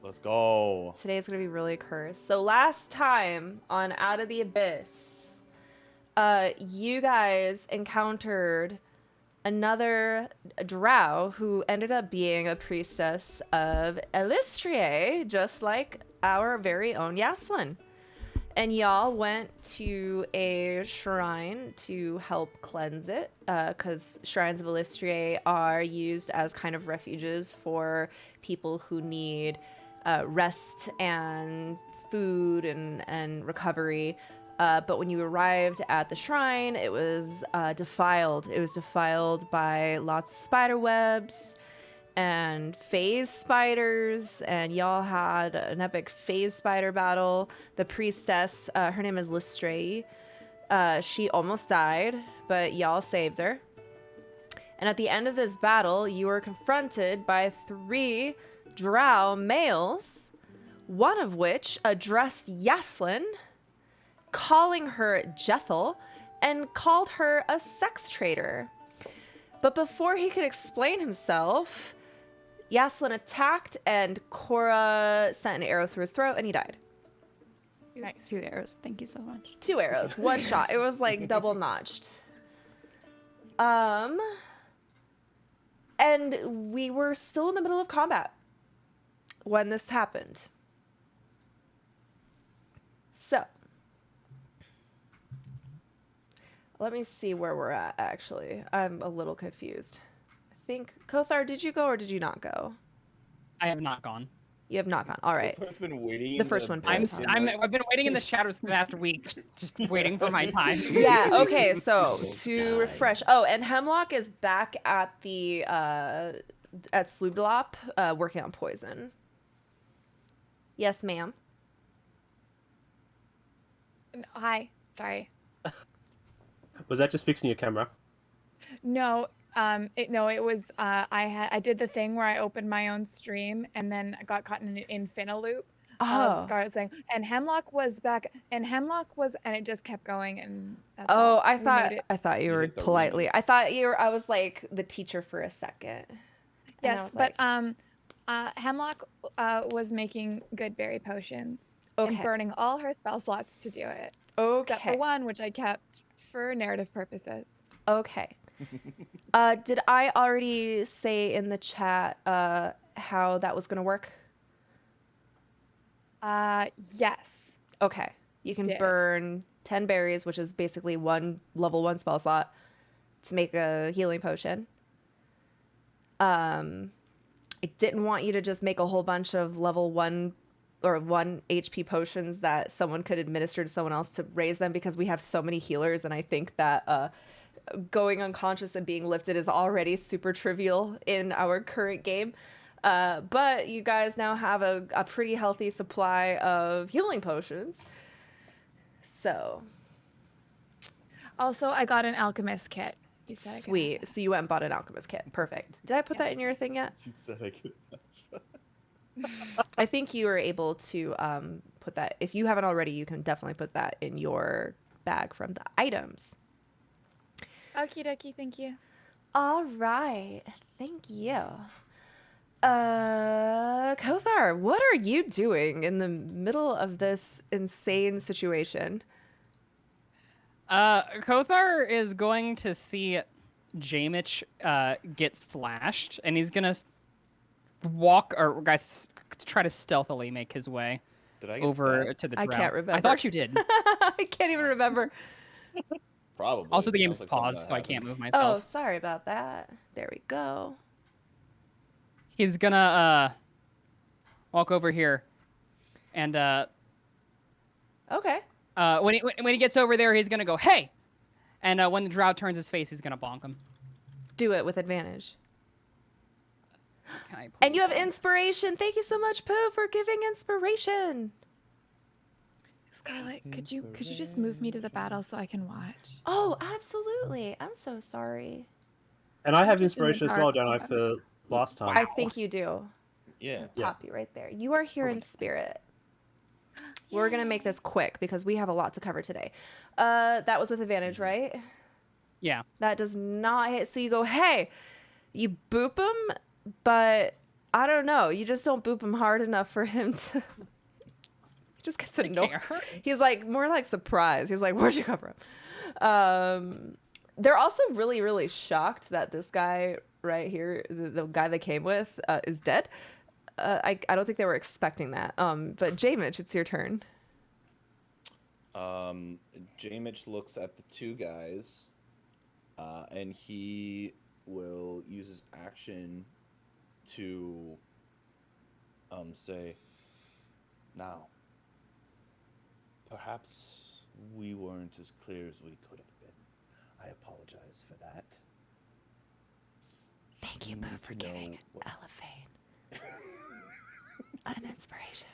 Let's go. Today's gonna be really cursed. So last time on Out of the Abyss, you guys encountered another drow who ended up being a priestess of Elistrie, just like our very own Yaslin. And y'all went to a shrine to help cleanse it, because shrines of Elistrie are used as kind of refuges for people who need rest and food and recovery. But when you arrived at the shrine, it was defiled. It was defiled by lots of spider webs and phase spiders, and y'all had an epic phase spider battle. The priestess, her name is Listray. She almost died, but y'all saved her. And at the end of this battle, you were confronted by 3 drow males, one of which addressed Yaslin, calling her Jethel, and called her a sex traitor. But before he could explain himself, Yaslin attacked, and Cora sent an arrow through his throat, and he died. Nice. 2 arrows. Thank you so much. 2 arrows, 1 shot. It was like double notched. And we were still in the middle of combat when this happened. So, let me see where we're at, actually. I'm a little confused. I think, Kothar, did you go or did you not go? I have not gone. You have not gone. All right. Kothar's been waiting. The first one. I've been waiting in the shadows for the last week, just waiting for my time. Yeah, okay, so to refresh. Oh, and Hemlock is back at the at Sludlop, working on poison. Yes, ma'am. Hi. Sorry. Was that just fixing your camera? No. It was. I did the thing where I opened my own stream and then I got caught in an Infinaloop. Scarlet saying, and Hemlock was back, and and it just kept going, and that's all. I thought you were politely. I was like the teacher for a second. Yes, but Hemlock was making good berry potions and burning all her spell slots to do it. Okay. Except for one, which I kept for narrative purposes. Okay. Did I already say in the chat how that was going to work? Yes. Okay. You can burn 10 berries, which is basically 1 level 1 spell slot, to make a healing potion. I didn't want you to just make a whole bunch of level 1 or 1 HP potions that someone could administer to someone else to raise them, because we have so many healers, and I think that going unconscious and being lifted is already super trivial in our current game. But you guys now have a pretty healthy supply of healing potions. So. Also, I got an alchemist kit. You said sweet. So you went and bought an alchemist kit. Perfect. Did I put that in your thing yet? You said I could. I think you were able to put that. If you haven't already, you can definitely put that in your bag from the items. Okie dokie, thank you. All right. Thank you. Kothar, what are you doing in the middle of this insane situation? Kothar is going to see Jamich get slashed, and he's gonna try to stealthily make his way over to the drow. I can't remember. I thought you did. I can't even remember. Probably. Also, the game's paused, so I can't move myself. Oh, sorry about that. There we go. He's gonna walk over here, and okay. When he gets over there, he's gonna go, "Hey!" And when the drow turns his face, he's gonna bonk him. Do it with advantage. Can I and you have inspiration. Thank you so much, Pooh, for giving inspiration. Scarlet, could you just move me to the battle so I can watch? Oh, absolutely. I'm so sorry. And I have inspiration as well, don't I, for last time? I think you do. Yeah. Pop you right there. You are here in spirit. We're going to make this quick because we have a lot to cover today. That was with advantage, right? Yeah. That does not hit. So you go, hey, you boop him, but I don't know. You just don't boop him hard enough for him to. He just gets annoyed. He's like more like surprised. He's like, "Where'd you come from?" They're also really, really shocked that this guy right here, the guy they came with, is dead. I don't think they were expecting that. But J-Mitch, it's your turn. J-Mitch looks at the two guys, and he will use his action to say, "Now, perhaps we weren't as clear as we could have been. I apologize for that. Thank you, Boo, for giving Elephane an inspiration.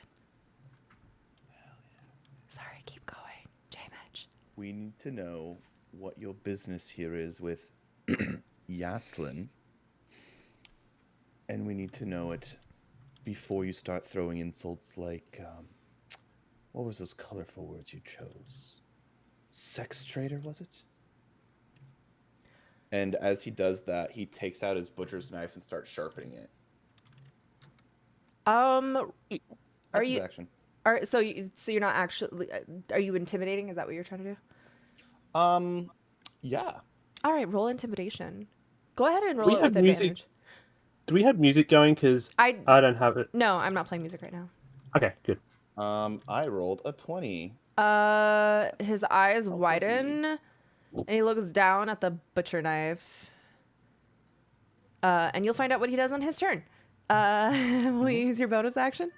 Sorry, keep going. J-Mitch. We need to know what your business here is with Yaslin, and we need to know it before you start throwing insults like, what was those colorful words you chose? Sex trader, was it?" And as he does that, he takes out his butcher's knife and starts sharpening it. Are That's you his action. so you're not actually are you intimidating? Is that what you're trying to do? Yeah. All right, roll intimidation. Go ahead and roll We it have with music. advantage. Do we have music going? Because I don't have it. No, I'm not playing music right now. Okay, good. I rolled a 20. His eyes widen, and he looks down at the butcher knife. And you'll find out what he does on his turn. Will you use your bonus action?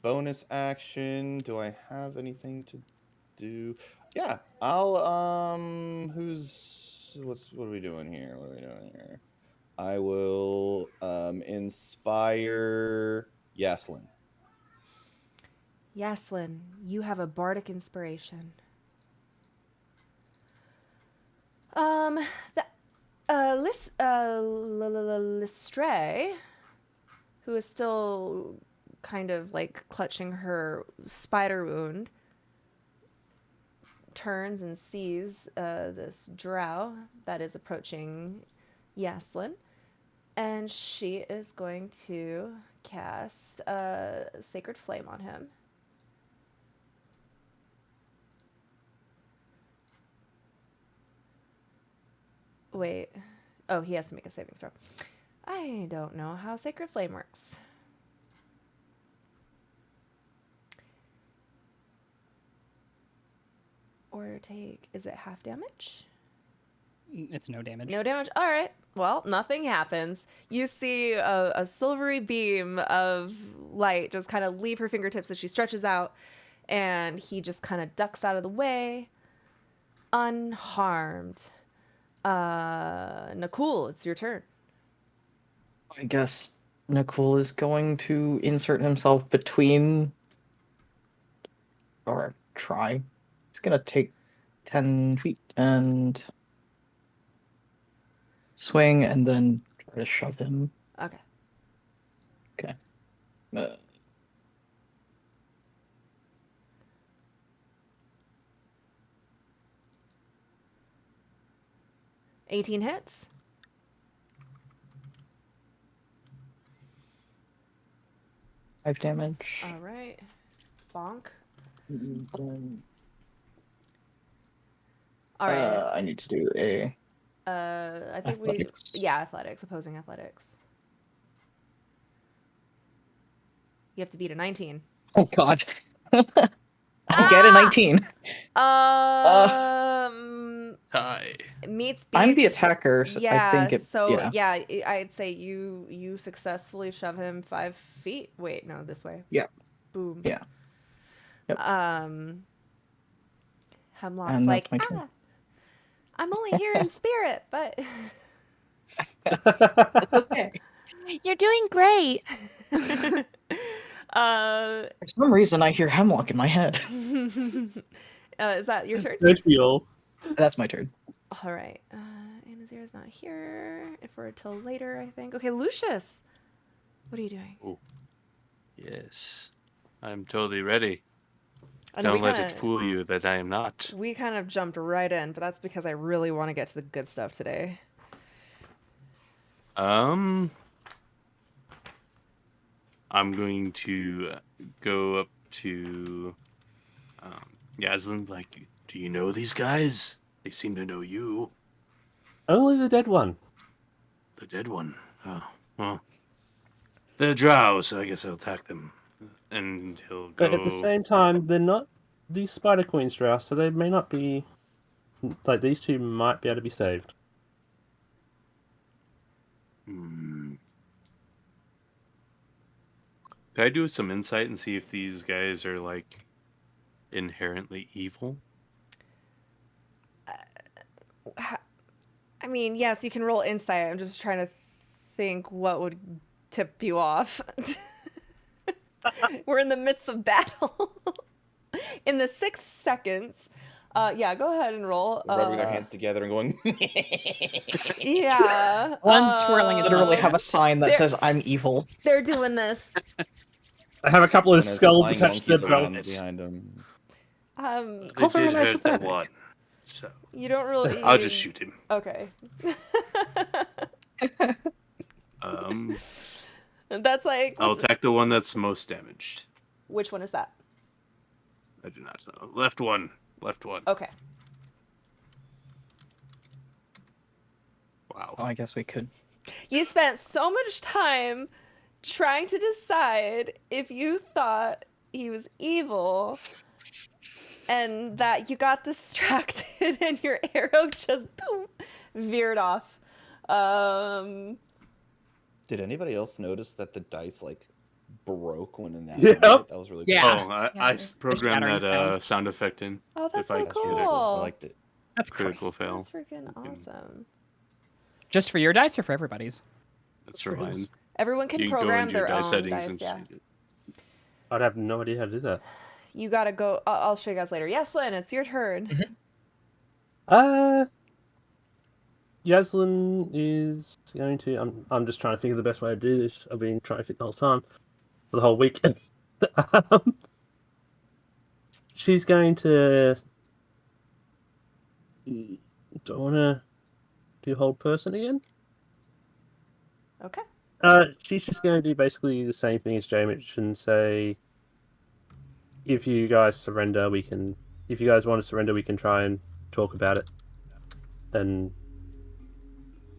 Bonus action. Do I have anything to do? Yeah, I'll what are we doing here? I will inspire Yaslin. Yaslin, you have a bardic inspiration. Lestray, who is still kind of like clutching her spider wound, turns and sees this drow that is approaching Yaslin, and she is going to cast a Sacred Flame on him. Wait. Oh, he has to make a saving throw. I don't know how Sacred Flame works. Or take... Is it half damage? It's no damage. No damage? All right. Well, nothing happens. You see a silvery beam of light just kind of leave her fingertips as she stretches out, and he just kind of ducks out of the way, unharmed. Nakul, it's your turn. I guess Nakul is going to insert himself between, or try. He's gonna take 10 feet and swing, and then try to shove him. Okay. Okay. 18 hits. Five damage. All right. Bonk. Then, All right. I need to do a. I think athletics. opposing athletics. You have to beat a 19. Oh God. I'll get a 19. Hi. Meets beats. I'm the attacker. So Yeah. I think yeah, I'd say you successfully shove him 5 feet. Wait, no, this way. Yeah. Boom. Yeah. Yep. Hemlock's And like, that's my turn. I'm only here in spirit, but Okay. You're doing great. For some reason, I hear Hemlock in my head. Is that your turn? Don't we all? That's my turn. All right. Anazir's not here for till later, I think. Okay, Lucius, what are you doing? Oh, yes. I'm totally ready. I know Don't let it fool you that I am not. We kind of jumped right in, but that's because I really want to get to the good stuff today. I'm going to go up to Yaslin. Like, do you know these guys? They seem to know you. Only the dead one. The dead one. Oh, well. They're drow, so I guess I'll attack them. And he'll go. But at the same time, they're not the Spider Queen's drow, so they may not be. Like, these two might be able to be saved. Hmm. Can I do some insight and see if these guys are, like, inherently evil? I mean, yes, you can roll insight. I'm just trying to think what would tip you off. We're in the midst of battle. In the 6 seconds. Yeah, go ahead and roll. Rubbing their hands together and going. Yeah. One's twirling his Literally mustache. have a sign that There- says "I'm evil." They're doing this. I have a couple of And there's skulls flying attached to their monkeys around belts. behind them. They Also did really hurt the sympathetic. one. So You don't really. I'll just shoot him. Okay. Um, That's like. I'll attack the one that's most damaged. Which one is that? I do not know. Left one. Left one. Okay. Wow. Oh, I guess we could. You spent so much time trying to decide if you thought he was evil and that you got distracted and your arrow just boom veered off. Did anybody else notice that the dice like broke when in that? Yep. That was really Yeah. cool. Oh, I there's- programmed shattering that sound. sound effect in. Oh, that's If I so could That's really get it. cool. I cool. liked it. That's great. Critical fail. That's freaking awesome. Just for your dice or for everybody's? That's for mine. Everyone can You can go program into your their dice own settings dice. and Yeah. change it. I'd have no idea how to do that. You gotta go. I'll show you guys later. Yes, Lynn, it's your turn. Yaslin is going to. I'm just trying to think of the best way to do this. I've been trying to think the whole time, for the whole week. She's going to. Do I want to do hold person again? Okay. She's just going to do basically the same thing as Jamich and say, if you guys surrender, we can. If you guys want to surrender, we can try and talk about it. And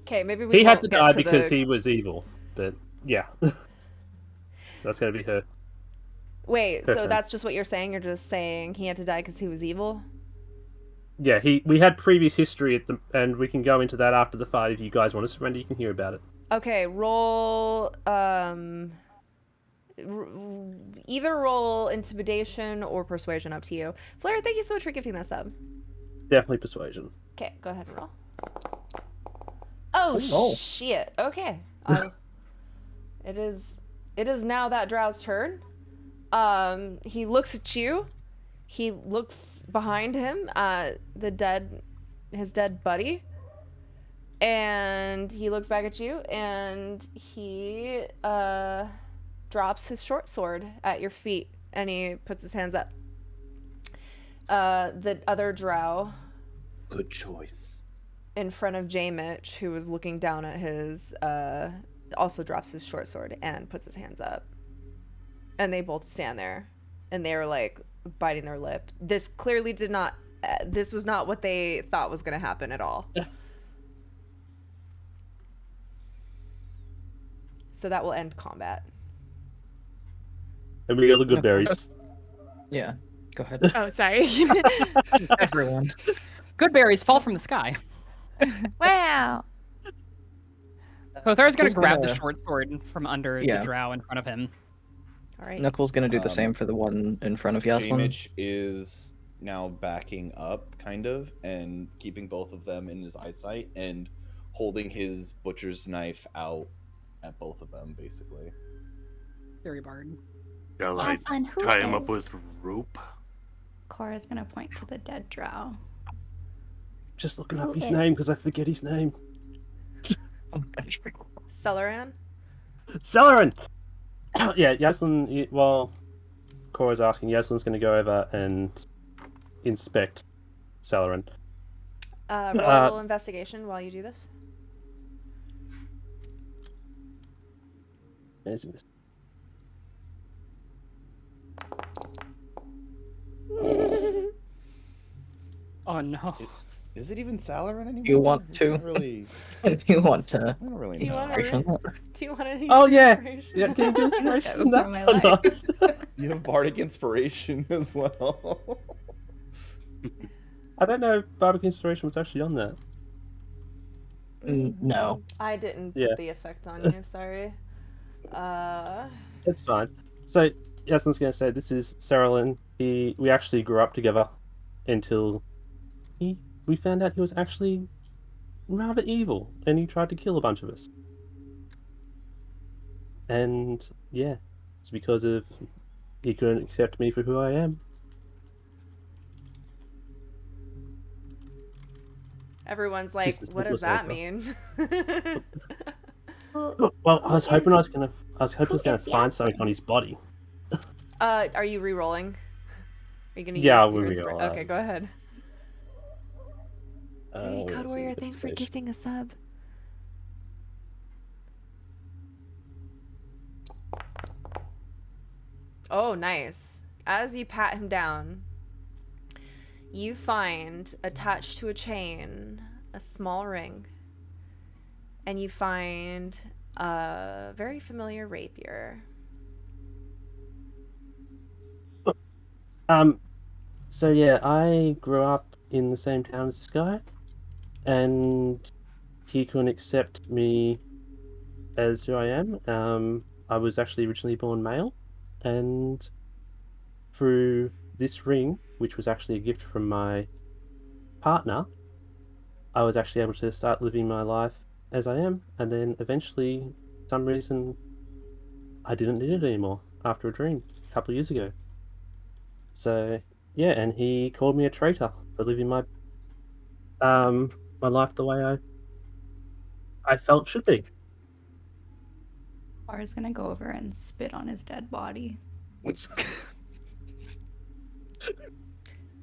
Okay, maybe we he had won't to get die to because the... he was evil, but yeah. So that's going to be her. Wait, her so turn. that's just what you're saying? You're just saying he had to die because he was evil? Yeah, we had previous history at the, and we can go into that after the fight. If you guys want to surrender, you can hear about it. Okay, roll either roll intimidation or persuasion, up to you. Flair, thank you so much for gifting that sub. Definitely persuasion. Okay, go ahead and roll. Oh, no. shit. Okay. It is now that drow's turn. He looks at you. He looks behind him, his dead buddy. And he looks back at you and he drops his short sword at your feet and he puts his hands up. The other drow Good choice. in front of Jamich, who is looking down at his, also drops his short sword and puts his hands up. And they both stand there and they're like biting their lip. This clearly did not, this was not what they thought was going to happen at all. So that will end combat. And we got the good berries. Yeah, go ahead. Oh, sorry. Everyone. Good berries fall from the sky. Wow. Kothar's gonna Who's grab the gonna- short sword from under Yeah. the drow in front of him. All right. Knuckles gonna do the same for the one in front of Yaslin. Jamich is now backing up, kind of, and keeping both of them in his eyesight and holding his butcher's knife out at both of them, basically. Fairy bard. Shall I Yaslin, who tie him up is- with rope? Cora's gonna point to the dead drow. Just looking Who up his is? name because I forget his name. Celeran? Celerin! Yeah, Yaslin, while Cora's asking, Yaslin's going to go over and inspect Celerin. Roll investigation while you do this. There's this. Oh no. Is it even Salarin anymore? You want It's to? not really. Do you want to? I don't really Do you know. want Inspiration? Do you want to use Oh yeah, inspiration? yeah. Can you do I was gonna inspiration say from before that? my or not? life. You have bardic inspiration as well. I don't know if Barbecue Inspiration was actually on that. No. I didn't Yeah. put the effect on you. Sorry. It's fine. So, yes, I was going to say, this is Saralyn. We actually grew up together until we found out he was actually rather evil, and he tried to kill a bunch of us. And yeah, it's because of he couldn't accept me for who I am. Everyone's It's like, as what simple does as that that. mean? Well, I was hoping I was gonna is find something Yasin? on his body. Are you re-rolling? Are you gonna Yeah, use we'll your re-roll Okay, go ahead. Duty where Code is he? Warrior, thanks for Investigation. gifting a sub. Oh, nice. As you pat him down, you find attached to a chain a small ring, and you find a very familiar rapier. So yeah, I grew up in the same town as this guy, and he couldn't accept me as who I am. I was actually originally born male, and through this ring, which was actually a gift from my partner, I was actually able to start living my life as I am, and then eventually, for some reason, I didn't need it anymore after a dream a couple of years ago. So yeah, and he called me a traitor for living my life the way I felt should be. Laura's gonna go over and spit on his dead body.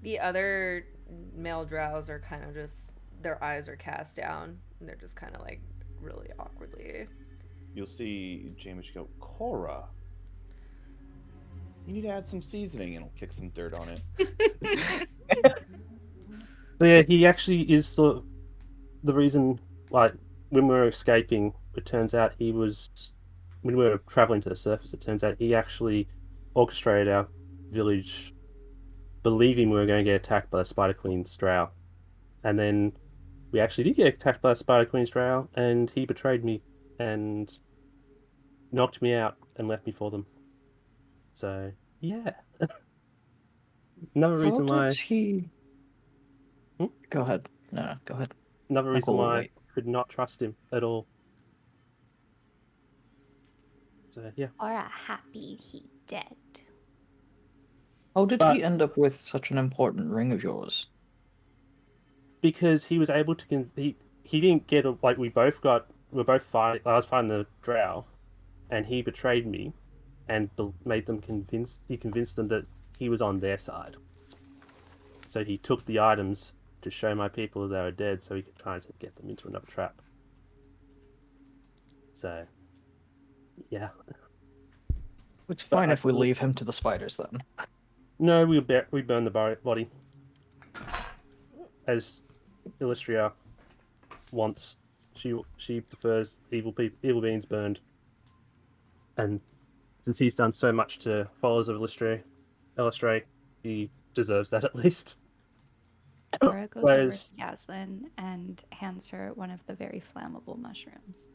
The other male drows are kind of just, their eyes are cast down, and they're just kind of like really awkwardly. You'll see James go, Cora. You need to add some seasoning, and he'll kick some dirt on it. So yeah, he actually is the reason. Like when we were escaping, it turns out he was when we were traveling to the surface. It turns out he actually orchestrated our village, believing we were going to get attacked by the Spider Queen's drow, and then we actually did get attacked by the Spider Queen's drow, and he betrayed me and knocked me out and left me for them. So yeah, another How reason why. did he? Hmm? Go ahead. No, go ahead. Another reason Knuckle will why I wait. could not trust him at all. So yeah. Laura happy he dead. How did But- he end up with such an important ring of yours? Because he was able to he didn't get like we were both fighting. I was fighting the drow, and he betrayed me, and made them convinced them that he was on their side. So he took the items to show my people they were dead, so he could try to get them into another trap. So yeah, It's But fine I if we thought- leave him to the spiders then. no, we burned the body as Illustria wants. She prefers evil beings burned, and since he's done so much to followers of Illustria, he deserves that at least. Laura goes Whereas- over to Yaslin and hands her one of the very flammable mushrooms.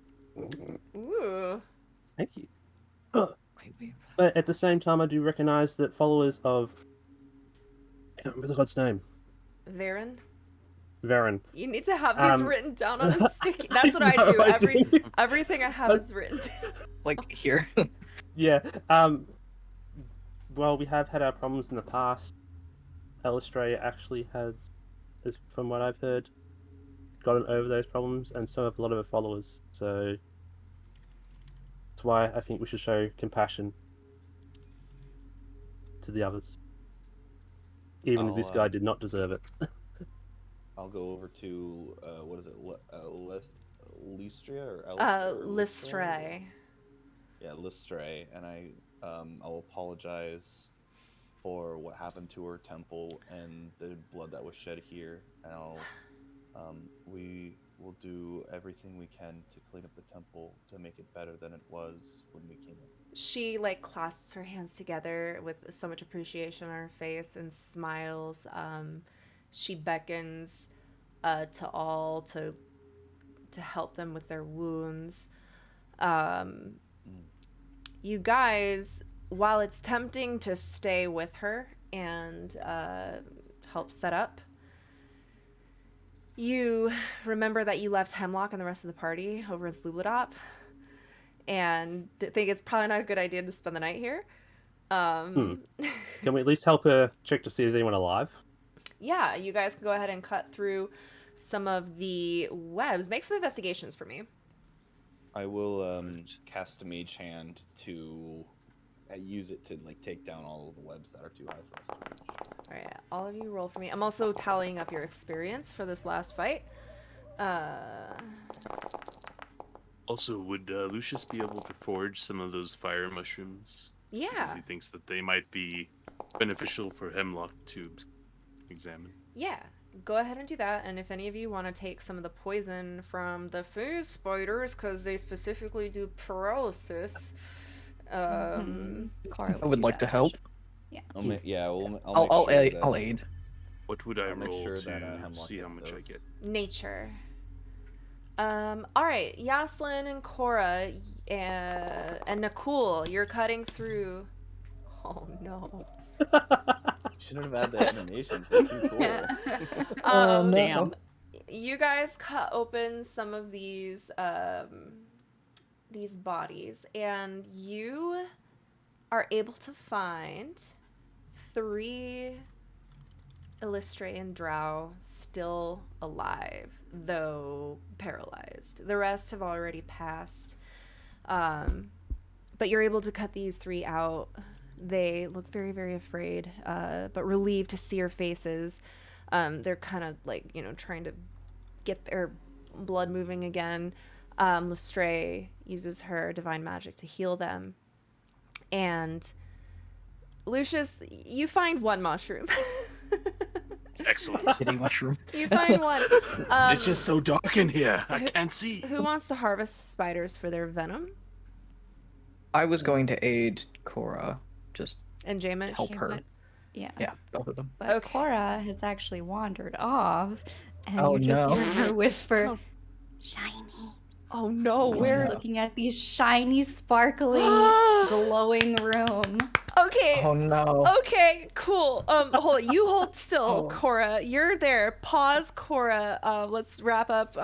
Ooh. Thank you. Wait. But at the same time, I do recognize that followers of I can't remember the god's name, Varen? Varen. You need to have these written down on a sticky. That's what I know, do. do. Everything I have is written down. Like here. Yeah. Well, we have had our problems in the past. Illustria actually has, from what I've heard, gotten over those problems, and so have a lot of her followers. So that's why I think we should show compassion to the others, even if this guy did not deserve it. I'll go over to what is it, Lystria or Listray. yeah, Lestray, and I'll apologize for what happened to her temple and the blood that was shed here, and we will do everything we can to clean up the temple to make it better than it was when we came in. She like clasps her hands together with so much appreciation on her face and smiles. She beckons to all to help them with their wounds. You guys, while it's tempting to stay with her and help set up, you remember that you left Hemlock and the rest of the party over in Slubladop, and think it's probably not a good idea to spend the night here. Can we at least help her check to see if there's anyone alive? Yeah, you guys can go ahead and cut through some of the webs. Make some investigations for me. I will cast a mage hand to use it to like take down all of the webs that are too high for us to reach. All right, all of you roll for me. I'm also tallying up your experience for this last fight. Also, would Lucius be able to forge some of those fire mushrooms? Yeah. Because he thinks that they might be beneficial for Hemlock to examine. Yeah, go ahead and do that. And if any of you want to take some of the poison from the phase spiders, because they specifically do paralysis, Cora I would do like to that. help. Yeah. I'll aid. What would I I'll make roll sure to that, Hemlock see how gets much I those. get? nature. All right, Yaslin and Cora and Nakul, you're cutting through. Oh no. Shouldn't have had the animations. They're too cool. No. Damn. You guys cut open some of these bodies, and you are able to find 3 Illustrian drow still alive, though paralyzed. The rest have already passed. But you're able to cut these 3 out. They look very, very afraid, but relieved to see your faces. They're kind of like, trying to get their blood moving again. Lestray uses her divine magic to heal them. And Lucius, you find 1 mushroom. Excellent. City mushroom. You find 1. It's just so dark in here. I can't see. Who wants to harvest spiders for their venom? I was going to aid Cora. Just And Jamin? help her. But, yeah. Yeah, both of them. But Okay. Cora has actually wandered off, and Oh, you just no. hear her whisper, "Shiny." Oh no, And where? she's looking at these shiny, sparkling, glowing room. Okay. Oh no. Okay, cool. Hold it. You hold still, Oh. Cora. You're there. Pause, Cora. Let's wrap up.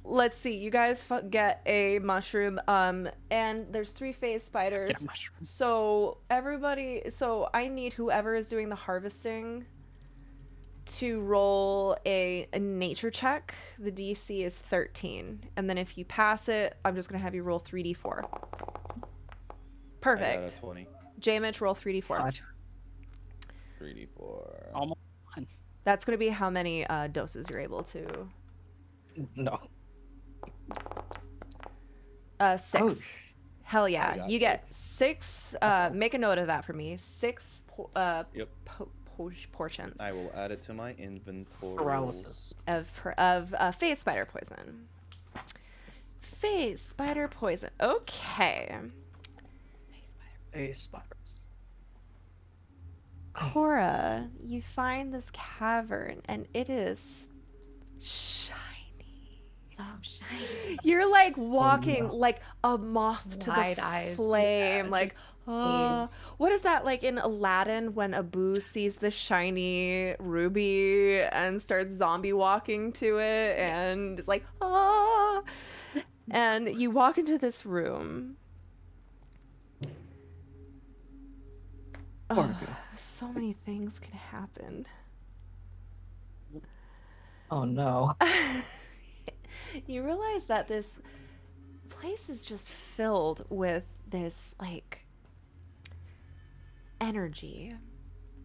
Let's see. You guys get a mushroom. And there's 3 phase spiders. Get a mushroom. So everybody. So I need whoever is doing the harvesting to roll a nature check. The DC is 13, and then if you pass it, I'm just gonna have you roll 3d4. I got Perfect. a 20. J-Mitch, roll 3d4. God. 3d4. Almost one. That's going to be how many doses you're able to. No. 6. Ouch. Hell I yeah. got You get 6. Make a note of that for me. 6 Yep. portions I will add it to my inventory. Paralysis. of phase spider poison. Phase spider poison. Okay. A spiders. Cora, you find this cavern and it is shiny. So shiny. You're like walking no. like a moth to Wide the eyes, flame. yeah, like, just oh. dazed. What is that like in Aladdin when Abu sees the shiny ruby and starts zombie walking to it and it's like, ah. And you walk into this room. Poor Oh, girl. so many things can happen. Oh no. You realize that this place is just filled with this like energy.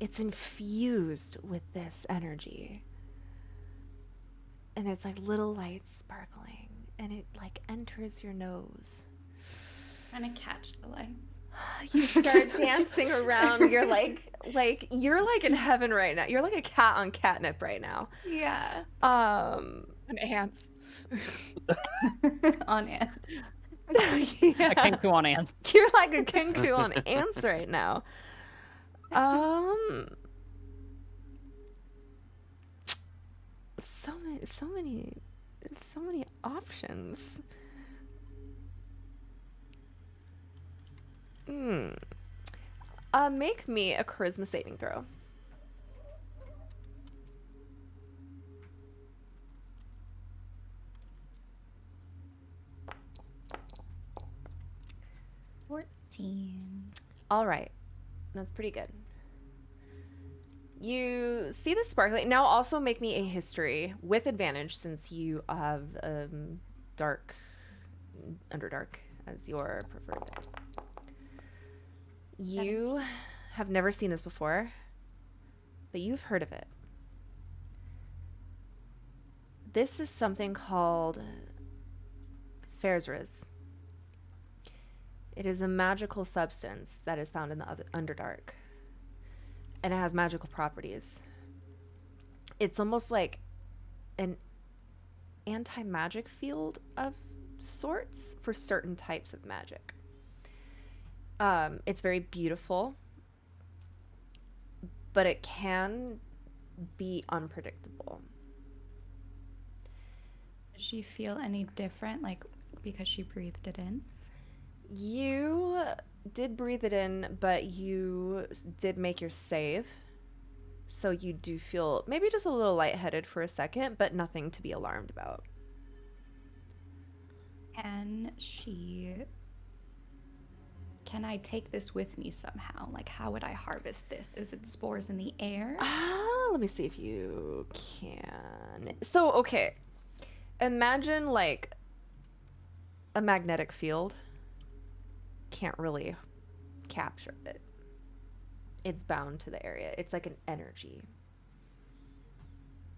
It's infused with this energy. And there's like little lights sparkling and it like enters your nose. Trying to catch the lights. You start dancing around. You're like in heaven right now. You're like a cat on catnip right now. Yeah. An ants. On ants. Yeah. A kenku on ants. You're like a kenku on ants right now. So many options. Make me a charisma saving throw. All right. That's pretty good. You see the sparkling. Now also make me a history with advantage since you have dark, underdark as your preferred. You have never seen this before, but you've heard of it. This is something called Fersriz. It is a magical substance that is found in the Underdark. And it has magical properties. It's almost like an anti-magic field of sorts for certain types of magic. It's very beautiful, but it can be unpredictable. Does she feel any different, like, because she breathed it in? You did breathe it in, but you did make your save. So you do feel maybe just a little lightheaded for a second, but nothing to be alarmed about. Can I take this with me somehow? Like, how would I harvest this? Is it spores in the air? Let me see if you can. So, okay. Imagine like a magnetic field. Can't really capture it. It's bound to the area. It's like an energy.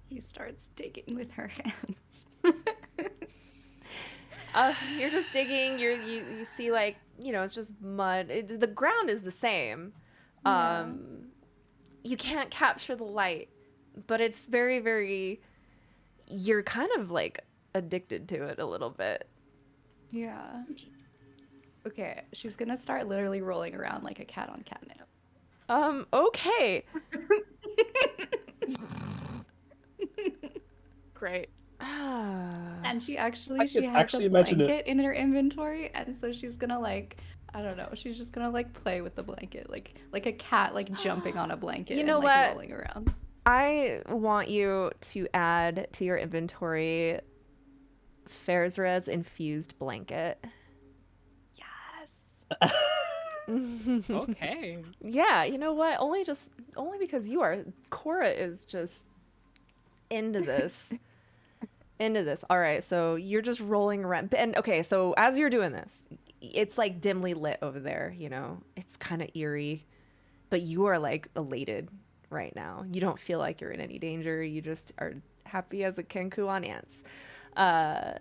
She starts digging with her hands. You're just digging. You see like, it's just mud. The ground is the same. Yeah. You can't capture the light, but it's very, very. You're kind of like addicted to it a little bit. Yeah. Okay, she's gonna start literally rolling around like a cat on catnip. Okay. Great. And she I has could a actually imagine it. blanket in her inventory, and so she's gonna like, I don't know, she's just gonna like play with the blanket, like a cat like jumping on a blanket You know and like what? rolling around. I want you to add to your inventory Fersriz infused blanket. Yes. Okay. Yeah, you know what? Only because Cora is just into this. Into this. All right, so you're just rolling around. And okay, so as you're doing this, it's like dimly lit over there, It's kind of eerie, but you are like elated right now. You don't feel like you're in any danger. You just are happy as a kenku on ants.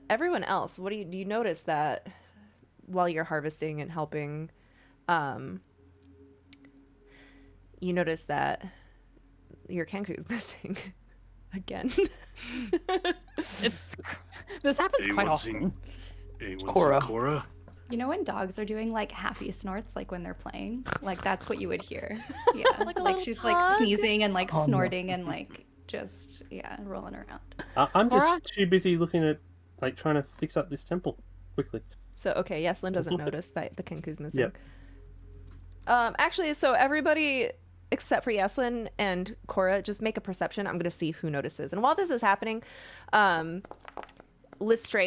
Everyone else, do you notice that while you're harvesting and helping, you notice that your kenku's missing again. This happens quite Anyone often. seen Cora. Cora? You know when dogs are doing like happy snorts, like when they're playing? Like that's what you would hear. Yeah. Like a like little she's pug? like sneezing and like Oh, no. snorting and like just rolling around. I'm Cora? just too busy looking at, like, trying to fix up this temple quickly. So, okay, Yeslin doesn't notice that the kenku's missing. Yep. Actually, so everybody except for Yeslin and Cora, just make a perception. I'm going to see who notices. And while this is happening, Lestray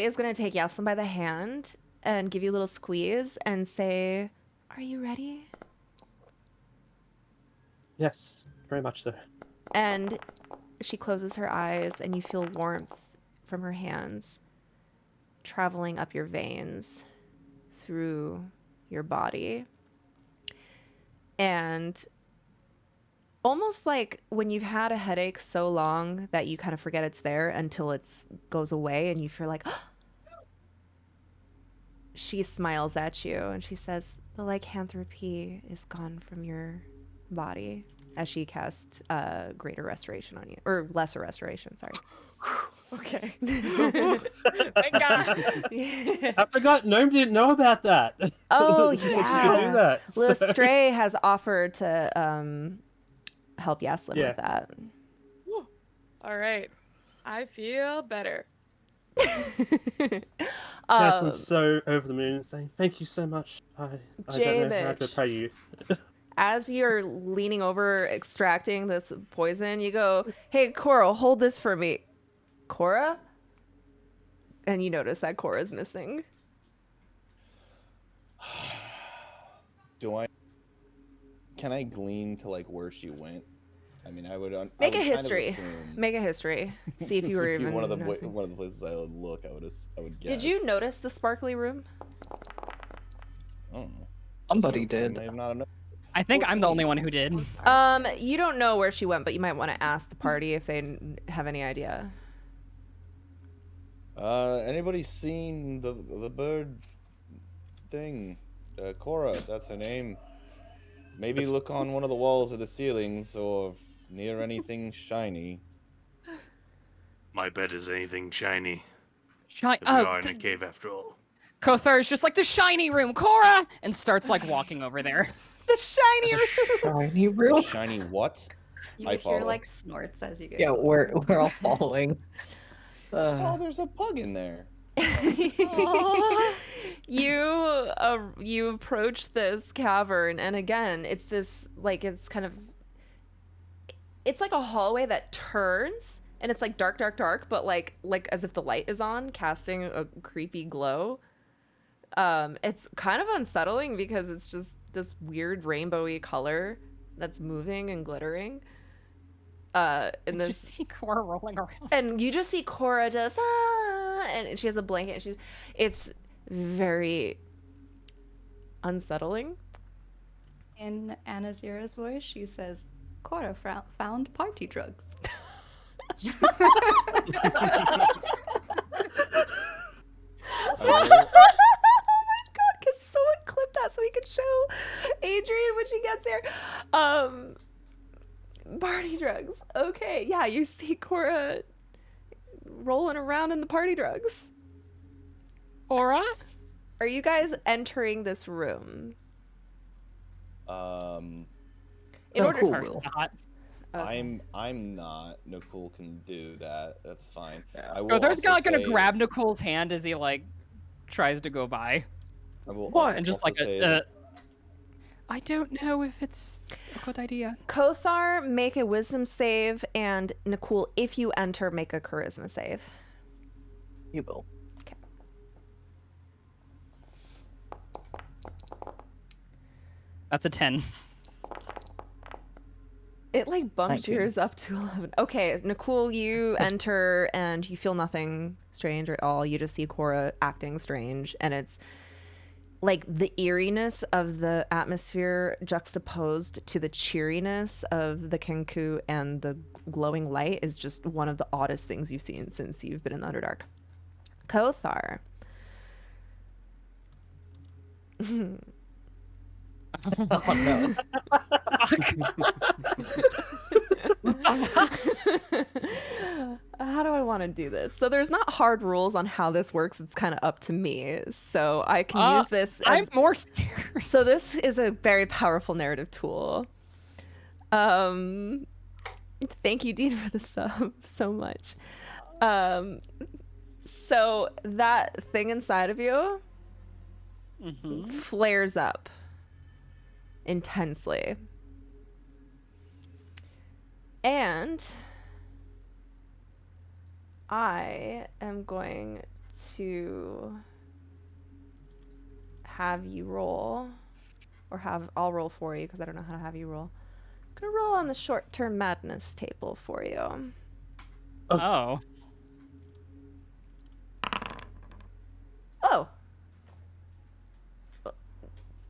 is going to take Yeslin by the hand and give you a little squeeze and say, "Are you ready?" Yes, very much so. And she closes her eyes and you feel warmth from her hands traveling up your veins through your body. And almost like when you've had a headache so long that you kind of forget it's there until it goes away and you feel like, she smiles at you and she says, "The lycanthropy is gone from your body," as she casts greater restoration on you, or lesser restoration. Sorry. Okay. Thank God. I forgot. Gnome didn't know about that. Oh She said she could do yeah. that. so- Lestray has offered to help Yaslin Yeah. with that. All right. I feel better. Yaslin's so over the moon, saying, "Thank you so much. I don't know how to J-Mitch. pay you." As you're leaning over extracting this poison, you go, "Hey, Cora, hold this for me." Cora? And you notice that Cora's missing. Can I glean to like where she went? I mean, I would. Make I a would history. Kind of assume Make a history. See if you were This would be even one of the noticing. one of the places I would look. I would guess. Did you notice the sparkly room? I don't know. Somebody I did. may have not known. I think I'm the only one who did. You don't know where she went, but you might want to ask the party if they have any idea. Anybody seen the bird thing? Cora, that's her name. Maybe look on one of the walls or the ceilings or near anything shiny. My bet is anything shiny. We Oh, are in a cave after all. Kothar is just like the shiny room, Cora, and starts like walking over there. The shiny room. Shiny room. Shiny what? You I would hear follow. like snorts as you get Yeah, closer. we're all following. Oh, there's a pug in there. You approach this cavern, and again, it's this like it's like a hallway that turns, and it's like dark, dark, dark, but like as if the light is on, casting a creepy glow. It's kind of unsettling because it's just this weird rainbowy color that's moving and glittering. And You just see Cora rolling around. and you just see Cora just and she has a blanket. And it's very unsettling. In Anazira's voice, she says, Cora found party drugs. Can someone clip that so we can show Adrian when she gets here? Party drugs. Okay, yeah, you see Cora rolling around in the party drugs. Cora? Are you guys entering this room? Um, In order cool. to Will. Not. Okay. I'm not. Nicole can do that. That's fine. Yeah. I will Kotar's also not gonna say- grab Nicole's hand as he like tries to go by, I will What? and just also like say a. I don't know if it's a good idea. Kothar, make a wisdom save, and Nicole, if you enter, make a charisma save. You will. That's a 10. It like bumps 19. yours up to 11. Okay, Nicole, you enter and you feel nothing strange at all. You just see Cora acting strange, and it's like the eeriness of the atmosphere juxtaposed to the cheeriness of the Kenku and the glowing light is just one of the oddest things you've seen since you've been in the Underdark. Kothar. Oh no. How do I want to do this? So there's not hard rules on how this works. It's kind of up to me. So I can use this I'm as... more scared. So this is a very powerful narrative tool. Thank you, Dean, for the sub so much. So that thing inside of you flares up intensely. And I am going to have you roll, or I'll roll for you because I don't know how to have you roll. I'm gonna roll on the short-term madness table for you. Oh. Oh.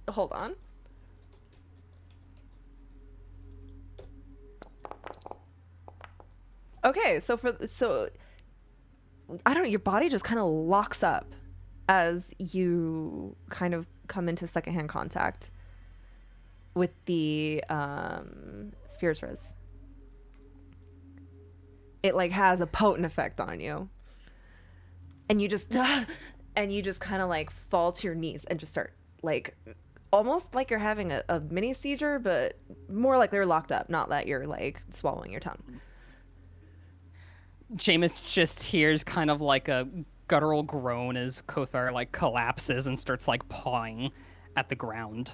Hold on. Okay, so I don't know, your body just kind of locks up as you kind of come into secondhand contact with the Fierce Res. It like has a potent effect on you. And you just kind of like fall to your knees and just start like almost like you're having a mini seizure, but more like they're locked up, not that you're like swallowing your tongue. Jameis just hears kind of like a guttural groan as Kothar like collapses and starts like pawing at the ground.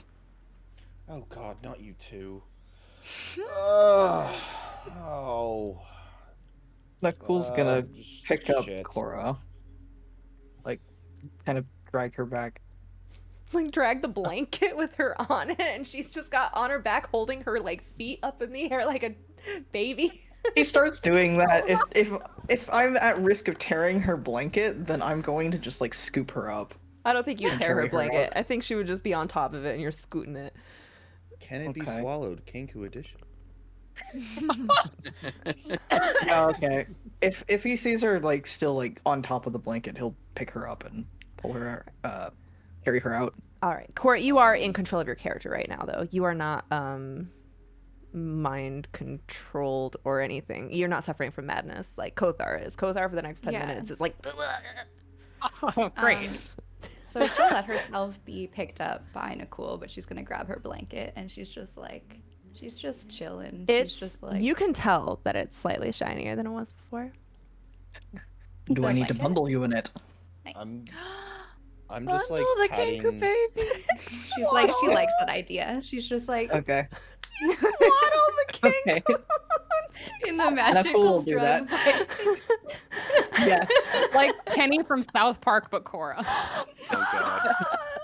Oh God, not you two. Oh. Nakul's gonna pick up shit. Cora. Like, kind of drag her back. Like drag the blanket with her on it, and she's just got on her back holding her like feet up in the air like a baby. He starts doing that. If I'm at risk of tearing her blanket, then I'm going to just like scoop her up. I don't think you tear Carry her her blanket. out. I think she would just be on top of it and you're scooting it. Can it be Okay. swallowed? Kenku edition. Yeah, okay. If he sees her like still like on top of the blanket, he'll pick her up and pull her carry her out. All right, Court, you are in control of your character right now, though. You are not mind controlled or anything. You're not suffering from madness like Kothar is. Kothar for the next 10 Yeah. minutes is like. Oh, great. So she'll let herself be picked up by Nakul, but she's gonna grab her blanket and she's just chilling. It's she's just like, you can tell that it's slightly shinier than it was before. Do The I need to blanket? bundle you in it? nice. I'm just like the patting. Kenku baby. She's like, she likes that idea. She's just like Okay. Swaddle the king. Okay. in the will magical do strong that. blanket. Yes. Like Kenny from South Park, but Cora. Oh God.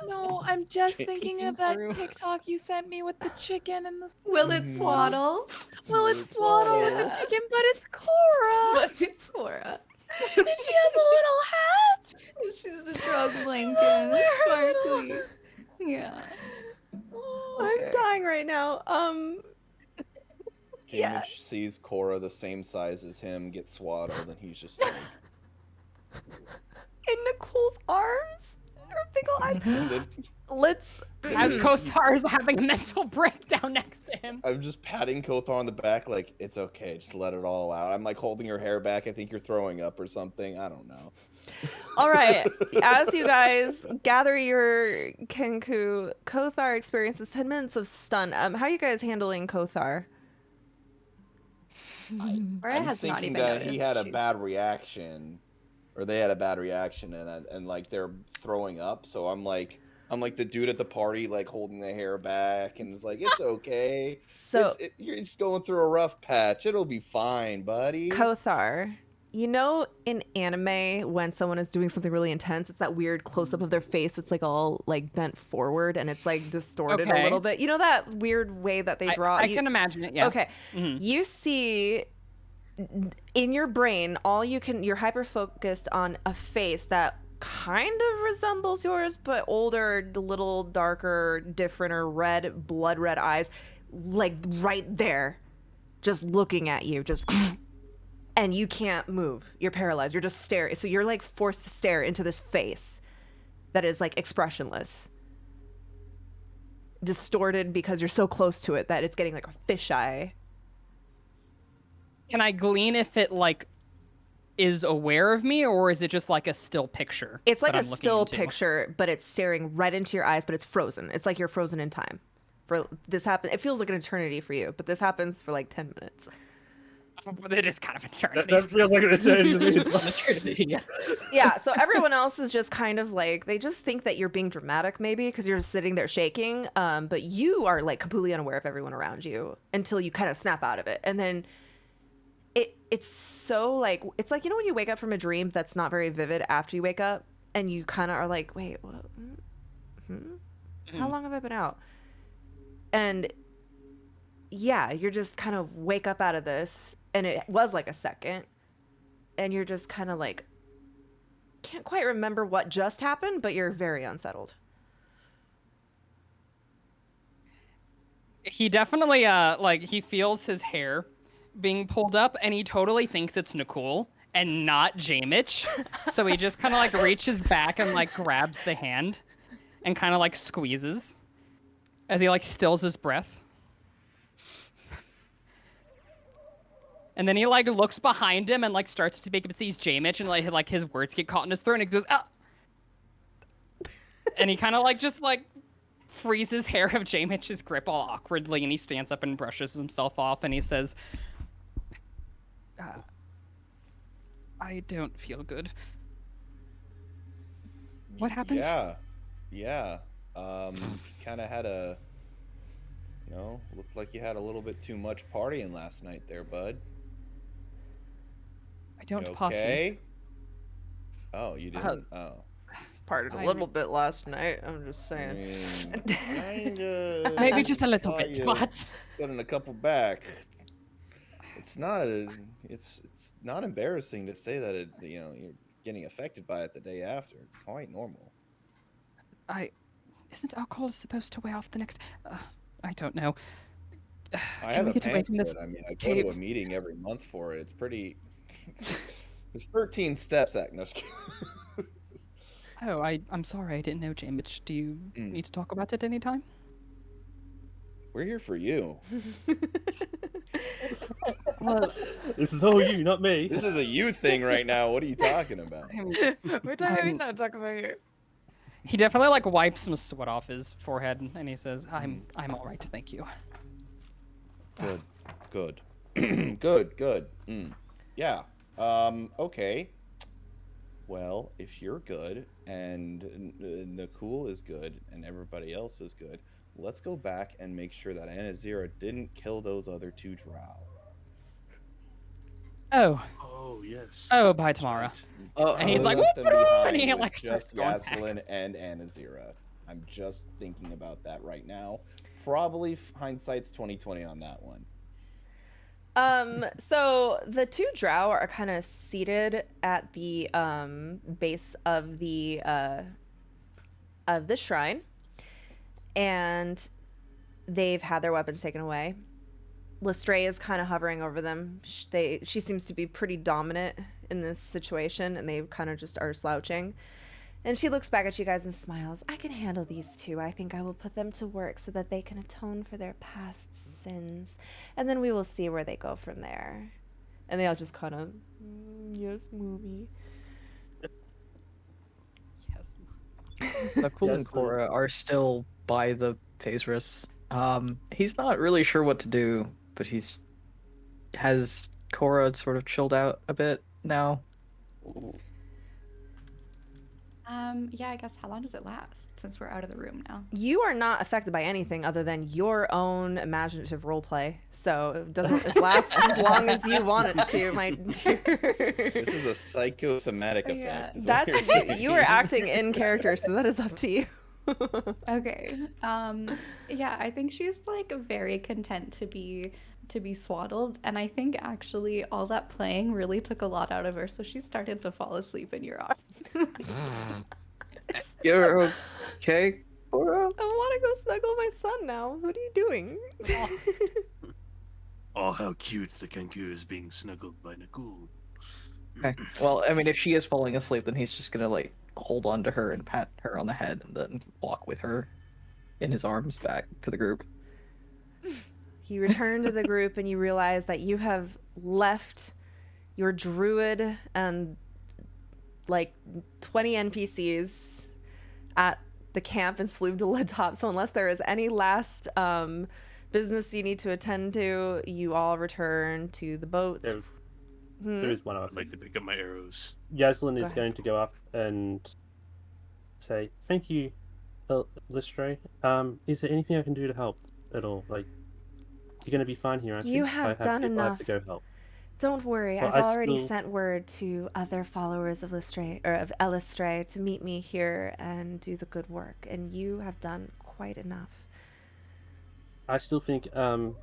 No, I'm just Chicken thinking of that through. TikTok you sent me with the chicken and the. Will it swaddle? Well, it's Swaddle with the Yeah. chicken, but it's Cora. But it's Cora. And she has a little hat. She's the drug blanket. Sparkly. Yeah. I'm dying right now. Yeah. Jamich sees Cora the same size as him get swaddled, and he's just like. In Nicole's arms, her big ol' eyes. And then Let's. As Kothar is having a mental breakdown next to him. I'm just patting Kothar on the back, like, it's okay, just let it all out. I'm like holding her hair back. I think you're throwing up or something. I don't know. All right. As you guys gather your Kenku, Kothar experiences 10 minutes of stun. How are you guys handling Kothar? Cora I'm has not thinking even that noticed. he had a She's- bad reaction, or they had a bad reaction, and like they're throwing up. So I'm like the dude at the party, like holding the hair back, and it's like it's okay. So, You're just going through a rough patch. It'll be fine, buddy. Kothar, you know in anime when someone is doing something really intense, it's that weird close-up of their face. It's like all like bent forward and it's like distorted a Okay. little bit. You know that weird way that they draw? I you- can imagine it, yeah. Okay. Mhm. You see in your brain, you're hyper focused on a face that kind of resembles yours, but older, a little darker, different, or red, blood red eyes, like right there, just looking at you, just. And you can't move. You're paralyzed. You're just staring. So you're like forced to stare into this face that is like expressionless, distorted because you're so close to it that it's getting like a fisheye. Can I glean if it like is aware of me, or is it just like a still picture? It's like that a I'm looking still into? picture, but it's staring right into your eyes, but it's frozen. It's like you're frozen in time. For this happen, it feels like an eternity for you, but this happens for like 10 minutes. It is kind of eternity. That feels like an eternity to me as well. Eternity, yeah. Yeah, so everyone else is just kind of like, they just think that you're being dramatic maybe because you're just sitting there shaking, but you are like completely unaware of everyone around you until you kind of snap out of it. And then it's so like, it's like, you know when you wake up from a dream that's not very vivid after you wake up and you kind of are like, wait, what? How long have I been out? And yeah, you're just kind of wake up out of this, and it was like a second, and you're just kind of like, can't quite remember what just happened, but you're very unsettled. He definitely like he feels his hair being pulled up, and he totally thinks it's Nicole, and not Jamich. So he just kind of like reaches back and like grabs the hand and kind of like squeezes as he like stills his breath. And then he like looks behind him and like starts to make him see Jamich, and like his words get caught in his throat, and he goes, ah! And he kind of like just like freezes hair of Jamich's grip all awkwardly, and he stands up and brushes himself off, and he says, I don't feel good. What happened? Yeah. Kind of had a, looked like you had a little bit too much partying last night there, bud. I don't You party. okay? Oh, you didn't? Oh. Partied a little bit last night. I'm just saying. Kinda. Maybe just a little Saw bit, you but putting a couple back. It's not embarrassing to say that you're getting affected by it the day after. It's quite normal. Isn't alcohol supposed to wear off the next? I don't know. I Can have we a get away plan from for this it. I mean, I go cave? to a meeting every month for it. It's pretty. There's 13 steps, Agnes. Oh, I'm sorry, I didn't know, Jamich. Do you need to talk about it anytime? We're here for you. Well, This is all you, not me. This is a you thing right now. What are you talking about? We're talking about talking about you. he definitely like wipes some sweat off his forehead, and he says, I'm all right, thank you. Good. Good. Yeah. Okay. Well, if you're good and Nakul is good and everybody else is good, let's go back and make sure that Anazira didn't kill those other two drow. Oh, yes. Oh, by That's tomorrow. right. And he's like, left them behind and he with like starts just going back. Yaslin and Anazira. I'm just thinking about that right now. Probably hindsight's 20/20 on that one. So the two drow are kind of seated at the base of the shrine, and they've had their weapons taken away. Lestray is kind of hovering over them. She seems to be pretty dominant in this situation, and they kind of just are slouching. And she looks back at you guys and smiles. I can handle these two. I think I will put them to work so that they can atone for their past sins. And then we will see where they go from there. And they all just kind of, yes, movie. Yes. Nakul and Yes, Cora are still by the Phasris. He's not really sure what to do, but has Cora sort of chilled out a bit now. Yeah, I guess how long does it last since we're out of the room now? You are not affected by anything other than your own imaginative roleplay. So it lasts as long as you want it to, my dear. This is a psychosomatic Yeah. effect. Is what you're That's saying. you are acting in character, so that is up to you. Okay. Yeah, I think she's like very content to be swaddled, and I think actually all that playing really took a lot out of her, so she started to fall asleep in your arms. You're okay, Cora? I want to go snuggle my son now. What are you doing? Oh, how cute the Kenku is being snuggled by Nakul. Okay. Well, I mean, if she is falling asleep, then he's just gonna like hold on to her and pat her on the head, and then walk with her in his arms back to the group. You return to the group and you realize that you have left your druid and like 20 NPCs at the camp in Slough de la Top. So unless there is any last business you need to attend to, you all return to the boat. There is one other I'd thing. like to pick up my arrows. Yaslin is ahead. going to go up and say, "Thank you, Lestray. Is there anything I can do to help at all? Like, you're going to be fine here, aren't you? You have done people I have enough. to go help." Don't worry, Well, I've I already still- sent word to other followers of Lestray or of Elistray to meet me here and do the good work, and you have done quite enough. I still think you're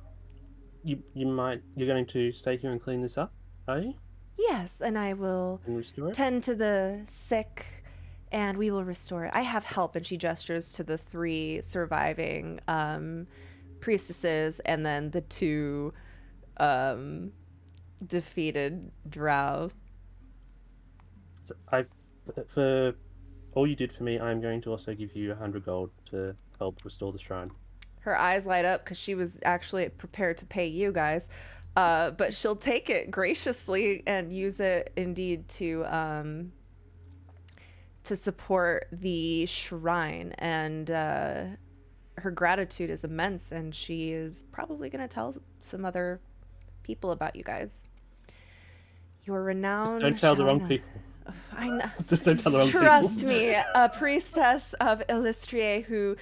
going to stay here and clean this up, are you? Yes, and I will And restore it? tend to the sick, and we will restore it. I have help, and she gestures to the 3 surviving priestesses, and then the 2 defeated drow. For all you did for me, I'm going to also give you 100 gold to help restore the shrine. Her eyes light up because she was actually prepared to pay you guys. But she'll take it graciously and use it indeed to support the shrine. And her gratitude is immense, and she is probably going to tell some other people about you guys. You're renowned. Just don't tell the wrong Shana. people. I know. Just don't tell the wrong people. Trust me, a priestess of Illustrie who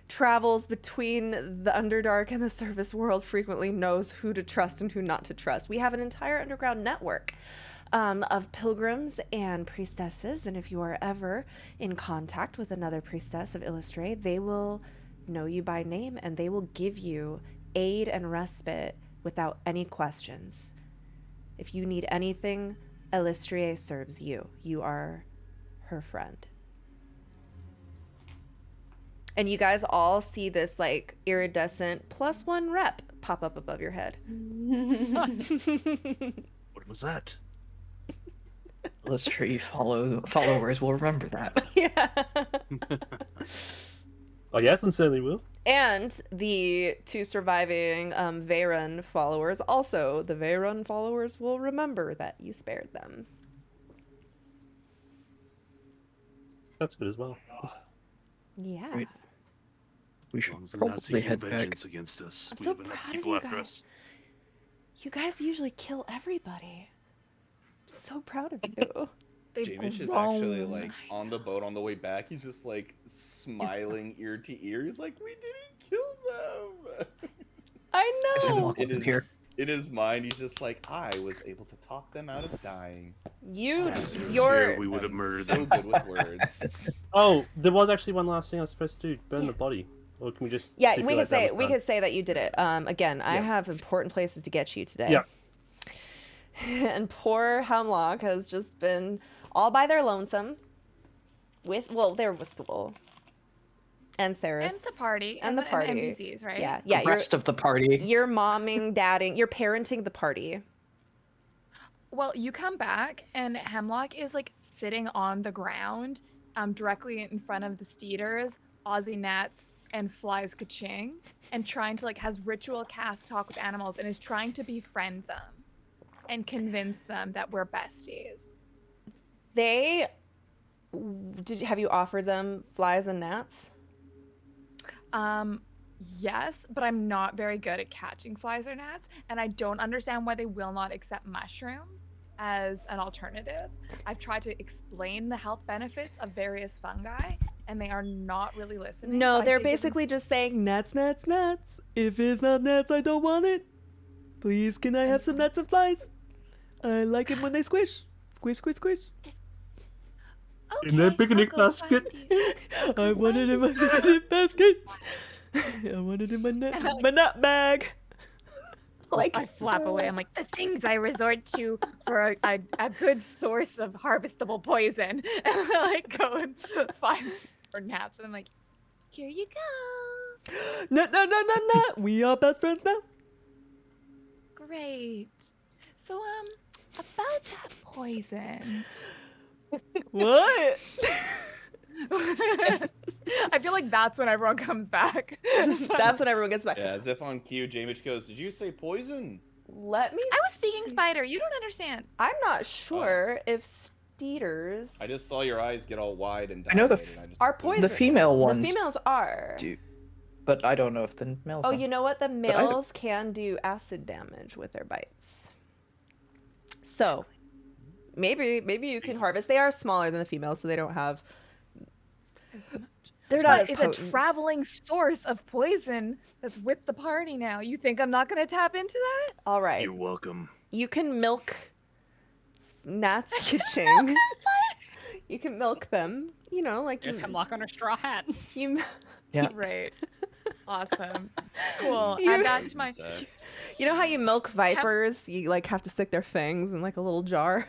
travels between the Underdark and the surface world frequently knows who to trust and who not to trust. We have an entire underground network of pilgrims and priestesses, and if you are ever in contact with another priestess of Illustrie, they will know you by name and they will give you aid and respite without any questions. If you need anything, Illustrie serves you. You are her friend. And you guys all see this like iridescent +1 rep pop up above your head. What was that? Illustrate followers will remember that. Yeah. Oh, yes, and certainly will. And the 2 surviving Veyron followers, also the Veyron followers will remember that you spared them. That's good as well. Yeah. Right. We As should long as they're not probably seeking head back. vengeance against us. I'm We so have enough proud of people you after guys. us. You guys usually kill everybody. I'm so proud of you. They've Jameis is grown. actually like on the boat on the way back. He's just like smiling ear to ear. He's like, "We didn't kill them." I Guess I'm know. welcome It is here. in his mind. He's just like, "I was able to talk them out of dying." You, If he was your, here, we would have I'm murdered so them. good with words. Oh, there was actually one last thing I was supposed to do. Burn the body. Or can we just yeah, we stipulate could that say was done? that you did it. Again, I Yeah. have important places to get you today. Yeah. And poor Hemlock has just been all by their lonesome. There was Stool and Seraph And the party. and the party. NPCs, right? Yeah, The rest of the party. you're momming, dadding, you're parenting the party. Well, you come back and Hemlock is like sitting on the ground, directly in front of the Steeders, Aussie Gnats, and Flies Kaching, and trying to has ritual cast talk with animals and is trying to befriend them and convince them that we're besties. Have you offered them flies and gnats? Yes, but I'm not very good at catching flies or gnats, and I don't understand why they will not accept mushrooms as an alternative. I've tried to explain the health benefits of various fungi, and they are not really listening. No, but I they're did give them- basically just saying gnats, gnats, gnats. If it's not gnats, I don't want it. Please, can I have some gnats and flies? I like it when they squish. Squish, squish, squish. In their Okay, picnic I'll go find basket. you. I want it in my picnic basket. I want it in my nut bag. Like I flap away. I'm like, the things I resort to for a good source of harvestable poison. And I go and find for gnats. And I'm like, here you go. nut, nut, nut, nut, nut. We are best friends now. Great. So, about that poison. What? I feel like that's when everyone comes back. That's when everyone gets back. Yeah, as if on cue, Jameis goes, "Did you say poison?" Let me. I was speaking see. spider. You don't understand. I'm not sure if Steeders I just saw your eyes get all wide and I know the dilated, and I just are couldn't- poison. The female ones The females are. do, but I don't know if the males. Oh, are. you know what? The I- males can do acid damage with their bites. So, maybe you can harvest. They are smaller than the females, so they don't have. They're not But as it's potent. a traveling source of poison that's with the party now. You think I'm not going to tap into that? All right, You're welcome. you can milk gnats kaching. You can milk them. You know, like There's you, Hemlock on her straw hat. you. Yeah. Right. Awesome. Cool. You- Add that to my. Insects. You know how you milk vipers? You like have to stick their fangs in like a little jar.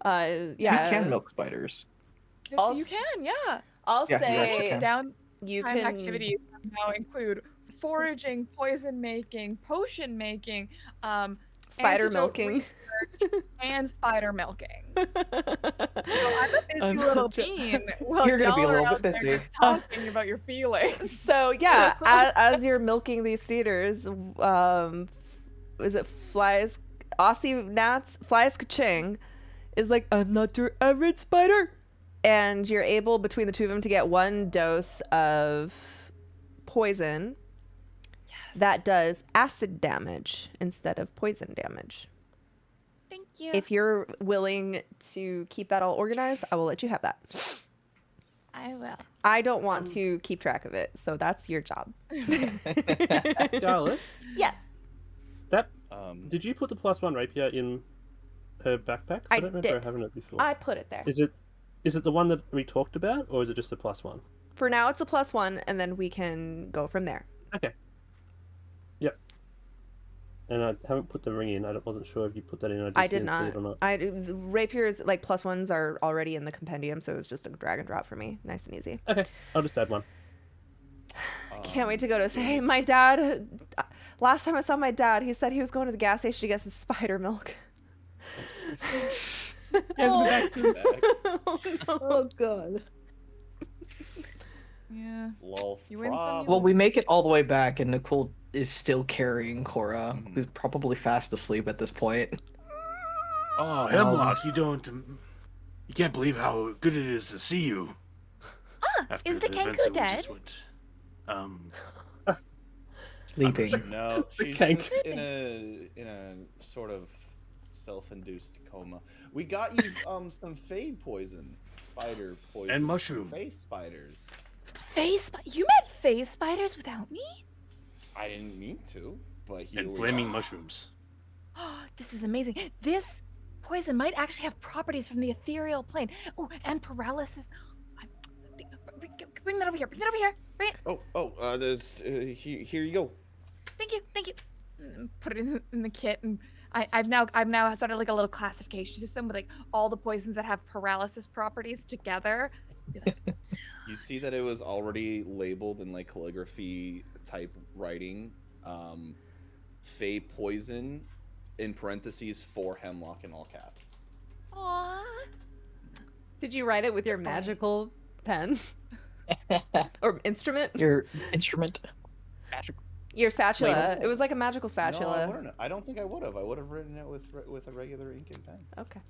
Yeah. Yeah. You can milk spiders. I'll You s- can, yeah. I'll Yeah, you actually say can. Down you time can. activities now include foraging, poison making, potion making, Spider antidote milking. research and spider milking. So I'm a busy little bean. Well, You're gonna be a y'all are little out bit there busy. just talking about your feelings. So yeah, as you're milking these cedars, is it flies? Aussie Nats flies Kaching is like, I'm not your average spider, and you're able between the two of them to get 1 dose of poison that does acid damage instead of poison damage. Thank you. If you're willing to keep that all organized, I will let you have that. I will. I don't want to keep track of it, so that's your job. Charlotte, Yes. that did you put the +1 rapier in her backpack? I don't remember did. her having it before. I put it there. Is it the one that we talked about, or is it just a +1? For now, it's a +1, and then we can go from there. Okay. Yep. And I haven't put the ring in. I wasn't sure if you put that in. I did didn't see not. it or not. The rapiers, like +1s, are already in the compendium, so it was just a drag and drop for me. Nice and easy. Okay, I'll just add one. Can't wait to go to say, hey, my dad. Last time I saw my dad, he said he was going to the gas station to get some spider milk. Oh god. Yeah. Lol. You win some, you Well, we make it all the way back, and Nicole is still carrying Cora, who's probably fast asleep at this point. Oh, Hemlock, you can't believe how good it is to see you. After is the events Kenku that we dead? just went. Sleeping. No, she's Kank. just in a sort of self-induced coma. We got you some fade poison, spider poison, And mushroom. face spiders. You met phase spiders without me? I didn't mean to, but here And we flaming are. mushrooms. Oh, this is amazing. This poison might actually have properties from the ethereal plane. Oh, and paralysis. Bring that over here. Bring that over here. Bring it. Here you go. Thank you. Thank you. Put it in the kit, and I've now started like a little classification system with like all the poisons that have paralysis properties together. You see that it was already labeled in like calligraphy type writing, Fey poison in parentheses for Hemlock in all caps. Aww. Did you write it with your magical pen? Or instrument? Your instrument. Your spatula. Wait. It was like a magical No, spatula. I don't think I would have. I would have written it with a regular ink and pen. Okay.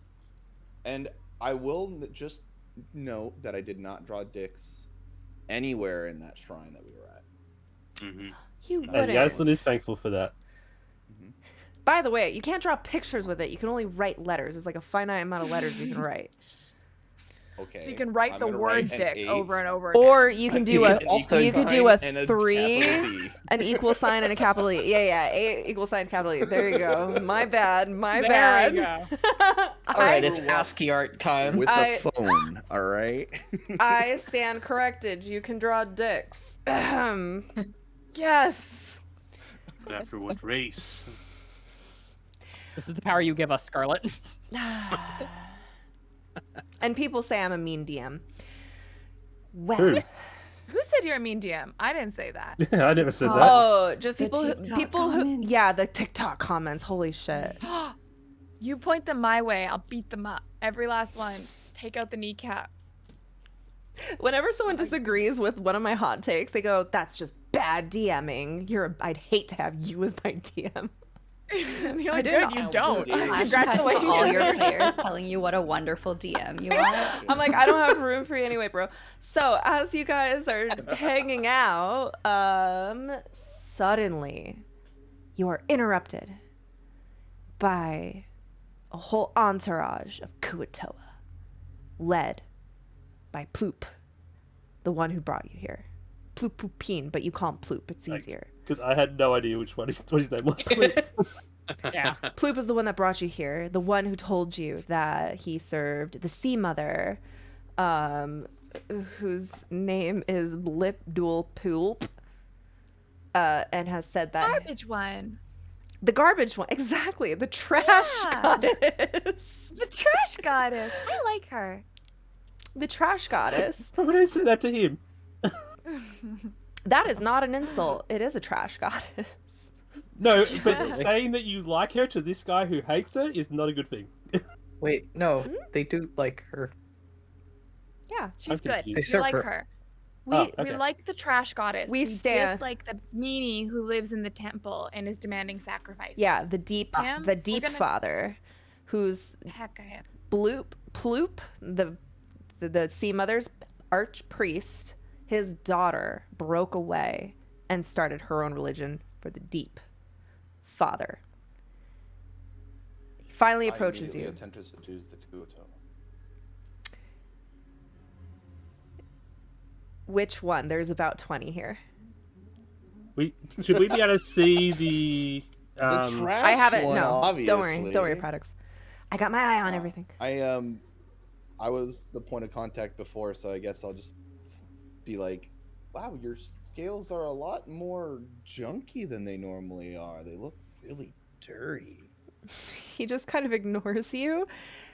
And I will just note that I did not draw dicks anywhere in that shrine that we were at. Mm-hmm. You And wouldn't. Yaslin is thankful for that. By the way, you can't draw pictures with it. You can only write letters. It's like a finite amount of letters you can write. Okay. So you can write I'm the gonna word write an dick 8 over and over again. Or you can do a also you could do a and a 3, capital D. an equal sign, and a capital E. Yeah, A equal sign, capital E. There you go. My bad. My There bad. we go. All right, it's grew up ASCII art time. With I- a phone, all right? I stand corrected. You can draw dicks. Ahem. Yes. After what race? This is the power you give us, Scarlet. And people say I'm a mean DM. Well, Who? Who said you're a mean DM? I didn't say that. I never said that. oh, just The people who, TikTok people who, comments. yeah, the TikTok comments. Holy shit. You point them my way, I'll beat them up. Every last one. Take out the kneecaps. Whenever someone disagrees with one of my hot takes, they go, "That's just bad DMing. I'd hate to have you as my DM." You're I like, did good, you not- don't. Flashback to all your Congratulations. players telling you what a wonderful DM you are. I'm like, I don't have room for you anyway, bro. So as you guys are hanging out, suddenly you are interrupted by a whole entourage of Kuatoa, led by Ploop, the one who brought you here. Ploop Poopine, but you call him Ploop. It's easier. Because I had no idea what his name was. Yeah. Ploop is the one that brought you here, the one who told you that he served the Sea Mother, whose name is Blipdul Poolp, and has said that Garbage one. the garbage one, exactly, the trash Yeah. goddess, The trash goddess. I like her. the trash goddess. Why would I say that to him? That is not an insult. It is a trash goddess. No, but saying that you like her to this guy who hates her is not a good thing. Wait, no, they do like her. Yeah. She's good. confused. They We serve like her. her. We Oh, We okay. like the trash goddess. We stand- dislike the meanie who lives in the temple and is demanding sacrifice. yeah, the deep Him, we're gonna- father who's Heck of him. Ploop, the Sea Mother's archpriest, his daughter broke away and started her own religion for the deep father. He finally approaches I you. attempt to seduce the Kuoto. Which one? There's about 20 here. Should we be able to see the? The trash I haven't. one, No, obviously. don't worry, products. I got my eye on everything. I was the point of contact before, so I guess I'll just be like, wow, your scales are a lot more junky than they normally are. They look really dirty. He just kind of ignores you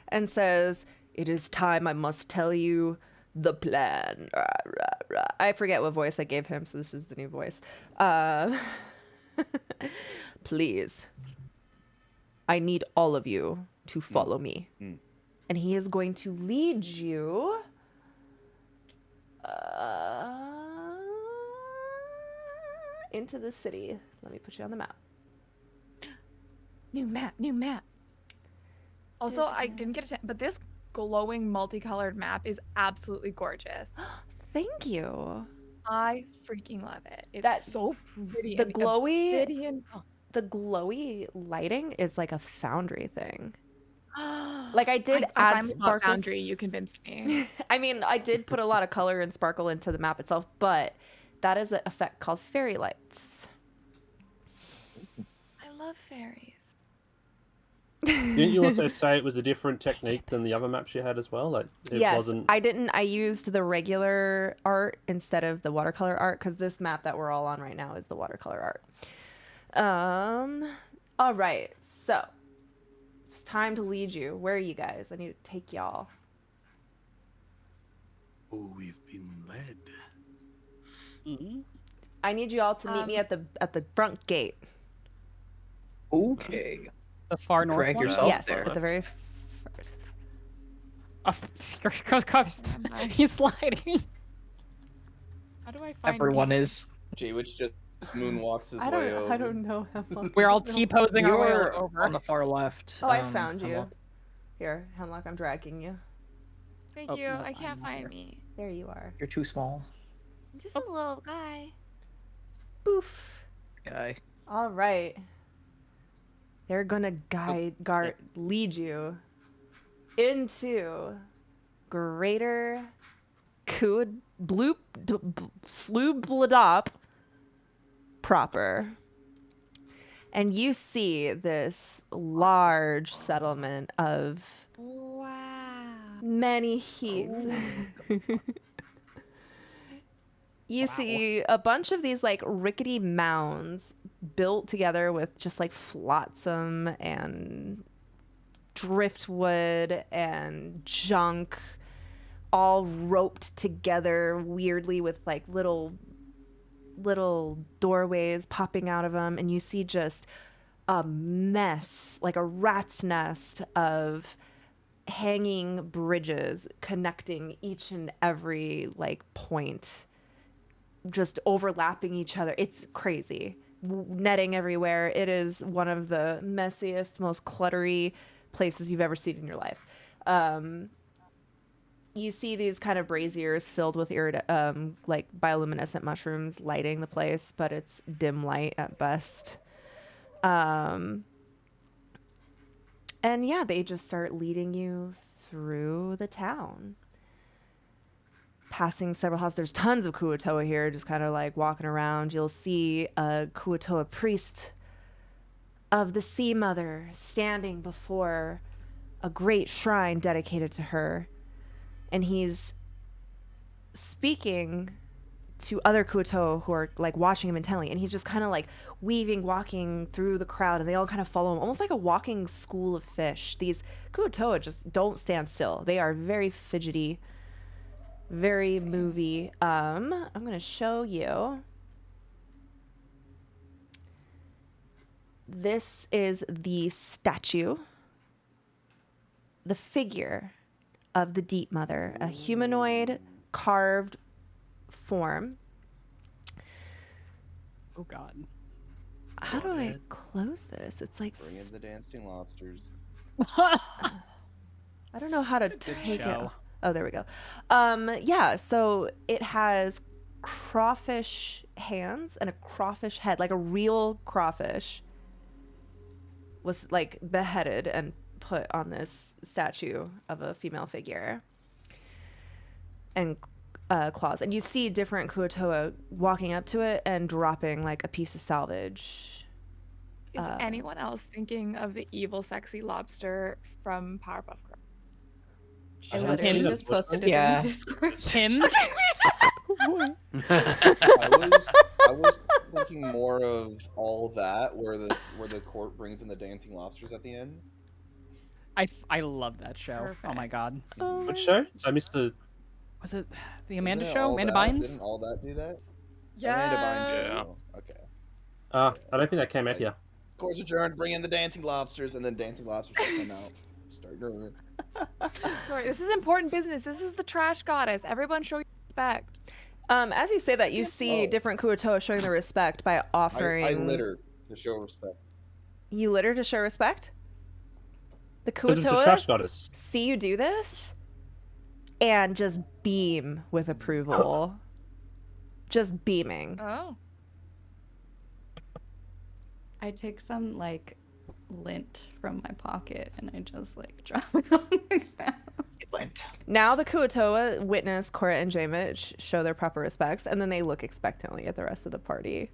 and says, "It is time I must tell you the plan." Rah, rah, rah. I forget what voice I gave him, so this is the new voice. Please, I need all of you to follow me. And he is going to lead you into the city. Let me put you on the map. New map. Also, I didn't get a chance, but this glowing multicolored map is absolutely gorgeous. Thank you. I freaking love it. It's That- so pretty. the and glowy- obsidian. The glowy lighting is like a Foundry thing. Like I did I add finally bought sparkles. Foundry. You convinced me. I mean, I did put a lot of color and sparkle into the map itself, but that is an effect called fairy lights. I love fairies. Didn't you also say it was a different technique than the other maps you had as well? Like it Yes, wasn't. I didn't. I used the regular art instead of the watercolor art because this map that we're all on right now is the watercolor art. All right, so it's time to lead you. Where are you guys? I need to take y'all. Oh, we've been led. I need you all to meet me at the front gate. Okay. The far north Drag one? yourself Yes, there. at the very first. Oh, he's sliding. How do I find Everyone you? is. Jay-Witch just moonwalks his I way over. don't know how. We're all T-posing our way You're over. on the far left. Oh, I found you. Hemlock. Here, Hemlock, I'm dragging you. Thank Oh, you. no, I can't I'm find here. me. There you are. You're too small, I'm just a little guy. Boof. guy. All right. They're gonna lead you into Greater Sloobladop proper. And you see this large settlement of Wow. many heaps. You see a bunch of these like rickety mounds built together with just like flotsam and driftwood and junk all roped together weirdly with like little doorways popping out of them, and you see just a mess, like a rat's nest of hanging bridges connecting each and every like point, just overlapping each other. It's crazy. Netting everywhere. It is one of the messiest, most cluttery places you've ever seen in your life. You see these kind of braziers filled with like bioluminescent mushrooms lighting the place, but it's dim light at best. And yeah, they just start leading you through the town. Passing several houses. There's tons of Kuatoa here, just kind of like walking around. You'll see a Kuatoa priest of the Sea Mother standing before a great shrine dedicated to her. And he's speaking to other Kuatoa who are like watching him intently. And he's just kind of like walking through the crowd, and they all kind of follow him, almost like a walking school of fish. These Kuatoa just don't stand still. They are very fidgety, very movie. I'm gonna show you This is the statue, the figure of the Deep Mother, a humanoid carved form. Oh God. How do I close this? It's like Bring in the dancing lobsters. I don't know how to Good take it. show. Oh, there we go. Yeah, so it has crawfish hands and a crawfish head, like a real crawfish was like beheaded and put on this statue of a female figure. And claws. And you see different Kuotoa walking up to it and dropping like a piece of salvage. Is anyone else thinking of the evil, sexy lobster from Powerpuff Girls? I And haven't Leslie seen that just before. posted it in Yeah. the Discord. Tim. I was thinking more of all that, where the court brings in the dancing lobsters at the end. I love that show. Oh my Perfect. God. Oh Which my- show? I missed the. Was it the Amanda Isn't it show? All Amanda That? Bynes? Didn't all that do that? Yeah. Amanda Bynes Yeah. show. Okay. I don't think that came out Like- here. Court's adjourned. Bring in the dancing lobsters, and then dancing lobsters will come out. Start doing it. Sorry, this is important business. This is the trash goddess. Everyone show your respect. As you say that, you see Oh. different Kuotoa showing the respect by offering. I litter to show respect. You litter to show respect? The Because it's a trash Kuotoa goddess. see you do this and just beam with approval. Just beaming. Oh. I take some like lint from my pocket and I just like drop it on the ground. Lint. Now the Kuotoa witness Cora and Jamich show their proper respects, and then they look expectantly at the rest of the party.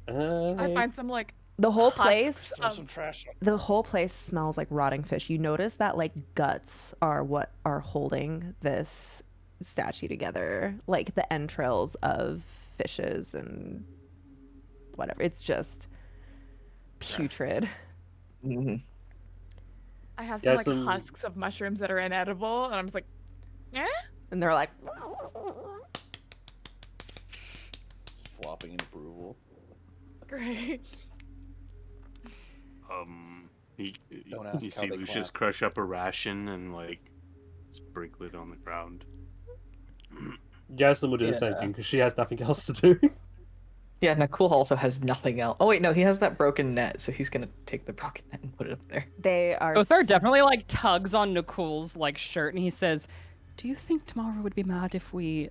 I find some like The whole husks place, Throw of- some trash on. the whole place smells like rotting fish. You notice that like guts are what are holding this statue together, like the entrails of fishes and whatever. It's just putrid. Mm-hmm. I have some Yeah, like some- husks of mushrooms that are inedible, and I'm just like, eh? And they're like, Flopping in approval. Great. Don't You ask how see they Lucius clap. crush up a ration and like sprinkle it on the ground. Jaslyn will do the same Yeah. thing because she has nothing else to do. Yeah, Nakul also has nothing else. Oh wait, no, he has that broken net, so he's gonna take the broken net and put it up there. they are. Othar definitely like tugs on Nicole's like shirt and he says, "Do you think tomorrow would be mad if we?"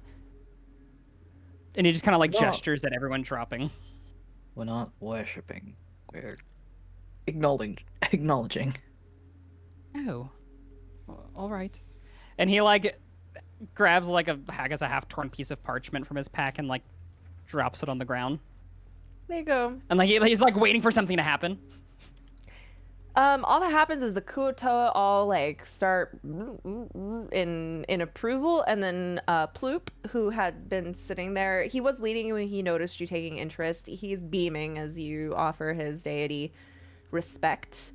And he just kind of like No. gestures at everyone dropping. We're not worshipping. We're acknowledging. Oh, well, all right. And he like grabs like I guess a half-torn piece of parchment from his pack and like drops it on the ground. There you go. And like he's like waiting for something to happen. All that happens is the Kuotoa all like start in approval, and then Ploop, who had been sitting there, he was leading you when he noticed you taking interest. He's beaming as you offer his deity respect,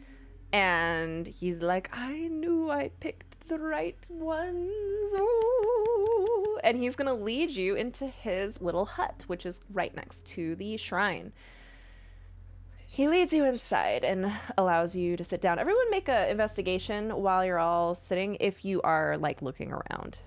and he's like, "I knew I picked the right ones." Ooh. And he's gonna lead you into his little hut, which is right next to the shrine. He leads you inside and allows you to sit down. Everyone make an investigation while you're all sitting, if you are, like, looking around.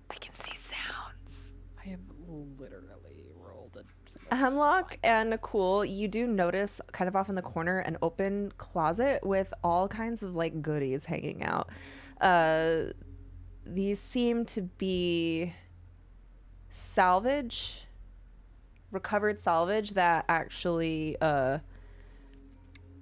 I can see sounds. I have literally rolled a single. Hemlock and Nicole, you do notice kind of off in the corner an open closet with all kinds of like goodies hanging out. These seem to be salvage, recovered salvage that actually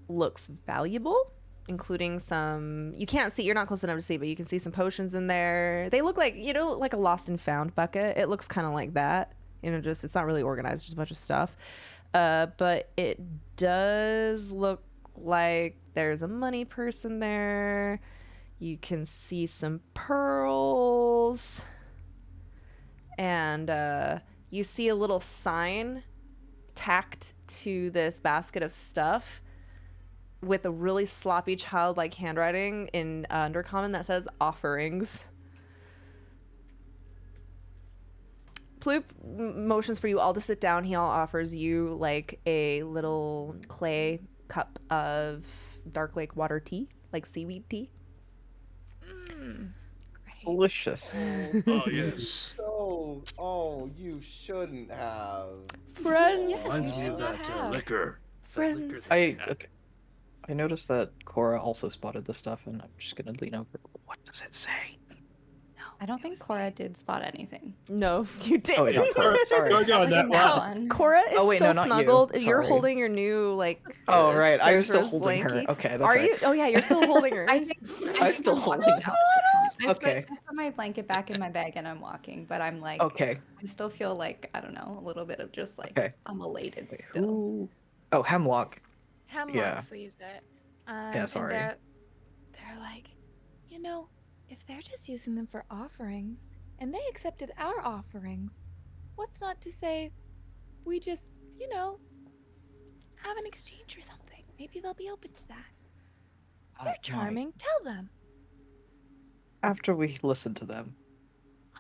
looks valuable, including some, you can't see, you're not close enough to see, but you can see some potions in there. They look like, you know, like a lost and found bucket. It looks kind of like that. You know, just, it's not really organized, just a bunch of stuff. But it does look like there's a money purse in there. You can see some pearls. And you see a little sign tacked to this basket of stuff with a really sloppy childlike handwriting in Undercommon that says offerings. Ploop motions for you all to sit down. He all offers you like a little clay cup of dark lake water tea, like seaweed tea. Delicious. Oh yes. You shouldn't have. Friends. Reminds me of Not that have. liquor. Friends. I noticed that Cora also spotted this stuff, and I'm just gonna lean over. What does it say? I don't think Cora did spot anything. No, you didn't. Oh wait, not Cora. Sorry. Go on that That one. one. Cora is Oh, wait, still no, not you. snuggled. You're Sorry. holding your new like. Oh right, I was still Fencer's holding her. blankie. Okay, that's Are right. you? Oh yeah, you're still holding her. I think I'm still holding her. Okay. I put my blanket back in my bag and I'm walking, but I'm like, Okay. I still feel like, I don't know, a little bit of just like, Okay. I'm elated Wait, still. who? Oh, Hemlock. Hemlock Yeah. sees it. Yeah, sorry. And they're like, you know, if they're just using them for offerings, and they accepted our offerings, what's not to say we just, you know, have an exchange or something? Maybe they'll be open to that. They're charming. Tell them. After we listen to them.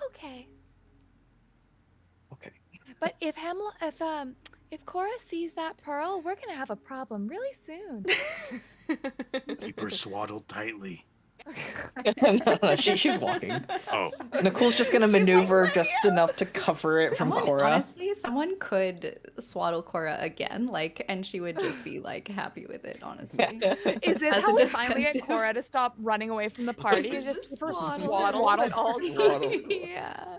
Okay. Okay. But if Cora sees that pearl, we're gonna have a problem really soon. Keep her swaddled tightly. No, she's walking. Oh, Nicole's just gonna maneuver just enough to cover it from Someone, Cora. honestly, someone could swaddle Cora again, like, and she would just be like happy with it, honestly. Is this As how a we finally get defensive- Cora to stop running away from the party? Is just keep her swaddled at all times? Swaddle. Yeah.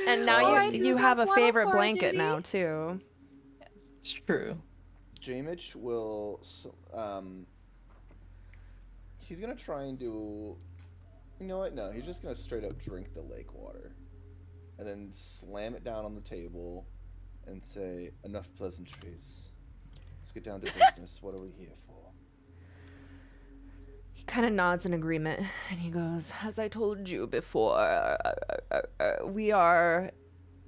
And now Alright, you who's have on a swaddle favorite Cora blanket duty? now too. It's true. Jamich will. He's gonna try and do. You know what? No, he's just gonna straight up drink the lake water, and then slam it down on the table, and say, "Enough pleasantries. Let's get down to business. What are we here for?" He kind of nods in agreement and he goes, "As I told you before, we are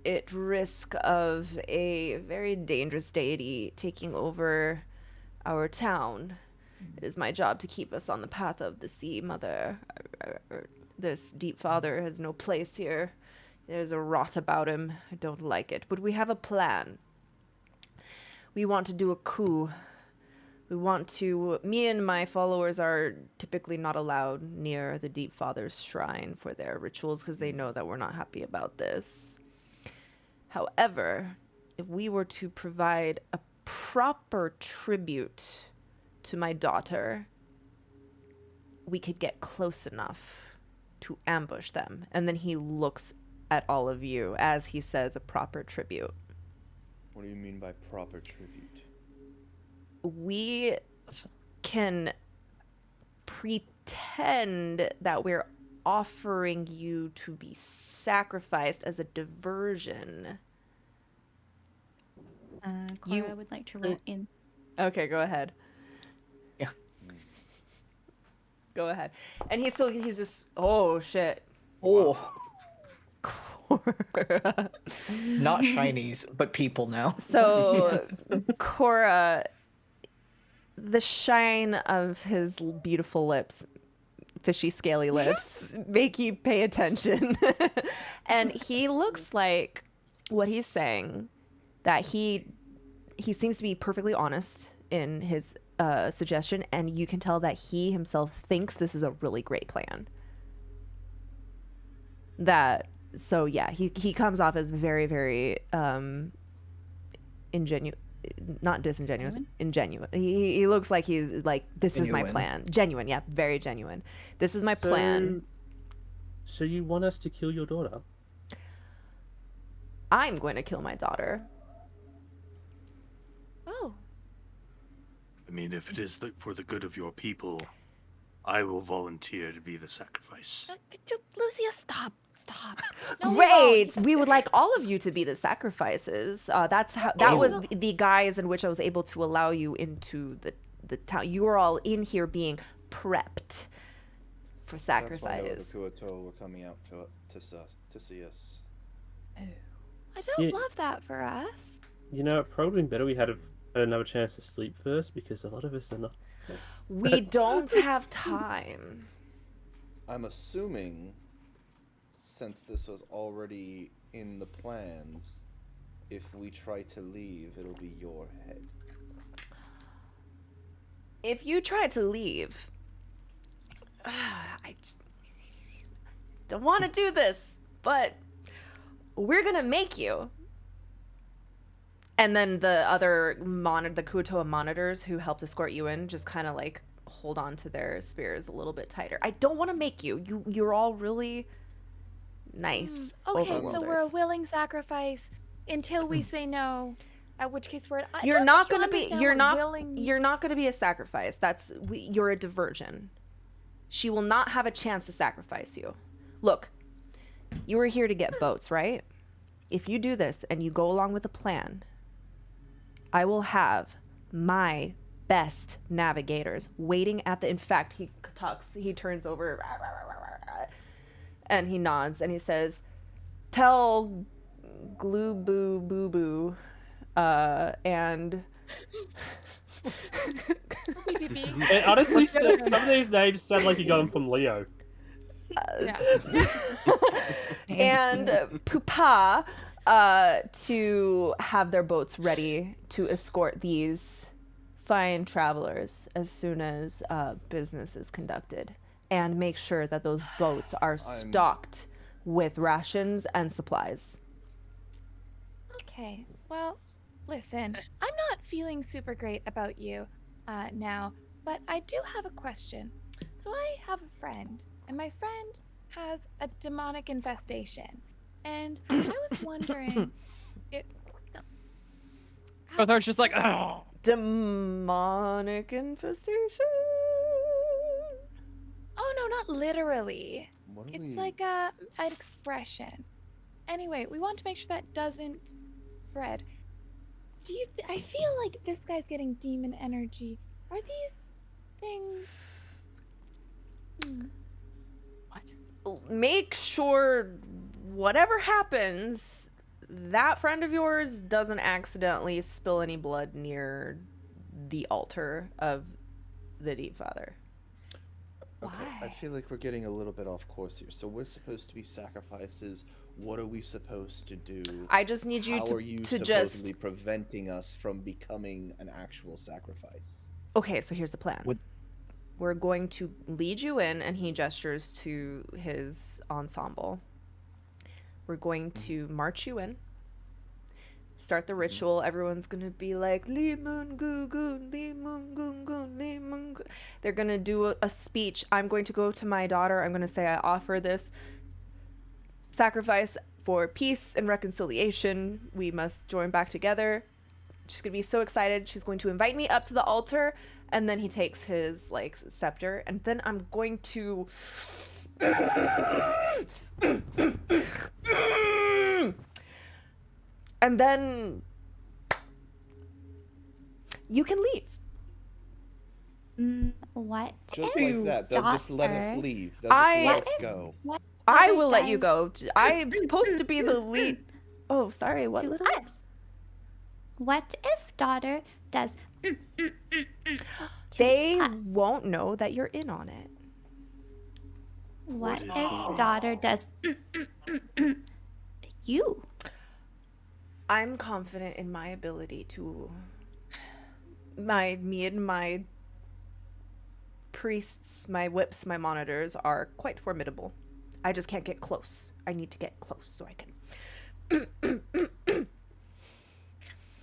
at risk of a very dangerous deity taking over our town. It is my job to keep us on the path of the sea, Mother. This deep father has no place here. There's a rot about him. I don't like it. But we have a plan. We want to do a coup. Me and my followers are typically not allowed near the Deep Father's shrine for their rituals because they know that we're not happy about this. However, if we were to provide a proper tribute to my daughter, we could get close enough to ambush them." And then he looks at all of you as he says a proper tribute. What do you mean by proper tribute? We can pretend that we're offering you to be sacrificed as a diversion. Cora would like to roll in. Okay, go ahead. Yeah. Go ahead. And he's this, oh shit. Oh, Cora. not shinies, but people now. So, Cora, the shine of his beautiful lips, fishy, scaly lips, make you pay attention. And he looks like what he's saying, that he seems to be perfectly honest in his suggestion, and you can tell that he himself thinks this is a really great plan. So yeah, he comes off as very, very not disingenuous, ingenuine. He looks like he's like, this is my Genuine. plan. Genuine, yeah, very genuine. This is my plan. So you want us to kill your daughter? I'm going to kill my daughter. Oh, I mean, if it is for the good of your people, I will volunteer to be the sacrifice. Lucia, stop. Stop. Great. We would like all of you to be the sacrifices. That was the guise in which I was able to allow you into the town. You are all in here being prepped for That's why sacrifice. the Kuoto were coming out to see us. I don't Yeah. love that for us. You know, it probably been better we had another chance to sleep first, because a lot of us are not We don't have time. I'm assuming, since this was already in the plans, if we try to leave, it'll be your head. If you try to leave, I don't want to do this, but we're gonna make you. And then the other the Kuotoa monitors who helped escort you in just kind of like hold on to their spears a little bit tighter. I don't want to make you. You're all really nice. Okay, so we're a overworlders. willing sacrifice until we say no. At which case we're. I You're don't not think you gonna be. understand You're what not. Willing... You're not gonna be a sacrifice. You're a diversion. She will not have a chance to sacrifice you. Look, you were here to get boats, right? If you do this and you go along with the plan, I will have my best navigators waiting at the. In fact, he talks. He turns over, and he nods and he says, "Tell Glue Boo Boo Boo, and." It honestly, some of these names sound like you got them from Leo. Yeah. And Pupa to have their boats ready to escort these fine travelers as soon as business is conducted, and make sure that those boats are stocked with rations and supplies. Okay, well, listen, I'm not feeling super great about you now, but I do have a question. So I have a friend, and my friend has a demonic infestation, and I was wondering if... Kothor's just like, oh. Demonic infestation? Oh, no, not literally. What do It's we... like an expression. Anyway, we want to make sure that doesn't spread. Do you? I feel like this guy's getting demon energy. Are these things? Make sure whatever happens, that friend of yours doesn't accidentally spill any blood near the altar of the Deep Father. Okay, I Why? feel like we're getting a little bit off course here. So we're supposed to be sacrifices. What are we supposed to do? I just need you How are you to supposedly just... preventing us from becoming an actual sacrifice? Okay, so here's the plan. Would- We're going to lead you in, and he gestures to his ensemble. We're going to march you in, start the ritual. Everyone's going to be like, Li Mun Gu Gun, Li Mun Gun Gun, Li Mun Gu. They're going to do a speech. I'm going to go to my daughter. I'm going to say, I offer this sacrifice for peace and reconciliation. We must join back together. She's going to be so excited. She's going to invite me up to the altar. And then he takes his like scepter, and then I'm going to and then you can leave. What Just if like that. They'll just let us Doctor- leave. They'll just I- let us What if- go. What I other will let you does go. I'm supposed to be the lead. Oh, sorry. What to little? us? What if daughter does to They us? won't know that you're in on it. What if- if daughter does you? I'm confident in my ability to me and my priests, my whips, my monitors are quite formidable. I just can't get close. I need to get close so I can.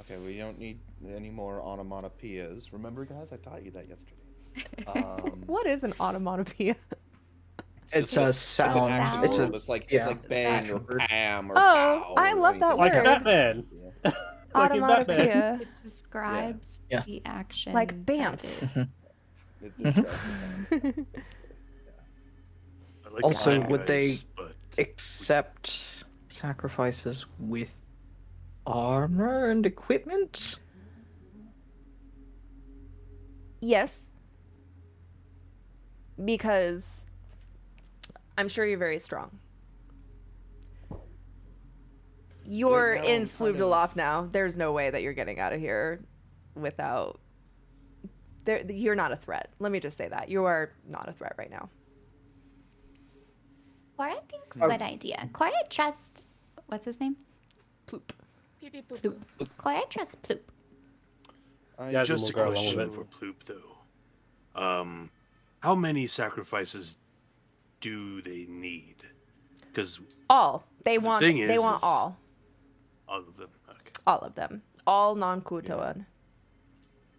Okay, we don't need any more onomatopoeias. Remember, guys, I taught you that yesterday. What is an onomatopoeia? It's a sound. sound. It's a It's like yeah, bang or word. pam or Oh, pow I or love that anything Like word. Batman. Yeah. Like in Batman. Onomatopoeia. It describes Yeah. the action. Like that Banff. it- It describes the sound, basically. I like Also, the would they guys, but accept sacrifices with armor and equipment? Yes. Because I'm sure you're very strong. You're Right now, in I'm kind Sloop of- Dolof now. There's no way that you're getting out of here without You're not a threat. Let me just say that. You are not a threat right now. Cora thinks good idea. Cora trusts. What's his name? Ploop. Peep, peep, poop, Ploop. poop. Cora trusts Ploop. Yeah, Just we'll a go along with question it. for Ploop, though. How many sacrifices do they need? Because All. They The want thing they is- want is- all. all of them. Okay. All of them. All non-Kutoan.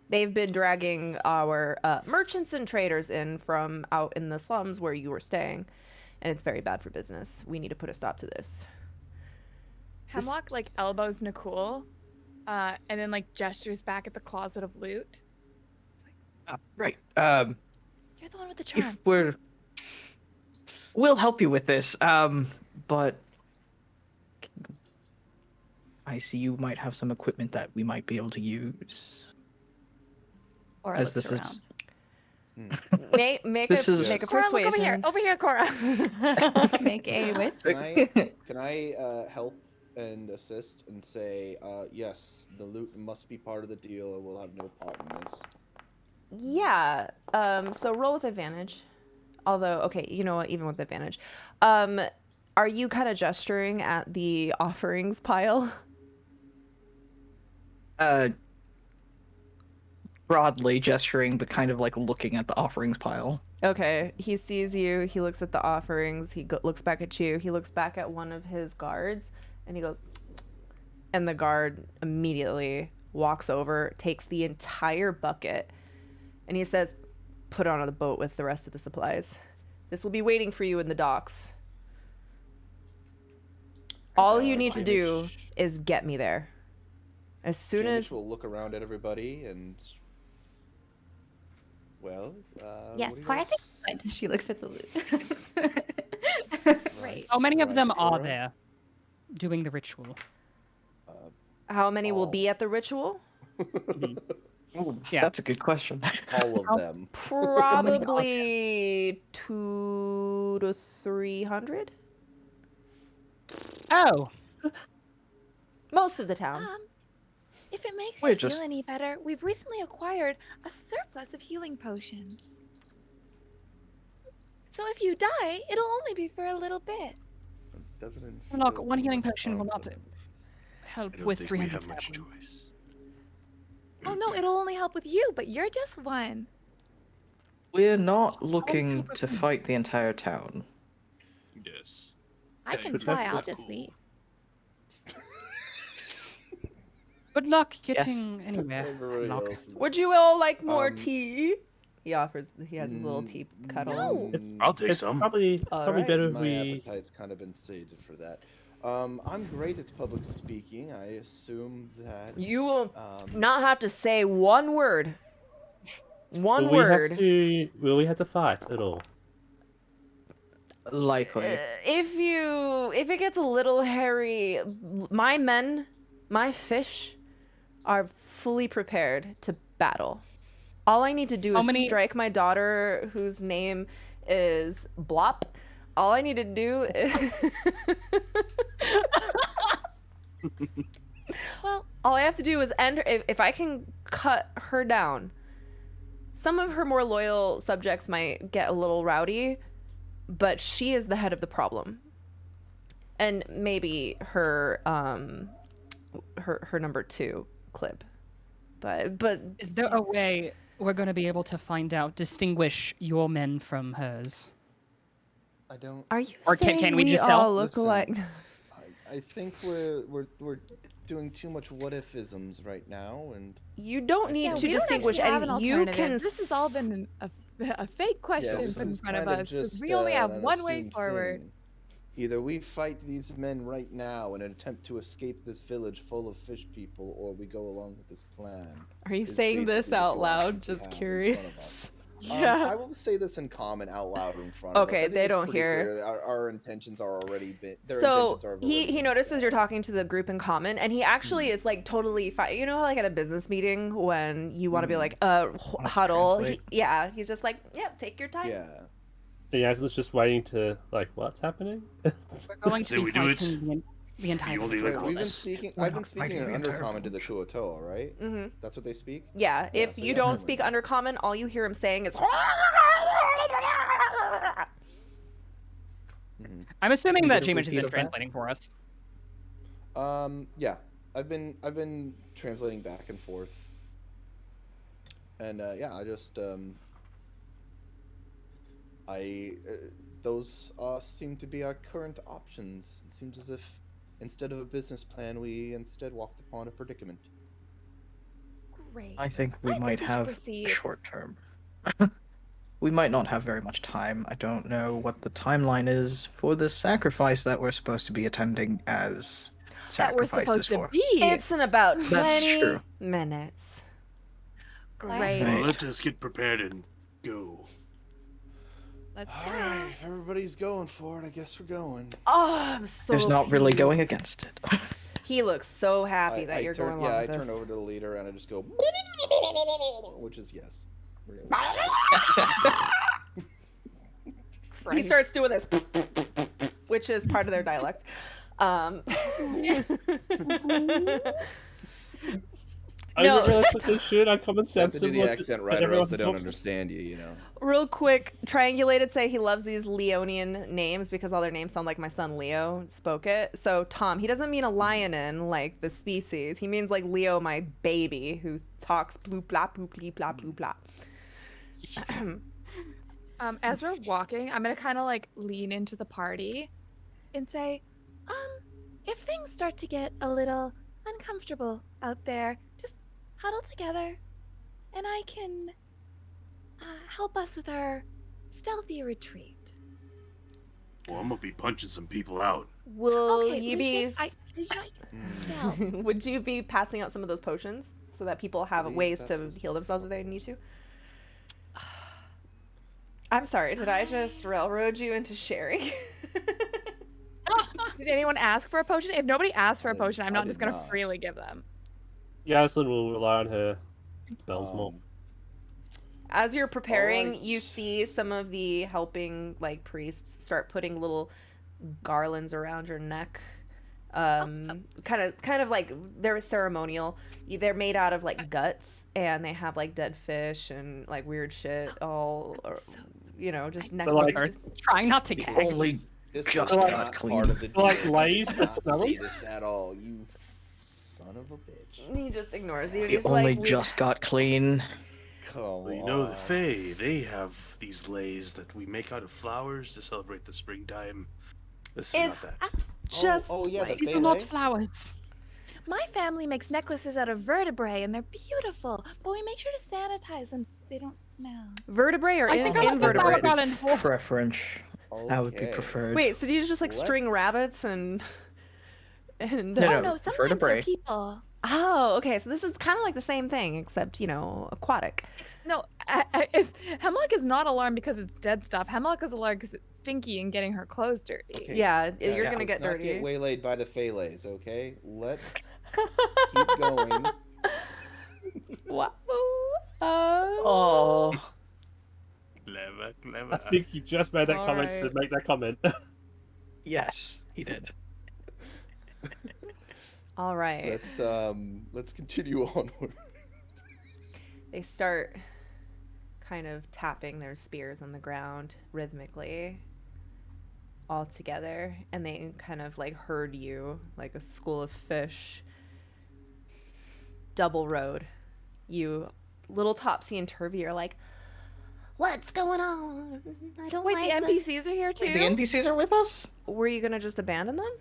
They've been dragging our merchants and traders in from out in the slums where you were staying, and it's very bad for business. We need to put a stop to this. Hemlock like elbows Nicole, and then like gestures back at the closet of loot. Right. You're the one with the charm. If we'll help you with this. But I see you might have some equipment that we might be able to use. Cora As looks this around. Make This a is- make a Cora, look persuasion. over here, Cora. Make a which? Can I help and assist and say, yes, the loot must be part of the deal, or we'll have no part in this. Yeah. So roll with advantage. Although, okay, you know what? Even with advantage, are you kind of gesturing at the offerings pile? Broadly gesturing, but kind of like looking at the offerings pile. Okay, he sees you. He looks at the offerings. He looks back at you. He looks back at one of his guards, and he goes. And the guard immediately walks over, takes the entire bucket, and he says, "Put it on the boat with the rest of the supplies. This will be waiting for you in the docks. All you need to do is get me there. As soon as we'll look around at everybody and. Well, Yes, what do you Cora guys- thinks good. She looks at the loot. Right. How many of Right, them are Cora? there doing the ritual? how many will all. be at the ritual? Yeah. That's a good question. All of them. Probably 200 to 300. Oh, Most of the town. If it makes We're you just- feel any better, we've recently acquired a surplus of healing potions. So if you die, it'll only be for a little bit. Doesn't look, instill one too healing much potion will not confidence. help I don't with think we 300 have much saplings. choice. Oh no, it'll only help with you, but you're just one. We're not looking to fight the entire town. Yes. I Yeah, can but fly, that's I'll cool. just leave. Good luck Yes. getting anywhere. Everybody Hemlock. else is- Would you all like more Um, tea? He offers. He has his little tea cuddle. Mm, I'll take It's some. probably Alright. better if My we. appetite's kind of been sated for that. I'm great at public speaking. I assume that You will Um, not have to say one word. One Will we word. have to? Will we have to fight at all? Likely. If it gets a little hairy, my men, my fish, are fully prepared to battle. All I need to do How is many- strike my daughter, whose name is Blop. All I need to do is. Well, All I have to do is end her. If I can cut her down, some of her more loyal subjects might get a little rowdy, but she is the head of the problem. And maybe her her number 2 clip. But Is there a way we're going to be able to find out, distinguish your men from hers? I don't. are you Or can saying we we just tell? all look Listen, alike? I think we're doing too much what if isms right now, and You don't need yeah, to we don't distinguish actually have an any. You alternative. can. This has all been a fake question this put in is front of kind us. just, We only have an one way assumed forward. thing. Either we fight these men right now in an attempt to escape this village full of fish people, or we go along with this plan. Are you is saying this basically the out two loud? options we Just have in curious. front of us. Yeah. I will say this in common out loud in front of us. I Okay, think they it's don't pretty hear. clear that Our intentions are already been. Their So intentions are already he been notices set. you're talking to the group in common, and he actually is like totally fine. You know, how, like at a business meeting when you want to be like, huddle. translate. Yeah, he's just like, yeah, take your time. Yeah. Yeah, it's just waiting to like what's happening. We're going to So be we do it. fighting the entire only Wait, live we've been once. speaking. We're I've been not speaking fighting in the entire Undercommon to the Kuotoa, right? Mm-hmm. That's what they speak. Yeah, Yeah, if so you yes, don't I'm speak with Undercommon, all you hear him saying is. I'm assuming You that get a J-Mitch has repeat been of that? translating for us. Yeah, I've been translating back and forth, and yeah, I just those seem to be our current options. It seems as if instead of a business plan, we instead walked upon a predicament. Great. I think we might should have proceed. a short term. We might not have very much time. I don't know what the timeline is for this sacrifice that we're supposed to be attending as That we're sacrifices supposed to for. be. It's in about That's 20 true. minutes. Great. Well, Right. let us get prepared and go. Let's All right, if everybody's going for it, I guess we're going. Oh, I'm so There's not really pleased. going against it. He looks so happy that you're turn, going yeah, along I with turn this. over to the leader and I just go, which is yes. Really. He starts doing this, which is part of their dialect. I No. didn't realize that they should. On common You have sense. to do the similar accent to right, or everyone else they don't talks. understand you. You know. Real quick, Triangulated say he loves these Leonian names because all their names sound like my son Leo spoke it. So Tom, he doesn't mean a lionin like the species. He means like Leo, my baby, who talks bloop blah bloop blee blah bloop blah. As we're walking, I'm gonna kind of like lean into the party and say, if things start to get a little uncomfortable out there, just huddle together, and I can help us with our stealthy retreat. Well, I'm gonna be punching some people out. Will Okay, you be? Lucius, did you not stealth? Would you be passing out some of those potions so that people have Believe ways that to was- heal themselves if they need to? I'm sorry, did I just railroad you into sharing? Did anyone ask for a potion? If nobody asked for a potion, I'm I not did just gonna not. freely give them. Yaslin will rely on her spells more. As you're preparing, Alright. you see some of the helping like priests start putting little garlands around your neck. Kind of like they're ceremonial. They're made out of like guts, and they have like dead fish and like weird shit all, just So, like, necklaces. Trying not to gag. Only This Just was got not clean. part of the deal. Like I Lay's, did but not smelly? see this at all. You son of a bitch. He just ignores you. And we he's only like, just got clean. Come Well, you know, the on. Fae, they have these leis that we make out of flowers to celebrate the springtime. This is It's not that. just oh yeah, like- the These are not Fae? flowers. My family makes necklaces out of vertebrae, and they're beautiful, but we make sure to sanitize them. They don't smell. vertebrae or I think I That's like the invertebrates? flower garden. Oh. Preference. That would be Okay. preferred. Wait, so do you just like string Let's- rabbits and No, Oh no, no, sometimes vertebrae. they're people. Oh, okay. So this is kind of like the same thing, except aquatic. No, Hemlock is not alarmed because it's dead stuff. Hemlock is alarmed because it's stinky and getting her clothes dirty. Okay, Yeah, guys, you're gonna let's get not dirty. Get waylaid by the Phaelays, okay? Let's keep going. Wow. Oh, Clever, I clever. think you just made that comment to Alright. make that comment. yes, he did. All right. Let's continue onward. They start kind of tapping their spears on the ground rhythmically all together, and they kind of like herd you like a school of fish double road. You little Topsy and Turvy are like, what's going on? I don't Wait, like the this." NPCs are here too. The NPCs are with us? Were you gonna just abandon them?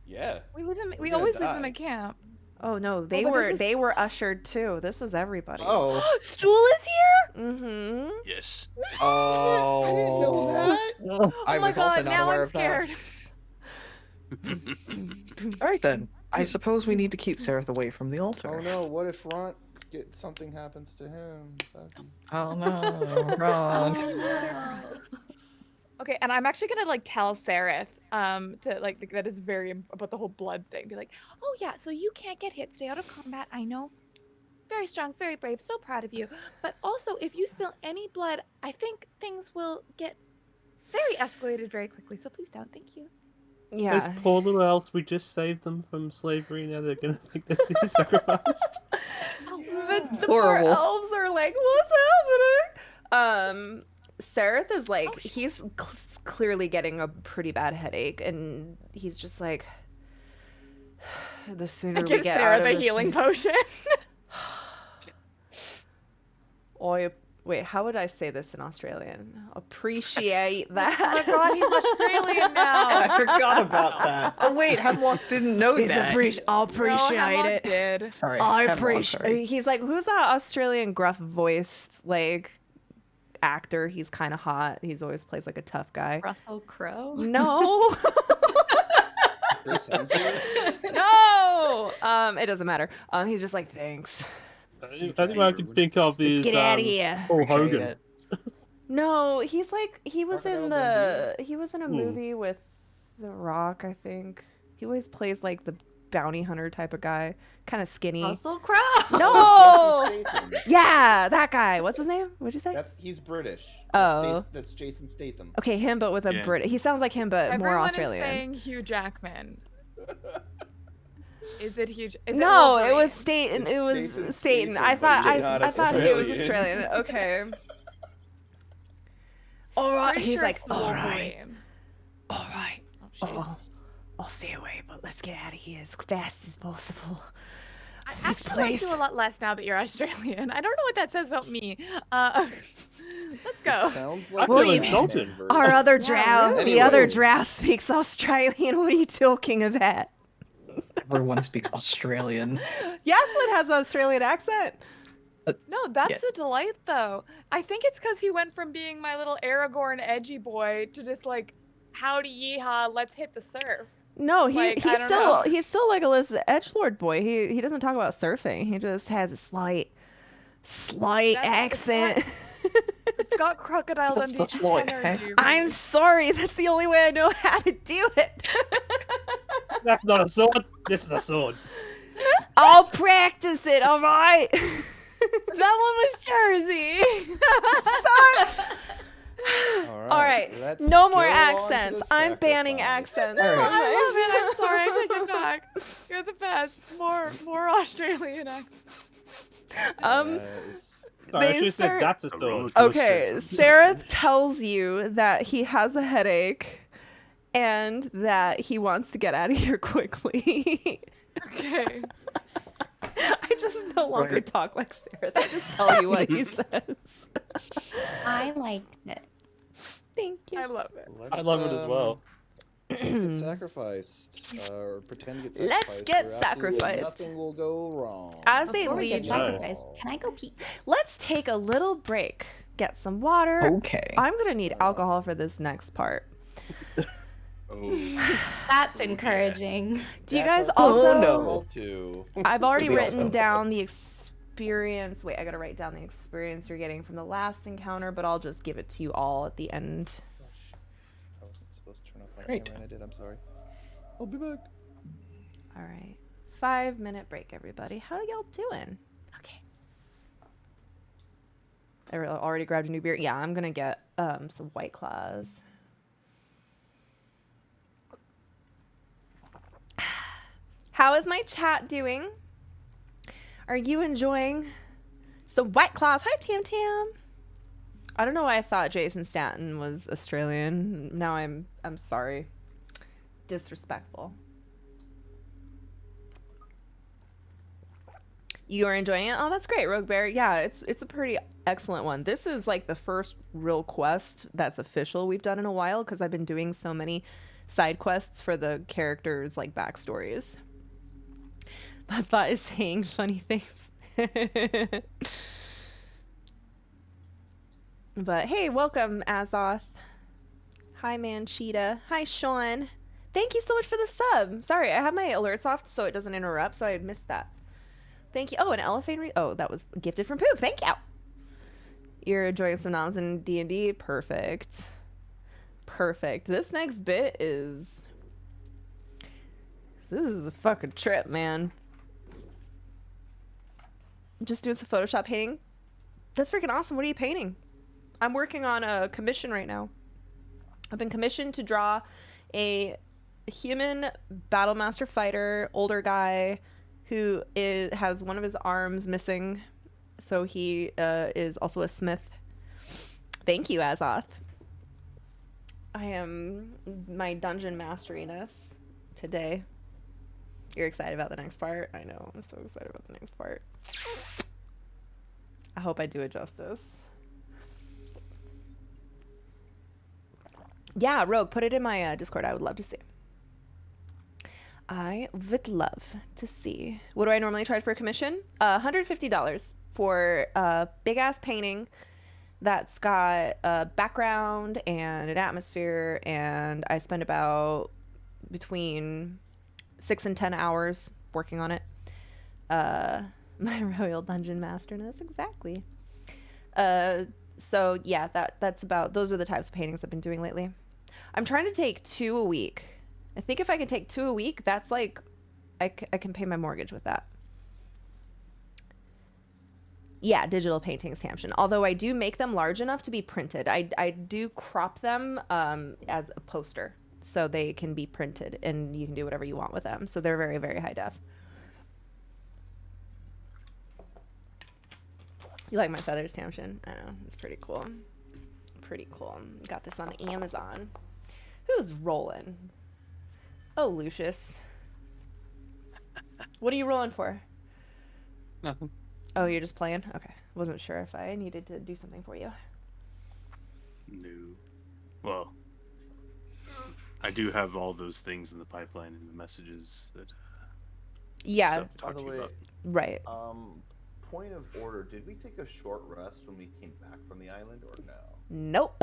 Yeah. We gonna always leave them die. at camp. Oh no, but this is- they were ushered too. This is everybody. Oh. Stool is here. Mm-hmm. Yes. Oh. I didn't know that. Oh I my was also god, not now aware I'm of that. scared. All right then. I suppose we need to keep Sereth away from the altar. Oh no, what if something happens to him? Oh no, Ron. Okay, and I'm actually gonna like tell Sereth, to like that is very about the whole blood thing. Be like, oh yeah, so you can't get hit. Stay out of combat. I know. Very strong, very brave. So proud of you. But also, if you spill any blood, I think things will get very escalated very quickly. So please don't. Thank you. Yeah. Those poor little elves, we just saved them from slavery. Now they're gonna think they're being sacrificed. The poor Horrible. elves are like, what's happening? Sereth is like, he's clearly getting a pretty bad headache, and he's just like, the sooner I we give get Sarah out of the this healing place- potion. Wait, how would I say this in Australian? Appreciate Oh that. my god, he's Australian now. I forgot about that. Oh wait, Hemlock didn't know He's that. I'll No, appreciate Hemlock it. did. Sorry, I Hemlock, appreciate. sorry. He's like, who's that Australian gruff voiced like actor? He's kind of hot. He's always plays like a tough guy. Russell Crowe. No. Chris Hemsworth? No. It doesn't matter. He's just like, thanks. I think what I can think of is Let's get out of here. Paul Appreciate Hogan. it. No, he's like he was in Crocodile he was in a Hmm. movie with The Rock, I think. He always plays like the bounty hunter type of guy, kind of skinny. Russell Crowe. No. Jason Statham. Yeah, that guy. What's his name? What'd you say? He's British. Oh. That's Jason Statham. Okay, him, but with a Yeah. Brit. He sounds like him, but more Everyone Australian. is saying Hugh Jackman. Is it Hugh? Is No, it it was Wolverine? Staten. It's It was Jason Staten. Statham, I but thought he's not I thought he was Australian. Australian. Okay. All right. Pretty He's sure like, it's the all right, Wolverine. all right. Oh, shit. Oh, I'll stay away, but let's get out of here as fast as possible. I This actually like place. you a lot less now that you're Australian. I don't know what that says about me. Let's go. Sounds I like feel a insulted. Manver. Our other Yeah, drow, really. the other Anyway. drow speaks Australian. What are you talking about? Everyone speaks Australian. Yaslin has an Australian accent. No, that's Yeah. a delight though. I think it's because he went from being my little Aragorn edgy boy to just like, howdy yeehaw, let's hit the surf. No, Like, I don't know. he's still like a edgelord boy. He doesn't talk about surfing. He just has a slight That's- accent. It's got Crocodile That's Dundee the slight energy. I'm sorry. That's the only way I know how to do it. That's not a sword. This is a sword. I'll practice it. All right. That one was Jersey. Sorry. All right. let's No more go on to the accents. I'm banning sacrifice. accents. All from right. my- I love it. I'm sorry. I take it back. You're the best. More Australian accents. Yes. I They should have said start- that's a A sword. roller coaster Okay, from- Sarah tells you that he has a headache and that he wants to get out of here quickly. Okay. I just no longer Right. talk like Sarah. I just tell you what he says. I liked it. Thank I you. love it. I love it as well. Let's get sacrificed, or pretend to get Let's sacrificed. get where absolutely sacrificed. Nothing will go wrong. As they Before we lead get you, Yeah. sacrificed, can I go pee? let's take a little break, get some water. Okay. I'm gonna need alcohol for this next part. Oh, That's encouraging. Do you That's guys our also? no. goal too. I've already We written also- down the experience. Wait, I gotta write down the experience you're getting from the last encounter, but I'll just give it to you all at the end. I wasn't supposed to turn off my Great. camera, and I did. I'm sorry. I'll be back. All right. 5-minute break, everybody. How y'all doing? Okay. I already grabbed a new beer. Yeah, I'm gonna get some White Claws. How is my chat doing? Are you enjoying some White Claws? Hi, Tam Tam. I don't know why I thought Jason Statham was Australian. Now I'm sorry. Disrespectful. You are enjoying it? Oh, that's great, Rogue Bear. Yeah, it's a pretty excellent one. This is like the first real quest that's official we've done in a while because I've been doing so many side quests for the characters' like backstories. Buzzbot is saying funny things. But hey, welcome, Azoth. Hi, Mancheetah. Hi, Sean. Thank you so much for the sub. Sorry, I have my alerts off so it doesn't interrupt, so I missed that. Thank you. Oh, an elephant. Oh, that was gifted from Poof. Thank you. You're enjoying some noms in D&D? Perfect. Perfect. This next bit is... This is a fucking trip, man. Just doing some Photoshop painting. That's freaking awesome. What are you painting? I'm working on a commission right now. I've been commissioned to draw a human battlemaster fighter, older guy who has one of his arms missing. So he is also a smith. Thank you, Azoth. I am my dungeon masteriness today. You're excited about the next part? I know. I'm so excited about the next part. I hope I do it justice. Yeah, Rogue, put it in my Discord. I would love to see. I would love to see. What do I normally charge for a commission? $150 for a big-ass painting that's got a background and an atmosphere, and I spend about between 6 and 10 hours working on it. My royal dungeon masterness, exactly. So yeah, that's about, those are the types of paintings I've been doing lately. I'm trying to take 2 a week. I think if I can take 2 a week, that's like, I can pay my mortgage with that. Yeah, digital paintings, Tamsin. Although I do make them large enough to be printed. I do crop them as a poster so they can be printed and you can do whatever you want with them. So they're very, very high def. You like my feathers, Tamsin? I know, it's pretty cool. Pretty cool. Got this on Amazon. Who's rolling? Oh, Lucius. What are you rolling for? Nothing. Oh, you're just playing? Okay. Wasn't sure if I needed to do something for you. No. Well, I do have all those things in the pipeline and the messages that. Yeah. Stuff we By talked the to you way, about. Right. Point of order, did we take a short rest when we came back from the island, or no? Nope.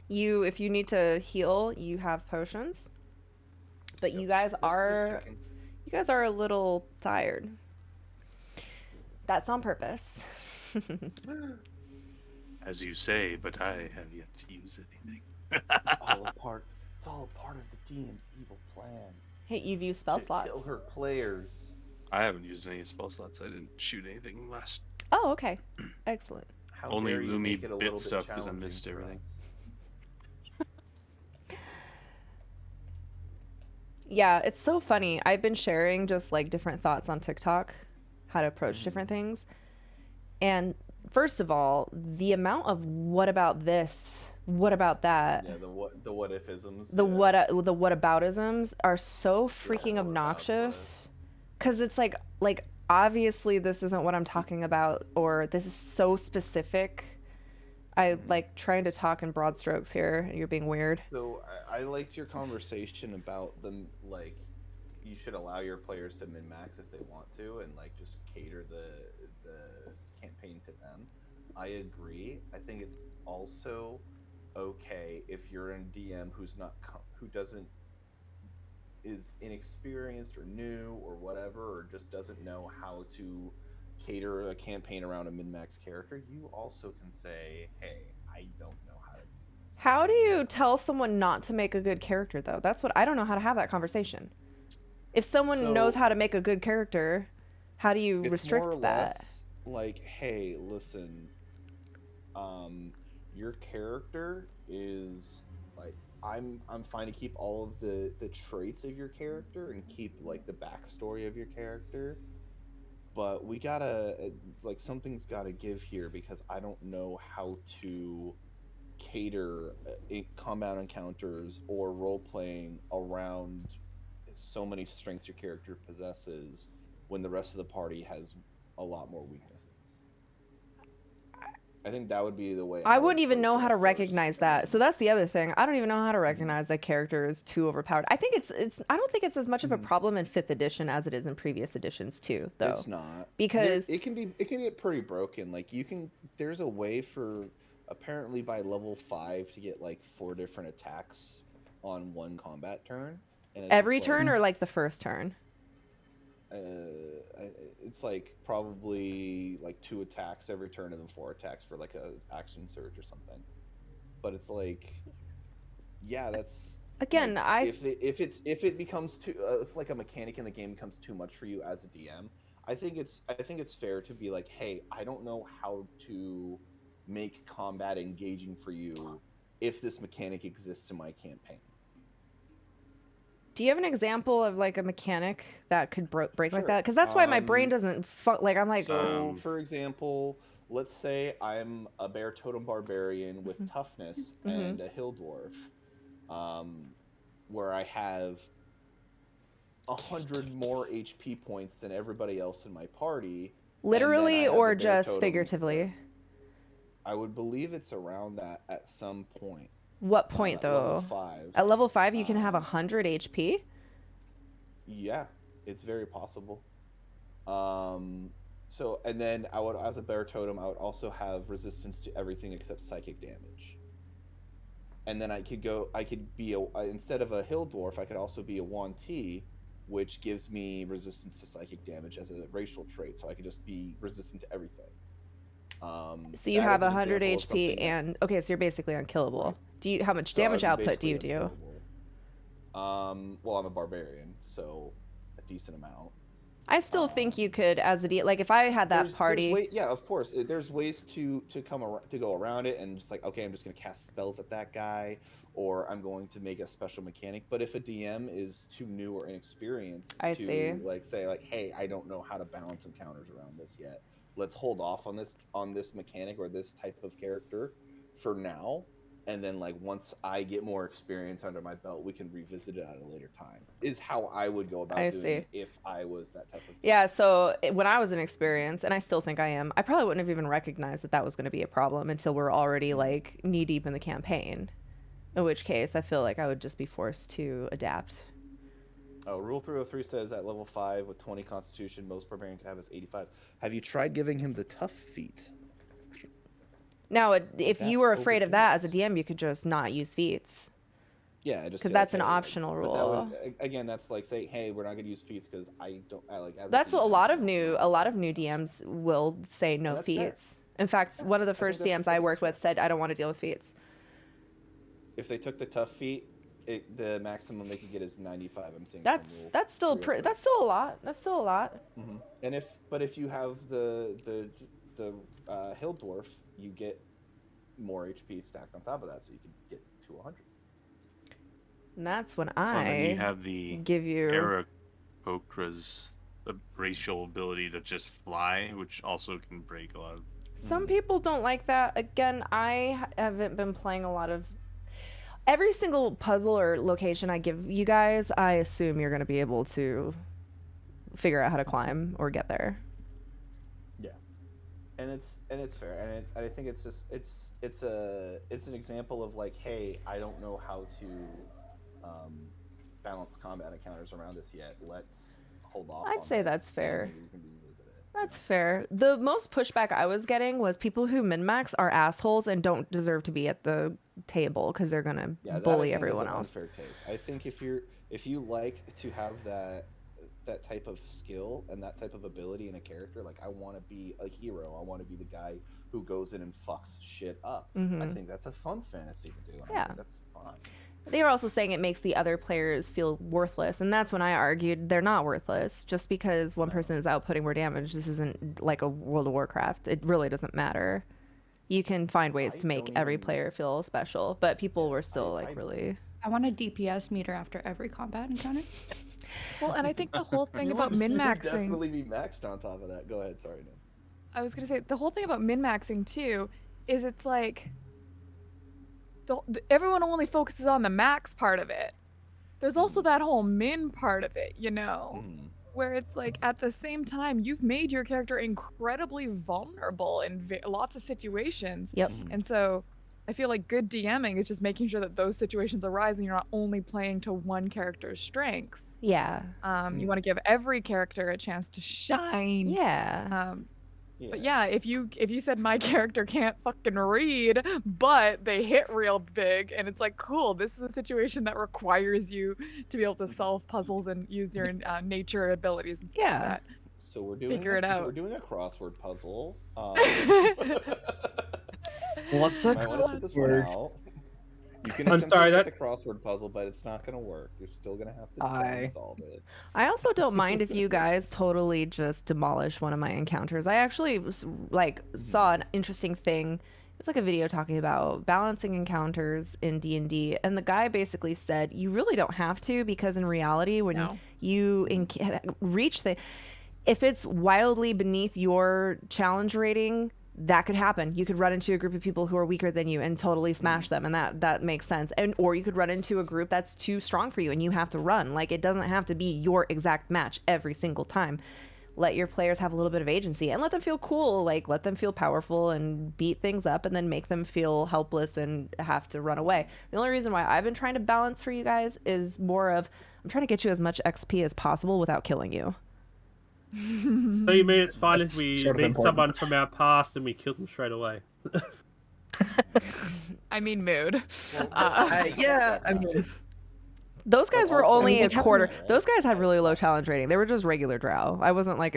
If you need to heal, you have potions. But Yep. you guys Just are checking. a little tired. That's on purpose. As you say, but I have yet to use anything. It's all a part of the DM's evil plan. Hey, you've used spell To slots. kill her players. I haven't used any spell slots. I didn't shoot anything last. Oh, okay. Excellent. How Only dare you Lumi make it a bit little bit stuff 'cause I challenging missed for everything. us. Yeah, it's so funny. I've been sharing just like different thoughts on TikTok, how to approach different things. And first of all, the amount of what about this? What about that? Yeah, the what ifisms. The yeah. the whataboutisms are so freaking what obnoxious. Cuz it's like obviously this isn't what I'm talking about, or this is so specific. I like trying to talk in broad strokes here. You're being weird. So I liked your conversation about them, like, you should allow your players to min-max if they want to, and like just cater the campaign to them. I agree. I think it's also okay if you're a DM who is inexperienced or new or whatever, or just doesn't know how to cater a campaign around a min-max character. You also can say, hey, I don't know how to do this. How do you tell someone not to make a good character, though? That's what I don't know how to have that conversation. If someone knows how to make a good character, how do you restrict more or that? less like, hey, listen, your character is like, I'm fine to keep all of the traits of your character and keep like the backstory of your character, but we gotta like, something's gotta give here, because I don't know how to cater combat encounters or role playing around so many strengths your character possesses when the rest of the party has a lot more weaknesses. I think that would be the way I would wouldn't even approach know it how to first, recognize and that. then- So that's the other thing. I don't even know how to recognize that character is too overpowered. I think it's I don't think it's as much of a problem in 5th edition as it is in previous editions too, though. It's not, because it can get pretty broken. Like, there's a way for, apparently by level 5, to get like 4 different attacks on one combat turn. And it's every just turn like, or like the first turn. it's like probably like 2 attacks every turn and then 4 attacks for like a action surge or something. But it's like, yeah, that's Again, like, if it becomes too if like a mechanic in the game becomes too much for you as a DM, I think it's fair to be like, hey, I don't know how to make combat engaging for you if this mechanic exists in my campaign. Do you have an example of like a mechanic that could break like Sure. that? Because that's why my brain doesn't like I'm like, So, for example, let's say I'm a bear totem barbarian with toughness and a hill dwarf, where I have 100 more HP points than everybody else in my party. and then I literally have the or bear just totem- figuratively. I would believe it's around that at some point. What point at level though? 5. At level 5, you can have 100 HP. Yeah, it's very possible. So, and then I would, as a bear totem, I would also have resistance to everything except psychic damage. And then I could be instead of a hill dwarf, I could also be a Yuan-ti, which gives me resistance to psychic damage as a racial trait. So I could just be resistant to everything. So you that have is an 100 example of HP something that- and okay, so you're basically unkillable. Right. Do you how much so I damage would be output do you basically do? unkillable. Well, I'm a barbarian, so a decent amount. I still think you could as like if I had that party. Yeah, of course. There's ways to go around it, and just like, okay, I'm just gonna cast spells at that guy, or I'm going to make a special mechanic. But if a DM is too new or inexperienced to like say like, hey, I don't know how to balance encounters around this yet. Let's hold off on this mechanic or this type of character for now, and then like once I get more experience under my belt, we can revisit it at a later time. Is how I would go about doing it if I was that type of. Yeah, so when I was inexperienced, and I still think I am, I probably wouldn't have even recognized that was going to be a problem until we're already like knee deep in the campaign. In which case, I feel like I would just be forced to adapt. Oh, Rule 303 says at level 5 with 20 Constitution, most barbarian can have is 85. Have you tried giving him the tough feat? Now, if you were afraid of that as a DM, you could just not use feats. Yeah, just because that's an optional rule. But that would, again, that's like saying, hey, we're not going to use feats because I like. That's a lot of new DMs will say no feats. Fair. In fact, one of the first DMs I worked with said, I don't want to deal with feats. If they took the tough feat, the maximum they could get is 95. I'm saying that's still a lot. That's still a lot. Mm-hmm. And if you have the hill dwarf, you get more HP stacked on top of that, so you can get to 100. And that's when you have the give you Aarakocra's racial ability to just fly, which also can break a lot of. Some people don't like that. Again, I haven't been playing a lot of. Every single puzzle or location I give you guys, I assume you're going to be able to figure out how to climb or get there. Yeah, and it's fair, and I think it's just it's an example of like, hey, I don't know how to balance combat encounters around this yet. Let's hold off. I'd say that's fair. We can revisit it. That's fair. The most pushback I was getting was people who min-max are assholes and don't deserve to be at the table because they're gonna bully everyone else. Unfair take. I think if you like to have that type of skill and that type of ability in a character, like I want to be a hero, I want to be the guy who goes in and fucks shit up. Mm-hmm. I think that's a fun fantasy to do. Yeah, I think that's fun. They were also saying it makes the other players feel worthless, and that's when I argued they're not worthless. Just because one person is outputting more damage, this isn't like a World of Warcraft. It really doesn't matter. You can find ways to make every player feel special, but people were still really. I want a DPS meter after every combat encounter. Well, and I think the whole thing about min-maxing. Definitely be maxed on top of that. Go ahead. Sorry, Nim. I was gonna say the whole thing about min-maxing too is it's like. Everyone only focuses on the max part of it. There's also that whole min part of it, where it's like at the same time you've made your character incredibly vulnerable in lots of situations. Yep. And so I feel like good DMing is just making sure that those situations arise and you're not only playing to one character's strengths. Yeah. You want to give every character a chance to shine. Yeah. But yeah, if you said my character can't fucking read, but they hit real big, and it's like, cool, this is a situation that requires you to be able to solve puzzles and use your nature abilities and stuff like that. So we're doing Figure it out. We're doing a crossword puzzle. What's a crossword? You can I'm sorry, the crossword puzzle, but it's not going to work. You're still going to have to try and solve it. I also don't mind if you guys totally just demolish one of my encounters. I actually saw an interesting thing was like a video talking about balancing encounters in D&D, and the guy basically said you really don't have to, because in reality when No. you reach the, if it's wildly beneath your challenge rating, that could happen. You could run into a group of people who are weaker than you and totally smash them, and that makes sense. And or you could run into a group that's too strong for you and you have to run. Like, it doesn't have to be your exact match every single time. Let your players have a little bit of agency and let them feel cool. Like, let them feel powerful and beat things up, and then make them feel helpless and have to run away. The only reason why I've been trying to balance for you guys is more of, I'm trying to get you as much XP as possible without killing you. So you mean it's fine if we sort of meet important. someone from our past and we kill them straight away? I mean, mood. Yeah, I mean, Those guys were also- only I a mean, quarter. right? Those guys had really low challenge rating. They were just regular drow. I wasn't like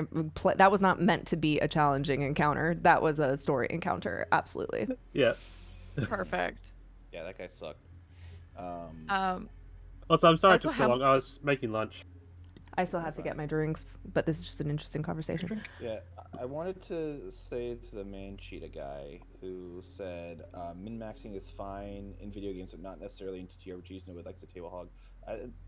that was not meant to be a challenging encounter. That was a story encounter. Absolutely. Yeah. Perfect. Yeah, that guy sucked. Also, I'm sorry it Also, took so long. I was making lunch. I still have to get my drinks, but this is just an interesting conversation. Yeah, I wanted to say to the main cheetah guy who said min-maxing is fine in video games, but not necessarily in TTRPGs. Nobody likes a table hog.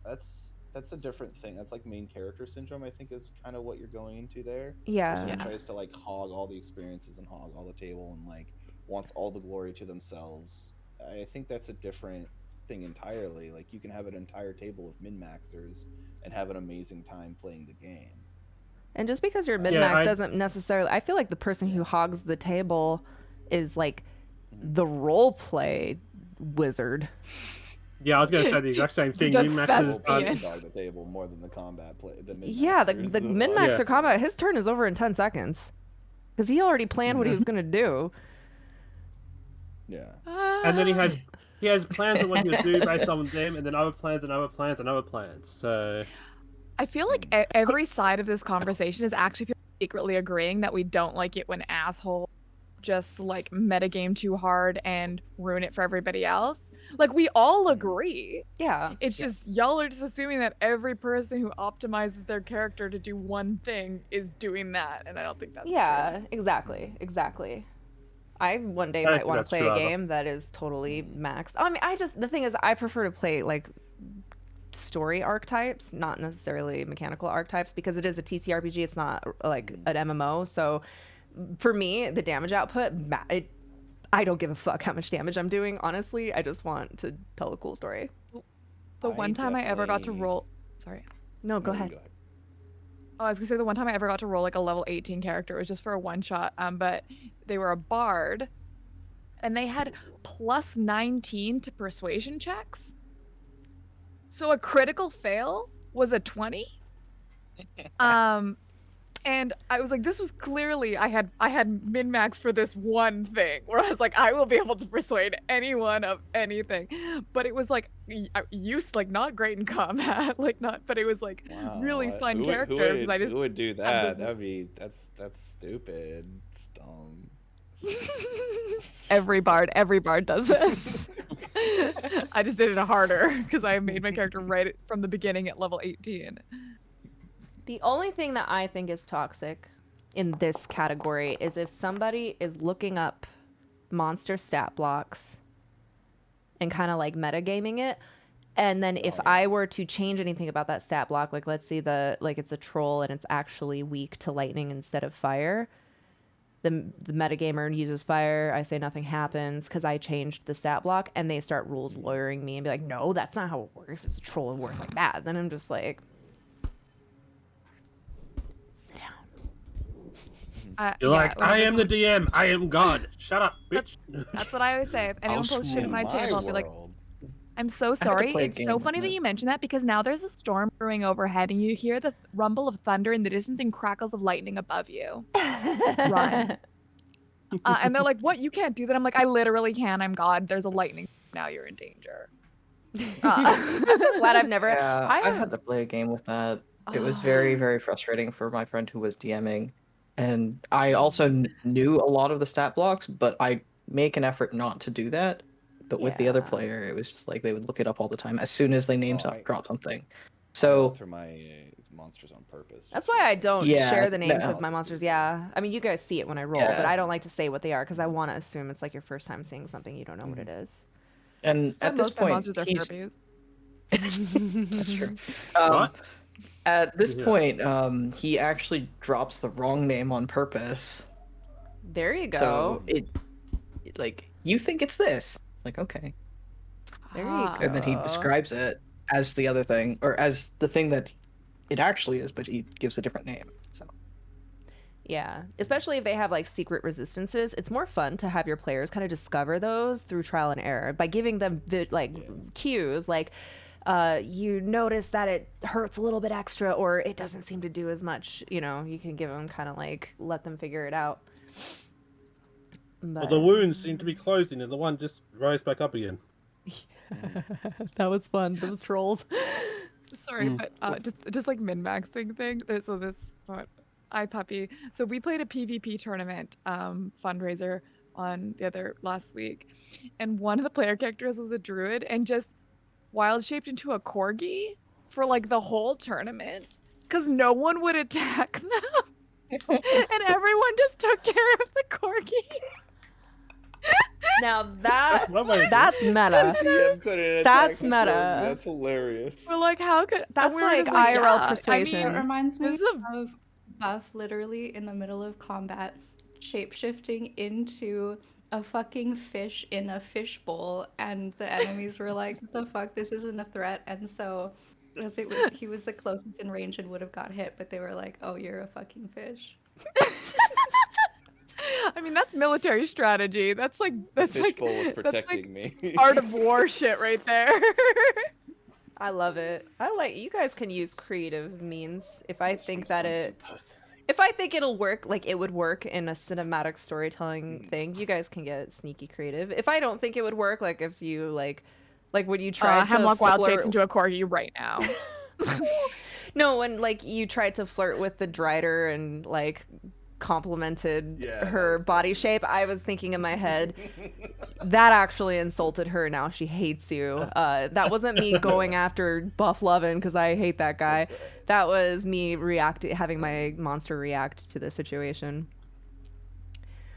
That's a different thing. That's like main character syndrome, I think, is kind of what you're going into there. Where Yeah. someone tries to like hog all the experiences and hog all the table and like wants all the glory to themselves. I think that's a different thing entirely. Like, you can have an entire table of min-maxers and have an amazing time playing the game. And just because you're min Yeah, max I- doesn't necessarily. I feel like the person who hogs the table is like the role play wizard. Yeah, I was going to say the exact same thing. The Min-maxes best aren't- Ian. Dog the table more than the combat play. The Yeah, the min-maxers. min maxer Yeah. combat. His turn is over in 10 seconds because he already planned what he was gonna do. Yeah. And then he has plans on what he'll do based on them, and then other plans and other plans and other plans. So I feel like every side of this conversation is actually people secretly agreeing that we don't like it when assholes just like metagame too hard and ruin it for everybody else. Like, we all agree. Yeah. It's just y'all are just assuming that every person who optimizes their character to do one thing is doing that, and I don't think that's Yeah, exactly. I one day I might think want to that's play true, a Ava. game that is totally maxed. I mean, the thing is, I prefer to play like story archetypes, not necessarily mechanical archetypes, because it is a TCRPG. It's not like an MMO. So for me, the damage output, I don't give a fuck how much damage I'm doing. Honestly, I just want to tell a cool story. The I one time I ever got to definitely- roll. Sorry. No, go No, you ahead. Oh, I was gonna say the one time I ever got to roll like a level 18 character, it was just for a one shot. But they were a bard, and they had plus 19 to persuasion checks. So a critical fail was a 20. And I was like, this was clearly I had min max for this one thing where I was like, I will be able to persuade anyone of anything. But it was like use like not great in combat, like not, but it was like really fun who character. Would, 'cause I just who would do have that? this- That's stupid. It's dumb. every bard does this. I just did it harder because I made my character right from the beginning at level 18. The only thing that I think is toxic in this category is if somebody is looking up monster stat blocks and kind of like metagaming it, and then if I were to change anything about that stat block, like let's see it's a troll and it's actually weak to lightning instead of fire, the metagamer uses fire, I say nothing happens because I changed the stat block, and they start rules lawyering me and be like, no, that's not how it works. It's a troll and works like that. Then I'm just like, you're like, I am the DM. I am God. Shut up, bitch. That's what I always say. If anyone posts shit at my table, I'll be like, world. I'm so to sorry. play a It's game so with funny that it. you mentioned that because now there's a storm brewing overhead and you hear the rumble of thunder in the distance and crackles of lightning above you. Run. And they're like, what? You can't do that. I'm like, I literally can. I'm God. There's a lightning. Now you're in danger. I'm so glad I've never. Yeah, I I have- had to play a game with that. It was very, very frustrating for my friend who was DMing. And I also knew a lot of the stat blocks, but I make an effort not to do that. But with the other Yeah. player, it was just like they would look it up all the time as soon as they Oh, I- drop something. So alter my monsters on purpose. That's just why so I you know. don't Yeah, share the names no. of my monsters. Yeah. I mean, you guys see it when I roll, but Yeah. I don't like to say what they are because I want to assume it's like your first time seeing something you don't know what it is. And So at this most of my point, monsters are he's Furbies. that's true. What? At this Yeah. point, he actually drops the wrong name on purpose. There you go. So like, you think it's this. It's like, okay. There you Ah. go. And then he describes it as the other thing, or as the thing that it actually is, but he gives a different name. So Yeah, especially if they have like secret resistances, it's more fun to have your players kind of discover those through trial and error by giving them the cues, like you notice that it hurts a little bit extra or it doesn't seem to do as much. You know, you can give them kind of like let them figure it out. Well, But the wounds seem to be closing, and the one just rose back up again. that was fun. Those trolls. Sorry, but just like min-maxing thing. So this iPuppy. So we played a PvP tournament fundraiser on last week, and one of the player characters was a druid and just wild shaped into a corgi for like the whole tournament because no one would attack them, and everyone just took care of the corgi. Now that's The meta. DM couldn't attack That's the meta. corgi. That's hilarious. We're like, how could That's and we like were just IRL yeah. persuasion. I mean, it reminds me This is of Buff literally in the middle of combat, shapeshifting into a fucking fish in a fishbowl, and the enemies were like, "What the fuck? This isn't a threat." And so, he was the closest in range and would have got hit, but they were like, "Oh, you're a fucking fish." I mean, that's military strategy. That's like The fishbowl was that's like protecting me. art of war shit right there. I love it. I like you guys can use creative means if I think that if I think it'll work, like it would work in a cinematic storytelling thing, you guys can get sneaky creative. If I don't think it would work, like if you like when you try to Hemlock Wild shapes flirt... into a corgi right now. No, when like you tried to flirt with the Drider and like complimented her body shape, I was thinking in my head, that actually insulted her. Now she hates you. That wasn't me going after Buff Lovin' because I hate that guy. That was me having my monster react to the situation.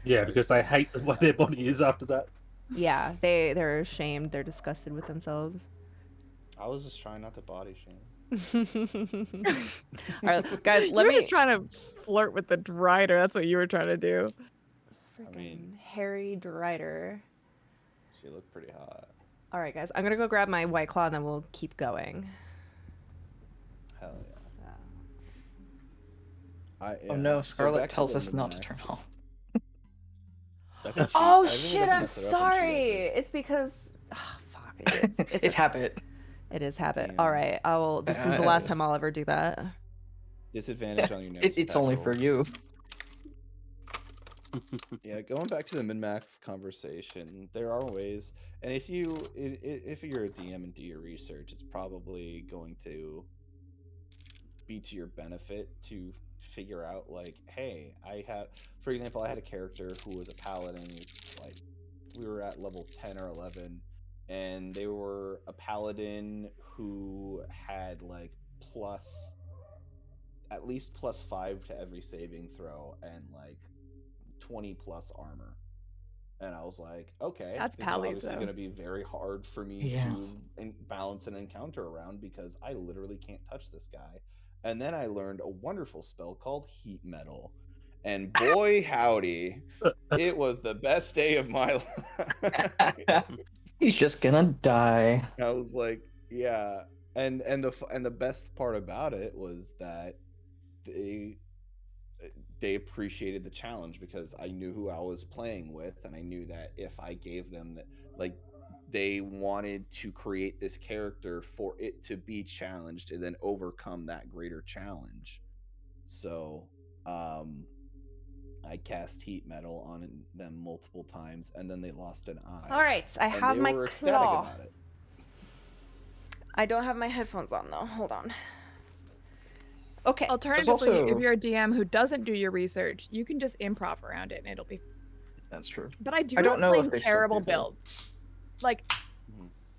Yeah, because they hate what their body is after that. Yeah, they're ashamed. They're disgusted with themselves. I was just trying not to body shame. All right, guys, You were just trying to flirt with the Drider. That's what you were trying to do. I mean, Harry Drider. she looked pretty hot. All right, guys, I'm gonna go grab my White Claw and then we'll keep going. Hell yeah. Oh no, so Scarlet back to tells the us not to Mid-Max. turn off. Oh I think it shit, doesn't I'm mess it up when she does sorry. it. It's because fuck. It's habit. It is habit. Damn. All right, I will. This is the last time I'll ever do that. Disadvantage on your next It's attack only roll. for you. Yeah, going back to the min-max conversation, there are ways, and if you're a DM and do your research, it's probably going to be to your benefit to figure out like, hey, for example, I had a character who was a paladin. Like, we were at level 10 or 11, and they were a paladin who had like at least +5 to every saving throw and like 20 plus armor. And I was like, okay, That's this is Pally's, obviously though. going to be very hard for me to balance an encounter around because I literally can't touch this guy. And then I learned a wonderful spell called Heat Metal. And boy, howdy, it was the best day of my life. He's just gonna die. I was like, yeah. And the best part about it was that they appreciated the challenge because I knew who I was playing with, and I knew that if I gave them that, like, they wanted to create this character for it to be challenged and then overcome that greater challenge. So I cast Heat Metal on them multiple times, and then they lost an eye. All right, I have my were ecstatic claw. about it. I don't have my headphones on though. Hold on. Okay. Alternatively, also- if you're a DM who doesn't do your research, you can just improv around it and it'll be. That's true. But I I don't know if playing they still terrible do that. builds. Like,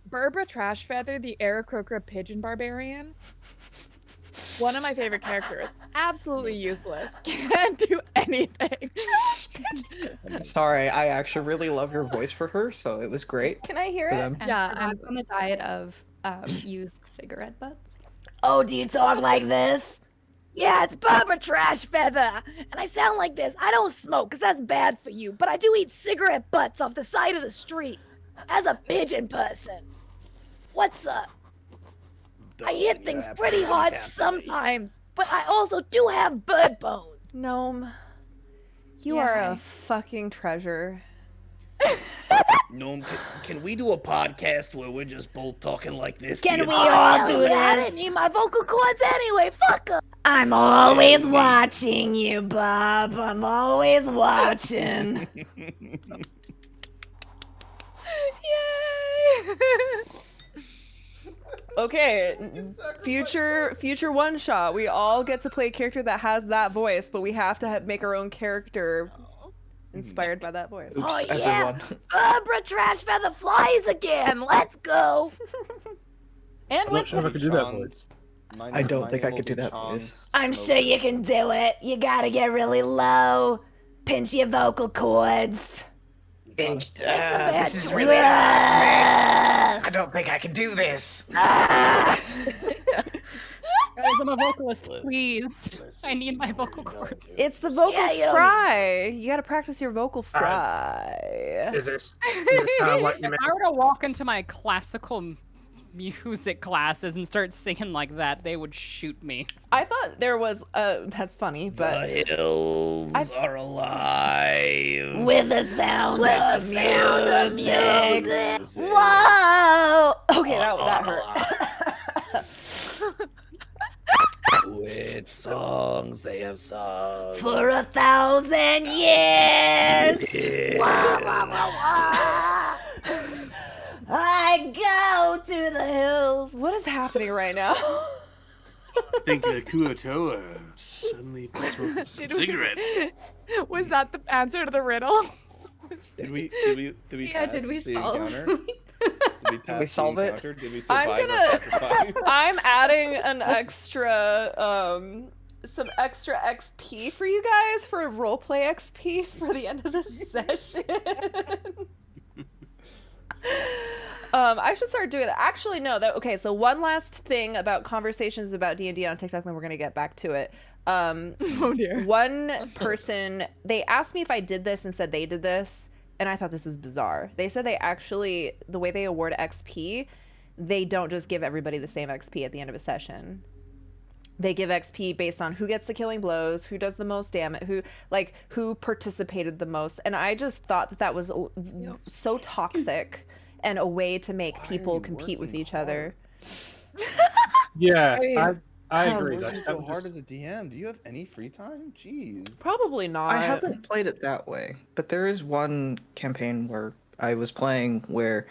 Barbara Trashfeather, the Aarakocra Pigeon Barbarian. One of my favorite characters. Absolutely useless. Can't do anything. Sorry, I actually really love your voice for her, so it was great Can I hear for it? them. And Yeah, I'm on a diet of used cigarette butts. Oh, do you talk like this? Yeah, it's Barbara Trashfeather, and I sound like this. I don't smoke, 'cause that's bad for you, but I do eat cigarette butts off the side of the street. As a pigeon person. What's up? I hit things pretty hard sometimes, but I also do have bird bones. Gnome, you are a fucking treasure. Gnome, can we do a podcast where we're just both talking like this? Can the we entire all time? do that? I didn't need my vocal cords anyway. Fuck 'em. I'm always watching you, Bob. I'm always watching. Yay! Okay, future one shot. We all get to play a character that has that voice, but we have to make our own character inspired by that voice. Oops, Oh, yeah. everyone. Barbara Trashfeather flies again. Let's go. And I'm not with sure if I could do that voice. I don't think I could do that voice. I'm sure you can do it. You gotta get really low. Pinch your vocal cords. This is really hard. I don't think I can do this. Guys, I'm a vocalist, please. I need my vocal cords. It's the vocal Yeah, you don't fry. You gotta practice your vocal fry. Is this kind of what you meant? If I were to walk into my classical music classes and start singing like that, they would shoot me. I thought there was that's funny, but The hills are alive. with the sound of music. Music. Whoa! Okay, that hurt. With songs they have sung. For 1,000 years. I go to the hills. What is happening right now? I think the Kuotoa suddenly been smoking some Did we- cigarettes. Was that the answer to the riddle? Did we Yeah, pass did we the solve? encounter? Did we pass solve the it? encounter? Did we I'm survive gonna- our sacrifice? I'm adding an extra, some extra XP for you guys for roleplay XP for the end of the session. I should start doing that. Actually, no. Okay. So one last thing about conversations about D&D on TikTok, then we're gonna get back to it. Oh dear. One person, they asked me if I did this and said they did this, and I thought this was bizarre. They said they actually, the way they award XP, they don't just give everybody the same XP at the end of a session. They give XP based on who gets the killing blows, who does the most damage, who participated the most. And I just thought that was so toxic and a way to make Why are people you compete with working each other. Yeah, Hey, I You're agree. working That so was hard just- as a DM. Do you have any free time? Jeez. Probably not. I haven't played it that way, but there is one campaign where I was playing where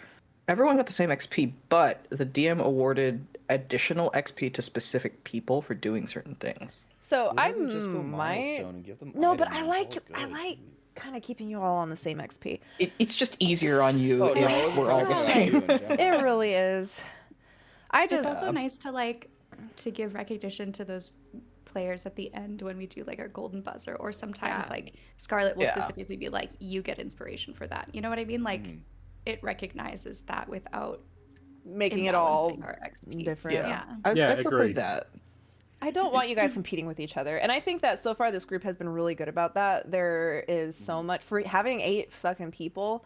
everyone got the same XP, but the DM awarded additional XP to specific people for doing certain things. So I Literally just go might. milestone and give them No, but items I and like call it good, like jeez. kind of keeping you all on the same XP. It's just easier on you Oh, if no, it's we're all the just same. you in general. It really is. I It's just also nice to give recognition to those players at the end when we do like our golden buzzer, or sometimes like Scarlett will Yeah. specifically be like, you get inspiration for that. You know what I mean? Like it recognizes that without making it all imbalancing our XP. different. Yeah. I Yeah, prefer agreed. that. I don't want you guys competing with each other. And I think that so far this group has been really good about that. There is so much for having 8 fucking people.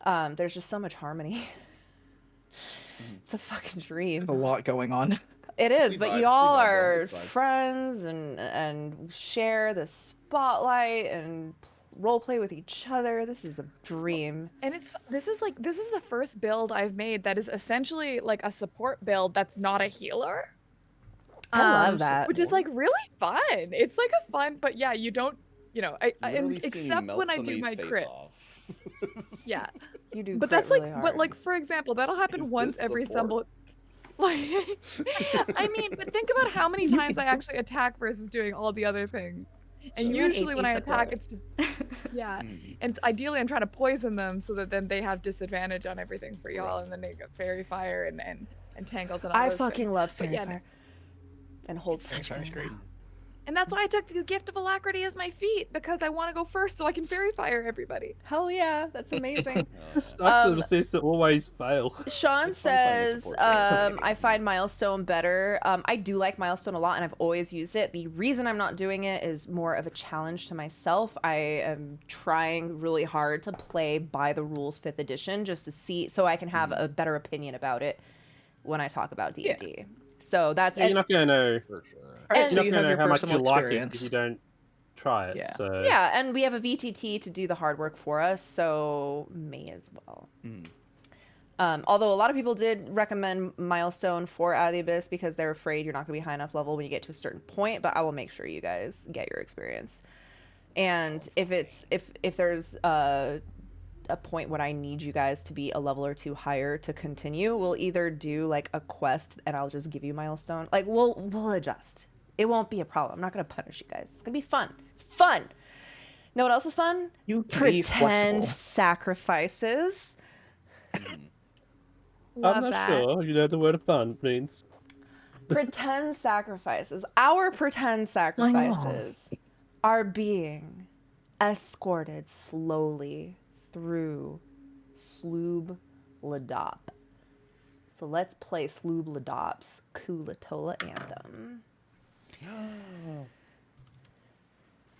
There's just so much harmony. It's a fucking dream. A lot going on. It is, We but vibe, y'all we vibe, bro. are It's vibes. friends and share the spotlight and role play with each other. This is the dream. And this is the first build I've made that is essentially like a support build that's not a healer. I love that. Which is like really fun. It's like a fun, but yeah, you don't, and Literally seeing you except melt when I do somebody's my face crit. off. Yeah. You do, But crit that's like, really but hard. like for example, that'll happen Is once this every support? like, I mean, but think about how many times I actually attack versus doing all the other things. And You're an usually when AP I attack, support. it's yeah. And ideally, I'm trying to poison them so that then they have disadvantage on everything for y'all, and then they get fairy fire and tangles and all I those fucking things. love But fairy yeah, fire. And hold Fairy fire fire's great. and that's why I took the gift of alacrity as my feat, because I want to go first so I can fairy fire everybody. Hell yeah, that's amazing. It sucks that Um, it seems to always fail. Sean It's fun playing a says, support player. I find Milestone better. I do like Milestone a lot, and I've always used it. The reason I'm not doing it is more of a challenge to myself. I am trying really hard to play by the rules 5th edition just to see, so I can have a better opinion about it when I talk about D&D. So that's... Yeah, you're not gonna know. For sure. Alright, And- so You're you not have gonna your know how much personal you like it experience. if you don't try it. Yeah. So Yeah, and we have a VTT to do the hard work for us, so may as well. Although a lot of people did recommend Milestone for Out of the Abyss because they're afraid you're not going to be high enough level when you get to a certain point, but I will make sure you guys get your experience. And if there's a point when I need you guys to be a level or 2 higher to continue, we'll either do like a quest and I'll just give you Milestone. Like we'll adjust. It won't be a problem. I'm not going to punish you guys. It's going to be fun. It's fun. Know what else is fun? You be Pretend flexible. sacrifices. Love I'm not that. sure. You know the word fun means. Pretend sacrifices. Our pretend sacrifices are being escorted slowly through Sloob Ladop. So let's play Sloob Ladop's Kulatola Anthem.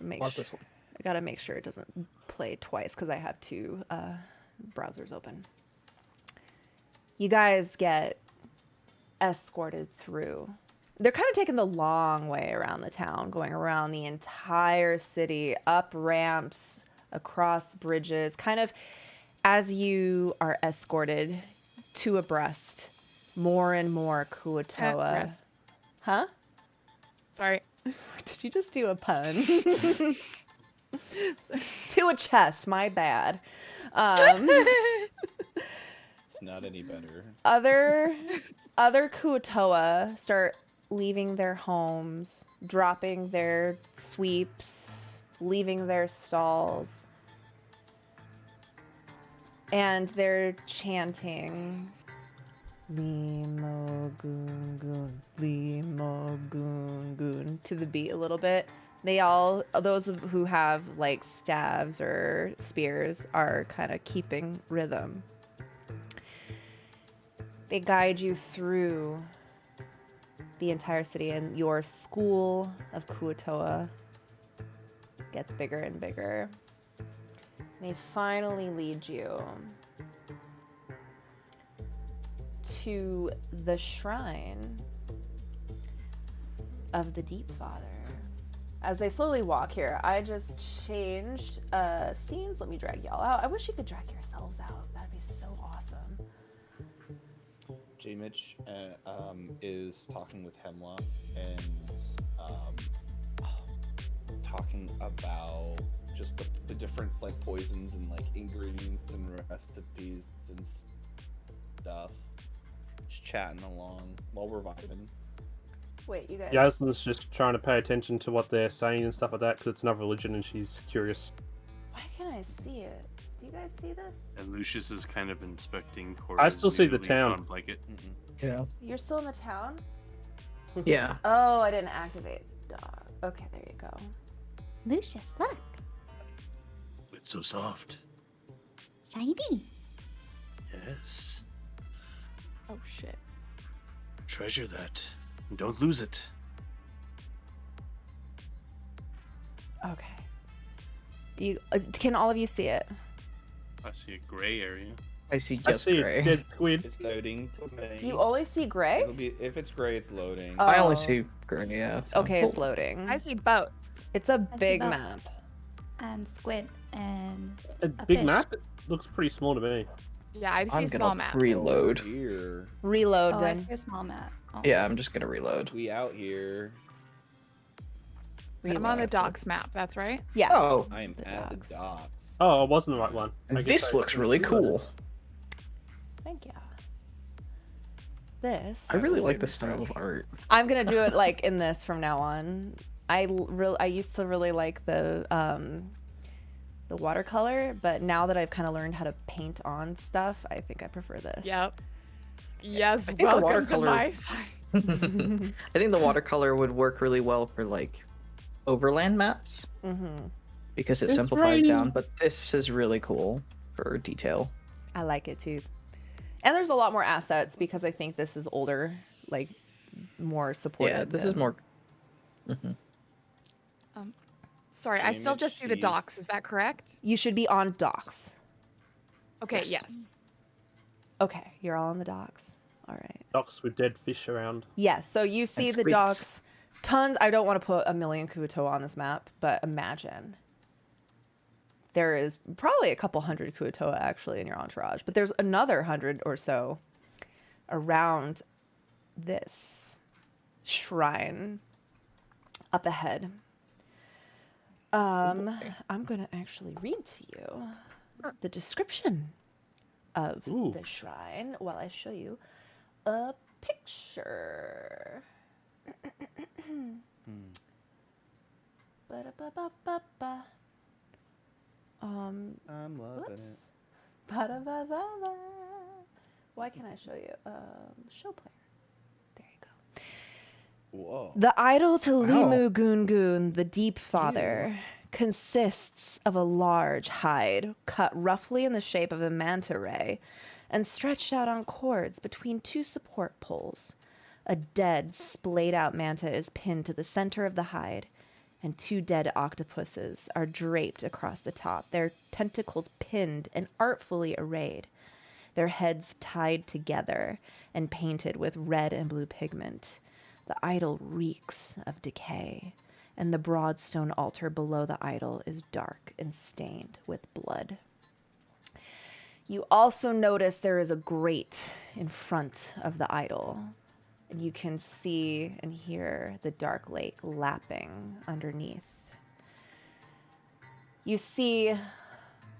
Love this one. I gotta make sure it doesn't play twice because I have 2 browsers open. You guys get escorted through. They're kind of taking the long way around the town, going around the entire city, up ramps, across bridges, kind of as you are escorted 2 abreast, more and more Kuatoa. Abreast. Huh? Sorry. Did you just do a pun? To a chest, my bad. It's not any better. Other Kuatoa start leaving their homes, dropping their sweeps, leaving their stalls, and they're chanting Limo Goon Goon, Limo Goon Goon to the beat a little bit. Those who have like staves or spears are kind of keeping rhythm. They guide you through the entire city, and your school of Kuatoa gets bigger and bigger. They finally lead you to the shrine of the Deep Father. As they slowly walk here, I just changed scenes. Let me drag y'all out. I wish you could drag yourselves out. That'd be so awesome. J. Mitch is talking with Hemlock and talking about just the different like poisons and like ingredients and recipes and stuff. Just chatting along while we're vibing. Wait, you guys. Yaslin's just trying to pay attention to what they're saying and stuff like that because it's another religion and she's curious. Why can't I see it? Do you guys see this? And Lucius is kind of inspecting I still see the newly town. found blanket. Yeah. You're still in the town? Yeah. Oh, I didn't activate dog. Okay, there you go. Lucius, look. It's so soft. Shiny. Yes. Oh shit. Treasure that. And don't lose it. Okay. Can all of you see it? I see a gray area. I see I just see gray. a dead squid. It's loading for me. You only see gray? It'll be if it's gray, it's loading. Oh. I only see gray, yeah. so- Okay, it's loading. I see boats. It's a see big both. map. And squid and A a big fish. map? It looks pretty small to me. Yeah, I see I'm a gonna small map. reload. Here, Reload Oh, I then. see a small map. Oh. Yeah, I'm just gonna reload. we out here. I'm on the Reload. docks map. That's right. Yeah. Oh, I am The at dogs. the docks. Oh, I wasn't the right one. I guess this I- looks really cool. Thank you. This. I really like the style of art. I'm gonna do it like in this from now on. I used to really like the watercolor, but now that I've kind of learned how to paint on stuff, I think I prefer this. Yep. Yes, I think the welcome to watercolor. my side. I think the watercolor would work really well for like overland maps because it It's simplifies down. raining. But this is really cool for detail. I like it too. And there's a lot more assets because I think this is older, like more supported. Yeah, this is more. Sorry, I still Jamage just see the sees- docks. Is that correct? You should be on docks. Okay, yes. Okay, you're all on the docks. All right. Docks with dead fish around. Yes, so you see the squeaks. docks. Tons. I don't want to put a million Kuotoa on this map, but imagine. There is probably a couple hundred Kuotoa actually in your entourage, but there's another 100 or so around this shrine up ahead. I'm going to actually read to you the description of the shrine while I show you a picture. Ba-da-ba-ba-ba-ba. I'm loving Whoops. Ba-da-ba-ba-ba. Why can't I show you? Show players. There you go. it. Whoa. The idol to Limu Gungun, the Deep Father, consists of a large hide cut roughly in the shape of a manta ray and stretched out on cords between two support poles. A dead, splayed out manta is pinned to the center of the hide, and two dead octopuses are draped across the top, their tentacles pinned and artfully arrayed, their heads tied together and painted with red and blue pigment. The idol reeks of decay, and the broad stone altar below the idol is dark and stained with blood. You also notice there is a grate in front of the idol. And you can see and hear the dark lake lapping underneath. You see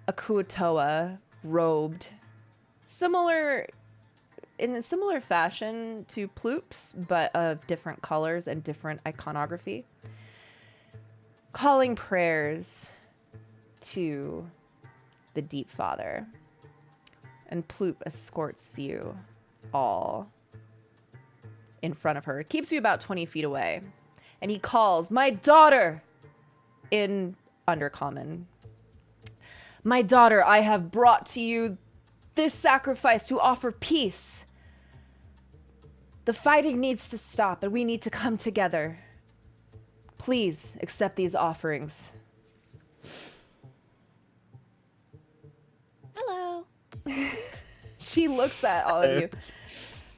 a Kuotoa robed in a similar fashion to Ploops, but of different colors and different iconography, calling prayers to the Deep Father. And Ploop escorts you all in front of her, keeps you about 20 feet away, and he calls, "My daughter!" in Undercommon. "My daughter, I have brought to you this sacrifice to offer peace. The fighting needs to stop, and we need to come together. Please accept these offerings." Hello. She looks at all of you.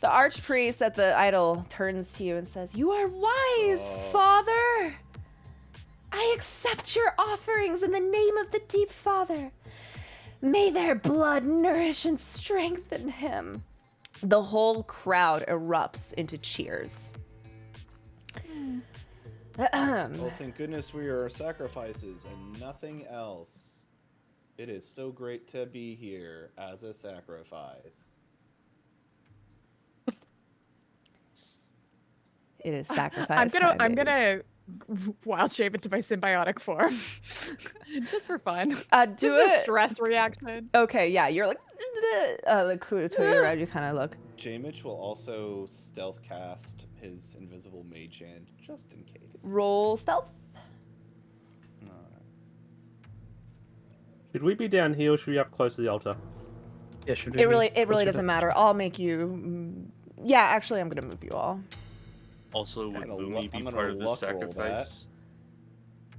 The archpriest at the idol turns to you and says, "You are wise, Father. I accept your offerings in the name of the Deep Father. May their blood nourish and strengthen him." The whole crowd erupts into cheers. Oh, thank goodness we are sacrifices and nothing else. It is so great to be here as a sacrifice. It is sacrifice. I'm gonna wild shape it to my symbiotic form, just for fun. do Just a it. stress reaction. Okay, yeah, you're like the Kuotoa around you kind of look. J-Mitch will also stealth cast his invisible mage hand just in case. Roll stealth. Should we be down here or should we be up close to the altar? Yeah, should It really doesn't matter. I'll make you. Yeah, actually, I'm gonna move you all. Also, would I'm gonna Lumi be I'm gonna part of the luck roll sacrifice?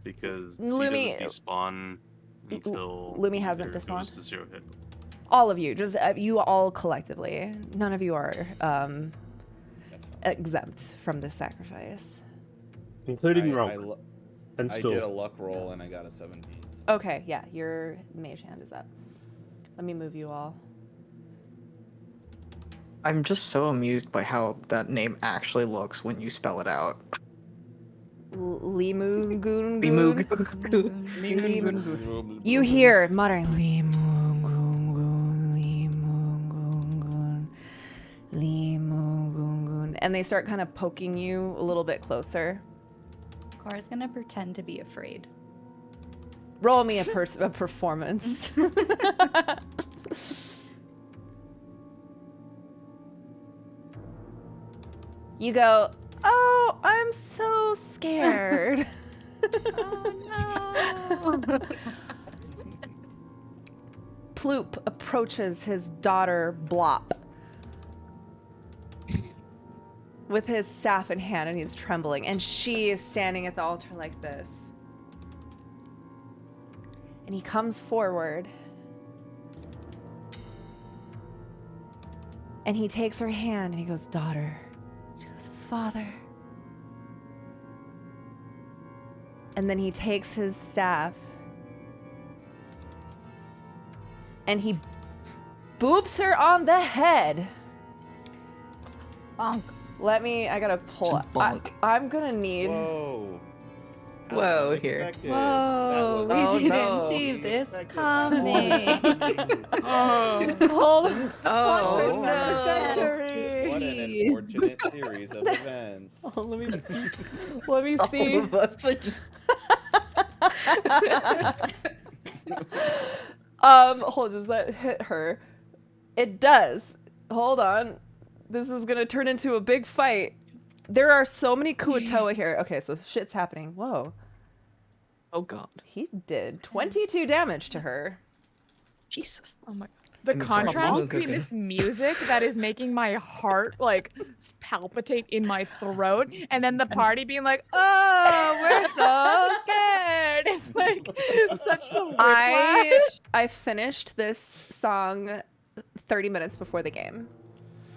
Because Lumi- he doesn't despawn until Lumi hasn't either despawned? goes to 0 hit. All of you, just you all collectively. None of you are exempt from this sacrifice. Including I Ronk and did Stool. a luck roll and I got a 17. Okay, yeah, your mage hand is up. Let me move you all. I'm just so amused by how that name actually looks when you spell it out. Limu Goon. Limu. You hear muttering Limu Goon Goon, Limu Goon Goon, Limu Goon Goon, and they start kind of poking you a little bit closer. Cora's gonna pretend to be afraid. Roll me a performance. You go, oh, I'm so scared. Oh no! Ploop approaches his daughter Blop with his staff in hand, and he's trembling, and she is standing at the altar like this. And he comes forward, and he takes her hand, and he goes, daughter. She goes, father. And then he takes his staff, and he boops her on the head. Bonk. I gotta pull it. Bonk. I'm gonna need. Whoa. Whoa, here. Unexpected. Whoa, That was we no. didn't see this unexpected. coming. Oh. Hold on. Oh, What no. century? What an unfortunate series of events. Oh, let me All see. of us are just... Does that hit her? It does. Hold on. This is gonna turn into a big fight. There are so many Kuatoa here. Okay, so shit's happening. Whoa. Oh, God. He did 22 damage to her. Jesus. Oh my god. The I mean, contrast Tom between Cooking. this music that is making my heart like palpitate in my throat, and then the party being like, "Oh, we're so scared." It's like such the whiplash. I finished this song 30 minutes before the game.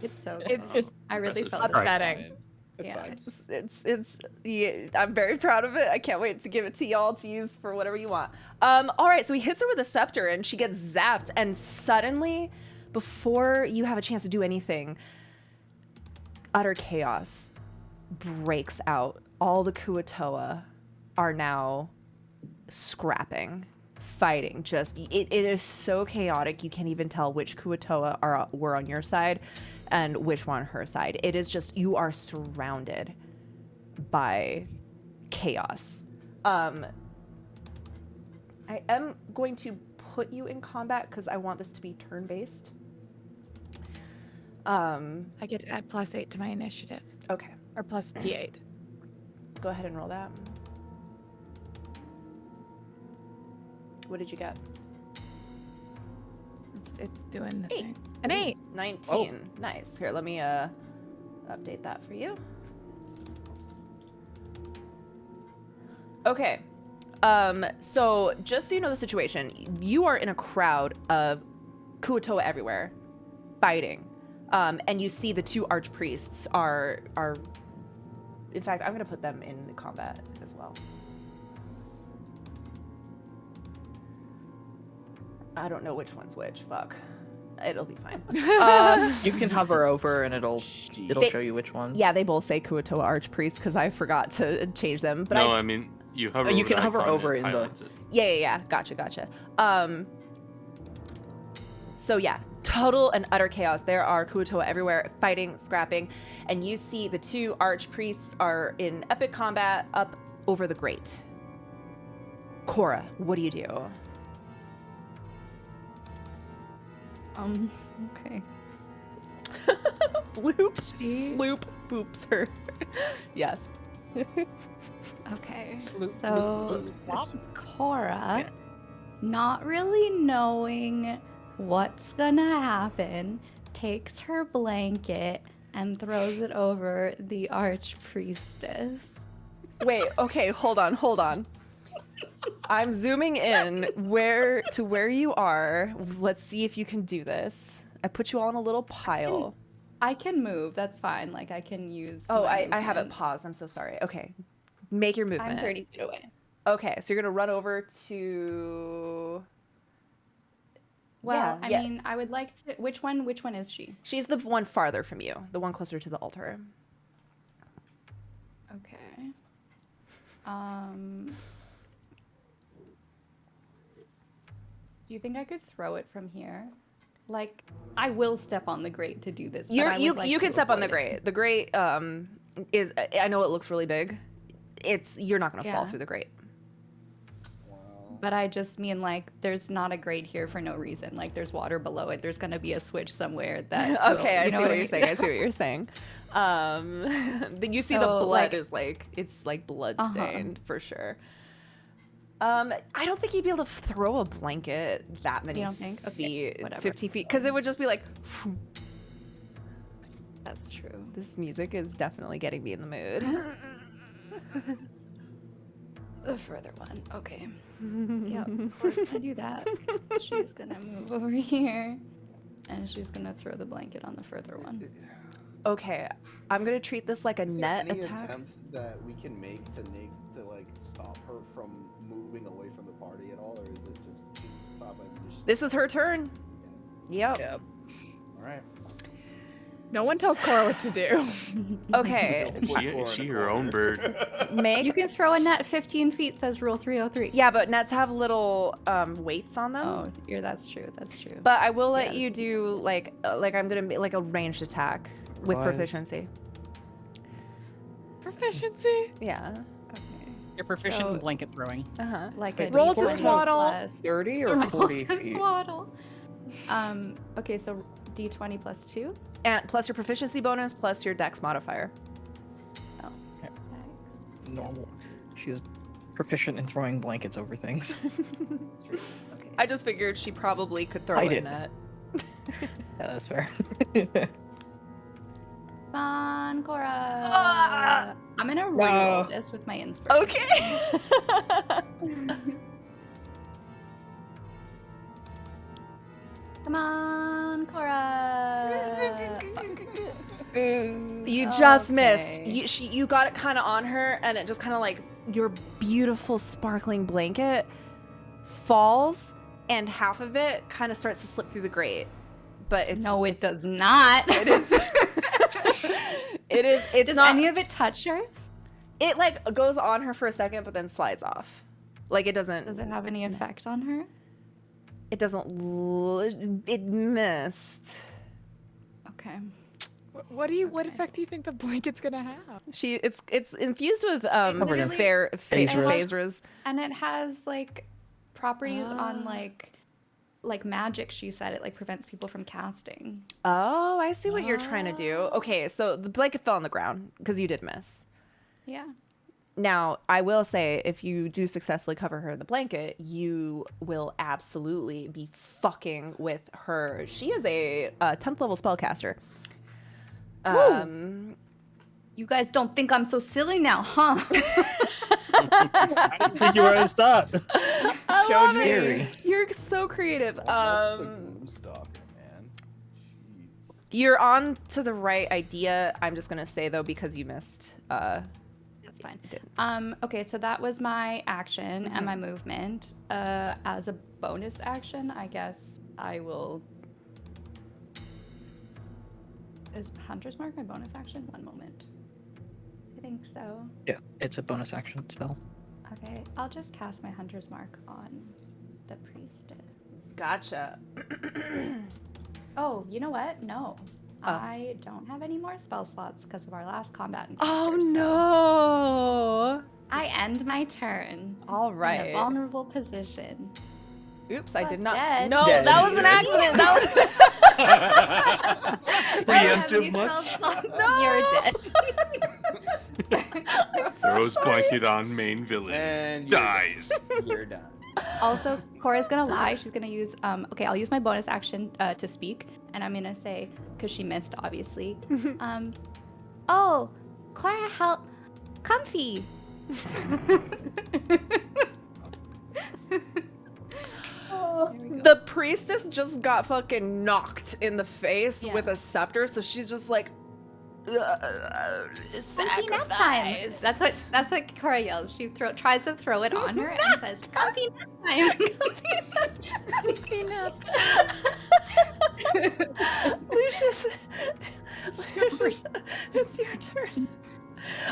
It's so It's good. I really impressive. felt upsetting. Fine. It's Yeah. vibes. It's yeah, I'm very proud of it. I can't wait to give it to y'all to use for whatever you want. All right, so he hits her with a scepter and she gets zapped, and suddenly, before you have a chance to do anything, utter chaos breaks out. All the Kuatoa are now scrapping, fighting. Just it is so chaotic you can't even tell which Kuatoa were on your side and which one on her side. It is just, you are surrounded by chaos. I am going to put you in combat because I want this to be turn-based. I get to add +8 to my initiative, Okay, or plus P8. go ahead and roll that. What did you get? It's doing the 8. thing. An 8. 19. Nice. Here, let me update that for you. Okay. So just so you know the situation, you are in a crowd of Kuatoa everywhere, fighting. And you see the two archpriests are in fact, I'm gonna put them in the combat as well. I don't know which one's which. Fuck. It'll be fine. You can hover over and it'll They- show you which one. Yeah, they both say Kuatoa Archpriest because I forgot to change them. But No, I mean you hover. you over can the hover icon, over it in the- highlights it. yeah. Gotcha. So yeah, total and utter chaos. There are Kuatoa everywhere, fighting, scrapping, and you see the two archpriests are in epic combat up over the grate. Cora, what do you do? Okay. Bloop, She- sloop, boops her. Yes. Okay. Sloop, So slop. Cora, not really knowing what's gonna happen, takes her blanket and throws it over the archpriestess. Wait, okay, hold on. I'm zooming in where you are. Let's see if you can do this. I put you all in a little pile. I can move. That's fine. Like I can use. Oh, my I have it movement. paused. I'm so sorry. Okay. Make your movement. I'm 30 feet away. Okay, so you're gonna run over to. Well, Yeah. I mean, I would like to. Which one is she? She's the one farther from you, the one closer to the altar. Okay. Do you think I could throw it from here? Like, I will step on the grate to do this. But I would like You to can step on the avoid it. grate. The grate is, I know it looks really big. you're not gonna fall Yeah. through the grate. But I just mean like there's not a grate here for no reason. Like there's water below it. There's gonna be a switch somewhere that. Okay, I see what I you're mean? saying. I see what you're saying. You see the So, blood like- is like it's like blood Uh-huh. stained for sure. I don't think you'd be able to throw a blanket that many don't think? Okay, feet, whatever. 15 feet, because it would just be like. That's true. This music is definitely getting me in the mood. The further one. Okay. Yeah, of course gonna do that. She's gonna move over here, and she's gonna throw the blanket on the further one. Okay, I'm gonna treat this like a Is net there any attack. attempt that we can make to like stop her from moving away from the party at all, or is it just she's stopped by the mission? This is her turn. Yep. Yep. All right. No one tells Cora what to do. Okay. She her own bird. Make. You can throw a net 15 feet, says Rule 303. Yeah, but nets have little weights on them. Oh, that's true. That's true. But I will let Yeah. you do like I'm gonna make like a ranged attack with What? proficiency. Proficiency? Yeah. Okay. You're proficient in So- blanket throwing. Uh-huh. Like Wait, a roll to D20 swaddle. plus- 30 or roll 40 to feet? swaddle. Okay, so D20 plus 2. And plus your proficiency bonus plus your dex modifier. Oh. Yeah. Dex. Normal. She's proficient in throwing blankets over things. Okay. I just figured she probably could throw I a did. net. Yeah, that's fair. Fun, Cora. Ah! I'm gonna No. reroll this with my inspiration. Okay. Come on, Cora. You just missed. Okay. You got it kind of on her, and it just kind of like your beautiful sparkling blanket falls, and half of it kind of starts to slip through the grate. But it's No, it does not. It is. It is. It's Does not. any of it touch her? It like goes on her for a second, but then slides off. Like it doesn't. Does it have any effect on her? It doesn't. It missed. Okay. What effect do you think the blanket's gonna have? It's infused with Covered in Phaseras. phaseras. And it has like properties on like magic. She said it like prevents people from casting. Oh, I see what you're trying to do. Okay, so the blanket fell on the ground because you did miss. Yeah. Now, I will say, if you do successfully cover her in the blanket, you will absolutely be fucking with her. She is a 10th level spellcaster. You guys don't think I'm so silly now, huh? I didn't think you were at start. I love scary. it. You're so creative. That's the Gloomstalker, man. Jeez. You're on to the right idea. I'm just gonna say though, because you missed. That's fine. Okay, so that was my action and my movement. As a bonus action, I guess I will. Is Hunter's Mark my bonus action? One moment. I think so. Yeah, it's a bonus action spell. Okay, I'll just cast my Hunter's Mark on the priestess. Gotcha. Oh, you know what? No. Oh. I don't have any more spell slots because of our last combat Oh encounter, so no! I end my turn All in a right. vulnerable position. Oops, I did Plus not. dead. No, Dead. that was an accident. That was. Preemptive Spell much? slots, No! You're dead. Throws blanket on main villain. And Dies. You're done. Also, Cora's gonna lie. She's gonna use. Okay, I'll use my bonus action to speak, and I'm gonna say, because she missed, obviously. Oh, Cora, help, comfy. The priestess just got fucking knocked in the face Yeah. with a scepter, so she's just like. Comfy nap time. Sacrifice. That's what Cora yells. She tries to throw it on her and says, "Comfy nap time." Comfy nap. Lucius, it's your turn.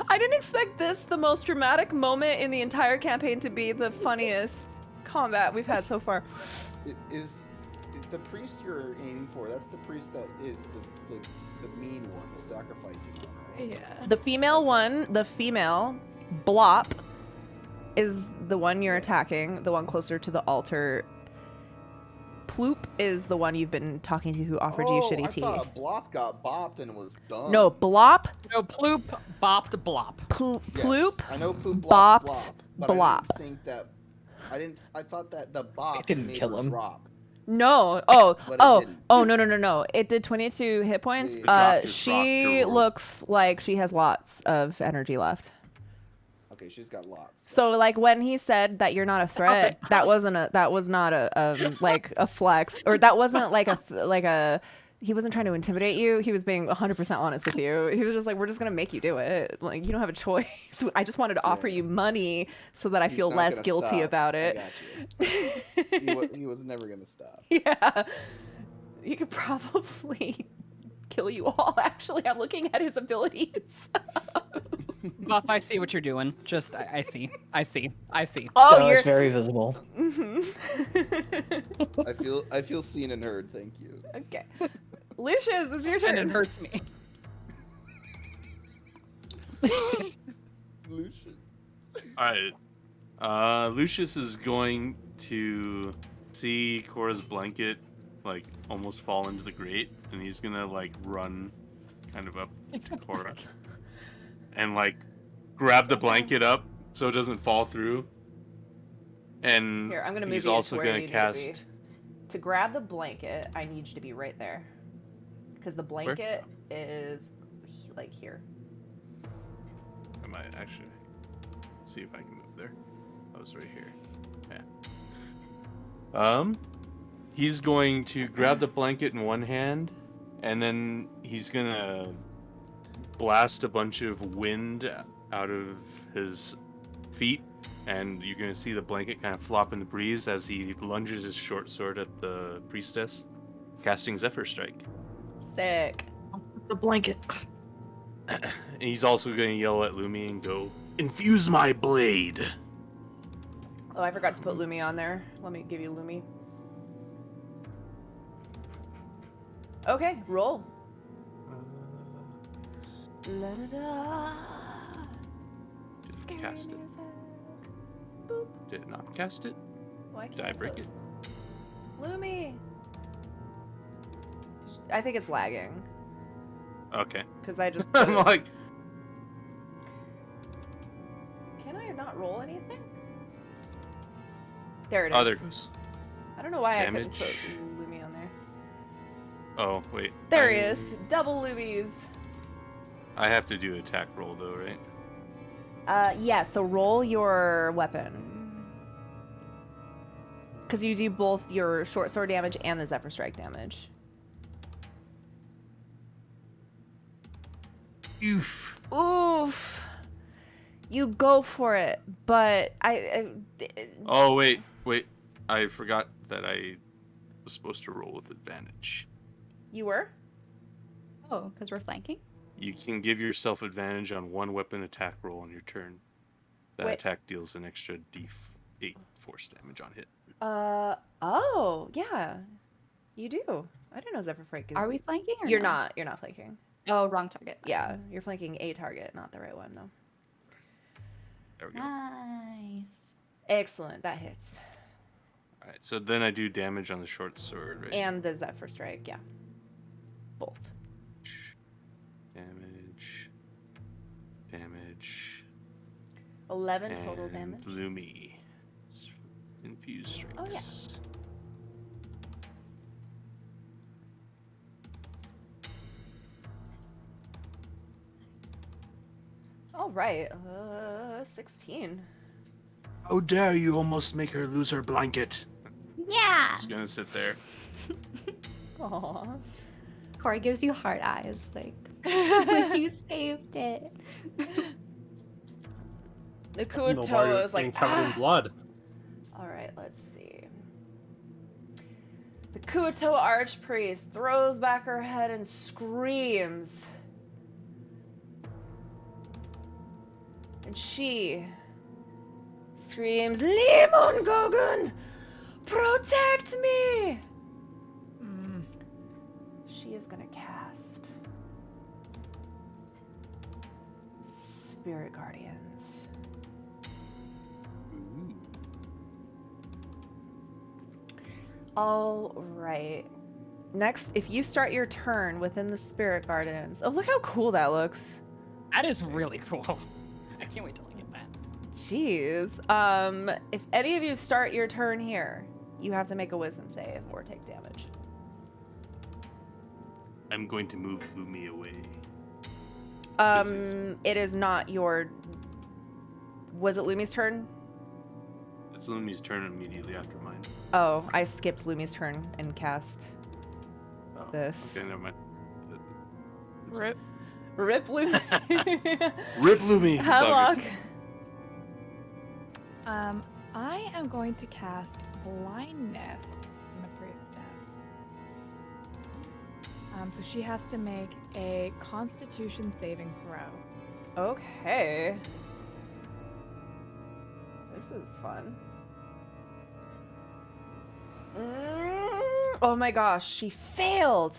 I didn't expect this, the most dramatic moment in the entire campaign, to be the funniest combat we've had so far. Is the priest you're aiming for? That's the priest that is the mean one, the sacrificing one, right? Yeah. The female one, the female Blop is the one you're attacking, the one closer to the altar. Ploop is the one you've been talking to who offered you shitty tea. I thought Blop got bopped and was done. No, Blop. No, Ploop bopped Blop. Ploop. I know Ploop bopped Blop, but Blop. I didn't think that. I thought that the bop didn't made kill her him. drop. No. But it didn't. No. It did 22 hit points. It dropped his She rock to roll. looks like she has lots of energy left. Okay, she's got lots. So like when he said that you're not a threat, that was not a like a flex, or that wasn't like he wasn't trying to intimidate you. He was being 100% honest with you. He was just like, we're just going to make you do it. Like, you don't have a choice. I just wanted to offer you money so that I He's feel not less gonna guilty stop. about I it. got you. He was never gonna stop. Yeah. He could probably kill you all. Actually, I'm looking at his abilities. Buff, I see what you're doing. Just, I see. Oh, No, you're it's very visible. I feel seen and heard. Thank you. okay. Lucius, it's your turn. And it hurts me. Lucian. All right. Lucius is going to see Cora's blanket like almost fall into the grate, and he's gonna like run kind of up to Cora and like grab the blanket up so it doesn't fall through. And Here, I'm gonna move he's you to also where you gonna need to cast. To grab the blanket, I need you to be right there. Because the blanket is like here. I might actually see if I can move there. I was right here. Yeah. He's going to grab the blanket in one hand, and then he's gonna blast a bunch of wind out of his feet, and you're gonna see the blanket kind of flop in the breeze as he lunges his short sword at the priestess, casting Zephyr Strike. Sick. The blanket. And he's also gonna yell at Lumi and go, "Infuse my blade!" Oh, I forgot to put Lumi on there. Let me give you Lumi. Okay, roll. La da da. Didn't cast it. Did not cast it. Why Did I can't break it? Lumi. I think it's lagging Okay. because I just. I'm like, Can I not roll anything? There it is. oh, there it goes. I don't know why I Damage. couldn't put Lumi on there. Oh, wait. There he is. Double Lumis. I have to do attack roll though, right? Yeah, so roll your weapon. Because you do both your short sword damage and the Zephyr Strike damage. Oof. Oof. You go for it, but Oh, wait. I forgot that I was supposed to roll with advantage. You were? Oh, because we're flanking? You can give yourself advantage on one weapon attack roll on your turn. That Wait. attack deals an extra D8 force damage on hit. Oh, yeah. You do. I didn't know Zephyr Strike. Are we flanking or You're no? not. You're not flanking. Oh, wrong target. Yeah, you're flanking a target, not the right one, though. There we go. Nice. Excellent. That hits. Alright, so then I do damage on the short sword, right? And the Zephyr Strike, yeah. Both. Damage. 11 total and damage. Lumi. Infuse strikes. Oh, yeah. All right. 16. How dare you almost make her lose her blanket? Yeah. She's gonna sit there. Aww. Corey gives you heart eyes, like You saved it. The Nobody Kuotoa is being like, covered in blood. All right, let's see. The Kuotoa Archpriest throws back her head and screams. And she screams, Demogorgon, protect me! She is gonna cast spirit guardians. Ooh. All right. Next, if you start your turn within the spirit guardians. Oh, look how cool that looks. That is really cool. I can't wait till I get that. Jeez. If any of you start your turn here, you have to make a wisdom save or take damage. I'm going to move Lumi away. This is- It is not your. Was it Lumi's turn? It's Lumi's turn immediately after mine. Oh, I skipped Lumi's turn and cast Oh, this. Okay, never mind. It's- Rip. Rip Lumi. Rip Lumi. It's all Hemlock. good. I am going to cast blindness on the priestess. So she has to make a Constitution saving throw. Okay. This is fun. Oh my gosh, she failed.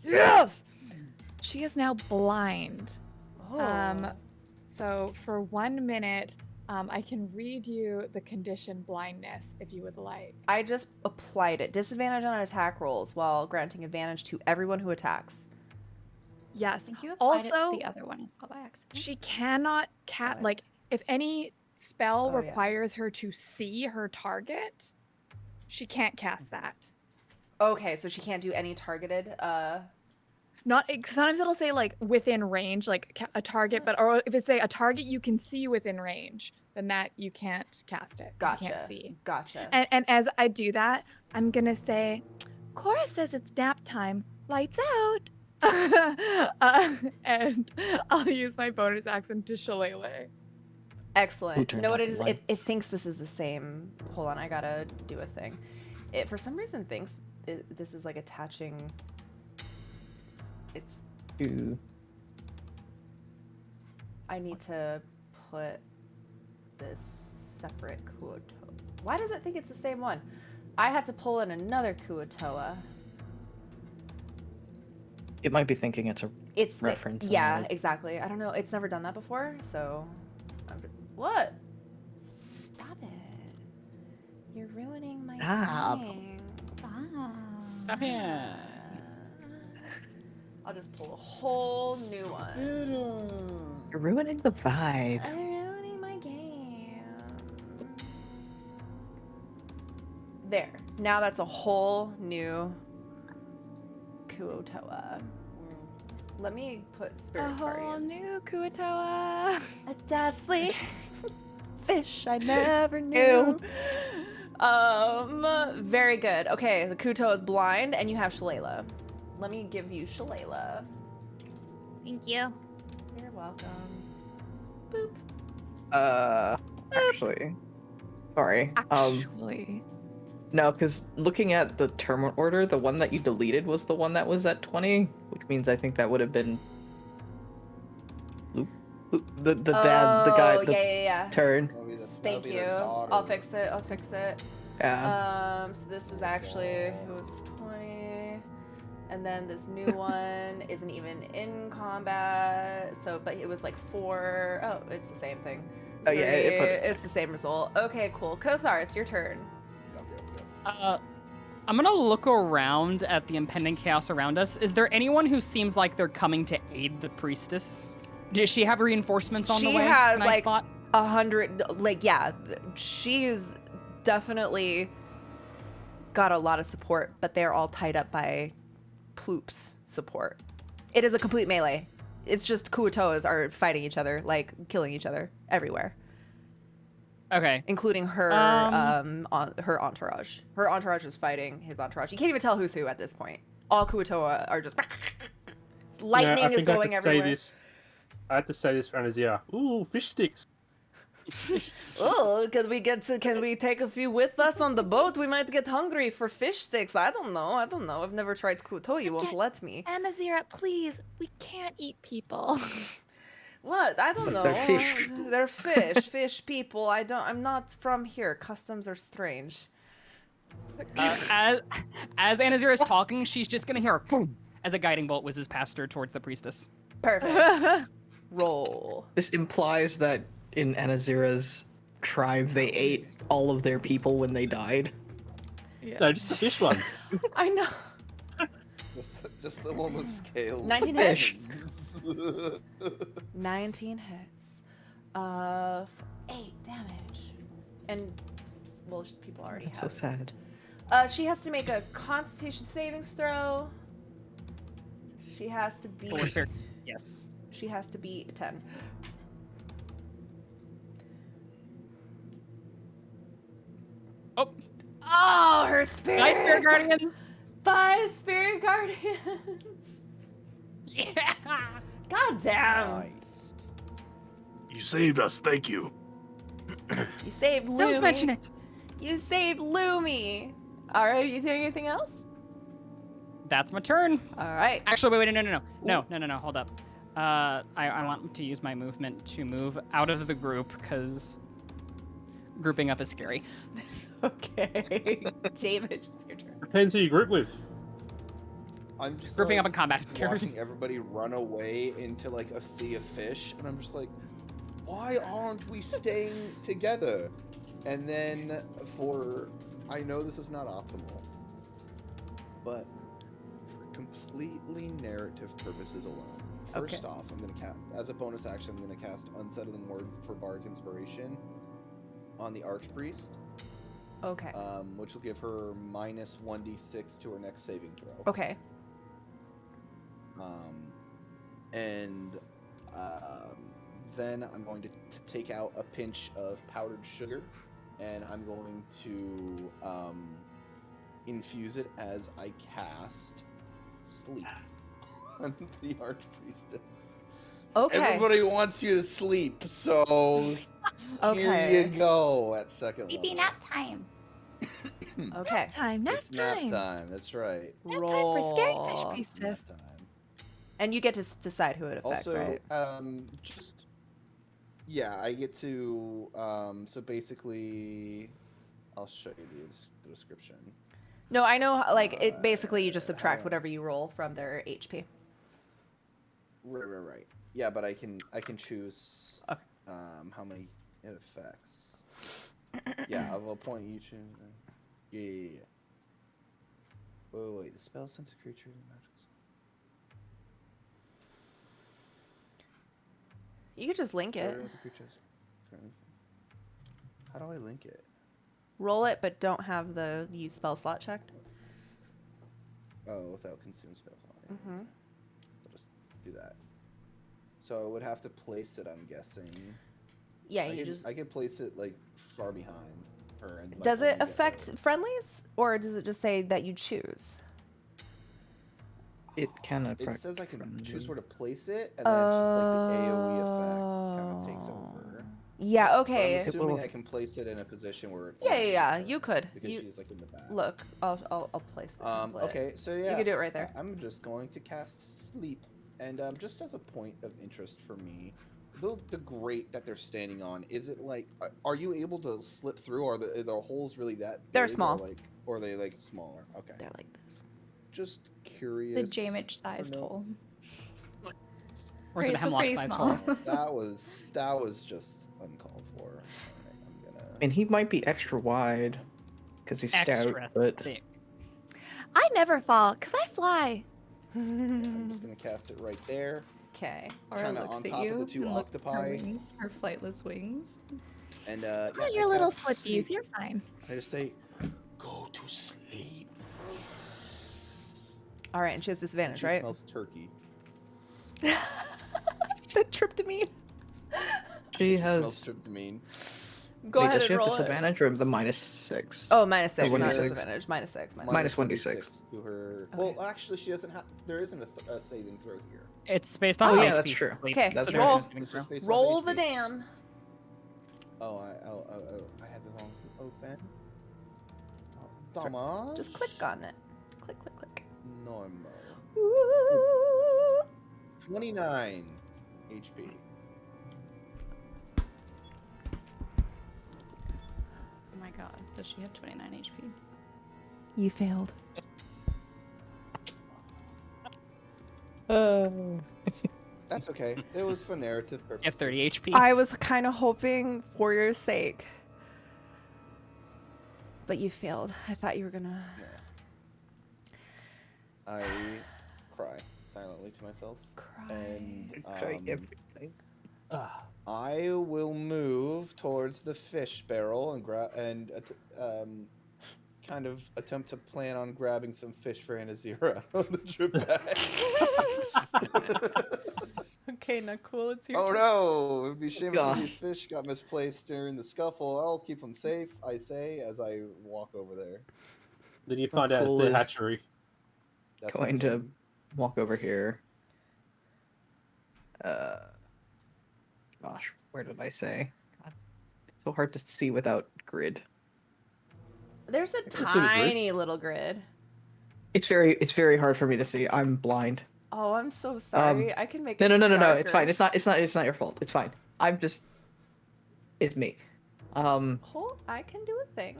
Yes. She is now blind. Oh. So for 1 minute, I can read you the condition blindness if you would like. I just applied it. Disadvantage on attack rolls while granting advantage to everyone who attacks. Yes. I think you applied it Also, to the other one as well by accident. she cannot Alright. like if any spell Oh, yeah. requires her to see her target, she can't cast that. Okay, so she can't do any targeted. Not sometimes it'll say like within range, like a target, but or if it's say a target you can see within range, then that you can't cast it. 'Cause you Gotcha. can't see. Gotcha. And as I do that, I'm gonna say, Cora says it's nap time. Lights out. And I'll use my bonus action to shillelagh. Excellent. Who You turned know what out it the is? It lights? thinks this is the same. Hold on, I gotta do a thing. It for some reason thinks this is like attaching. It's. To I need to put this separate Kuotoa. Why does it think it's the same one? I have to pull in another Kuotoa. it might be thinking it's a It's the- reference. and yeah, then it- exactly. I don't know. It's never done that before, so. What? Stop it! You're ruining my Stop. thing. Stop it. I'll just pull a whole new one. You're ruining the vibe. I'm ruining my game. There. Now that's a whole new Kuotoa. Let me put A Spirit whole Guardians. new Kuotoa. A dazzling fish I never knew. Very good. Okay, the Kuto is blind, and you have Shalala. Let me give you Shalala. Thank you. You're welcome. Boop. Actually, sorry. Actually. No, because looking at the term order, the one that you deleted was the one that was at 20, which means I think that would have been the dad, the guy, the yeah. turn. Thank you. I'll fix it. I'll fix it. Yeah. So this is actually it was 20, and then this new one isn't even in combat. So, but it was like 4. Oh, it's the same thing. Oh, yeah, it put it it's the same result. Okay, cool. Kothar, it's your turn. I'm gonna look around at the impending chaos around us. Is there anyone who seems like they're coming to aid the priestess? Does she have reinforcements on the way? She has Can I like spot? 100. Like, yeah, she's definitely got a lot of support, but they're all tied up by Ploop's support. It is a complete melee. It's just Kuotoas are fighting each other, like killing each other everywhere. Okay. Including her her entourage. Her entourage is fighting his entourage. You can't even tell who's who at this point. All Kuotoa are just lightning I is think going I could say everywhere. this. I have to say this for Anazia. Ooh, fish sticks. Oh, can we take a few with us on the boat? We might get hungry for fish sticks. I don't know. I've never tried Kuto. You won't let me. Anazira, please, we can't eat people. What? I don't know. They're fish. They're fish. Fish people. I'm not from here. Customs are strange. As Anazir is talking, she's just gonna hear a boom as a guiding bolt whizzes past her towards the priestess. Perfect. Roll. This implies that in Anazira's tribe, they ate all of their people when they died. No, just the fish ones. I know. Just the one with scales. 19 Fish. hits. 19 hits. 8 damage. And, well, people already That's have so sad. She has to make a Constitution savings throw. She has to beat. Or spirit. Yes. She has to beat a 10. Oh, Oh, her spirit. nice spirit guardians. 5 spirit guardians. Yeah. God damn. Nice. You saved us, thank you. You saved Lumi. Don't mention it. You saved Lumi. All right, are you doing anything else? That's my turn. All right. Actually, wait, no. Hold up. I want to use my movement to move out of the group because grouping up is scary. Okay. Javid, it's your turn. Depends who you group with. I'm just Grouping like, up in combat is scary. watching everybody run away into like a sea of fish, and I'm just like, why aren't we staying together? And then I know this is not optimal, but for completely narrative purposes alone, first off, I'm gonna cast as a bonus action. I'm gonna cast Unsettling Words for Bardic Inspiration on the Archpriest. Okay. Which will give her minus 1d6 to her next saving throw. Okay. Then I'm going to take out a pinch of powdered sugar, and I'm going to infuse it as I cast sleep on the Archpriestess. Okay. Everybody wants you to sleep, so Okay. here you go at second Maybe level. nap time. Okay. Time, nap It's nap time. time. That's right. Nap time for Scary Fish Roll. Priestess. Nap time. And you get to decide who it affects, Also, right? I get to so basically I'll show you the description. No, I know. Like it basically, you just subtract whatever you roll from their HP. Right. Yeah, but I can choose Okay. how many it affects. Yeah, of a point each. Yeah. Wait. The spell sends a creature and magic. You could just link it. Sorry, what the creatures. How do I link it? Roll it, but don't have the use spell slot checked. Oh, without consume spell. Mm-hmm. I'll just do that. So I would have to place it, I'm guessing. Yeah, I could place it like far behind her. And, like, Does only it get affect her. friendlies, or does it just say that you choose? It can It affect. says I can friendly. choose where to place it, and then it's just like the AoE effect kind of takes over. Yeah. But Okay. I'm assuming I can place it in a position where. It Yeah. only Yeah. hits her, You could. Because You she's like in the back. look. I'll place the template. Okay. So yeah. You can do it right there. I'm just going to cast sleep, and just as a point of interest for me, the grate that they're standing on, is it like, are you able to slip through? Or are the holes really that big? They're small. Or are they like smaller? Okay. They're like this. Just curious. The Jamage-sized for no- hole. Or is it a Pretty- so pretty hemlock-sized small. hole? That was just uncalled for. All right, I'm gonna. I mean, he might be extra wide because he's stout, Extra but thick. I never fall, because I fly. I'm just gonna cast it right there. Okay. Aura Kinda looks on at top of you the two and look at her octopi. wings, her flightless wings. And Oh, yeah, your I little cast footies, sleep. you're fine. I just say, go to sleep. All right, and she has disadvantage, She right? smells turkey. The tryptamine. she Smells has. tryptamine. Go Wait, ahead does she and have roll it. disadvantage or the -6? Oh, -6, Or not 1d6. disadvantage. -6. Minus 1d6. to her. Okay. Well, actually, she doesn't have. There isn't a saving throw here. It's based on Oh, HP. yeah, that's true. Okay, That's so right. there is no roll. saving It's throw. just based off Roll the HP. damn. Oh, I had the wrong thing open. Damage. Just click on it. Click. Normal. Ooh. 29 HP. Oh my god, does she have 29 HP? You failed. That's okay. It was for narrative You have purposes. 30 HP. I was kind of hoping for your sake. But you failed. I thought you were gonna... Yeah. I cry silently to myself. Cry. And everything. I will move towards the fish barrel and kind of attempt to plan on grabbing some fish for Anazira on the trip back. Okay, now cool. It's your Oh turn. no! It would be shame if some of Gosh. these fish got misplaced during the scuffle. I'll keep them safe, I say, as I walk over there. Then you find out it's cool the is- hatchery. That's my Going to turn. walk over here. Gosh, where did I say? God, it's so hard to see without grid. There's a can see the grid. tiny little grid. It's very hard for me to see. I'm blind. Oh, I'm so sorry. I can make No, it no, no, no, no. It's darker. fine. It's not your fault. It's fine. I'm just. It's me. I can do a thing.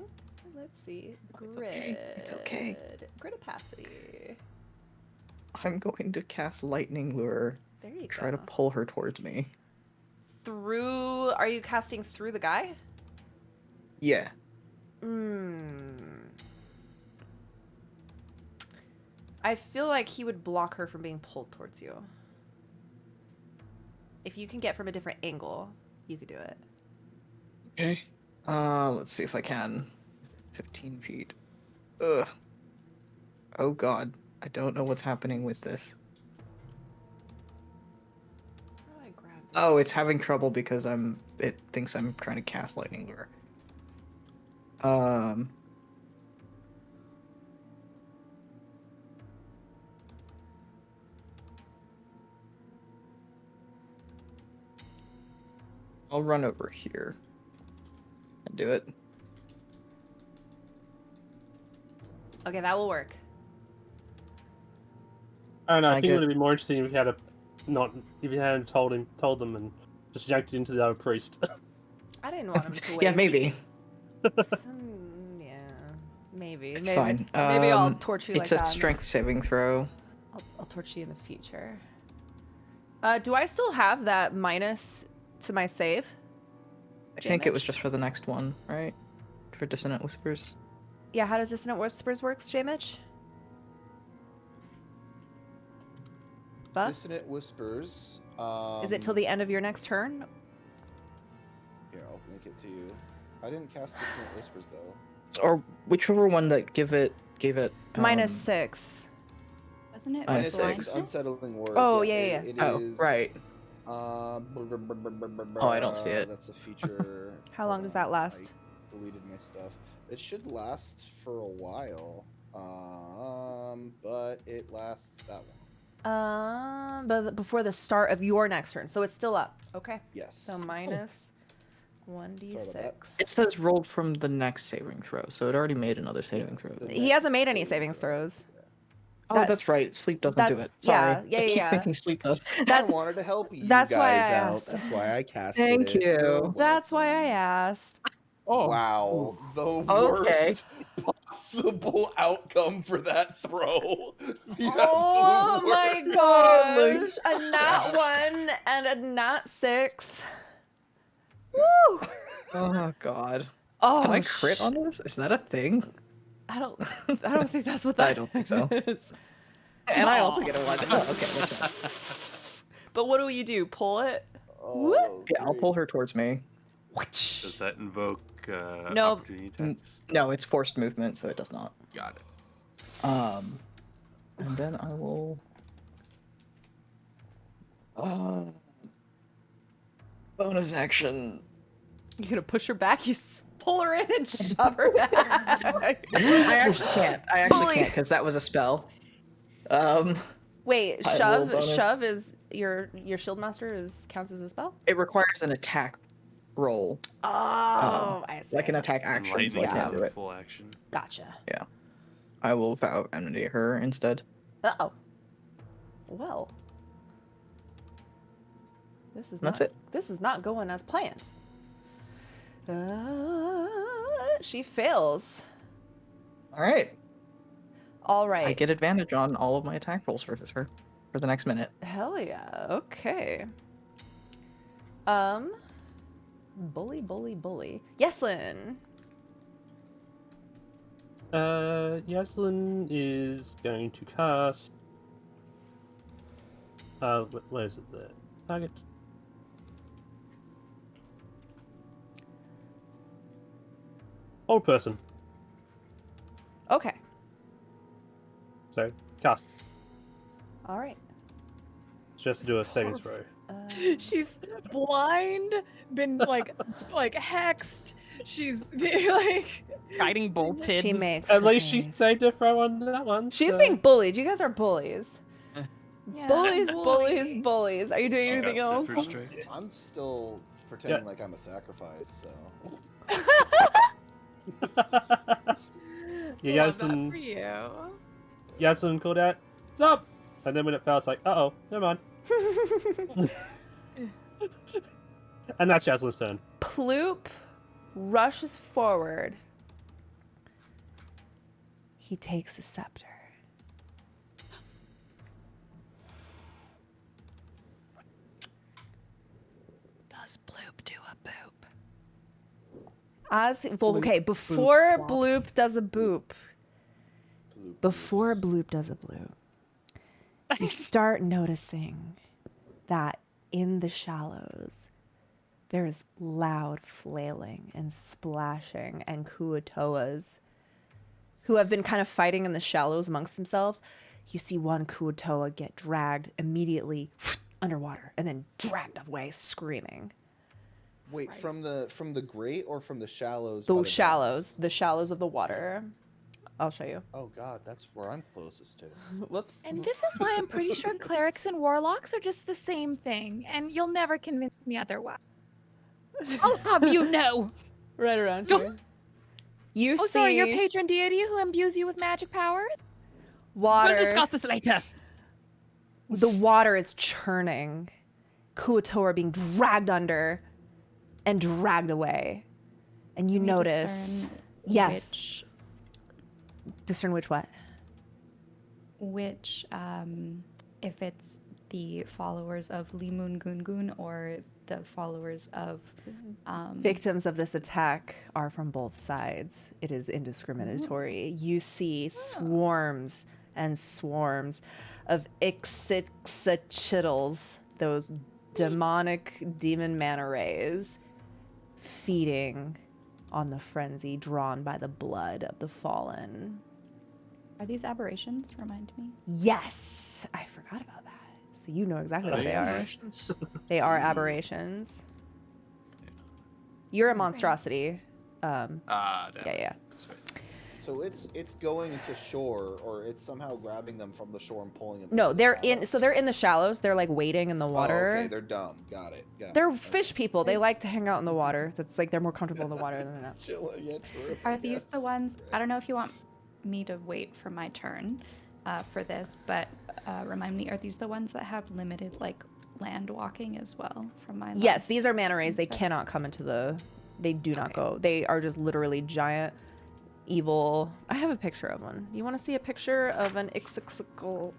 Let's see. Grid. It's okay. Grid opacity. I'm going to cast Lightning Lure. There you Try go. to pull her towards me. Through... Are you casting through the guy? Yeah. I feel like he would block her from being pulled towards you. If you can get from a different angle, you could do it. Okay. Let's see if I can. 15 feet. Ugh. Oh god. I don't know what's happening with this. How do I grab this? Oh, it's having trouble because it thinks I'm trying to cast Lightning Lure. I'll run over here and do it. Okay, that will work. I don't know. I I think it get- would have been more interesting if you had if you hadn't told them and just yanked it into the other priest. I didn't want him to wait. Yeah, maybe. Yeah, maybe. It's maybe, fine. Maybe I'll torch you like It's that. a strength saving throw. I'll torch you in the future. Do I still have that minus to my save? I think it was Damage? just for the next one, right? For Dissonant Whispers. Yeah, how does Dissonant Whispers works, J-Mitch? Dissonant Whispers. Is it till the end of your next turn? Here, I'll link it to you. I didn't cast Dissonant Whispers though. Or whichever one that gave it. Minus 6. Wasn't it? Minus blind? Six unsettling words. Oh, yeah. yeah. It Oh, is, right. Oh, I don't see it. That's a feature. How long Hold does that on, last? I deleted my stuff. It should last for a while. But it lasts that long. But before the start of your next turn, so it's still up. Okay. Yes. So minus Sorry about 1d6. that. It says rolled from the next saving throw, so it already made another saving Yes, throw. the He hasn't next made any saving savings throw. throws. Oh, That's- that's right. Sleep doesn't do that's- it. Sorry. yeah, yeah, I keep yeah. thinking sleep does. I That's wanted to help you that's why guys I out. asked. That's why I casted Thank it. you. You're That's why I welcome. asked. Oh, Wow, the Okay. worst possible outcome for that throw. The Oh absolute my worst. gosh! A nat 1 and a nat 6. Woo! Oh god. Oh, Can I crit on this? Is that a thing? I don't think that's what that I don't think so. is. And I also get a 1. Oh, okay, that's fine. But what do you do? Pull it? Oh, Yeah, I'll great. pull her towards me. Does that invoke No. opportunity attacks? No, it's forced movement, so it does not. Got it. And then I will. Bonus action. You gonna push her back? You pull her in and shove her back. I actually can't. Holy- Can't because that was a spell. Wait, I will shove. bonus- Shove is your shield master counts as a spell. It requires an attack roll, Oh, I see. like an attack And action, so I lightning can't is do a it. full action. Gotcha. I will vow enmity to her instead. Uh-oh. Well. That's it. This is not going as planned. She fails. All right. All right. I get advantage on all of my attack rolls versus her. for the next minute. Hell yeah. Okay. Bully. Yeslin. Yaslin is going to cast. Where is it? The target. Old person. Okay. So cast. All right. Just to do a saving throw. She's blind, been like hexed. She's like Guiding bolted. She makes. At her least she save. saved her throw on that one. She's so- being bullied. You guys are bullies. yeah, Bullies. bully. Are you doing She anything got else? Zephyr Strike. I'm still pretending like I'm a sacrifice, so. Yeah, Love that for Yaslin, you. Yaslin called out, "Stop!" And then when it fell, it's like, "Uh-oh, never mind." And that's Yaslin's turn. Ploop rushes forward. He takes a scepter. Does Bloop do a boop? Okay, before swap. Bloop does a boop. Bloop, Before bloops. Bloop does a bloop, you start noticing that in the shallows, there's loud flailing and splashing, and Kuatoas who have been kind of fighting in the shallows amongst themselves. You see one Kuatoa get dragged immediately underwater and then dragged away screaming. Wait, from the grate or from the shallows? The by shallows, docks? the shallows of the water. I'll show you. Oh god, that's where I'm closest to. Whoops. And this is why I'm pretty sure clerics and warlocks are just the same thing, and you'll never convince me otherwise. I'll have you know. Right around here. You Oh, see sorry, your patron deity who imbues you with magic power? water. We'll discuss this later. The water is churning. Kuatoa are being dragged under and dragged away. And you Can we notice. discern Yes. Discern which what? Which, if it's the followers of Limun Gungun or the followers of Victims of this attack are from both sides. It is indiscriminatory. You see swarms and swarms of Ixixachittles, those demonic demon manta rays, feeding on the frenzy drawn by the blood of the fallen. Are these aberrations? Remind me. Yes, I forgot about that. So you know exactly what they are. Aberrations? They are aberrations. You're a monstrosity. Damn Yeah. That's right. So it's going to shore, or it's somehow grabbing them from the shore and pulling them. No, into the they're in. shallows? So they're in the shallows. They're like wading in the Oh, water. okay, they're dumb. Got it. They're fish people. They like to hang out in the water. So it's like they're more comfortable in the water than not. Just chilling, yeah, true. Are these yes. the ones? I don't know if you want me to wait for my turn for this, but remind me, are these the ones that have limited like land walking as well? From my Yes, last these are manta rays. They inspect- cannot come into the. They do not Okay. go. They are just literally giant, evil. I have a picture of one. You want to see a picture of an ixixical?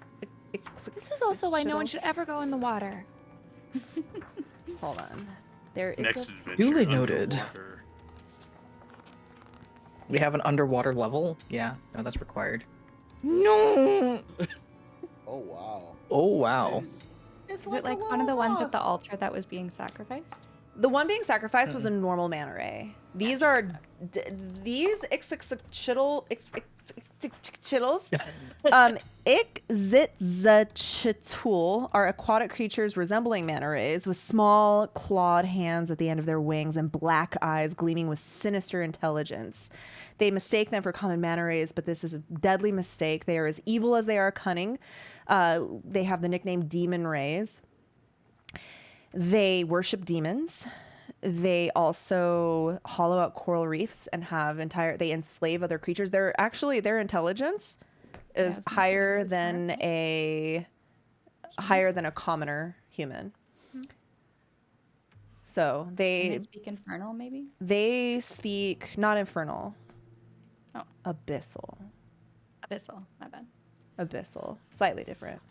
This is also why no one should ever go in the water. Hold on. There is Next a adventure. Duly noted. underwater. We have an underwater level. Yeah, no, that's required. No. Oh wow. Oh wow. Is it like one of the ones at the altar that was being sacrificed? The one being sacrificed was a normal manta ray. These are these Ixixachittles. Ixixachitul are aquatic creatures resembling manta rays with small clawed hands at the end of their wings and black eyes gleaming with sinister intelligence. They mistake them for common manta rays, but this is a deadly mistake. They are as evil as they are cunning. They have the nickname demon rays. They worship demons. They also hollow out coral reefs and have they enslave other creatures. Their intelligence I is was gonna say higher they're than a commoner human. So Can they they speak infernal, maybe? speak not infernal. Oh. Abyssal. Abyssal, my bad. Abyssal. Slightly different.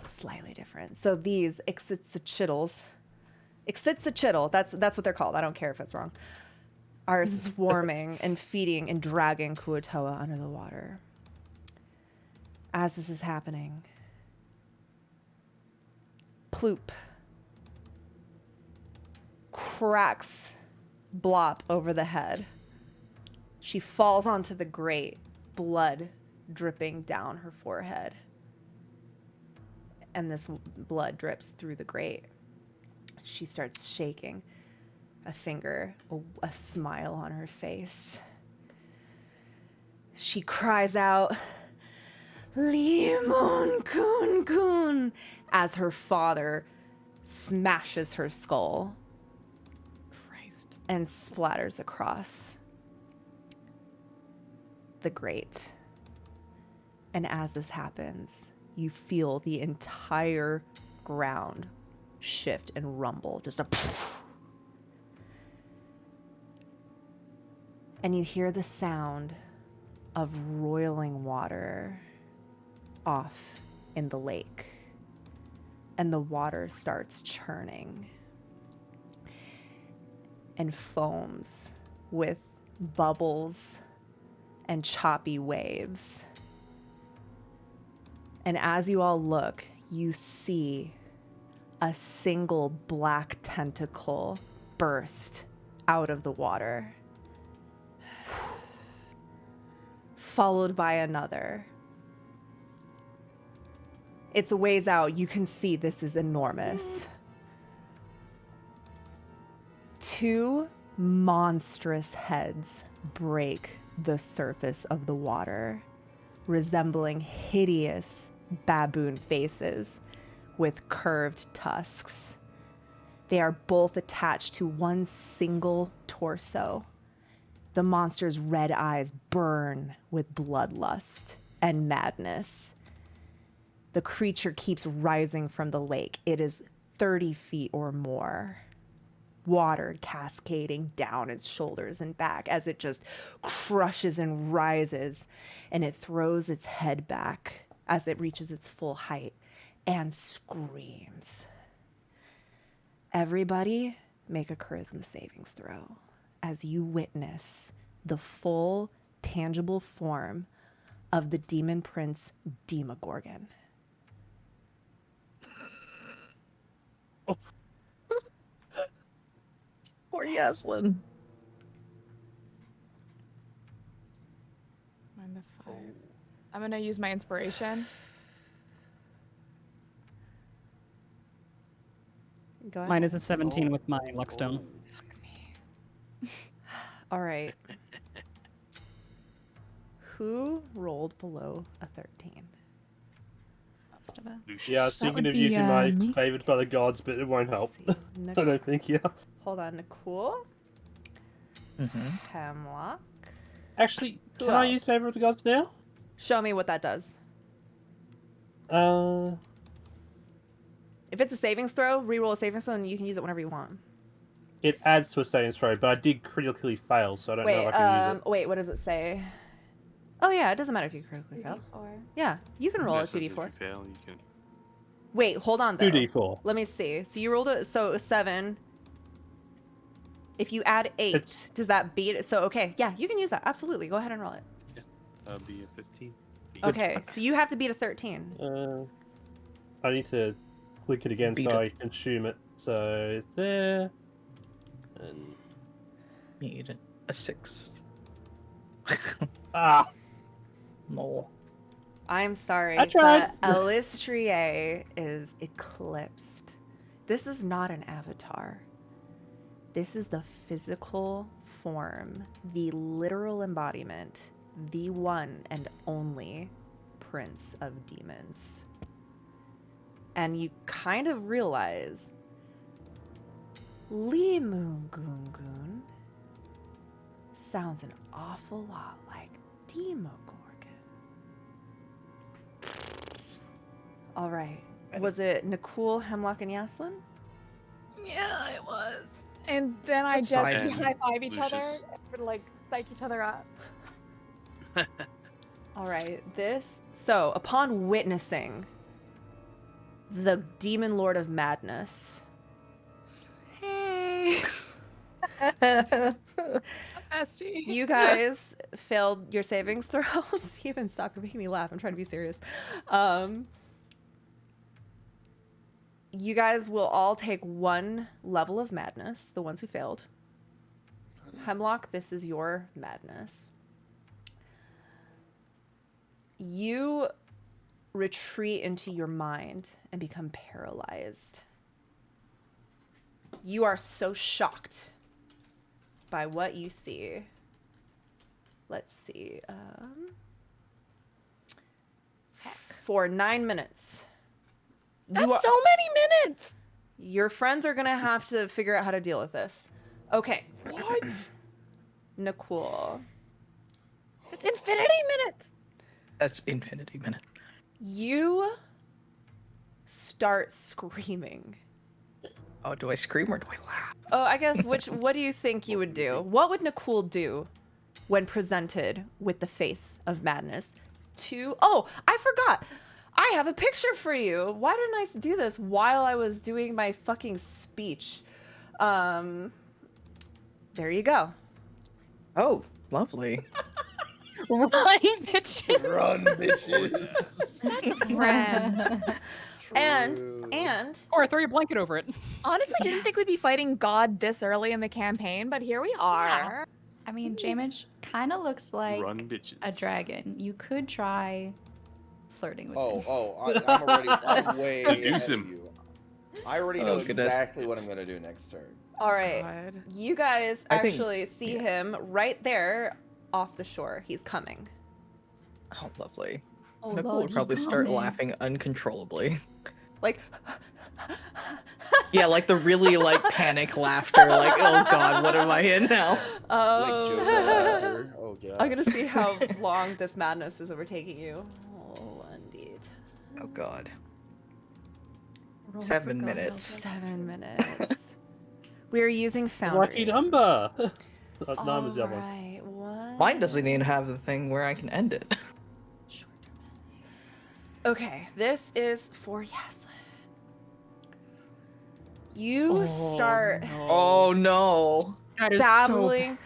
slightly different. So these Ixitzichittles, that's what they're called. I don't care if it's wrong. Are swarming and feeding and dragging Kuatoa under the water. As this is happening, Ploop cracks Blop over the head. She falls onto the grate, blood dripping down her forehead. And this blood drips through the grate. She starts shaking, a finger, a smile on her face. She cries out, Limon kun kun, as her father smashes her skull and splatters across the grate. And as this happens, you feel the entire ground shift and rumble. Just a and you hear the sound of roiling water off in the lake. And the water starts churning and foams with bubbles and choppy waves. And as you all look, you see a single black tentacle burst out of the water, followed by another. It's a ways out. You can see this is enormous. 2 monstrous heads break the surface of the water, resembling hideous baboon faces with curved tusks. They are both attached to one single torso. The monster's red eyes burn with bloodlust and madness. The creature keeps rising from the lake. It is 30 feet or more. Water cascading down its shoulders and back as it just crushes and rises, and it throws its head back as it reaches its full height and screams. Everybody make a charisma savings throw as you witness the full, tangible form of the demon prince Demogorgon. Oh. Poor Yaslin. I'm gonna use my inspiration. Go ahead. Mine is a 17 with my Luckstone. All right. Who rolled below a 13? Most of us. Yeah, I was That thinking would of be, using my me. favored by the gods, but it won't help. I don't think, yeah. Hold on, Nicole. Mm-hmm. Hemlock. Actually, Who can I else? use favor of the gods now? Show me what that does. If it's a savings throw, reroll a savings throw, and you can use it whenever you want. It adds to a savings throw, but I did critically fail, so I don't know if I can use it. Wait, what does it say? Oh yeah, it doesn't matter if you critically fail. 2d4. Yeah, you can roll a Yes, if 2d4. you fail, you can. Wait, hold on though. 2d4. Let me see. So you rolled it. So it was 7. If you add 8, does that beat it? So okay, yeah, you can use that. Absolutely, go ahead and roll it. Yeah, that'll be a 15. Okay, so you have to beat a 13. I need to click it again Beat so it. I consume it. So there. And Need a 6. ah, No. I'm sorry, I tried. but Elistrie is eclipsed. This is not an avatar. This is the physical form, the literal embodiment, the one and only Prince of Demons. And you kind of realize Limugungun sounds an awful lot like Demogorgon. All right. Was it Nicole, Hemlock, and Yaslin? Yeah, it was. And then I That's just fine. high five each other Lucius. and like psych each other up. All right. So, upon witnessing the Demon Lord of Madness. Hey. Bestie. You guys failed your savings throws. You even stop making me laugh. I'm trying to be serious. You guys will all take 1 level of madness, the ones who failed. Hemlock, this is your madness. You retreat into your mind and become paralyzed. You are so shocked by what you see. Let's see. For 9 minutes. That's so many minutes. Your friends are going to have to figure out how to deal with this. Okay. What? Nicole. It's infinity minutes. That's infinity minute. You start screaming. Oh, do I scream or do I laugh? Oh, I guess what do you think you would do? What would Nicole do when presented with the face of madness? Oh, I forgot. I have a picture for you. Why didn't I do this while I was doing my fucking speech? There you go. Oh, lovely. Run, bitches. Run, bitches. Friend. And Or throw your blanket over it. Honestly, didn't think we'd be fighting God this early in the campaign, but here we are. I mean, Jamage kind of looks like Run, bitches. a dragon. You could try flirting with him. I'm way Seduce ahead him. of you. I already know exactly what I'm gonna do next turn. all right, God. you guys I think- actually see him right there off the shore. He's coming. Oh, lovely. Oh, Nicole Lord, would he probably start coming. laughing uncontrollably. Like, Yeah, like the really like panic laughter. Like, oh god, what am I in now? Like Joker laughter. Oh god. I'm gonna see how long this madness is overtaking you. Oh, indeed. Oh god. Roll 7 for minutes. 7 minutes. We're using Foundry. Lucky number. 9 was the other one. Alright, what? Mine doesn't even have the thing where I can end it. Short-term madness. Okay, this is for Yaslin. You start Oh no. That is babbling.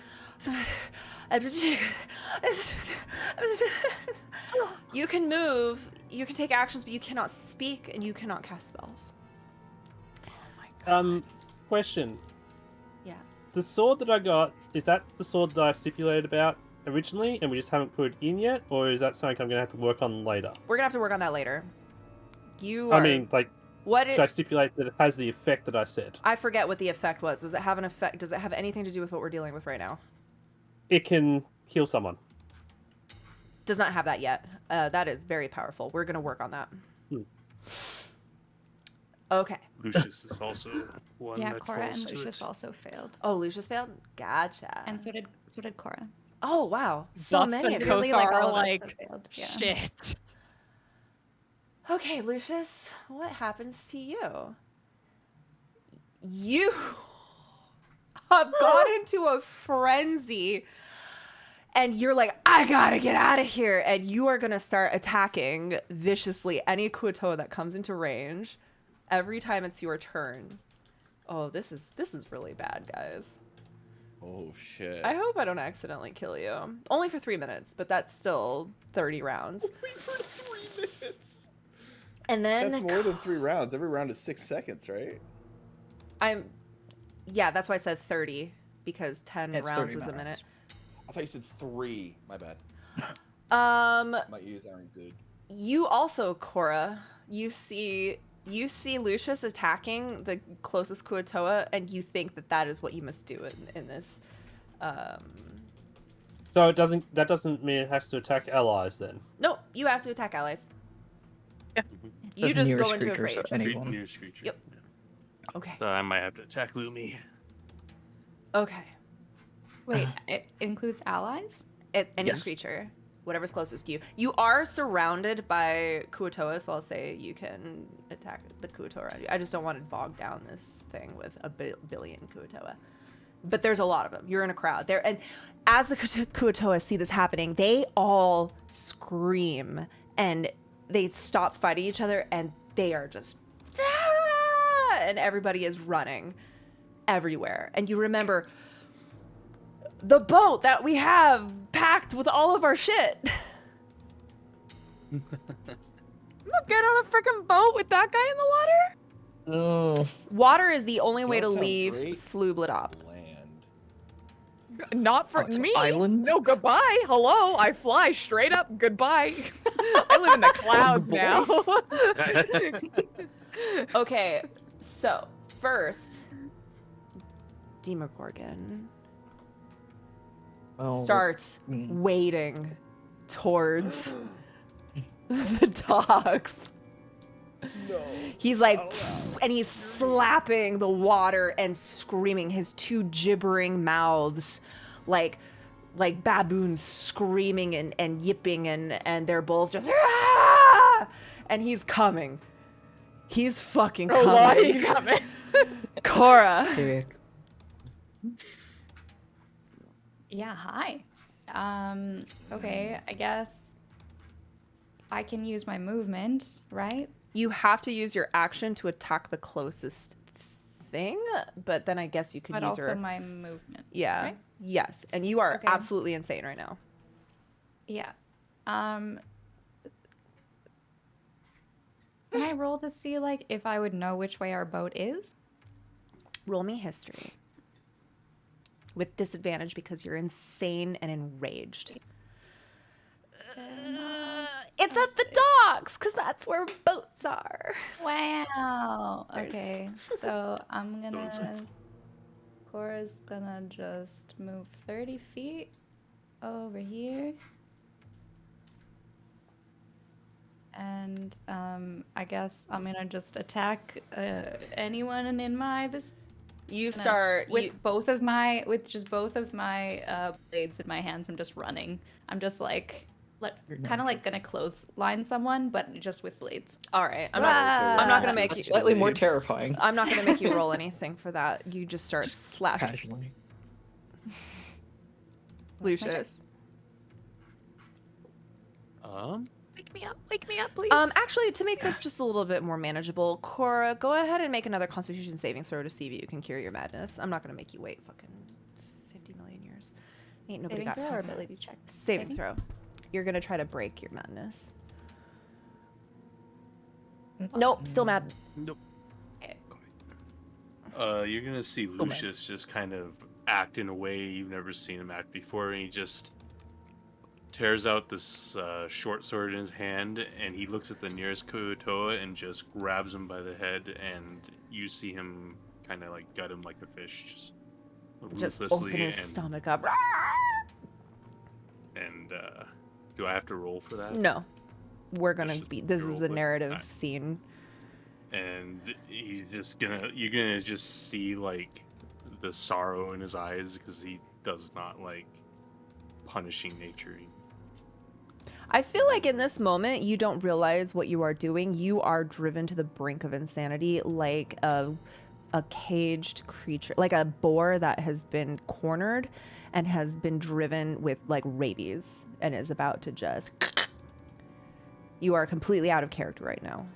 You can move, you can take actions, but you cannot speak and you cannot cast spells. Question. Yeah. The sword that I got, is that the sword that I stipulated about originally and we just haven't put it in yet? Or is that something I'm going to have to work on later? We're gonna have to work on that later. You I are, mean, like, what should I stipulate that it has the effect that I said? I forget what the effect was. Does it have an effect? Does it have anything to do with what we're dealing with right now? It can heal someone. Does not have that yet. That is very powerful. We're gonna work on that. Okay. Lucius is also one Yeah, that Cora falls and to Lucius it. also failed. Oh, Lucius failed? Gotcha. And so did Cora. Oh, wow. So Zuff many and of you. Literally, like, Kothar all of us like, have failed. Yeah. shit. Okay, Lucius, what happens to you? You have gone into a frenzy and you're like, I gotta get out of here. And you are gonna start attacking viciously any Kuotoa that comes into range every time it's your turn. Oh, this is really bad, guys. Oh shit. I hope I don't accidentally kill you. Only for 3 minutes, but that's still 30 rounds. Only for 3 minutes. And then That's more than 3 rounds. Every round is 6 seconds, right? Yeah, that's why I said 30, because 10 It's rounds 30 is a rounds. minute. I thought you said 3. My bad. Um, My ears aren't good. you also, Cora, you see Lucius attacking the closest Kuotoa, and you think that is what you must do in this. So that doesn't mean it has to attack allies then? No, you have to attack allies. Yeah. You Doesn't just go nearest into a creature, rage. so anyone. Nearest creature. Yep. Okay. So I might have to attack Lumi. Okay. Wait, it includes allies? Any Yes. creature, whatever's closest to you. You are surrounded by Kuotoa, so I'll say you can attack the Kuotoa around you. I just don't want to bog down this thing with a billion Kuotoa. But there's a lot of them. You're in a crowd there, and as the Kuotoa see this happening, they all scream and they stop fighting each other, and they are just and everybody is running everywhere. And you remember the boat that we have packed with all of our shit. I'm not getting on a freaking boat with that guy in the water. Water is the only way You to know what sounds leave great? Sloobladop. Land. Not for it's an me. island? No, goodbye. Hello. I fly straight up. Goodbye. I live in the clouds boy. now. Okay, so first, Demogorgon Well, starts mm. wading towards the dogs. No. He's like, and he's slapping the water and screaming, his two gibbering mouths like baboons screaming and yipping, and they're both just, "Ah!" And he's coming. He's fucking coming. Oh, why are you coming? Cora. Yeah, hi. Okay, I guess I can use my movement, right? You have to use your action to attack the closest thing, but then I guess you could But use also your... my movement. Yeah. Right? Yes. And you are Okay. absolutely insane right now. Yeah. Can I roll to see like if I would know which way our boat is? Roll me history. With disadvantage because you're insane and enraged. It's at the docks, because that's where boats are. Wow. Okay. So I'm gonna. Cora's gonna just move 30 feet over here. And I guess I'm gonna just attack anyone in my vicinity. You start with you, both of my blades in my hands. I'm just running. I'm just like kind of like gonna clothesline someone, but just with blades. all right. I'm not gonna make you. Slightly more terrifying. I'm not gonna make you roll anything for that. You just start slashing. Casually. Lucius. Wake me up, please. Actually, to make this just a little bit more manageable, Cora, go ahead and make another Constitution saving throw to see if you can cure your madness. I'm not gonna make you wait fucking 50 million years. Ain't nobody Saving got throw time. or for that. ability check? Saving throw. You're gonna try to break your madness. Nope, still mad. Nope. You're gonna see Lucius just kind of act in a way you've never seen him act before, and he just tears out this short sword in his hand, and he looks at the nearest Kuotoa and just grabs him by the head, and you see him kind of like gut him like a fish, Just ruthlessly. open his and stomach up. and do I have to roll for that? No. We're gonna should be. This roll is a with narrative that. scene. And he's just you're gonna just see like the sorrow in his eyes because he does not like punishing nature. I feel like in this moment, you don't realize what you are doing. You are driven to the brink of insanity like a caged creature, like a boar that has been cornered and has been driven with like rabies and is about to just... You are completely out of character right now.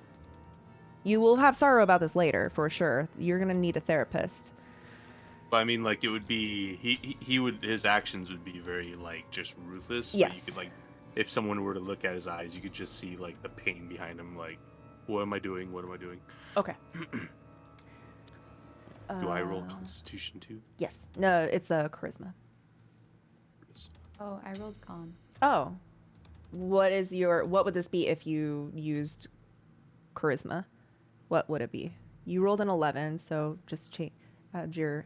You will have sorrow about this later, for sure. You're going to need a therapist. But I mean, like, it would be he would his actions would be very like just ruthless. But Yes. you could like, if someone were to look at his eyes, you could just see like the pain behind him. Like, what am I doing? What am I doing? Okay. Do I roll Constitution too? Yes. No, it's a charisma. Oh, I rolled con. Oh. What would this be if you used charisma? What would it be? You rolled an 11, so just add your...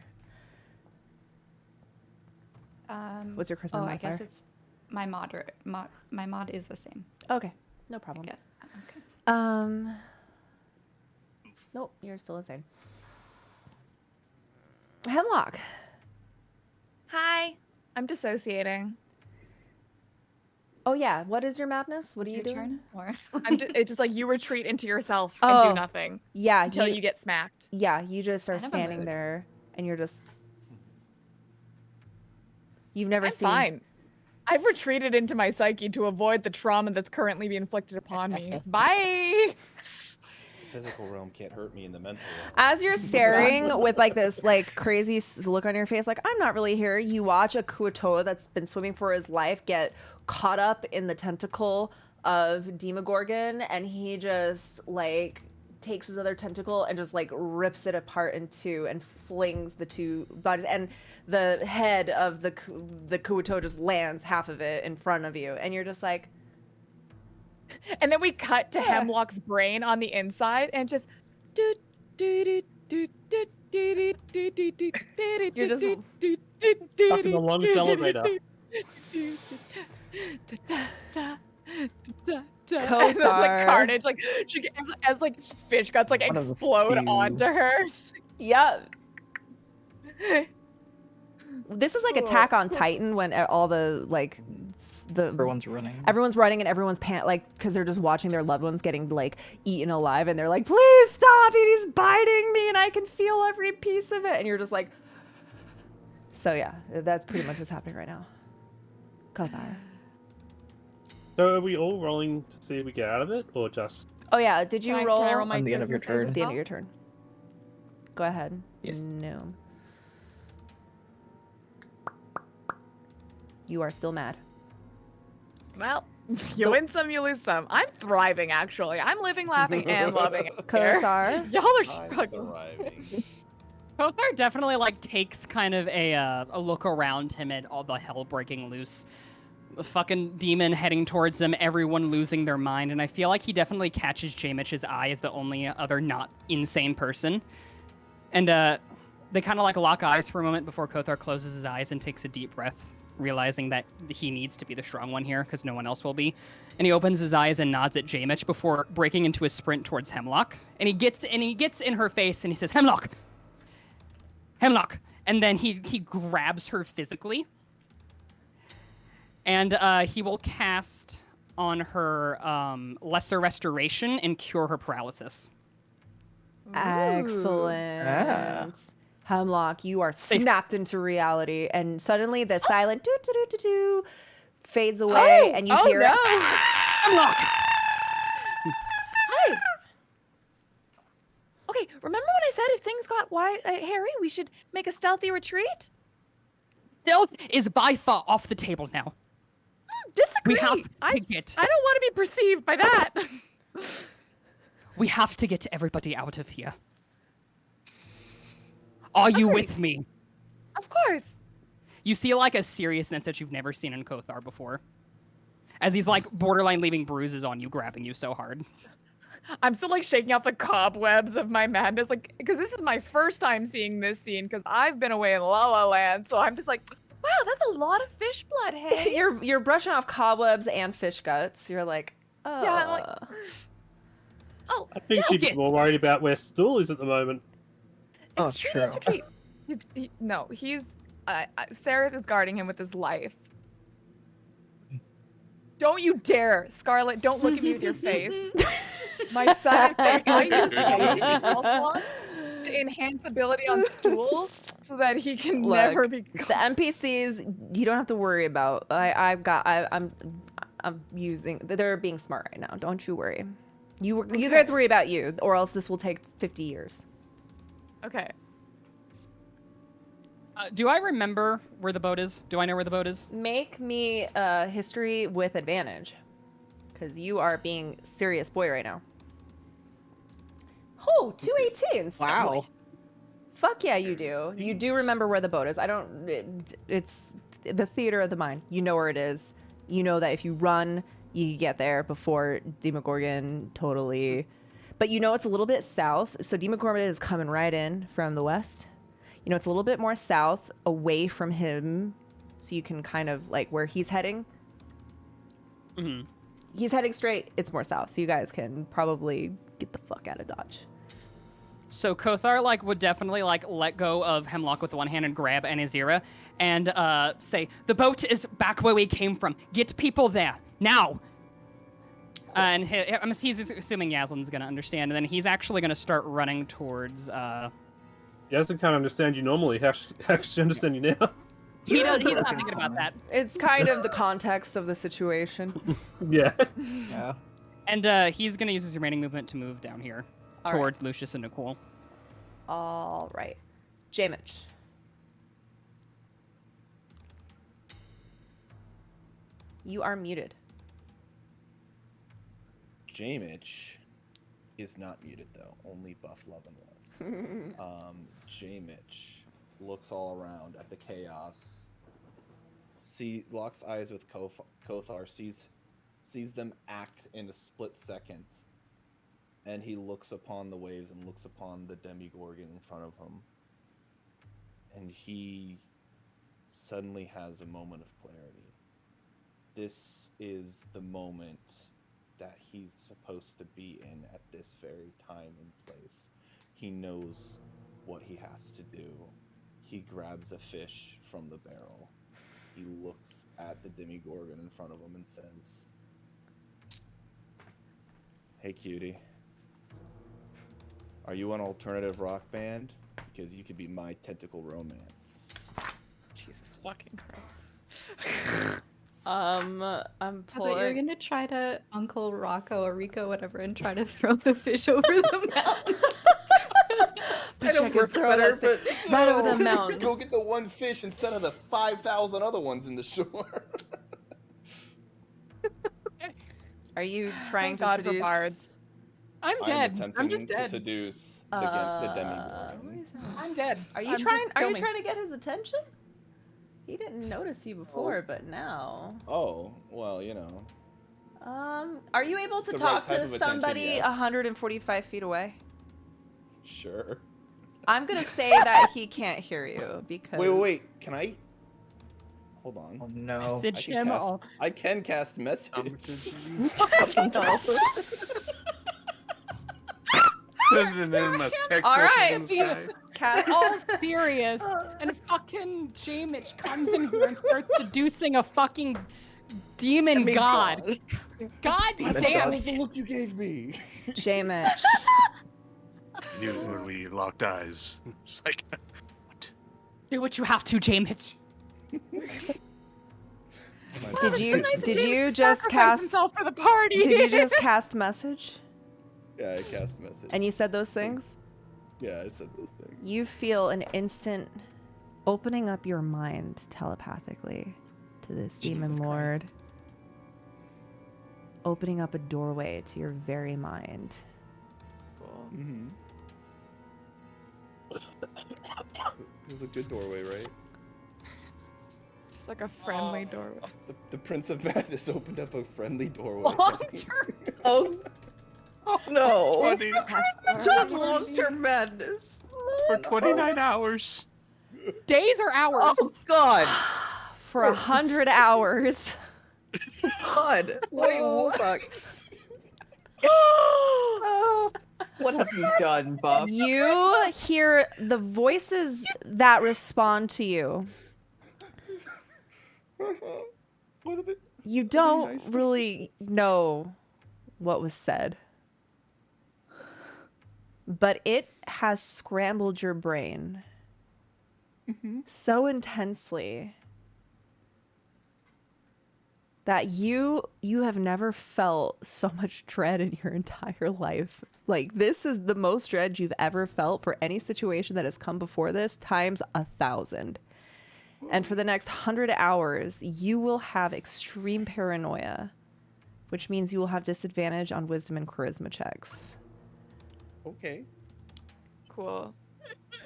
What's your charisma Oh, I modifier? guess it's my moderate. My mod is the same. Okay, no problem. I guess. Okay. Nope, you're still insane. Hemlock. Hi. I'm dissociating. Oh yeah, what is your madness? What Is are you your doing? turn? Or It's just like you retreat into yourself and Oh, do nothing Yeah, until you get smacked. Yeah, you just are Kind of a standing mood. there and you're just... You've never I'm seen... fine. I've retreated into my psyche to avoid the trauma that's currently being inflicted upon me. Bye. physical realm can't hurt me in the mental realm. As you're staring with like this like crazy look on your face, like I'm not really here, you watch a Kuatoa that's been swimming for his life get caught up in the tentacle of Demogorgon, and he just like takes his other tentacle and just like rips it apart in two and flings the two bodies, and the head of the Kuatoa just lands half of it in front of you, and you're just like. And then we cut to Hemlock's brain on the inside, and just you're just Stuck in the longest elevator. Kothar. Carnage, like she as like fish guts like One of the explode few. onto her. Yep. This is like Attack on Titan when all the like Everyone's running. Everyone's running and everyone's because they're just watching their loved ones getting like eaten alive, and they're like, please stop, he's biting me and I can feel every piece of it, and you're just like. So yeah, that's pretty much what's happening right now. Kothar. So are we all rolling to see if we get out of it, or just? Oh yeah, did you roll? Can I roll my On the end of your charisma save turn. as At the end well? of your turn. Go ahead. Yes. No. You are still mad. Well, you win some, you lose some. I'm thriving, actually. I'm living, laughing, and loving it. here. Kothar. Y'all are I'm struggling. thriving. Kothar definitely like takes kind of a look around him at all the hell breaking loose. The fucking demon heading towards him, everyone losing their mind, and I feel like he definitely catches J-Mitch's eye as the only other not insane person. And they kind of like lock eyes for a moment before Kothar closes his eyes and takes a deep breath, realizing that he needs to be the strong one here because no one else will be. And he opens his eyes and nods at J-Mitch before breaking into a sprint towards Hemlock. And he gets in her face and he says, Hemlock! Hemlock! And then he grabs her physically. And he will cast on her Lesser Restoration and cure her paralysis. Excellent. Ah. Hemlock, you are snapped into reality, and suddenly the silent doo doo doo doo doo fades away, and you hear no. Hemlock! Hey. Okay, remember when I said if things got hairy, we should make a stealthy retreat? Stealth is by far off the table now. Disagree. We have to I get don't want to be perceived by that. we have to get everybody out of here. Are you Agreed. with me? Of course. You see like a seriousness that you've never seen in Kothar before. As he's like borderline leaving bruises on you, grabbing you so hard. I'm still like shaking off the cobwebs of my madness, like because this is my first time seeing this scene because I've been away in La La Land, so I'm just like, wow, that's a lot of fish blood. Hey. you're brushing off cobwebs and fish guts. You're like, oh. Yeah, I'm like, oh, I think she'd be more worried about where Stool is at the moment. Oh, it's that's true. true. Retreat. No, he's Sarah is guarding him with his life. Don't you dare, Scarlet! Don't look at me with your face. My son is saying I use the to enhance ability on Stool so that he can never be. The NPCs you don't have to worry about. I'm using. They're being smart right now. Don't you worry. You guys worry about you, or else this will take 50 years. Okay. Do I remember where the boat is? Do I know where the boat is? Make me history with advantage, because you are being serious boy right now. Oh, 2 18s. Wow. Fuck yeah, you do. You do remember where the boat is. It's the theater of the mind. You know where it is. You know that if you run, you can get there before Demogorgon totally. But you know it's a little bit south. So Demogorgon is coming right in from the west. You know, it's a little bit more south, away from him. So you can kind of, like, where he's heading. Mm-hmm. He's heading straight. It's more south. So you guys can probably get the fuck out of Dodge. So Kothar like would definitely like let go of Hemlock with one hand and grab Anazira and say, "The boat is back where we came from. Get people there now." And he's assuming Yaslin's gonna understand, and then he's actually gonna start running towards. Yasmin can't understand you normally. How can she understand you now? He's not thinking about that. It's kind of the context of the situation. Yeah. Yeah. And he's gonna use his remaining movement to move down here. All towards Lucius and Nicole. All right. Jamich. You are muted. Jamich is not muted though. Only Buff Lovin was. Jamich looks all around at the chaos. Locks eyes with Kothar. Sees them act in a split second. And he looks upon the waves and looks upon the Demogorgon in front of him. And he suddenly has a moment of clarity. This is the moment that he's supposed to be in at this very time and place. He knows what he has to do. He grabs a fish from the barrel. He looks at the Demogorgon in front of him and says, "Hey, cutie. Are you an alternative rock band? Because you could be my tentacle romance." Jesus fucking Christ. I'm I thought you were pulling. gonna try to Uncle Rocco or Rico, whatever, and try to throw the fish over the mountains. Wish I could throw that thing right over the mountain. Go get the one fish instead of the 5,000 other ones in the shore. Are you trying Thank to God for seduce? bards. I'm I'm dead. attempting I'm just to dead. seduce the Demogorgon. I'm dead. Are you I'm trying? just Are kill you me. trying to get his attention? He didn't notice you before, but now. Oh, well, you know. Are you able to The talk right type to of attention, somebody yes. 145 feet away? Sure. I'm gonna say that he can't hear you because. Wait. Can I? Hold on. Oh no. Message him all. I can cast message. Send anonymous text All message right. in the sky. Cast. All serious, and fucking Jamich comes in here and starts seducing a fucking demon god. God That damn was the it. look you gave me. Jamich. Knew when we locked eyes. It's like, what? Do what you have to, Jamich. Did you nice of did James you to just sacrifice cast? himself for the party? Did you just cast message? Yeah, I cast message. And you said those things? Yeah, I said those things. You feel an instant opening up your mind telepathically to this demon Jesus lord. Opening up a doorway to your very mind. Mm-hmm. It was a good doorway, right? Just like a friendly doorway. The Prince of Madness opened up a friendly doorway. Oh no. 20 Just long-term madness. for 29 hours. Days or hours? Oh god. For 100 hours. God. Wait, what? Oh, what have you done, Bob? You hear the voices that respond to you. What are they? You don't really know what was said. But it has scrambled your brain so intensely that you have never felt so much dread in your entire life. Like, this is the most dread you've ever felt for any situation that has come before this times 1,000. And for the next 100 hours, you will have extreme paranoia, which means you will have disadvantage on wisdom and charisma checks. Okay. Cool.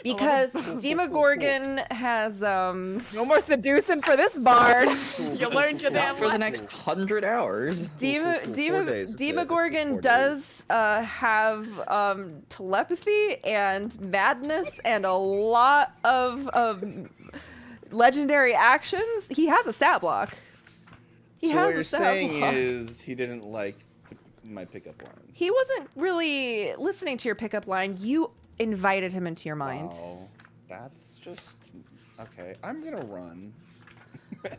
Because Cool. Demogorgon has No more seducing for this bard. You learned your Not damn for the lesson. next 100 hours. Demogorgon does have telepathy and madness and a lot of legendary actions. He has a stat block. So what a you're stat saying block. is he didn't like my pickup line. He wasn't really listening to your pickup line. You invited him into your mind. Wow, that's just okay. I'm gonna run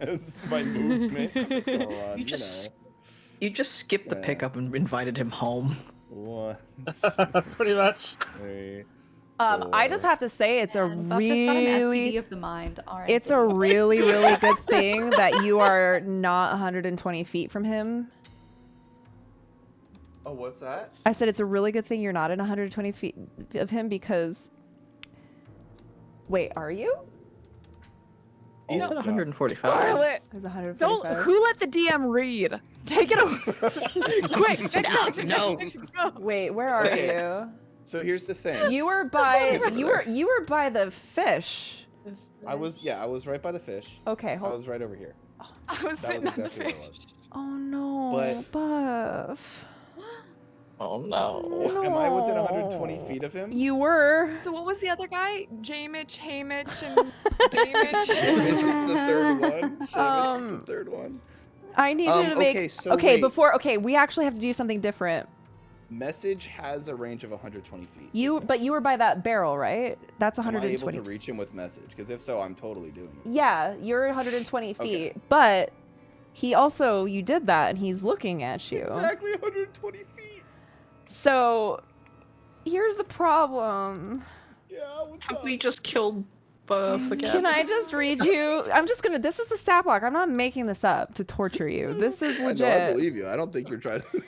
as my movement. I'm just gonna run. You just skipped the Yeah. pickup and invited him home. One, Pretty much. three, I just have to say it's a And Buff just got an STD really of the mind. All right. it's a really really good thing that you are not 120 feet from him. Oh, what's that? I said it's a really good thing you're not in 120 feet of him because... Wait, are you? You Oh, said God. 145. Scarlet, It's 145. don't. Who let the DM read? Take it away. Quick, Stop, no. go. Wait, where are Okay. you? So here's the thing. You were by over there. you were by the fish. I was right by the fish. Okay, I hold. was right over here. I was That was sitting on the exactly where fish. I was. Oh no, But- Buff. Oh no. Am I within 120 feet of him? You were. So what was the other guy? Jamitch, Hamish, and Gamish. Shamitch is the third one. Shamitch is the Um, third one. I need you to make. Okay, so okay, wait. before. Okay, we actually have to do something different. Message has a range of 120 feet. But you were by that barrel, right? That's Am I able 120. to reach him with message? Because if so, I'm totally doing it. Yeah, you're 120 feet, Okay. but he also you did that, and he's looking at you. Exactly 120 feet. So, here's the problem. Yeah, what's Have up? we just killed Buff again? Can I just read you? I'm just gonna. This is the stat block. I'm not making this up to torture you. This is I know, I legit. believe you. I don't think you're trying to.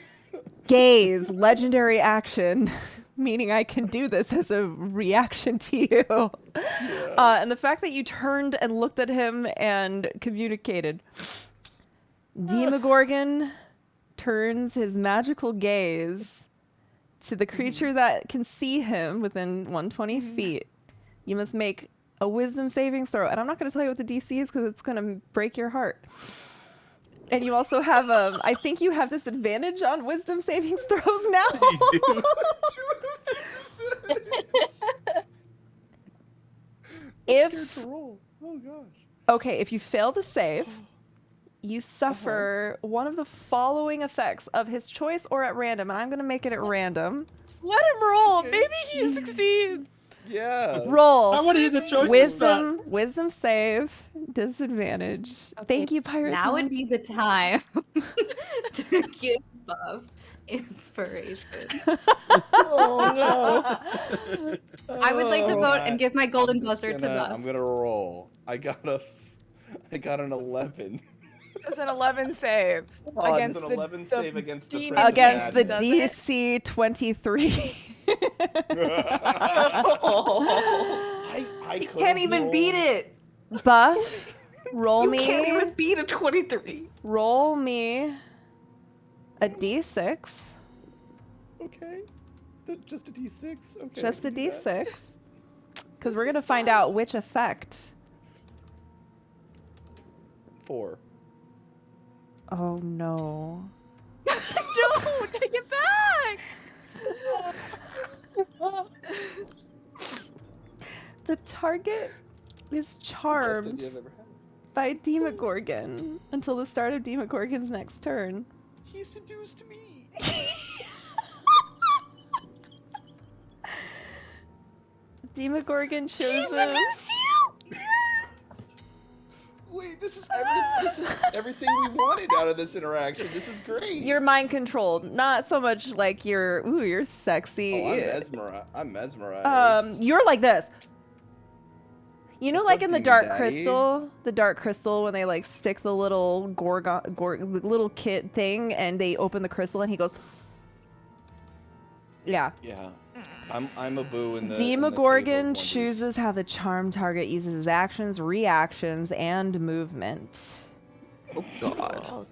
Gaze, legendary action, meaning I can do this as a reaction to you. And the fact that you turned and looked at him and communicated. Demogorgon turns his magical gaze to the creature that can see him within 120 feet. You must make a wisdom saving throw. And I'm not going to tell you what the DC is because it's going to break your heart. And you also have, I think you have disadvantage on wisdom savings throws now. You do. If, Scared to roll. Oh gosh. okay, if you fail to save, you suffer one of the following effects of his choice or at random. And I'm going to make it at random. Let him roll. Maybe he succeeds. Yeah. Roll. I want to hear the choices. Wisdom save, disadvantage. Thank you, Pirate. Now would Tom. be the time to give Buff inspiration. Oh I would like to Oh. vote and give my golden I'm just buzzer to gonna- Buff. I'm gonna roll. I got an 11. It's an 11 save Oh, against it's an the 11 the save against the demon Prince of Against the doesn't it? DC 23. I You can't even beat it. Buff, roll You me. can't even beat a 23. Roll me a D6. Okay. Just a D6. Okay. Just a we can do that. D6. Because we're going to find out which effect. 4. Oh, no. No, take it back. The target is Best charmed idea I've ever had. by Demogorgon until the start of Demogorgon's next turn. He seduced me. Demogorgon chooses. Wait, this is everything we wanted out of this interaction. This is great. You're mind controlled, not so much like you're sexy. Oh, I'm mesmerized. You're like this. You know, What's like up, in the Demon Dark Crystal, when they like stick the little little kit thing, and they open the crystal, and he goes, yeah. Yeah. I'm a boo in the Demogorgon Cave of Wonders. chooses how the charm target uses his actions, reactions, and movement. Oh god.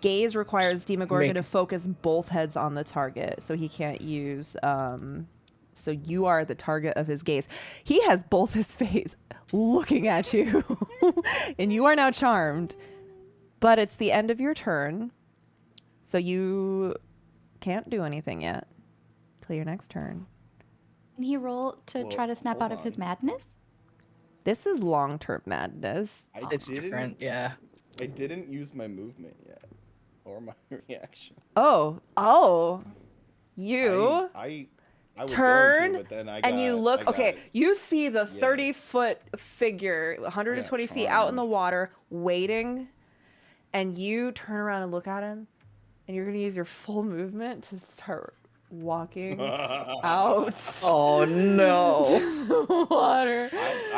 Gaze requires Demogorgon Make- to focus both heads on the target, so he can't use. So you are the target of his gaze. He has both his face looking at you, and you are now charmed. But it's the end of your turn, so you can't do anything yet till your next turn. Can he roll to Well, try to snap hold out of his on. madness? This is long-term madness. It's different, yeah. I didn't use my movement yet, or my reaction. Oh, you. I was Turn, going to, but then I and you got- look. I got Okay, it. you see the Yeah. 30-foot figure, 120 feet out in the water, waiting, and you turn around and look at him, and you're gonna use your full movement to start walking out Oh no. to the water.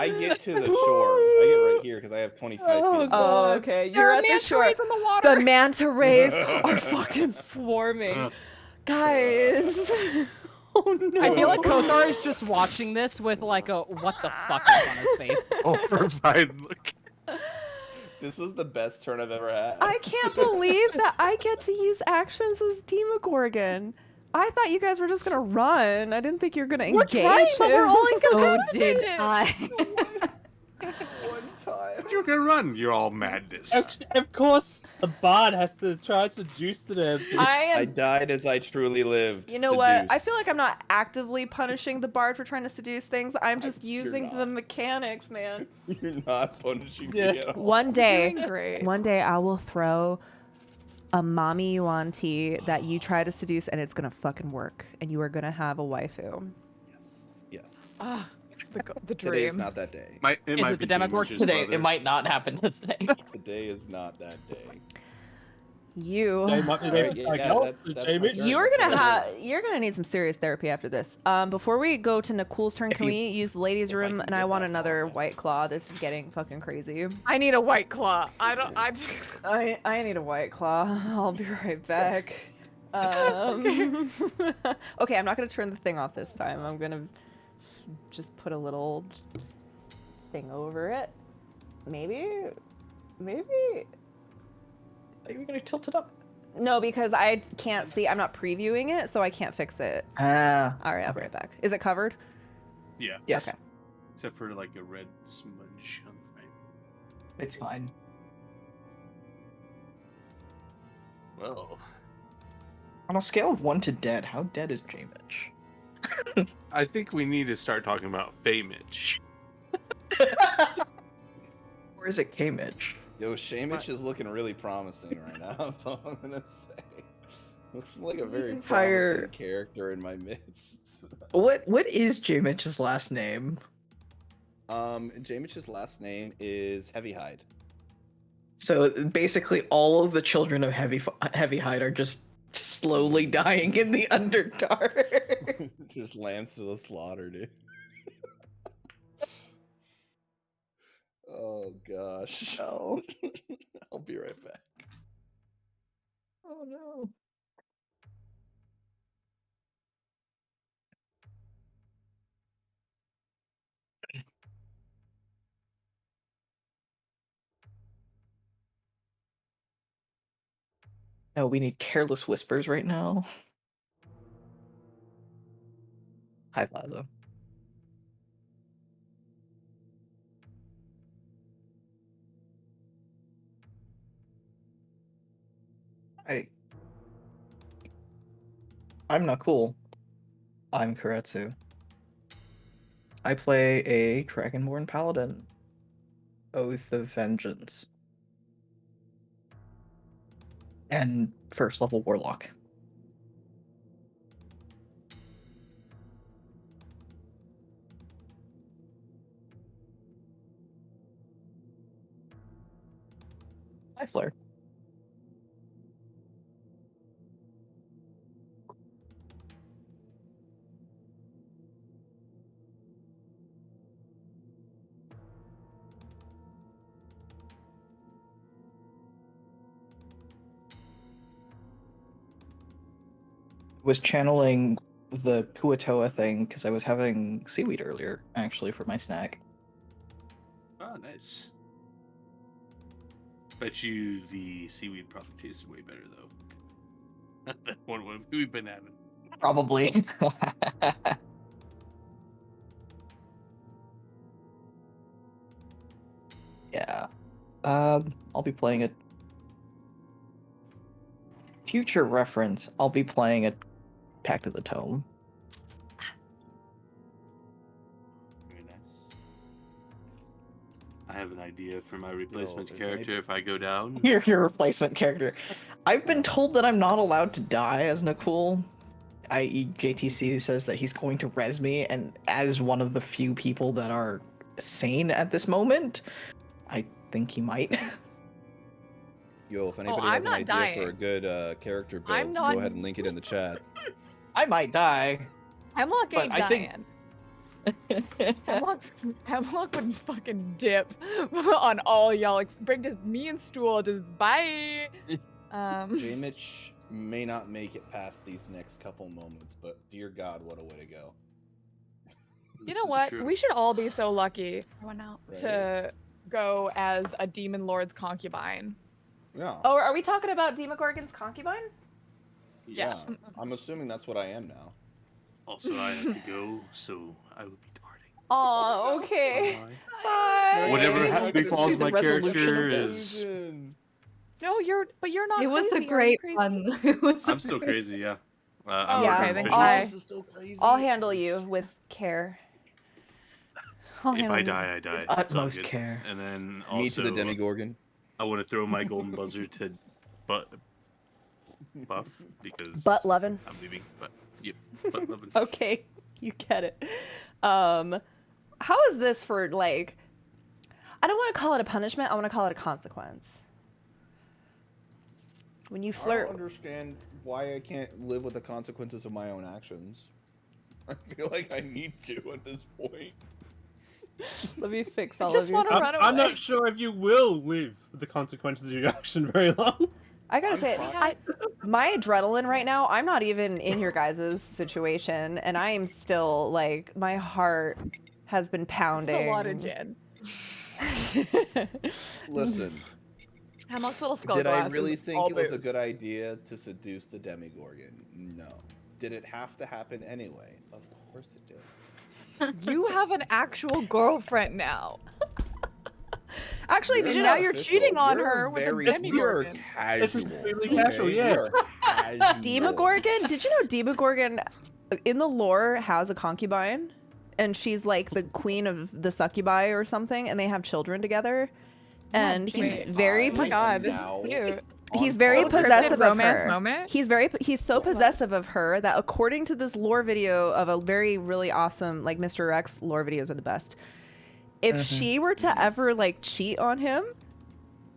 I get to the shore. I get right here because I have 25 feet. Oh, of water. okay. There You're are at the manta shore. rays in the water. The manta rays are fucking swarming. Guys. Oh no. I feel like Kothar is just watching this with like a what the fuck look on his face. Horrified look. This was the best turn I've ever had. I can't believe that I get to use actions as Demogorgon. I thought you guys were just gonna run. I didn't think you were gonna engage. trying, but we're all So did incapacitated. I. One time. You're gonna run. You're all madness. Of course, the bard has to try to seduce them. I died as I truly lived. You know what? I seduced. feel like I'm not actively punishing the bard for trying to seduce things. I'm just you're using the not. mechanics, man. You're not punishing Yeah. me at all. One day, Doing great. one day I will throw a mommy yuan tea that you try to seduce, and it's gonna fucking work, and you are gonna have a waifu. Yes. Ah, the Today is dream. not that day. It Is might it be the Demogorgon? Jamish's Today, brother. it might not happen today. Today is not that day. You. They might be All there right, to yeah, like, yeah, oh, that's the my J-Mitch. turn. You're That's gonna what I have. You're gonna need some serious therapy after this. Before we go to Nicole's turn, can we use the ladies' if I room? can And get I want that another far. white claw. This is getting fucking crazy. I need a white claw. I don't. I need a white claw. I'll be right back. Okay, I'm not gonna turn the thing off this time. I'm gonna just put a little thing over it. Maybe. Are you gonna tilt it up? No, because I can't see. I'm not previewing it, so I can't fix it. Ah. All right, I'll be right back. Is it covered? Yeah. Yes. Okay. Except for like a red smudge on the right. It's fine. Well, On a scale of 1 to dead, how dead is J-Mitch? I think we need to start talking about Fey-Mitch. Or is it K-Mitch? Yo, Shamich is looking really promising right now. That's all I'm gonna say. Looks like a very Entire- promising character in my midst. What is J-Mitch's last name? Jamich's last name is Heavyhide. So basically, all of the children of Heavyhide are just slowly dying in the Underdark. Just lands to the slaughter, dude. Oh gosh. No. I'll be right back. Oh no. No, we need Careless Whispers right now. Hi, Plaza. I'm not cool. I'm Kuretsu. I play a Dragonborn Paladin. Oath of Vengeance. And first level Warlock. Hi, Flare. Was channeling the Kuatoa thing because I was having seaweed earlier, actually, for my snack. Oh, nice. Bet you the seaweed probably tastes way better though. That one we've been having. Probably. Yeah. I'll be playing it. Future reference, I'll be playing it Pact of the Tome. Very nice. I have an idea for my replacement if character any- if I go down. Your replacement character. I've been told that I'm not allowed to die as Nicole. I.e., JTC says that he's going to res me, and as one of the few people that are sane at this moment, I think he might. Yo, if anybody I'm has an not idea for a dying. good character build, I'm not- go ahead and link it in the chat. I might die. Hemlock But ain't I think- dying. Hemlock would fucking dip on all y'all. Bring just me and Stool. Just bye. J-Mitch may not make it past these next couple moments, but dear God, what a way to go. You know what? We should all be so lucky Everyone out. to go as a demon lord's concubine. Yeah. Oh, are we talking about Demogorgon's concubine? Yeah. I'm assuming that's what I am now. Also, I have to go, so I will be departing. Oh, okay. Bye. Whatever befalls my character is. No, you're not. It was crazy. a great Are you fun. I'm still crazy, yeah. Oh, Yeah, okay, then officially. I'll handle you with care. I'll If handle I you. die, I die. Utmost It's all good. care. And then also, Me to the Demogorgon. I want to throw my golden buzzer to Buff because Butt lovin'. I'm leaving. But yep, butt lovin'. Okay, you get it. How is this for like? I don't want to call it a punishment. I want to call it a consequence. When you I flirt, don't understand why I can't live with the consequences of my own actions. I feel like I need to at this point. let me fix all just of your. wanna run I'm away. not sure if you will live with the consequences of your action very long. I gotta I'm say, fine. my adrenaline right now. I'm not even in your guys' situation, and I am still like my heart has been It's pounding. a lot of gin. Listen, Hemlock's little skull did I glass really is think all it was a boobs. good idea to seduce the Demogorgon? No. Did it have to happen anyway? Of course it did. You have an actual girlfriend now. Actually, did you Now know you're official. cheating on We're her with a very- We are Demogorgon. casual. completely casual, okay? yeah. We are casual. Demogorgon? Did you know Demogorgon in the lore has a concubine? And she's like the queen of the succubi or something, and they have children together. And he's Wait, very Oh my I god, am this now is cute. he's on very par with possessive Cryptid of romance her. moment? He's so possessive of her that according to this lore video of a very really awesome like Mr. X lore videos are the best. If she were to ever like cheat on him,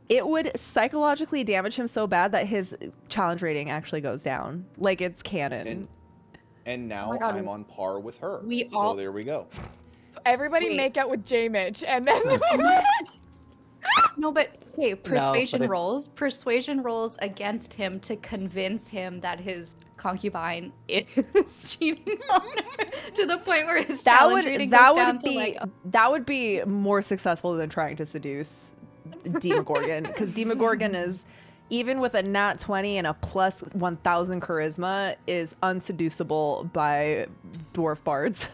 it would psychologically damage him so bad that his challenge rating actually goes down. Like it's canon. And now my God. I'm on par with her. We so all- there we go. Everybody Wait. make out with J-Mitch, and then No, but okay, persuasion it's- rolls. Persuasion rolls against him to convince him that his concubine is cheating on her to the point where his challenge rating goes down to like that would be more successful than trying to seduce Demogorgon because Demogorgon is even with a nat 20 and a plus 1000 charisma is unseducible by dwarf bards.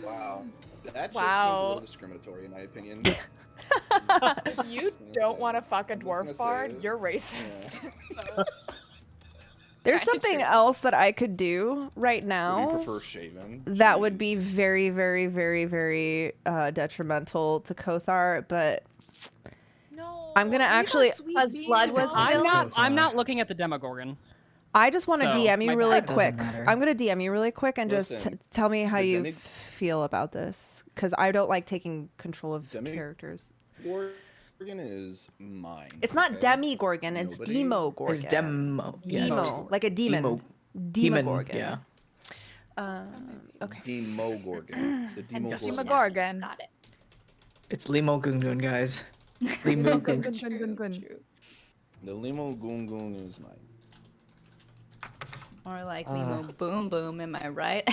Wow. That just seems a Wow. little discriminatory in my opinion. if you Just gonna don't say. want to fuck a I'm just gonna dwarf say bard, it. you're racist. So, There's Right. something else that I could do right Would you now prefer shaven? that would be Jeez. very, very, very, very detrimental to Kothar, but no. I'm gonna actually- Because blood was I'm not. spilled. I'm not looking at the Demogorgon. I just want to So, DM my you really bad. Doesn't quick. matter. I'm gonna DM you really quick and just Listen, tell me how the you Demi- feel about this, because I don't like taking control of Demi- characters. Gorgon is mine. It's not okay? Demigorgon, it's Nobody- Demogorgon. It's demo. Yeah. Demo, like a demon. Demo- Demogorgon. Yeah. Okay. Demogorgon. The Demogorgon. Demogorgon. Got it. It's Limo Gungun, guys. Limo Gun, Gungun. gun, gun, gun. The Limo Gungun is mine. Or like Limo Boom Boom, am I right?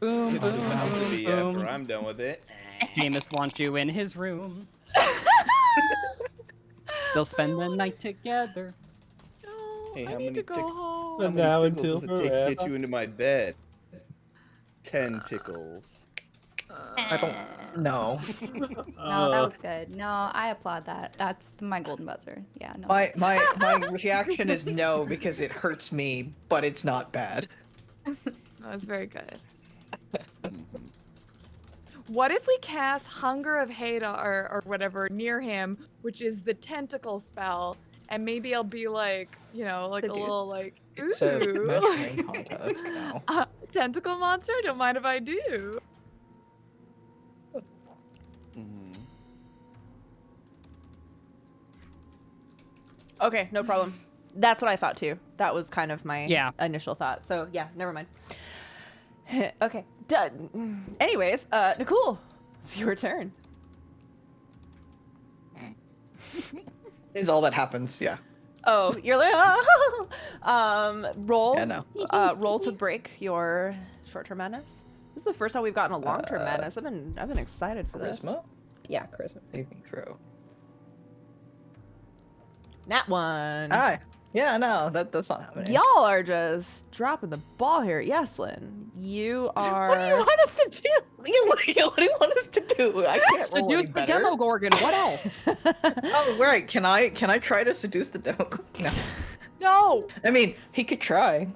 Boom, It's about to boom, be after boom. I'm done with it. Seamus wants you in his room. They'll spend the night together. No, Hey, I how need many to go tick- home. How From many now tickles until does it take to get forever. you into my bed? 10 tickles. I don't know. No, that was good. No, I applaud that. That's my golden buzzer. Yeah, no. My that's- my my reaction is no because it hurts me, but it's not bad. That was very good. Mhm. What if we cast Hunger of Hadar or whatever near him, which is the tentacle spell, and maybe I'll be like, you know, like a little like, It's a ooh, measuring contest now. tentacle monster? Don't mind if I do. Okay, no problem. That's what I thought too. That was kind of my Yeah. initial thought. So yeah, never mind. Okay, done. Anyways, Nicole, it's your turn. Is all that happens. Yeah. Oh, you're like, roll. Yeah, no. Roll to break your short-term madness. This is the first time we've gotten a long-term madness. I've been excited for this. Charisma? Yeah, charisma. Saving throw. Nat 1. Hi. Yeah, no, that's not happening. Y'all are just dropping the ball here. Yeslin, you are. What do you want us to do? What do you want us to do? I can't roll any Seduce the better. Demogorgon. What else? Oh, right. Can I try to seduce the Demogorgon? No. No. I mean, he could try.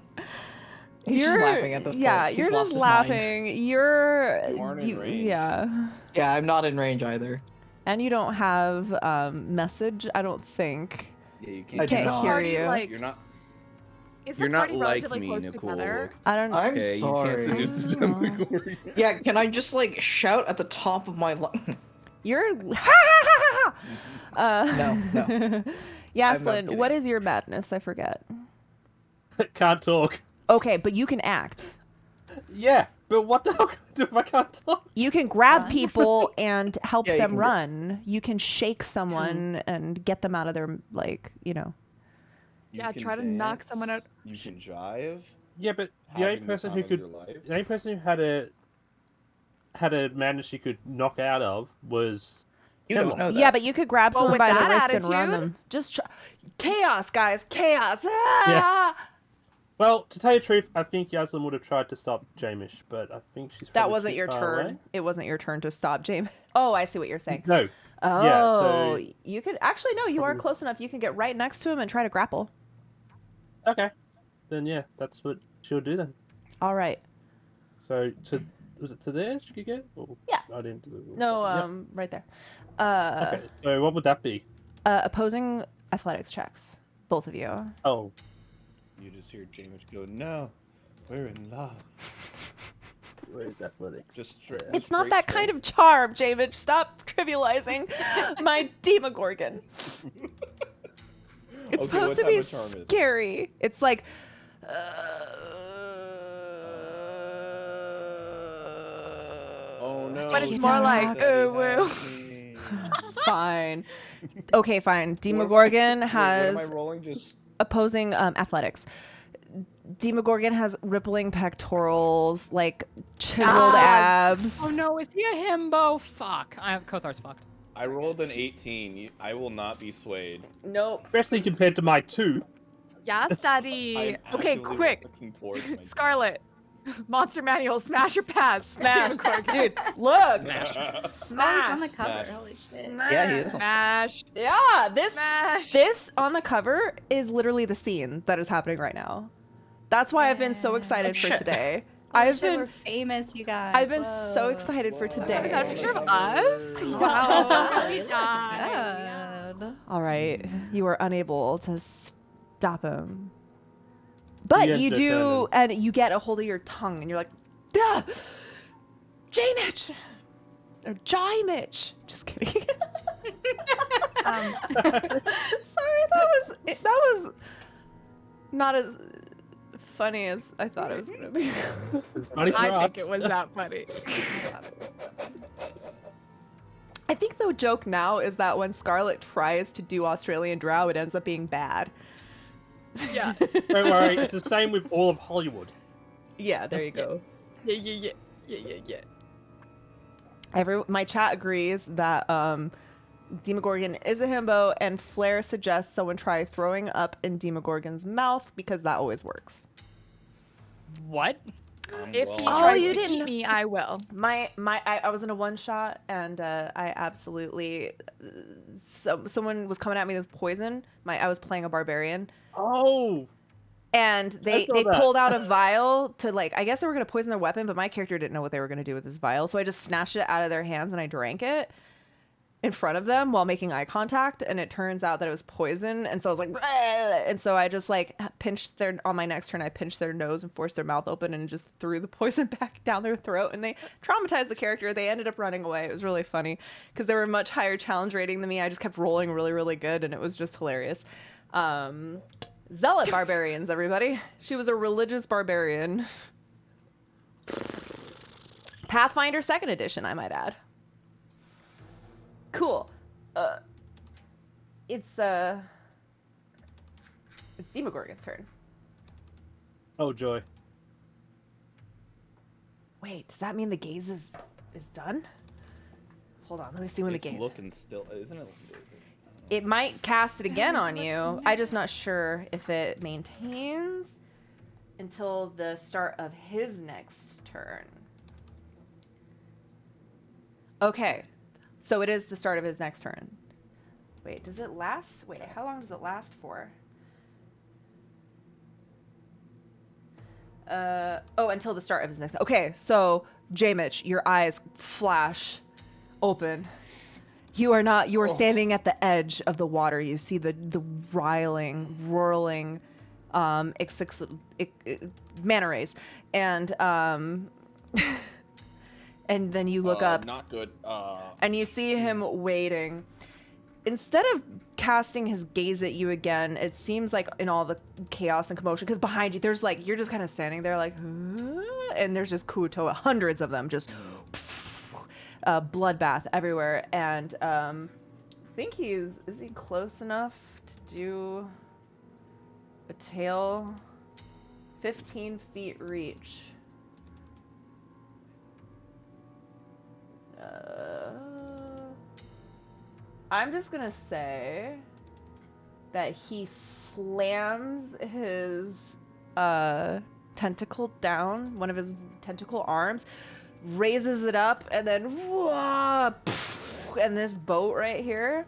He's just laughing at this point. Yeah, He's you're lost just his mind. laughing. You're. You aren't in range. Yeah. Yeah, I'm not in range either. And you don't have message, I don't think. Yeah, you I can't. do not. hear you. Like, You're not. is You're the not party like relatively me, close Nicole. together? I don't. I'm Okay, sorry. you can't seduce the Demogorgon. Yeah, can I just like shout at the top of my lungs? You're. No, no. I'm Yaslin, not what kidding. is your madness? I forget. Can't talk. Okay, but you can act. Yeah, but what the hell can I do if I can't talk? You can grab Run. people and help Yeah, you them can run. You can shake someone and get them out of their, like, you know. You Yeah, can try to knock dance, someone out. You can jive. Yeah, but the only having person time who of could, your life. the only person who had a madness she could knock out of was. You don't know that. Yeah, but you could grab Well, someone with by the that wrist and run attitude? them. Just chaos, guys, chaos. Ah! Well, to tell you the truth, I think Yaslin would have tried to stop Jamish, but I think she's That probably wasn't too your far turn. away. It wasn't your turn to stop, James. Oh, I see what you're saying. No. Oh, Yeah, so- you could actually no. You are Probably- close enough. You can get right next to him and try to grapple. Okay. Then yeah, that's what she'll do then. All right. So was it to there she could get? Or Yeah. I didn't do it. No, Yep. right there. Okay. So what would that be? Opposing athletics checks, both of you. Oh. You just hear James go, "No, we're in love." Where's athletics? Just straight. It's not that kind of charm, Javid. Stop trivializing my Demogorgon. It's Okay, supposed what to type be of charm is it? scary. It's like. Oh no. But it's it's more not like, that ooh, woo. happening. Fine. Okay, fine. Demogorgon Wait, has what am I rolling? Just opposing athletics. Demogorgon has rippling pectorals, like chiseled abs. Oh no, is he a himbo? Fuck. Kothar's fucked. I rolled an 18. I will not be swayed. Nope. Especially compared to my 2. Yes, Daddy. I'm Okay, actively quick. looking towards my Scarlet. Monster Manual, smash or pass. Smash. Demogorgon. Dude, look. Oh, he's on Smash. the cover. Smash. Holy shit. Yeah, he is. Smash. Yeah, this Smash. on the cover is literally the scene that is happening right now. That's why I've been so Yeah. excited for shit. today. Holy I've shit, been we're famous, you guys. I've been so Whoa. excited for I got a today. picture of us. Wow, Wow. really good. All right, you were unable to stop him. But Yeah, you they're do, and you get a hold of your tongue, and you're like, "Duh, J-Mitch, or Jai-Mitch." Just kidding. Um, Sorry, that was not as funny as I thought it was gonna be. Money for I think us. it was that funny. I think the joke now is that when Scarlet tries to do Australian Drow, it ends up being bad. Yeah. Don't worry, it's the same with all of Hollywood. Yeah, there you go. Yeah. My chat agrees that Demogorgon is a himbo, and Flair suggests someone try throwing up in Demogorgon's mouth because that always works. What? If he Oh, tries you to didn't- eat me, I will. I was in a one shot, and I absolutely someone was coming at me with poison. I was playing a barbarian, Oh! and they saw that. pulled out a vial to, like, I guess they were gonna poison their weapon, but my character didn't know what they were gonna do with this vial, so I just snatched it out of their hands and I drank it in front of them while making eye contact, and it turns out that it was poison, and so I was like, "Bleh!" And so I just like pinched on my next turn, I pinched their nose and forced their mouth open and just threw the poison back down their throat, and they traumatized the character. They ended up running away. It was really funny because they were much higher challenge rating than me. I just kept rolling really, really good, and it was just hilarious. Zealot barbarians, everybody. She was a religious barbarian. Pathfinder 2nd edition, I might add. Cool. It's Demogorgon's turn. Oh joy. Wait, does that mean the gaze is done? Hold on, let me see when It's the gaze. looking still, isn't it? It might cast it again on you. I'm just not sure if it maintains until the start of his next turn. Okay, so it is the start of his next turn. Wait, does it last? Wait, how long does it last for? Until the start of his next. Okay, so J-Mitch, your eyes flash open. You are standing at the edge of the water. You see the riling, roaring, manta rays, and and then you look up. Not good. And you see him waiting. Instead of casting his gaze at you again, it seems like in all the chaos and commotion, because behind you, there's like, you're just kind of standing there like, huh? And there's just Kuotoa, hundreds of them, just bloodbath everywhere. And I think is he close enough to do a tail? 15 feet reach. I'm just gonna say that he slams his tentacle down, one of his tentacle arms, raises it up, and then and this boat right here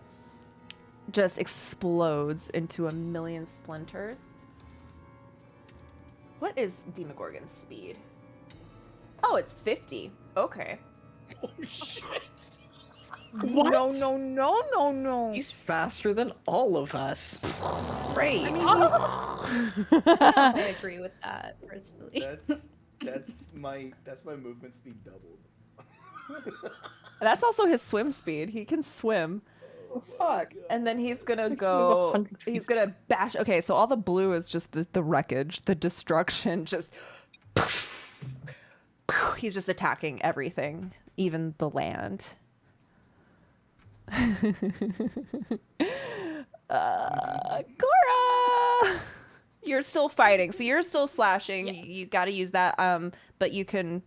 just explodes into a million splinters. What is Demogorgon's speed? Oh, it's 50. Okay. Oh shit! What? No. He's faster than all of us. Great. I mean, I agree with that personally. That's my movement speed doubled. That's also his swim speed. He can swim. Oh, fuck. And then he's gonna go. He's gonna bash. Okay, so all the blue is just the wreckage, the destruction. Just he's just attacking everything, even the land. Cora, you're still fighting, so you're still slashing. Yeah. You got to use that. But you can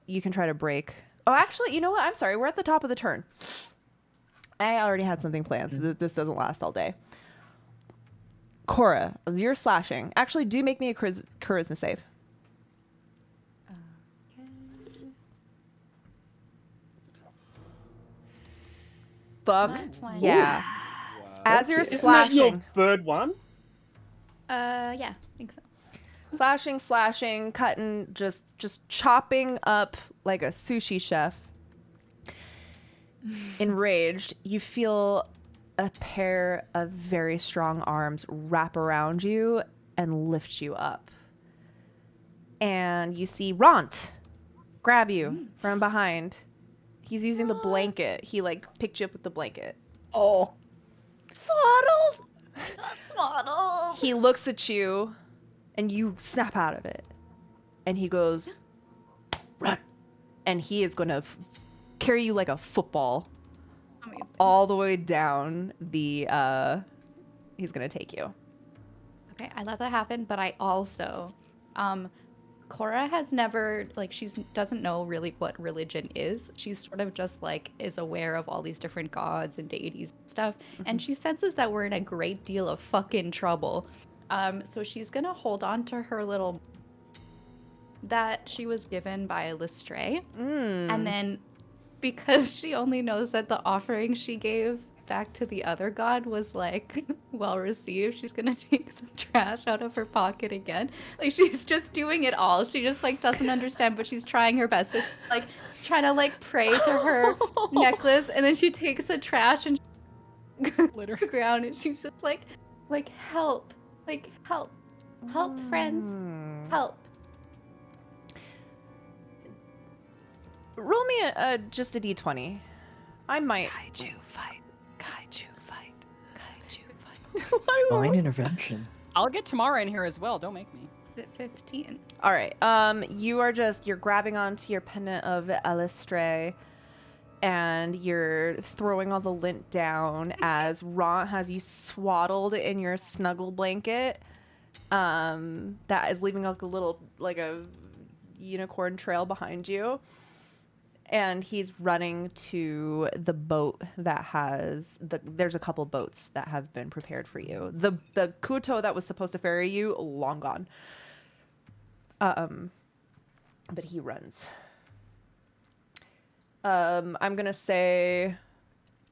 try to break. Oh, actually, you know what? I'm sorry. We're at the top of the turn. I already had something planned, so this doesn't last all day. Cora, as you're slashing, actually, do make me a charisma save. Fuck yeah. Wow. As you're Isn't slashing. that your third one? Yeah, I think so. Slashing, cutting, just chopping up like a sushi chef. Enraged, you feel a pair of very strong arms wrap around you and lift you up. And you see Ront grab you from behind. He's using the blanket. He like picked you up with the blanket. Oh. Swaddled. Swaddled. He looks at you and you snap out of it. And he goes, run. And he is going to carry you like a football. Amazing. All the way down the, he's going to take you. Okay, I let that happen, but I also, Cora has never, like, doesn't know really what religion is. She's sort of just, like, is aware of all these different gods and deities and stuff. And she senses that we're in a great deal of fucking trouble. So she's gonna hold on to her little that she was given by Lestray. And then, because she only knows that the offering she gave back to the other god was like well received, she's gonna take some trash out of her pocket again. Like, she's just doing it all. She just like doesn't understand, but she's trying her best. So she's, like, trying to like pray to her necklace, and then she takes the trash and litter ground, and she's just like help, help friends, help. Roll me just a d20. I might. Divine intervention. I'll get Tamara in here as well. Don't make me. Is it 15? All right. You're grabbing onto your pendant of Elistre, and you're throwing all the lint down as Ront has you swaddled in your snuggle blanket. That is leaving like a unicorn trail behind you. And he's running to the boat that has there's a couple boats that have been prepared for you. The Kuto that was supposed to ferry you, long gone. But he runs. I'm gonna say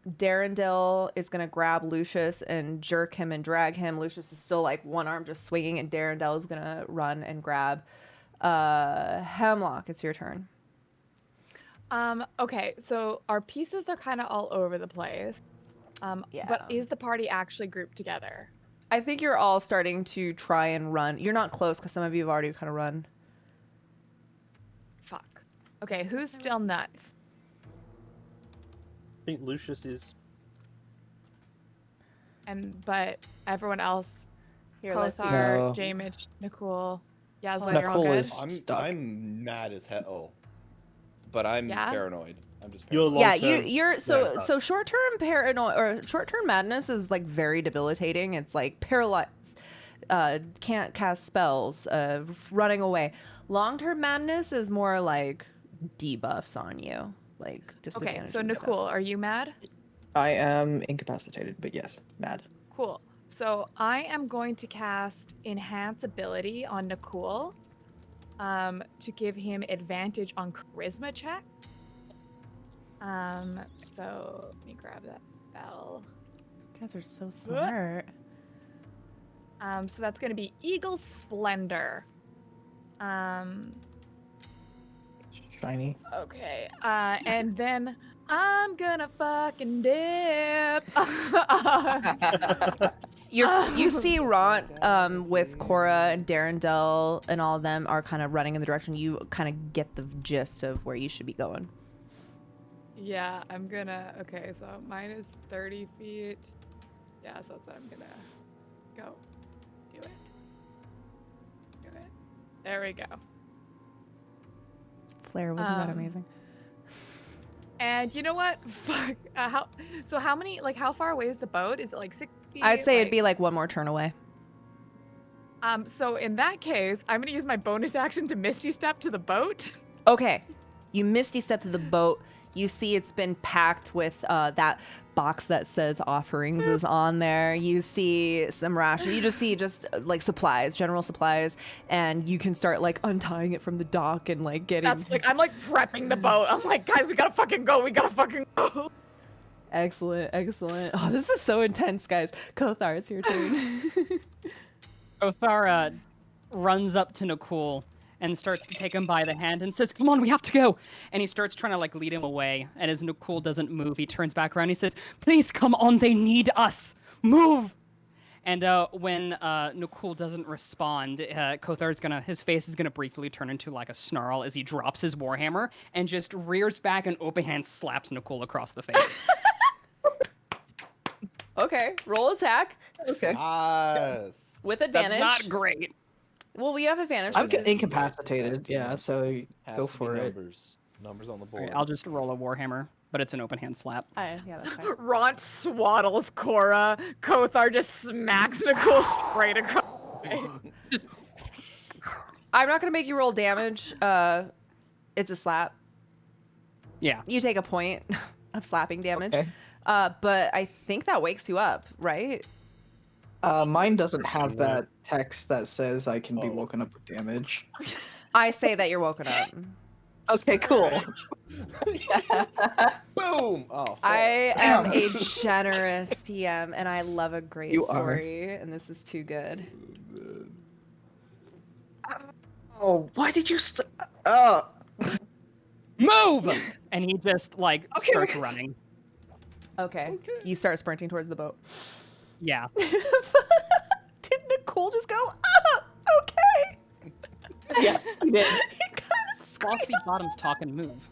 Darendil is gonna grab Lucius and jerk him and drag him. Lucius is still like one arm just swinging, and Darendil is gonna run and grab. Hemlock, it's your turn. Okay, so our pieces are kind of all over the place. Yeah. But is the party actually grouped together? I think you're all starting to try and run. You're not close because some of you have already kind of run. Fuck. Okay, who's still nuts? I think Lucius is. But everyone else, Here, let's see. Kothar, No. Jamich, Nicole, Yasla, you're all Nicole good? is stuck. I'm mad as hell, but I'm Yeah? paranoid. I'm just You're paranoid. Yeah, long-term- you're so Yeah. so short-term paranoia or short-term madness is like very debilitating. It's like paralyzed, can't cast spells, running away. Long-term madness is more like debuffs on you, like Okay, disadvantages so and stuff. Nicole, are you mad? I am incapacitated, but yes, mad. Cool. So I am going to cast Enhance Ability on Nicole to give him advantage on Charisma check. So let me grab that spell. You guys are so smart. So that's going to be Eagle Splendor. Shiny. Okay. And then I'm gonna fucking dip. You see Ront with Cora and Darendel and all of them are kind of running in the direction. You kind of get the gist of where you should be going. Yeah, I'm gonna. Okay, so mine is 30 feet. Yeah, so that's what I'm gonna go. Do it. Do it. There we go. Flare, wasn't that amazing? And you know what? Fuck. How many? Like, how far away is the boat? Is it like 60? I'd say it'd be like one more turn away. So in that case, I'm gonna use my bonus action to Misty Step to the boat. Okay, you misty step to the boat. You see it's been packed with that box that says offerings is on there. You see some rations. You just see like supplies, general supplies, and you can start like untying it from the dock and like getting. That's like I'm like prepping the boat. I'm like, guys, we gotta fucking go. We gotta fucking go. Excellent, excellent. Oh, this is so intense, guys. Kothar, it's your turn. Kothar runs up to Nicole and starts to take him by the hand and says, "Come on, we have to go." And he starts trying to like lead him away. And as Nicole doesn't move, he turns back around. And he says, "Please come on, they need us. Move." And when Nicole doesn't respond, his face is gonna briefly turn into like a snarl as he drops his warhammer and just rears back and open hand slaps Nicole across the face. Okay, roll attack Okay. Yes. with advantage. That's not great. Well, we have advantage. I'm 'cause it's- incapacitated, yeah, so Has go to be for it. numbers. Numbers on the Okay, board. I'll just roll a warhammer, but it's an open hand slap. Yeah, that's fine. Ront swaddles Cora. Kothar just smacks Nicole straight across the face. I'm not gonna make you roll damage. It's a slap. Yeah. You take a point of slapping damage. Okay. But I think that wakes you up, right? Mine doesn't have that text that says I can be Oh. woken up with damage. I say that you're woken up. Okay, cool. Boom! Oh, fuck. I am a generous TM, and I love a great You are. story, and this is too good. Oh, why did you Move! And he just like Okay, starts okay. running. Okay. You start sprinting towards the boat. Yeah. Did Nicole just go, ah, okay? Yes, you did. He kind of Foxy Bottoms talk and move.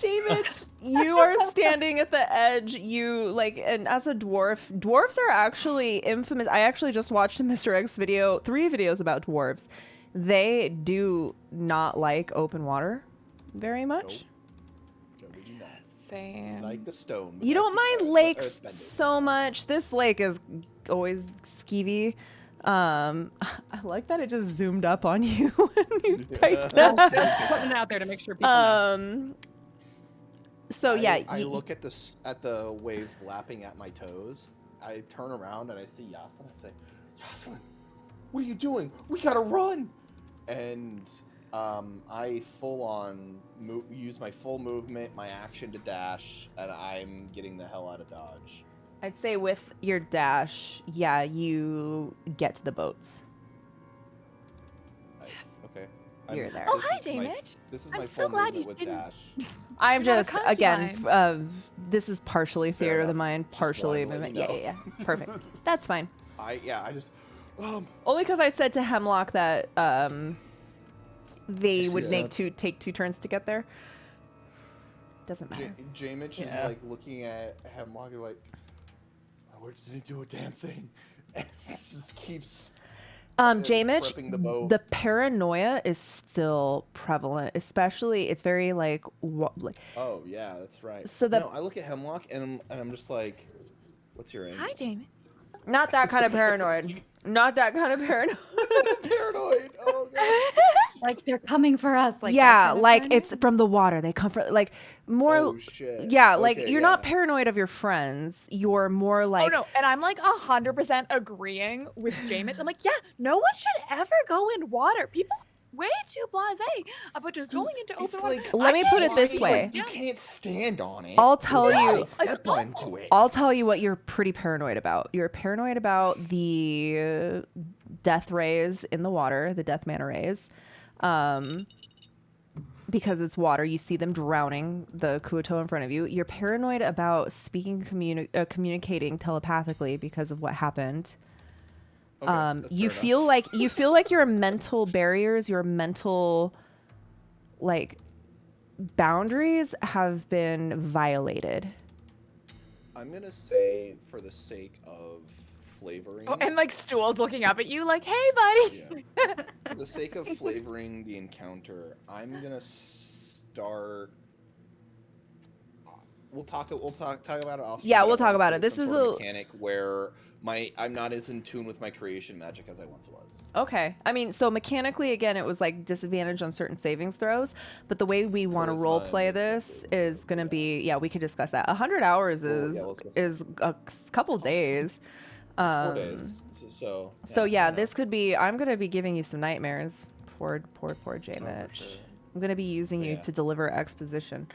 Mitch, you are standing at the edge. You like, and as a dwarves are actually infamous. I actually just watched a Mr. X video, 3 videos about dwarves. They do not like open water very much. No, we do not. Same. Like the stone. You don't mind the lakes earthbender. so much. This lake is always skeevy. I like that it just zoomed up on you when you typed Just that. putting it out there to make sure people know. So yeah, I look at the waves lapping at my toes. I turn around and I see Yaslin. I say, Yaslin, what are you doing? We gotta run! And I full on use my full movement, my action to dash, and I'm getting the hell out of Dodge. I'd say with your dash, yeah, you get to the boats. Okay. You're there. Oh, hi, This is my- J-Mitch. This is I'm my so full glad movement you with didn't- dash. I'm You're not a just again, concubine. this is partially Fair theater of the enough. mind, Just partially wanted to let movement. you Yeah, know. yeah, perfect. That's fine. I just Only because I said to Hemlock that they would Yeah. take 2 turns to get there. Doesn't matter. J-Mitch is like looking at Hemlock and like, my words didn't do a damn thing. And it just keeps J-Mitch, prepping the boat. the paranoia is still prevalent, especially it's very like Oh yeah, that's right. So the- no, I look at Hemlock and I'm just like, what's your aim? Hi, Jamie. not that kind of paranoid. Not that kind of paranoid. Paranoid. Oh god. Like they're coming for us. Like that yeah, kind of like paranoia? it's from the water. They come from like more. Oh shit. Yeah, like Okay, you're yeah. not paranoid of your friends. You're more like. Oh no, and I'm like 100% agreeing with J-Mitch. I'm like, yeah, no one should ever go in water. People way too blasé about just going into It's open water. like, Let me put it this why- way. You can't stand on it. I'll tell Why you- step onto it. I'll tell you what you're pretty paranoid about. You're paranoid about the death rays in the water, the death mana rays. Because it's water, you see them drowning the Kuoto in front of you. You're paranoid about communicating telepathically because of what happened. Okay, that's You fair feel enough. like your mental barriers, your mental like boundaries have been violated. I'm gonna say, for the sake of flavoring. Oh, and like Stool's looking up at you like, hey, buddy. Yeah. For the sake of flavoring the encounter, I'm gonna start. We'll talk about it off. Yeah, stream, we'll but I talk wanna about put it. This some is sort of a- mechanic where I'm not as in tune with my creation magic as I once was. Okay. I mean, so mechanically, again, it was like disadvantage on certain savings throws, but the way we want to Charisma role and play wisdom this saving is throws, going to yeah. be, yeah, we could discuss that. 100 hours Well, yeah, let's discuss is a couple days. 4 days. So you yeah, know. this could be, I'm going to be giving you some nightmares. Poor J Oh, for Mitch. sure. I'm going to be using But you yeah. to deliver exposition.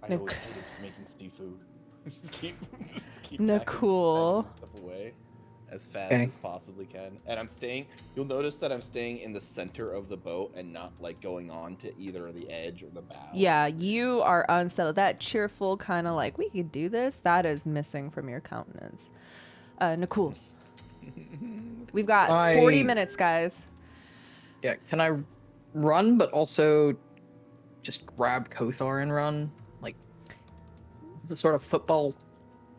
I always hated making seafood. just keep Nicole. packing stuff away as fast Okay. as possibly can. And I'm staying. You'll notice that I'm staying in the center of the boat and not like going on to either the edge or the bow. Yeah, you are unsettled. That cheerful kind of like, we could do this, that is missing from your countenance. Nicole. We've got 40 minutes, guys. Yeah, can I run, but also just grab Kothar and run? Like, the sort of football,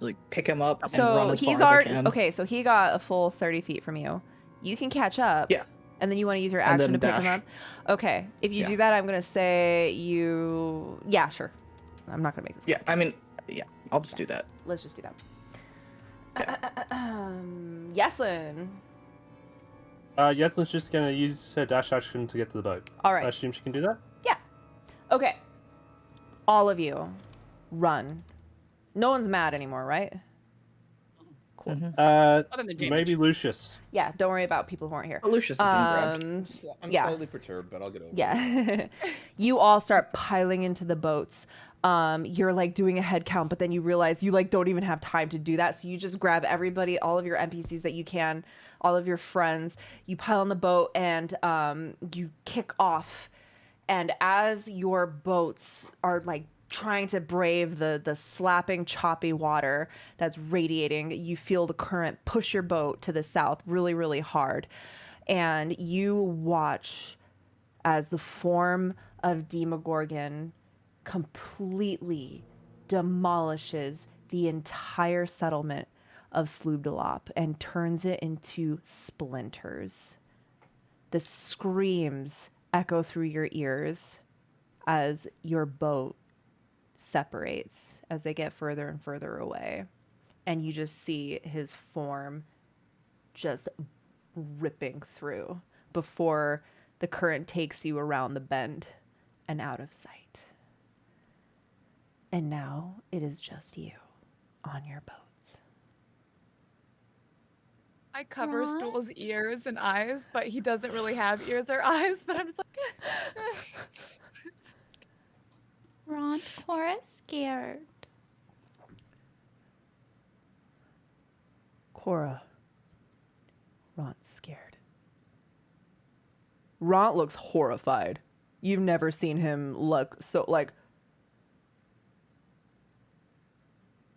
like, pick him up and run So as he's far already as I can. okay. So he got a full 30 feet from you. You can catch up. Yeah. And then you want to use your And action to then pick him dash. up. Okay. If you Yeah. do that, I'm gonna say you. Yeah, sure. I'm not gonna make this. Yeah, I mean, yeah, I'll just do that. Let's just do that. Yeslin. Yeslin's just gonna use her dash action to get to the boat. All right. I assume she can do that. Okay. All of you, run. No one's mad anymore, right? Cool. Other than James. Maybe Lucius. Yeah. Don't worry about people who aren't here. Oh, Lucius has been grabbed. I'm yeah. slightly perturbed, but I'll get over it. Yeah. You all start piling into the boats. You're like doing a head count, but then you realize you like don't even have time to do that. So you just grab everybody, all of your NPCs that you can, all of your friends, you pile on the boat and you kick off. And as your boats are like trying to brave the slapping, choppy water that's radiating, you feel the current push your boat to the south really, really hard. And you watch as the form of Demogorgon completely demolishes the entire settlement of Sloobdalop and turns it into splinters. The screams echo through your ears as your boat separates as they get further and further away. And you just see his form just ripping through before the current takes you around the bend and out of sight. And now it is just you on your boats. I cover Stool's ears and eyes, but he doesn't really have ears or eyes, but I'm just like... Ron, Cora's scared. Cora. Ron's scared. Ron looks horrified. You've never seen him look so like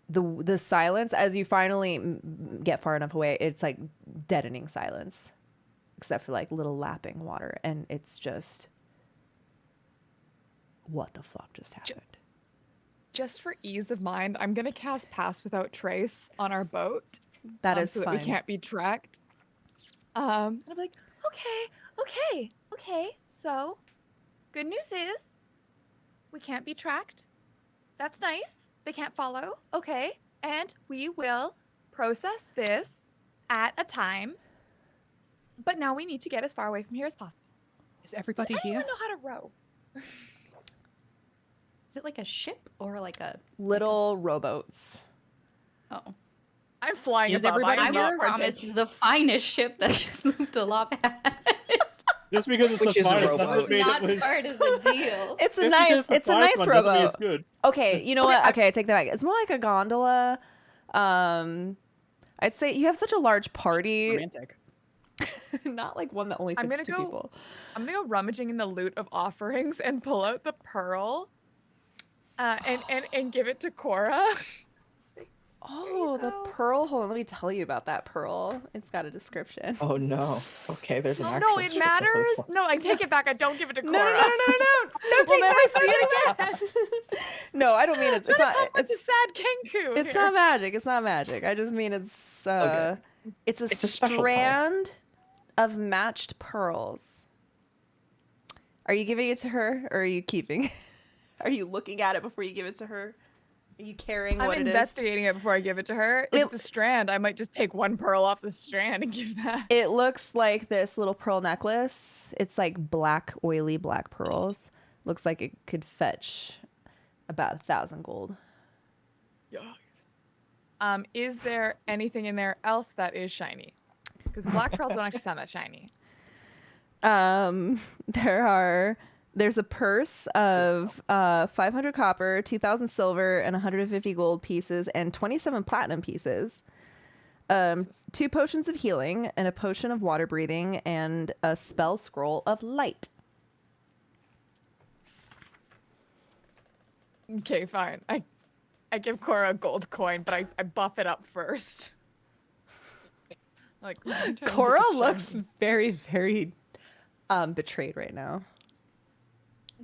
the silence as you finally get far enough away. It's like deadening silence, except for like little lapping water, and it's just what the fuck just happened. Just for ease of mind, I'm gonna cast Pass Without Trace on our boat. That is so fine. that we can't be tracked. And I'm like, okay. So, good news is, we can't be tracked. That's nice. They can't follow. Okay, and we will process this at a time. But now we need to get as far away from here as possible. Is everybody Does here? anyone know how to row? Is it like a ship or like a Little rowboats. Oh. I'm flying Is above. everybody I I am was not promised partaking. the finest ship that Sloobdalop had. Just because it's Which the is a finest rowboat. doesn't mean Not it was. part of the deal. It's a Just nice. because It's a the nice finest one doesn't mean rowboat. it's good. Okay, you know what? Okay, I take that back. It's more like a gondola. I'd say you have such a large party. Romantic. Not like one that only I'm fits gonna two go- people. I'm gonna go rummaging in the loot of offerings and pull out the pearl, and give it to Cora. Oh, the go. pearl. Hold on, let me tell you about that pearl. It's got a description. Oh no. Okay, there's an Oh actual no, it strip of the matters. floor. No, I take it back. I don't give it to No, Cora. no, no, no, no, no! Don't We'll take never that see back. it again. No, I don't mean it's Try to not. come with the It's, sad Kenku. it's not magic. It's not magic. I just mean it's Okay. it's a It's a special strand of matched pearls. Are you giving it to her, or are you keeping? Are you looking at it before you give it to her? Are you carrying I'm what it is? investigating it before I give it to her. If it's a strand, I might just take one pearl off the strand and give that. It looks like this little pearl necklace. It's like black, oily black pearls. Looks like it could fetch about 1,000 gold. Is there anything in there else that is shiny? Because black pearls don't actually sound that shiny. There's a purse of 500 copper, 2,000 silver, and 150 gold pieces, and 27 platinum pieces. 2 potions of healing, and a potion of water breathing, and a spell scroll of light. Okay, fine. I give Cora a gold coin, but I buff it up first. Like I'm trying to Cora make it looks shiny. very, very betrayed right now.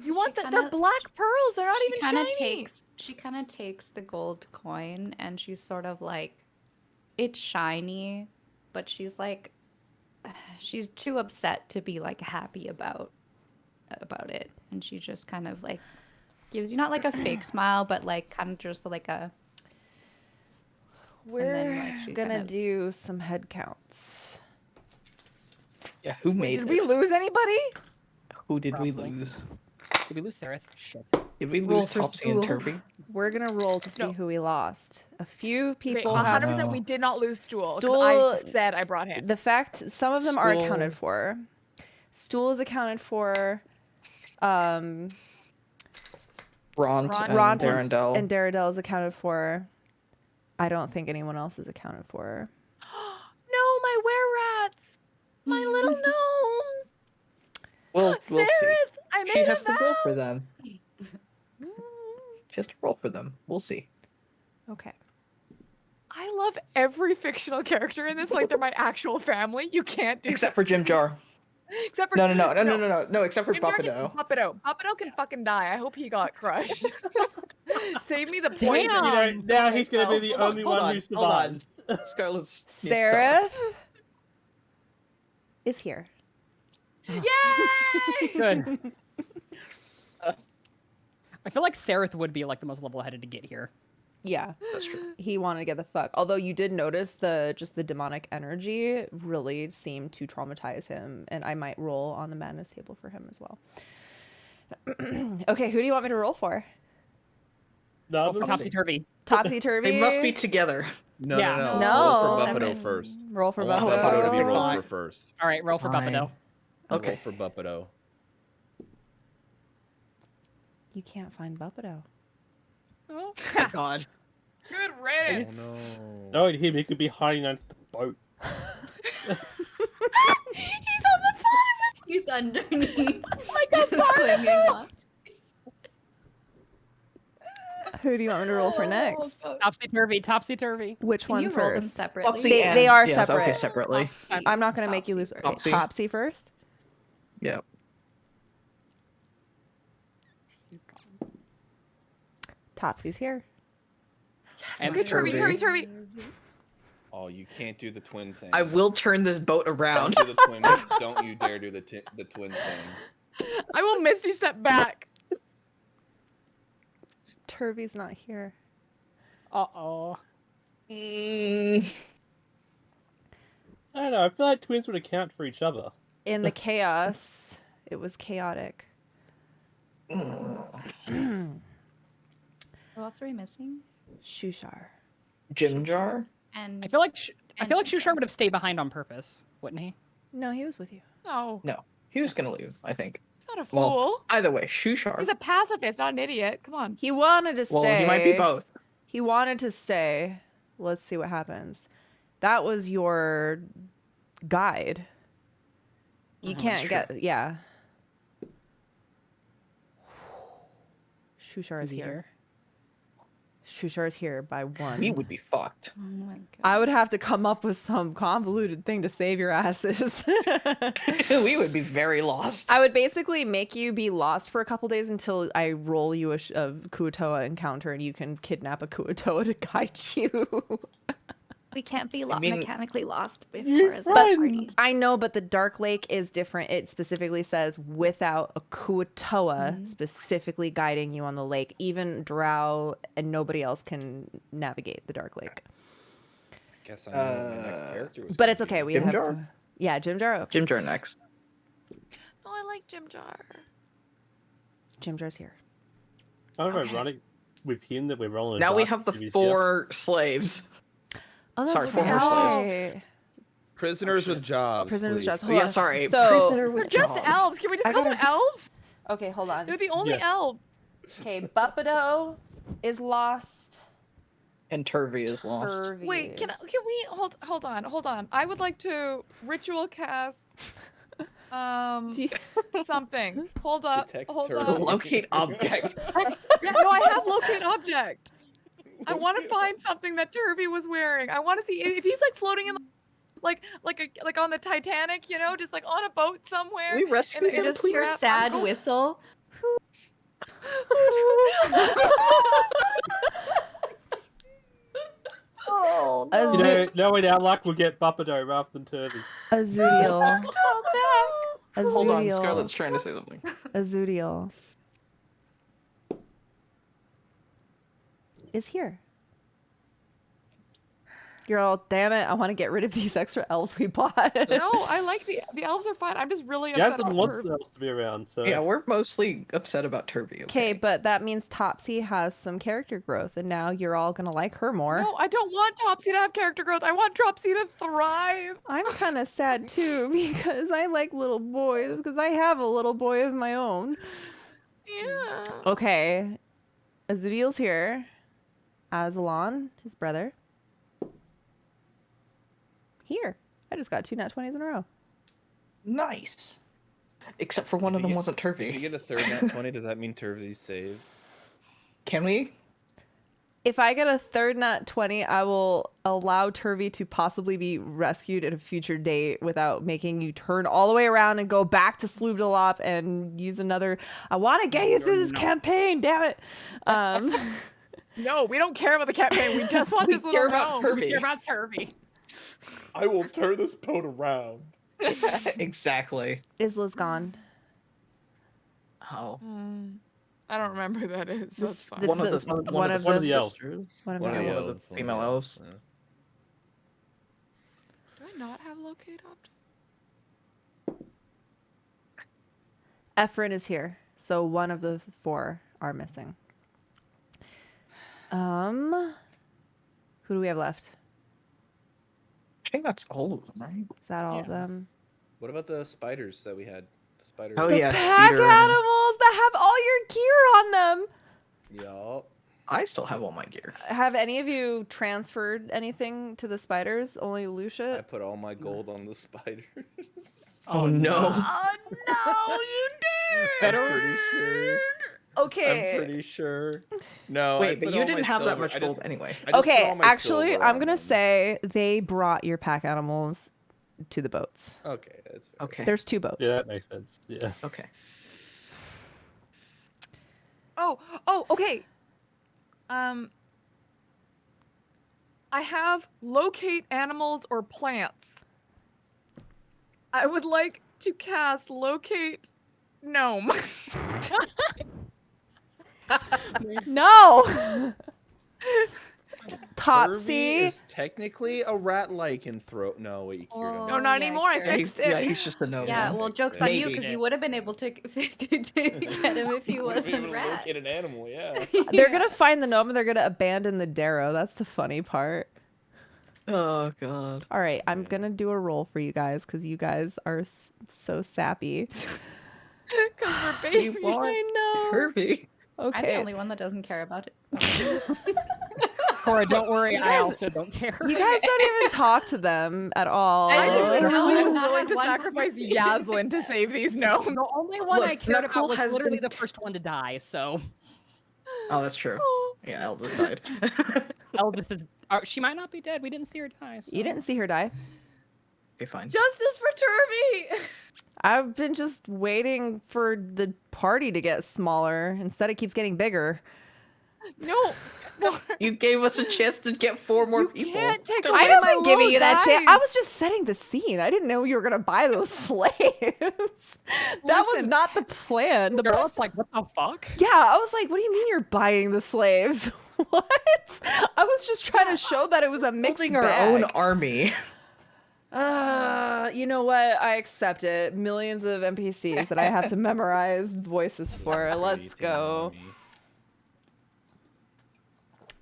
You want She they're kinda- black pearls. They're not even shiny. She kind of takes the gold coin and she's sort of like, it's shiny, but she's like, she's too upset to be like happy about it, and she just kind of like gives you not like a fake smile, but like kind of just like a. We're like, she gonna kind of- do some head counts. Yeah, who Wait, made did it? we lose anybody? Who did we Probably. lose? Did we lose Sereth? Shit. Did we Roll lose for Topsy and Stool. Turvy? We're gonna roll to see No. who we lost. A few Okay, people have 100% No. we did not lose Stool. 'Cause Stool- I said I brought him. the fact some of them are Stool. accounted for. Stool is accounted for. Ront Ront and Ront is- Darendelle. and Darendelle is accounted for. I don't think anyone else is accounted for. No, my were-rats! My little gnomes! We'll see. Sareth! I made She a has to roll vow! for them. She has to roll for them. We'll see. Okay. I love every fictional character in this like they're my actual family. You can't do Except for Jim Jar. Except for No, except for Jimjar Buppido. Buppido can fucking die. I hope he got crushed. Save me the poison. Damn. Now he's going to be the Hold on, only hold one on, who hold on. survives. Scarlett's needs to tell us. Seraph is here. Yay! Good. I feel like Seraph would be like the most level-headed to get here. Yeah, That's true. he wanted to get the fuck. Although you did notice the demonic energy really seemed to traumatize him, and I might roll on the madness table for him as well. Okay, who do you want me to roll for? No, For Topsy-Turvy. Topsy turvy. They must be together. No, Yeah. no, no. No. Roll for Seven. Buppido first. Roll for I want Buppido. Buppido to be rolled Fine. for first. All right, roll for Fine. Buppido. Okay. Roll for Buppido. You can't find Buppido. Oh. God. Good Oh riddance. no. no, him. He could be hiding under the boat. He's underneath. Like a clinging on. Who do you want me to roll for next? Topsy-Turvy, Topsy-Turvy. Which Can one you roll them first? separately? Topsy They- and- they are yes, separate. Okay, separately. Topsy. I'm not gonna make you lose. Topsy. Topsy first. Yeah. Topsy's here. And Good Turvy. Oh, you can't do the twin thing. I will turn this boat around. Don't do the twin. Don't you dare do the twin thing. I will miss you step back. Turvy's not here. Uh-oh. Mm, I don't know. I feel like twins would account for each other. In the chaos, it was chaotic. Who else are we missing? Shushar. Jim Jar? And I feel like Shushar would have stayed behind on purpose, wouldn't he? No, he was with you. No, No. He was gonna leave, I think. he's not a fool. Well, either way, Shushar. He's a pacifist, not an idiot. Come on. He wanted to stay. Well, he might be both. He wanted to stay. Let's see what happens. That was your guide. You That's can't true. get. Yeah. Shushar is Is he here. Shushar is here by one. We would be fucked. oh my god. I would have to come up with some convoluted thing to save your asses. We would be very lost. I would basically make you be lost for a couple days until I roll you a Kuatoa encounter and you can kidnap a Kuatoa to guide you. We can't be mean- mechanically lost if You're we're as a But party. I know, but the Dark Lake is different. It specifically says without a Kuatoa specifically guiding you on the lake. Even Drow and nobody else can navigate the Dark Lake. Guess I know what my next character was. But gonna it's okay. be. We Jim have Jar? Yeah, Jim Jar. Jim Jar next. No, I like Jim Jar. Jim Jar's here. Kind of ironic with him that we're rolling. Now we dice have the if he's 4 slaves. Oh, that's Sorry, former right. slaves. Prisoners with jobs. Prisoners with please. jobs. Oh, Hold yeah, on. sorry. So- Prisoner They're with just jobs. elves. Can we just I call them gotta- elves? Okay, hold on. They're the only Yeah. elves. Okay, Buppido is lost. And Turvy is lost. Turvy. Wait, can we hold on? I would like to ritual cast Do you- something. Hold up. Detect Hold turtle. on. Locate object. Yeah, no, I have locate object. I want to find something that Turvy was wearing. I want to see if he's like floating in the, like on the Titanic, you know, just like on a boat somewhere. We rescued You him, just hear a please. sad whistle. Oh, A You Zu- know, knowing our luck, we'll get Buppido rather than Turvy. Azudiel. Hold on, Azudiel. Scarlett's trying to say something. Azudiel is here. You're all, damn it, I want to get rid of these extra elves we bought. No, I like the elves are fine. I'm just really upset Yazdan about wants Turvy. the elves to be around, so Yeah, we're mostly upset about Turvy. Okay, but that means Topsy has some character growth, and now you're all gonna like her more. No, I don't want Topsy to have character growth. I want Topsy to thrive. I'm kind of sad too because I like little boys because I have a little boy of my own. Yeah. Okay, Azudiel's here. Azalon, his brother. Here. I just got 2 nat 20s in a row. Nice. Except for one If of you them get- wasn't If you Turvy. get a third nat 20, does that mean Turvy's saved? Can we? if I get a third nat 20, I will allow Turvy to possibly be rescued at a future date without making you turn all the way around and go back to Sloobdalop and use another. I want to get you through this campaign, damn it. No, we don't care about the campaign. We just want this little gnome. We care about Turvy. I will turn this boat around. Exactly. Isla's gone. Oh. I don't remember who that is. That's fine. One of the one of the elves. One of One the of the elves. elves. female elves. Yeah. Do I not have locate object? Efren is here, so one of the 4 are missing. Who do we have left? I think that's all of them, right? Is that all of them? What about the spiders that we had? The spiders. Oh, The yeah, pack Speeder. animals that have all your gear on them. Yup. I still have all my gear. Have any of you transferred anything to the spiders? Only I Lucia? put all my gold on the spiders. Oh, no. Oh no, you did! I'm pretty sure. Okay. I'm pretty sure. No. I Wait, but put you all didn't my have that silver- much I just- gold anyway. I just put Okay, all my actually, silver I'm on gonna them. say they brought your pack animals to the boats. Okay, that's fair. Okay. There's 2 boats. Yeah, that makes sense. Yeah. Okay. Oh, okay. I have locate animals or plants. I would like to cast locate gnome. No. Kirby Topsy. is technically a rat lycanthrope. No, wait, you cured him. No, not anymore. I fixed it. Yeah, he's just a gnome. Yeah, now. well, joke's on you Maybe. because you would have been able to get him if he wasn't rat. Locate an animal, yeah. They're gonna find the gnome and they're gonna abandon the Darrow. That's the funny part. Oh, God. All right, I'm gonna do a roll for you guys because you guys are so sappy. Because we're babies. You want I know. Kirby. I'm the Okay. only one that doesn't care about it. Cora, don't worry. I also don't care. You guys don't even talk to them at all. I literally literally know was I've not willing had to one sacrifice conversation. Yaslin to save these gnomes. The only one I Look, cared Knuckle about was has literally been- the first one to die. So Oh, that's true. Yeah, Elza died. Eldith is. She might not be dead. We didn't see her die. So. You didn't see her die. Okay, fine. Justice for Turvy! I've been just waiting for the party to get smaller. Instead, it keeps getting bigger. No, You gave us a chance to get 4 more you people. can't take I away my wasn't giving little you that shit. guys. I was just setting the scene. I didn't know you were gonna buy those slaves. That was Listen. not the plan. The girl, it's like, what the fuck? Yeah, I was like, what do you mean you're buying the slaves? What? I was just trying to show that it was a mixed Building our bag. own army. You know what? I accept it. Millions of NPCs that I have to memorize voices for. Let's go.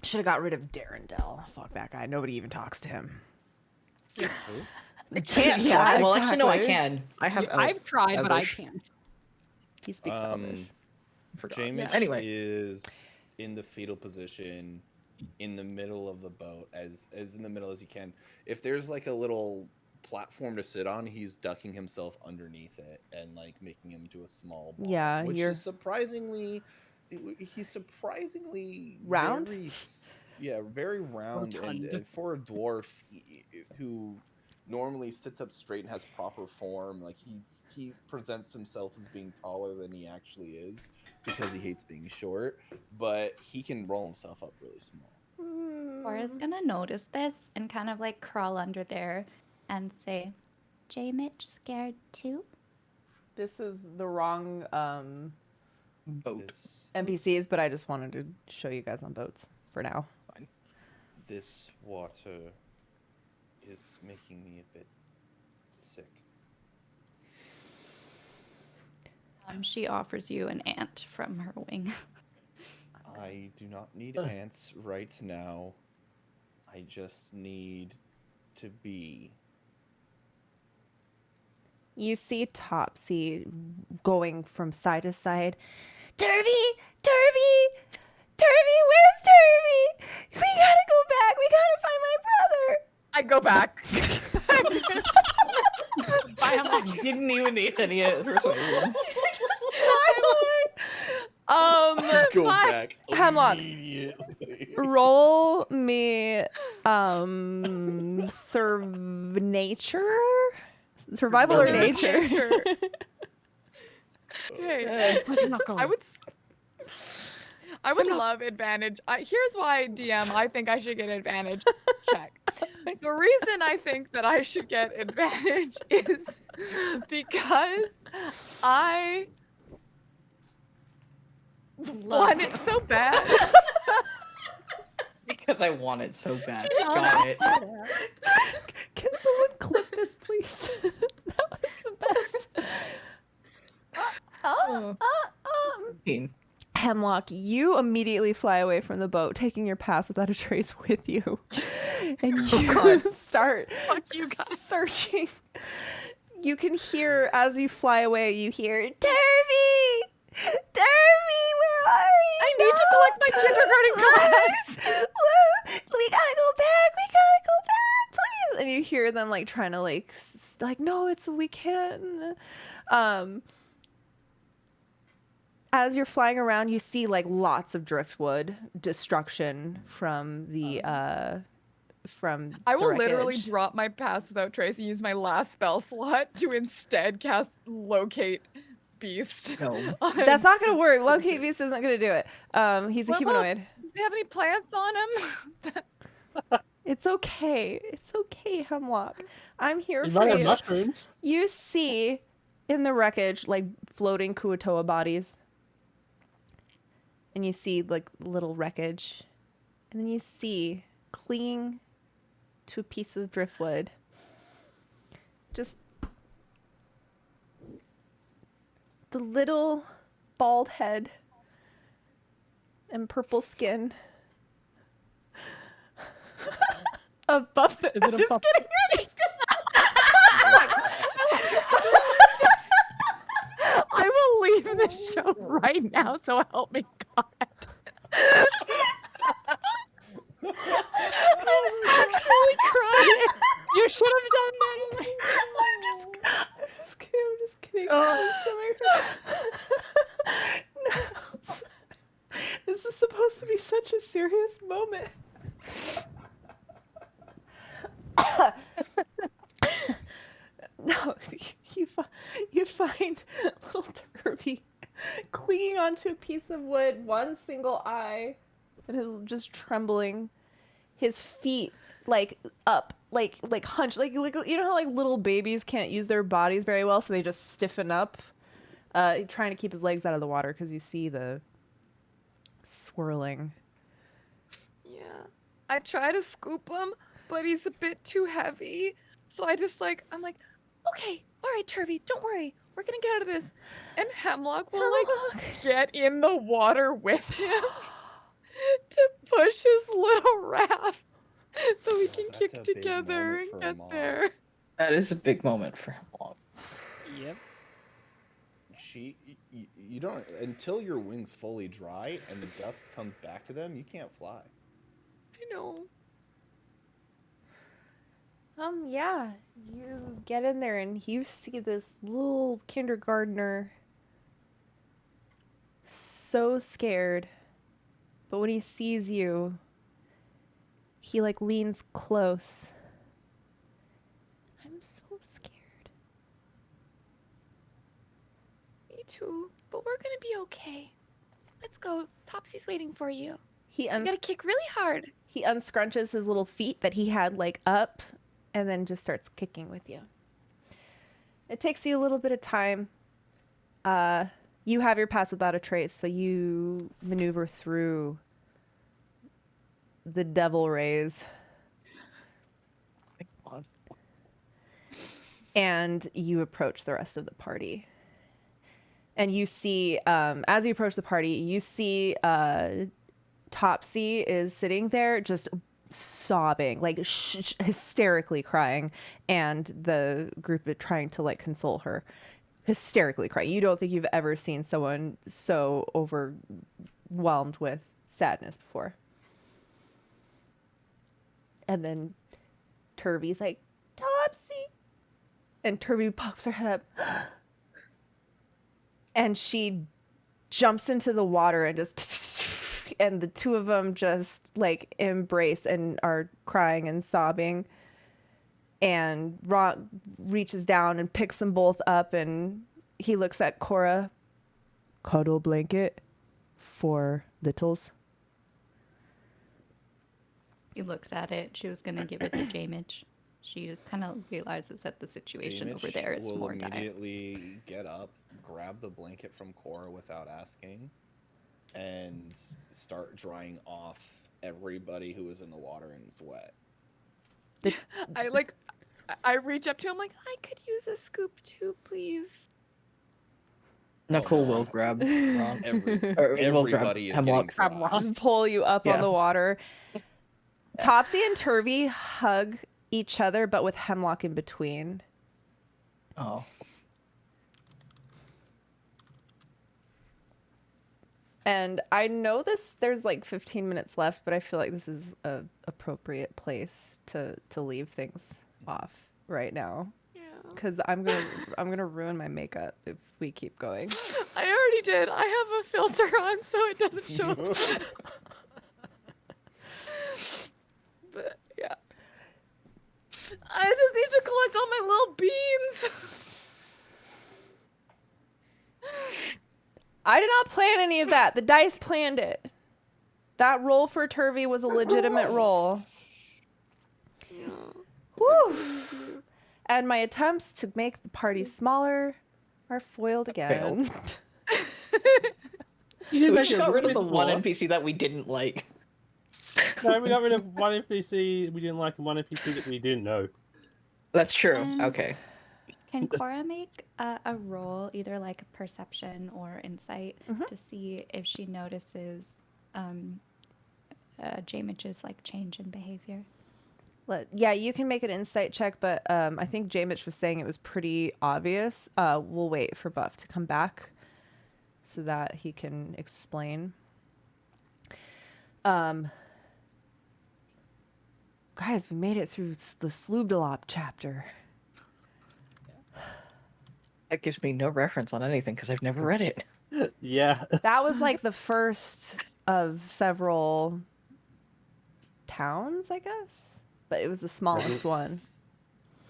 Should have got rid of Darendel. Fuck that guy. Nobody even talks to him. I can't Yeah, talk. Well, actually, no, I exactly. can. I have. I've tried, but I Elvish. can't. He speaks Elvish. Forgot. Jameis Anyway. is in the fetal position in the middle of the boat, as in the middle as you can. If there's like a little platform to sit on, he's ducking himself underneath it and like making him into a small ball. Yeah, which you're- is surprisingly, he's surprisingly Round? very round, and Rotund. for a dwarf who normally sits up straight and has proper form, like he presents himself as being taller than he actually is because he hates being short, but he can roll himself up really small. Cora's gonna notice this and kind of like crawl under there and say, J Mitch scared too? This is the wrong Boat. NPCs, but I just wanted to show you guys on boats for now. This water is making me a bit sick. She offers you an ant from her wing. I do not need ants right now. I just need to be. You see Topsy going from side to side. Turvy! Turvy! Turvy! Where's Turvy? We gotta go back. We gotta find my brother. I go back. You didn't even need any persuasion. go Why? back Hemlock. immediately. Roll me nature? Survival or Serve nature? nature. Okay. Where's it not going? I would love advantage. Here's why, DM, I think I should get advantage. Check. The reason I think that I should get advantage is because I want it so bad. Because I want it so bad. Got it. Can someone clip this, please? That was the best. Hemlock, you immediately fly away from the boat, taking your pass without a trace with you. And you start searching. You can hear, as you fly away, you hear, Derby! Derby, where are you? I need to collect my kindergarten class. We gotta go back. We gotta go back, please. And you hear them like trying to like no, we can't. As you're flying around, you see like lots of driftwood destruction from the I the will literally wreckage. drop my pass without trace and use my last spell slot to instead cast locate beast. No. That's not gonna work. Locate Beast isn't gonna do it. He's a What about- humanoid. Does he have any plants on him? It's okay. It's okay, Hemlock. I'm here You for might have you. mushrooms. You see in the wreckage like floating Kuatoa bodies. And you see like little wreckage. And then you see clinging to a piece of driftwood. Just the little bald head and purple skin of Buffett. Is it a pup? I will leave the show right now, so help me God. I'm actually crying. You should have done that. I'm just kidding. Oh. No. This is supposed to be such a serious moment. No, you find little Derby clinging onto a piece of wood, one single eye, and is just trembling. His feet like up, like hunched, like you know how like little babies can't use their bodies very well, so they just stiffen up, trying to keep his legs out of the water because you see the swirling. Yeah. I try to scoop him, but he's a bit too heavy. So I'm like, okay, all right, Turvy, don't worry. We're gonna get out of this. And Hemlock will like get in the water with him to push his little raft so we can That's kick a big together moment and for a get mom. there. That is a big moment for Hemlock. Yep. You don't, until your wings fully dry and the dust comes back to them, you can't fly. I know. Yeah, you get in there and you see this little kindergartner so scared. But when he sees you, he like leans close. I'm so scared. Me too, but we're gonna be okay. Let's go. Topsy's waiting for you. He You gotta kick really hard. he unscrunches his little feet that he had like up and then just starts kicking with you. It takes you a little bit of time. You have your pass without a trace, so you maneuver through the devil rays. And you approach the rest of the party. And you see, as you approach the party, you see Topsy is sitting there just sobbing, like hysterically crying, and the group is trying to like console her, hysterically crying. You don't think you've ever seen someone so overwhelmed with sadness before. And then Turvy's like, Topsy, and Turvy pops her head up, and she jumps into the water and just and the two of them just like embrace and are crying and sobbing. And Ron reaches down and picks them both up, and he looks at Cora. Cuddle blanket for littles. He looks at it. She was going to give it to Jamich. She kind of realizes that the situation over there is will more dire. immediately get up, grab the blanket from Cora without asking, and start drying off everybody who is in the water and is wet. I reach up to him like, I could use a scoop too, please. Nicole will grab Ron. Everybody is Hemlock. getting dry. Pull you up on Yeah. the water. Topsy and Turvy hug each other, but with Hemlock in between. Oh. And I know there's like 15 minutes left, but I feel like this is a appropriate place to leave things off right now. Yeah. Because I'm gonna ruin my makeup if we keep going. I already did. I have a filter on so it doesn't show up. But yeah. I just need to collect all my little beans. I did not plan any of that. The dice planned it. That roll for Turvy was a legitimate roll. Woo! And my attempts to make the party smaller are foiled again. You did We make just it got rid of really the one small. NPC that we didn't like. No, we got rid of one NPC we didn't like and one NPC that we didn't know. That's true. And Okay. Can Cora make a roll, either like perception or insight, Mm-hmm. to see if she notices Jamich's like change in behavior? Yeah, you can make an insight check, but I think Jamich was saying it was pretty obvious. We'll wait for Buff to come back so that he can explain. Guys, we made it through the Sloobdalop chapter. That gives me no reference on anything because I've never read it. Yeah. That was like the first of several towns, I guess. But it was the smallest one.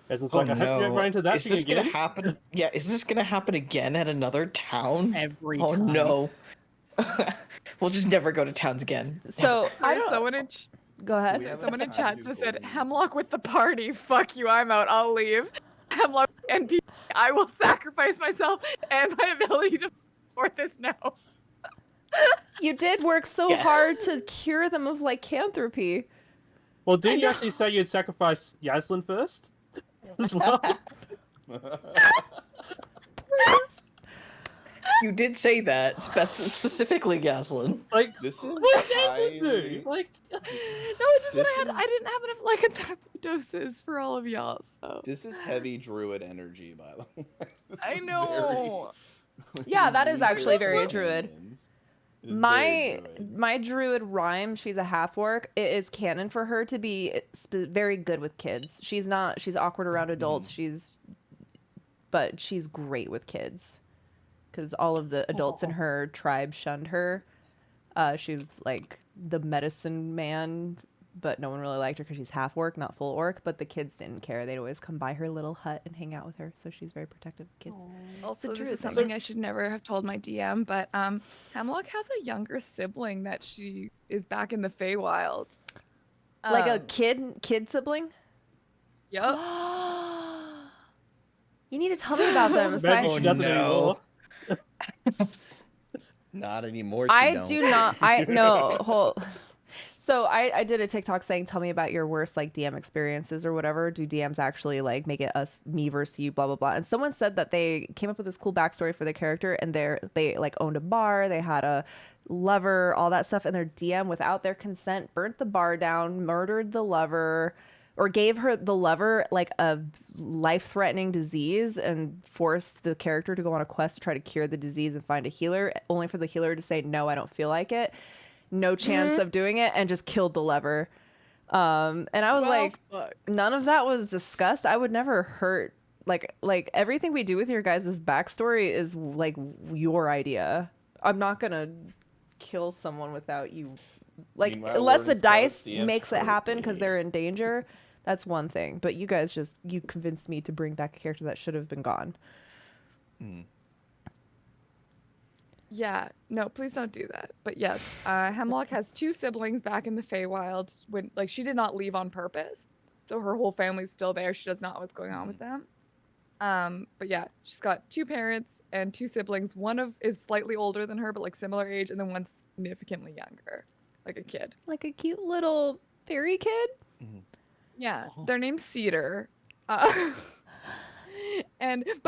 As like, I hope you don't run into that Is thing this again. gonna happen? Yeah, is this gonna happen again at another town? Every Oh time. no. We'll just never go to towns again. So I don't. Someone in Go ahead. someone in chat just said, Hemlock with the party. Fuck you, I'm out. I'll leave. Hemlock NPC. I will sacrifice myself and my ability to for this now. You did work so hard to cure them of lycanthropy. Well, didn't you actually say you'd sacrifice Yaslin first? As well? You did say that specifically, Gaslin. Like, This is what does it do? highly- Like, No, it's just This that I didn't have enough lycanthropy doses for all of y'all. So This is heavy druid energy, by the way. This I is know. Yeah, that is unique actually very opinions. druid. It is very My druid. my druid rhyme, she's a half orc. It is canon for her to be very good with kids. She's awkward around adults. But she's great with kids because all of the adults in her tribe shunned her. She was like the medicine man, but no one really liked her because she's half orc, not full orc. But the kids didn't care. They'd always come by her little hut and hang out with her. So she's very protective of kids. Also, this druid is thing. something I should never have told my DM, but Hemlock has a younger sibling that she is back in the Feywild. Like a kid sibling. Yep. You need to tell me about them. so maybe I- she doesn't no. anymore. Not anymore. I do not. So I did a TikTok saying, "Tell me about your worst like DM experiences or whatever." Do DMs actually like make it me versus you, blah blah blah? And someone said that they came up with this cool backstory for their character, and they like owned a bar, they had a lover, all that stuff, and their DM without their consent burnt the bar down, murdered the lover, or gave the lover like a life-threatening disease and forced the character to go on a quest to try to cure the disease and find a healer, only for the healer to say, no, I don't feel like it. No chance of doing it, and just killed the lover. And I was like, none of that was discussed. I would never hurt, like everything we do with your guys' backstory is like your idea. I'm not gonna kill someone without you, like, Meanwhile, unless we're the in Scarlet's dice DM's makes it happen because me. they're in danger. That's one thing. But you guys you convinced me to bring back a character that should have been gone. Yeah, no, please don't do that. But yes, Hemlock has 2 siblings back in the Feywild. When like she did not leave on purpose, so her whole family's still there. She does not know what's going on with them. But yeah, she's got 2 parents and 2 siblings. One is slightly older than her, but like similar age, and then one's significantly younger, like a kid. Like a cute little fairy kid. Yeah, their name's Cedar. But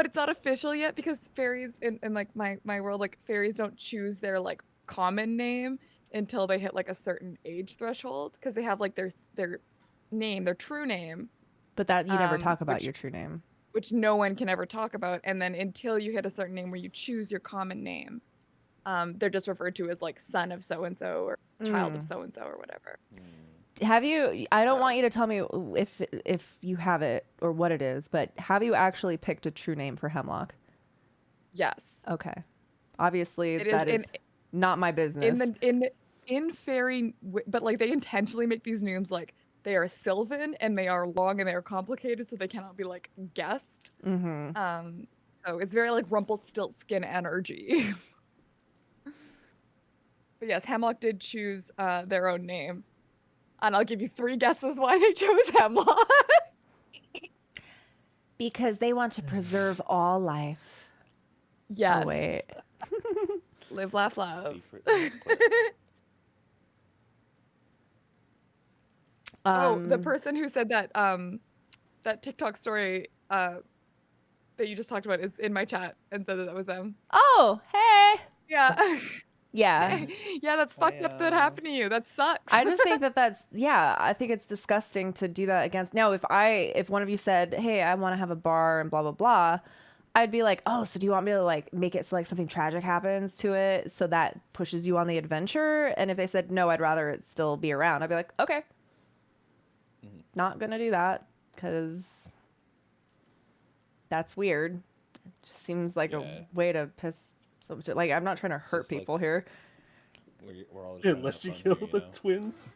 it's not official yet because fairies in like my world, like fairies don't choose their like common name until they hit like a certain age threshold because they have like their name, their true name. But that you never talk about which- your true name. Which no one can ever talk about, and then until you hit a certain name where you choose your common name, they're just referred to as like son of so and so or child of so and so or whatever. Have you? I don't want you to tell me if you have it or what it is, but have you actually picked a true name for Hemlock? Yes. Okay. Obviously, It that is is not my business. In fairy, but like they intentionally make these names like they are Sylvan and they are long and they are complicated, so they cannot be like guessed. Mm-hmm. So it's very like Rumpelstiltskin energy. But yes, Hemlock did choose their own name, and I'll give you 3 guesses why they chose Hemlock. Because they want to preserve all life. Yes. Oh, wait. Live, laugh, love. The person who said that that TikTok story that you just talked about is in my chat and said that was them. Oh, hey. Yeah. Yeah. Yeah, that's fucked up that happened to you. That sucks. I just think I think it's disgusting to do that against. Now, if one of you said, "Hey, I want to have a bar and blah blah blah," I'd be like, "Oh, so do you want me to like make it so like something tragic happens to it so that pushes you on the adventure?" And if they said, "No, I'd rather it still be around," I'd be like, "Okay." Not going to do that cuz that's weird. It just seems like a way to piss like I'm not trying to hurt people like, here. We're all just Unless you kill the twins.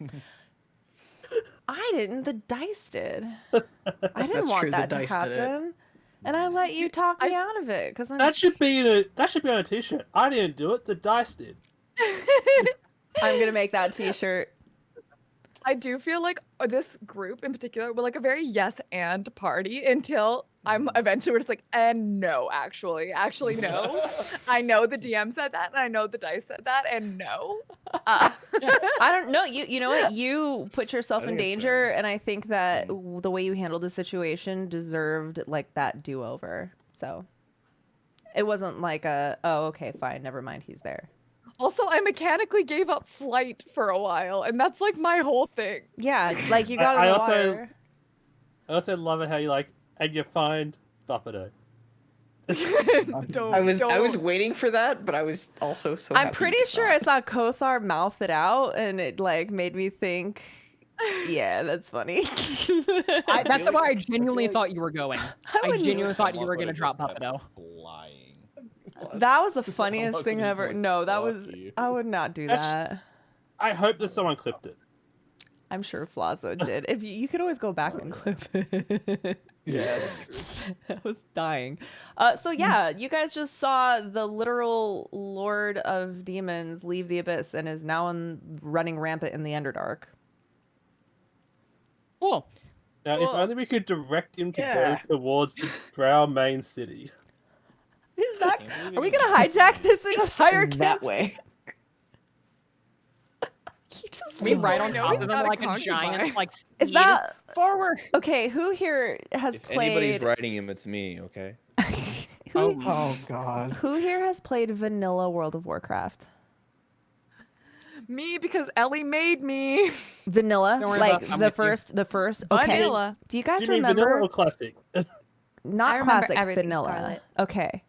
I didn't. The dice did. I didn't want that to happen, and I let you talk me out of it because that should be on a t-shirt. I didn't do it. The dice did. I'm gonna make that t-shirt. I do feel like this group in particular, we're like a very yes and party until I'm eventually it's like, and no, actually no. I know the DM said that, and I know the dice said that, and no. I don't know. You know what? You put yourself in danger, and I think that the way you handled the situation deserved like that do-over. So it wasn't like oh, okay, fine, never mind, he's there. Also, I mechanically gave up flight for a while, and that's like my whole thing. Yeah, like you got in the water. I also love it how you like, and you find Buffalo. I was waiting for that, but I was also so. I'm pretty sure I saw Kothar mouth it out, and it like made me think. Yeah, that's funny. That's where I genuinely thought you were going. I genuinely thought you were going to drop Buffalo. That was the funniest thing ever. No, that was. I would not do that. I hope that someone clipped it. I'm sure Flazo did. If you could always go back and clip it. Yeah. I was dying. So yeah, you guys just saw the literal Lord of Demons leave the Abyss and is now running rampant in the Underdark. Cool. Now, if only we could direct him to go towards the Drow main city. Is that? Are we gonna hijack this entire that way? You just We right on top of him not a like a concubine. giant, like Is speed that forward. okay? Who here has If anybody's played? writing him, it's me. Okay. Oh God. Who here has played vanilla World of Warcraft? Me, because Ellie made me. Vanilla, Don't worry like about it, I'm the with you. first. Okay. Vanilla. Do you guys Do you mean remember? vanilla or classic? Not I remember classic, everything vanilla. Scarlet. Okay.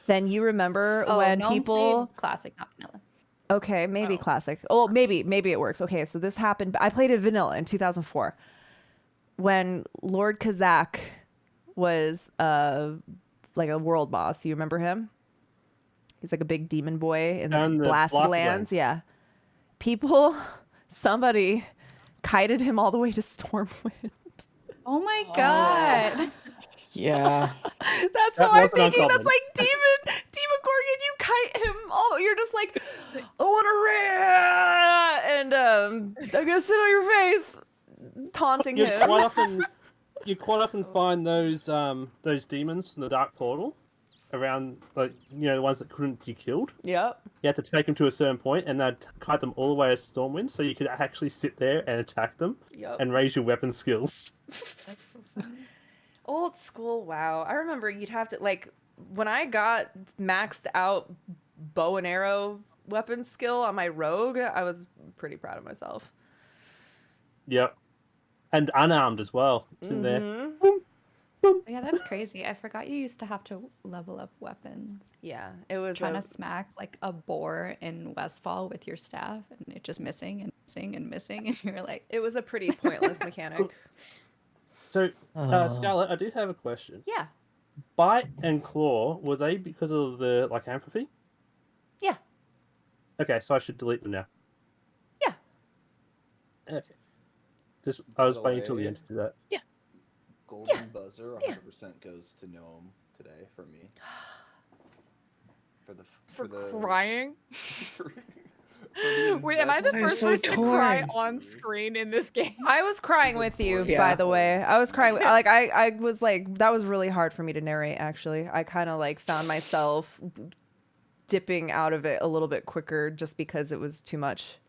Then you remember when no one people. played classic, not vanilla. Okay, maybe classic. Oh, maybe it works. Okay, so this happened. I played it vanilla in 2004 when Lord Kazak was like a world boss. You remember him? He's like a big demon boy in And the the Blasted Blasted Lands. Lands. Yeah. Somebody kited him all the way to Stormwind. Oh my god. Yeah. That's That so I'm wasn't thinking. That's uncommon. like Demogorgon. You kite him all. You're just like, I want to and I'm gonna sit on your face, taunting You him. quite often find those demons in the Dark Portal around, like, the ones that couldn't be killed. Yep. You had to take them to a certain point, and they'd kite them all the way to Stormwind, so you could actually sit there and attack them Yep. and raise your weapon skills. That's so funny. Old school. Wow. I remember you'd have to like when I got maxed out bow and arrow weapon skill on my rogue. I was pretty proud of myself. Yep. And unarmed as well. It's in there. Mhm. Yeah, that's crazy. I forgot you used to have to level up weapons. Yeah, it was Trying to smack like a boar in Westfall with your staff and it just missing and missing and missing and you're like It was a pretty pointless mechanic. So, Scarlett, I do have a question. Yeah. Bite and claw, were they because of the lycanthropy? Yeah. Okay, so I should delete them now. Yeah. Okay. I was By the waiting till the way, end to do that. Yeah. Golden buzzer 100% goes to Gnome today for me. For crying? for the Wait, am I the I'm first so person to cry torn. on screen in this game? I was crying with you, Yeah. by the way. I was crying. Like I was like that was really hard for me to narrate. Actually, I kind of like found myself dipping out of it a little bit quicker just because it was too much.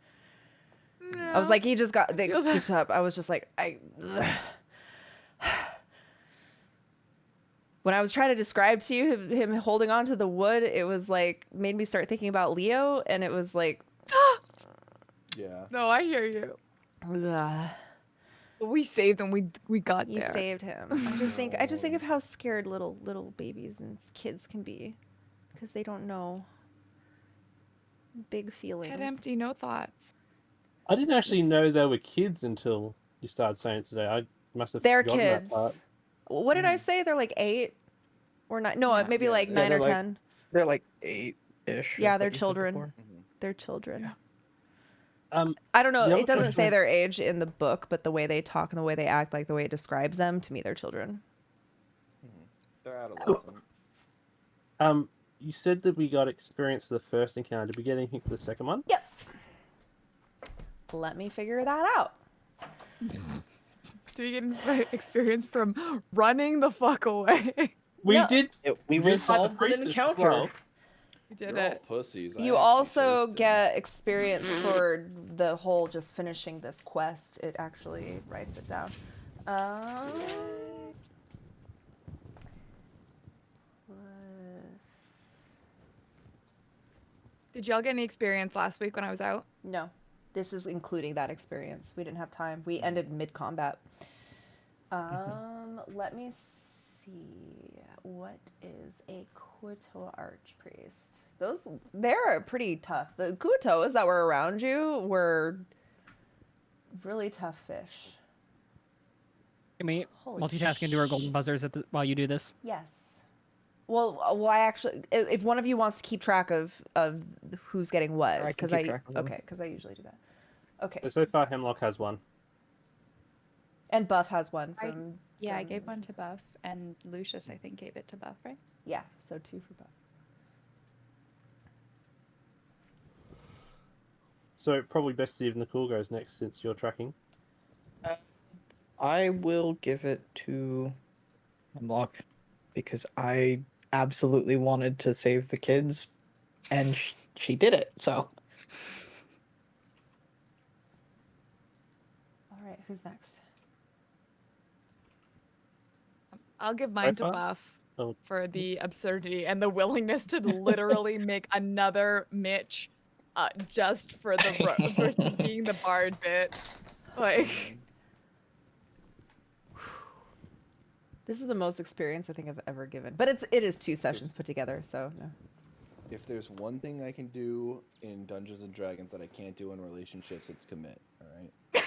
I was like, he just got they scooped up. I was just like, When I was trying to describe to you him holding on to the wood, it was like made me start thinking about Leo, and it was like, Yeah. No, I hear you. ugh. We saved him. We got You there. saved him. I just think of how scared little babies and kids can be because they don't know big feelings. Head empty, no thoughts. I didn't actually know they were kids until you started saying it today. I must have They're forgotten that kids. part. What did I say? They're like 8 or 9? No, maybe Yeah, like yeah, 9 or they're like- 10. They're like 8-ish. Yeah, is they're what you said children. before. They're children. Yeah. I don't know. the other It doesn't say question- their age in the book, but the way they talk and the way they act, like the way it describes them, to me, they're children. They're adolescent. You said that we got experience for the first encounter. Did we get anything for the second one? Yep. Let me figure that out. Do you get experience from running the fuck away? We No. did. We did fight the resolved an priestess as encounter. well. You did You're all it. pussies. I You actually also chased get experience for the whole just finishing this quest. It actually writes it down. Did y'all get any experience last week when I was out? No, this is including that experience. We didn't have time. We ended mid-combat. Let me see. What is a Kuoto Archpriest? They're pretty tough. The Kuotos that were around you were really tough fish. Can we Holy multitask and do our golden buzzers while you do this? Yes. Well, I actually, if one of you wants to keep track of who's getting what, I can because keep track of them. okay, because I usually do that. Okay. So far, Hemlock has one. And Buff has one I from. gave one to Buff and Lucius I think gave it to Buff, right? Yeah, so 2 for Buff. So probably best to even the cool goes next since you're tracking. I will give it to Hemlock because I absolutely wanted to save the kids, and she did it. So All right, who's next? I'll give mine to far? Buff Oh. for the absurdity and the willingness to literally make another Mitch just for the versus being the bard bit. Like, This is the most experience I think I've ever given, but it is 2 sessions put together, so no. If there's one thing I can do in Dungeons and Dragons that I can't do in relationships, it's commit. All right.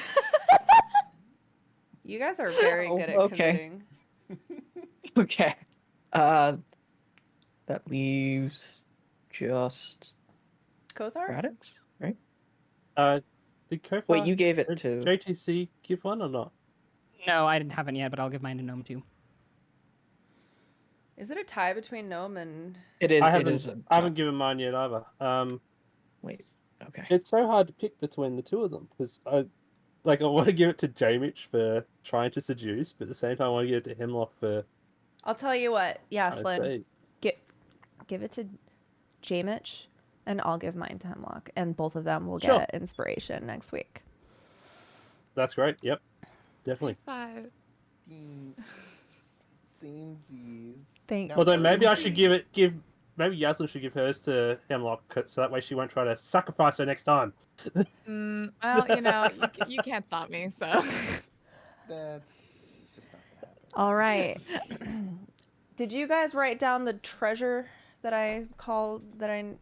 You guys are very good at okay. committing. okay, that leaves just Kothar? Radix, right? Did Kofar, Wait, you gave it did to. JTC give one or not? No, I didn't have any yet, but I'll give mine to Gnome too. Is it a tie between Gnome and... It is. I It is. haven't given mine yet either. Wait. Okay. It's so hard to pick between the two of them because I want to give it to Jamich for trying to seduce, but at the same time I want to give it to Hemlock for I'll tell you what. Yeah, trying to Slyn. save. Give it to Jamich, and I'll give mine to Hemlock, and both of them will Sure. get inspiration next week. That's great. Yep, definitely. 5. Seems Thank Well, then maybe I should maybe Yasmin should give hers to Hemlock so that way she won't try to sacrifice her next time. Well, you know, you can't stop me, so. That's just not gonna happen. All right. Did you guys write down the treasure that I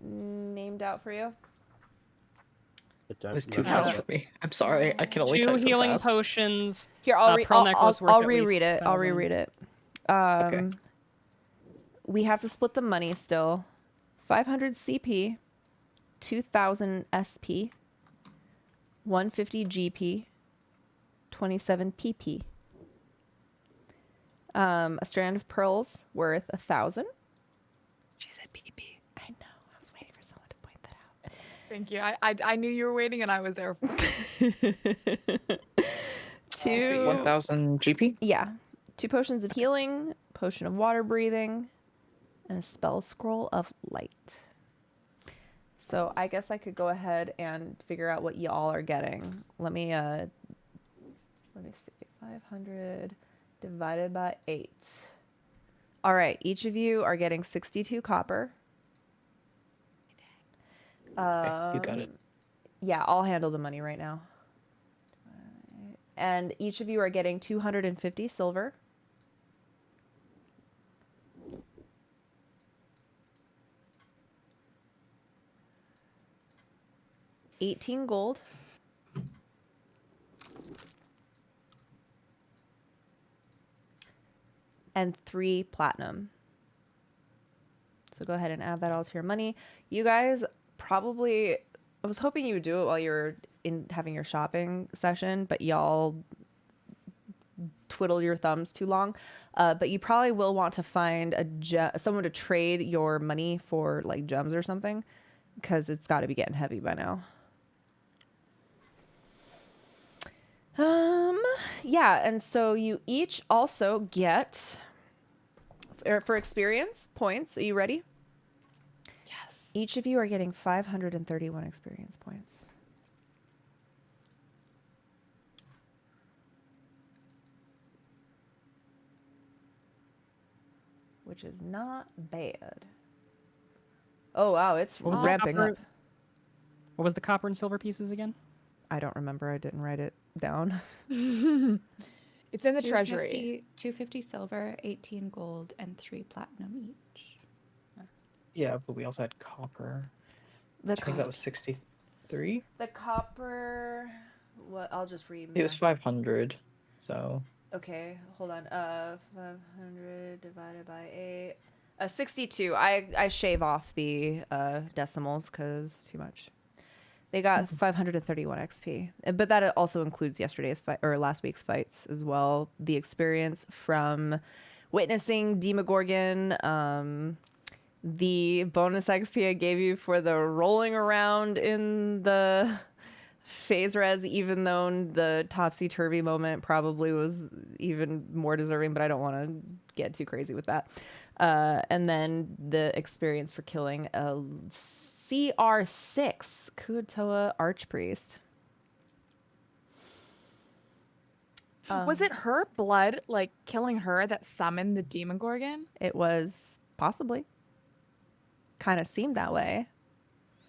named out for you? It's too fast for me. I'm sorry. I can only 2 type so healing fast. potions. Here, I'll Pearl necklace worth I'll at least reread it. I'll 1,000. reread it. Okay. We have to split the money still. 500 CP, 2,000 SP, 150 GP, 27 PP. A strand of pearls worth 1,000. She said PP. I know. I was waiting for someone to point that out. Thank you. I knew you were waiting, and I was there. 1,000 GP. Yeah. 2 potions of healing, potion of water breathing, and a spell scroll of light. So I guess I could go ahead and figure out what y'all are getting. Let me see. 500 divided by 8. All right, each of you are getting 62 copper. Okay, you got it. Yeah, I'll handle the money right now. And each of you are getting 250 silver. $18 gold. And 3 platinum. So go ahead and add that all to your money. You guys probably, I was hoping you would do it while you're having your shopping session, but y'all twiddle your thumbs too long. But you probably will want to find someone to trade your money for like gems or something, because it's got to be getting heavy by now. Yeah, and so you each also get for experience points. Are you ready? Yes. Each of you are getting 531 experience points. Which is not bad. Oh wow, it's What was the ramping copper- up. What was the copper and silver pieces again? I don't remember. I didn't write it down. It's in the treasury. 250 silver, 18 gold, and 3 platinum each. Yeah, but we also had copper. The I think that was 63. The copper. What? I'll just read. It was 500. So. Okay, hold on. 500 divided by 8. 62. I shave off the decimals because too much. They got 531 XP, but that also includes yesterday's fight or last week's fights as well. The experience from witnessing Demogorgon, the bonus XP I gave you for the rolling around in the phase res, even though the topsy-turvy moment probably was even more deserving, but I don't want to get too crazy with that. And then the experience for killing a CR6 Kuatoa Archpriest. Was it her blood, like killing her, that summoned the Demogorgon? It was possibly. Kind of seemed that way.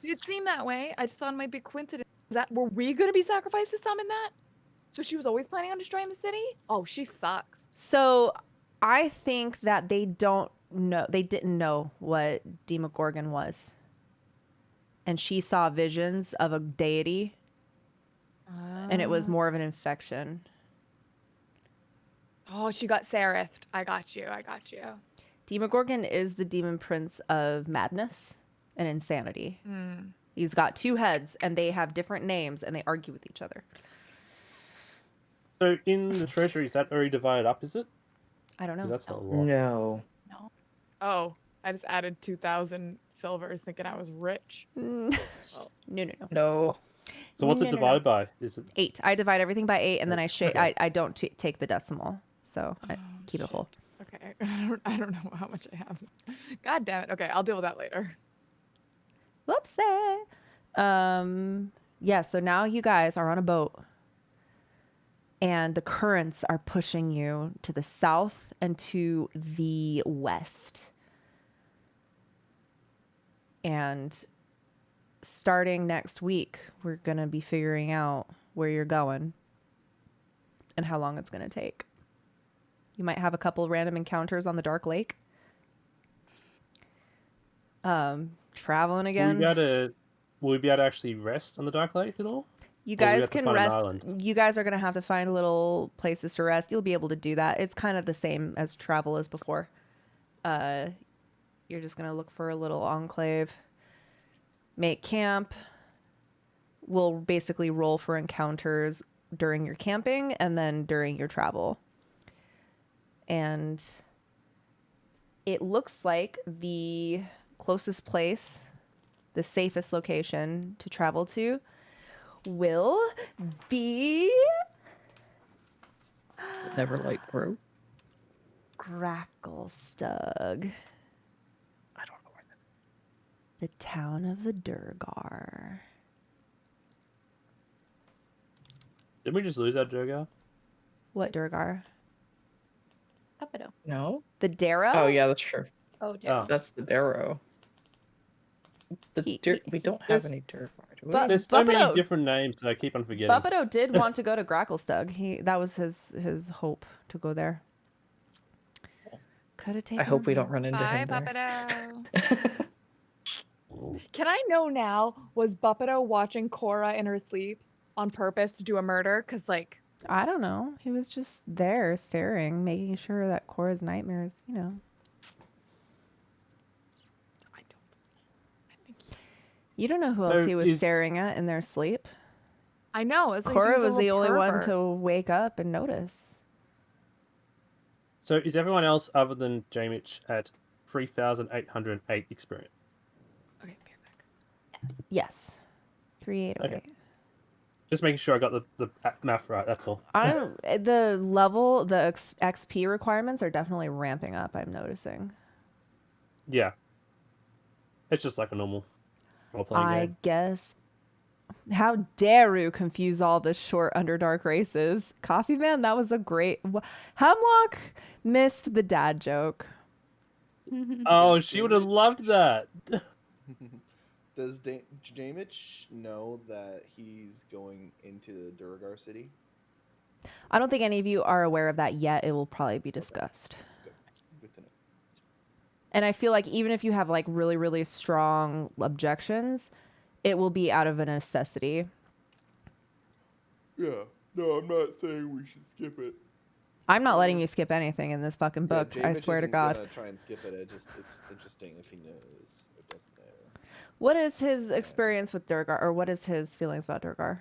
It seemed that way. I just thought it might be a coincidence. Were we going to be sacrificed to summon that? So she was always planning on destroying the city? Oh, she sucks. So I think that they didn't know what Demogorgon was. And she saw visions of a deity. And it was more of an infection. Oh, she got Seraphed. I got you. Demogorgon is the demon prince of madness and insanity. Mm. He's got 2 heads, and they have different names, and they argue with each other. So in the treasury, is that already divided up? Is it? I don't know. 'Cause that's a lot. No. Oh, I just added 2,000 silvers thinking I was rich. No. No. So what's No, it no, no. divided by? Is it 8. I divide everything by 8, and then Okay. I don't take the decimal, so I keep it whole. Okay, I don't know how much I have. God damn it. Okay, I'll deal with that later. Whoopsie. Yeah, so now you guys are on a boat, and the currents are pushing you to the south and to the west. And starting next week, we're going to be figuring out where you're going and how long it's going to take. You might have a couple random encounters on the Dark Lake. Traveling again. Will we be able to actually rest on the Dark Lake at all? You Or we guys have to can find an rest. island? You guys are going to have to find little places to rest. You'll be able to do that. It's kind of the same as travel as before. You're just going to look for a little enclave, make camp. We'll basically roll for encounters during your camping and then during your travel. And it looks like the closest place, the safest location to travel to will be Neverlight Grove. Gracklestug, I don't know where that. the town of the Durgar. Didn't we just lose that Durgar? What Durgar? Puppedo. No. The Darrow? Oh yeah, that's true. Oh, Darrow. That's the Darrow. We don't have there's- any Durgar, do we? But There's so many Buppedo- different names that I keep on forgetting. Buppedo did want to go to Gracklestug. That was his hope to go there. Could have taken. I hope we him don't run into Bye, him there. Buppedo. Can I know now, was Buppedo watching Cora in her sleep on purpose to do a murder? Because, like, I don't know. He was just there staring, making sure that Cora's nightmares, I don't. I think You don't know who else So he was is- staring at in their sleep. I know. It's like Cora he's a was the little only one pervert. to wake up and notice. So is everyone else other than Jamich at 3,808 experience? Okay, be right back. Yes. 3808. Just making sure I got the math right, that's all. I don't. The level, the XP requirements are definitely ramping up. I'm noticing. Yeah. It's just like a normal role-playing I game. guess. How dare you confuse all the short Underdark races? Coffee Man, that was a great. Hemlock missed the dad joke. Oh, she would have loved that. Does Jamich know that he's going into the Durgar city? I don't think any of you are aware of that yet. It will probably be discussed. Good to know. And I feel like even if you have like really, really strong objections, it will be out of a necessity. Yeah. No, I'm not saying we should skip it. I'm not letting you skip anything in this fucking book. Yeah, I Jamich swear to isn't God. gonna try and skip it. It's interesting if he knows or doesn't know. What is his experience with Durgar, or what is his feelings about Durgar?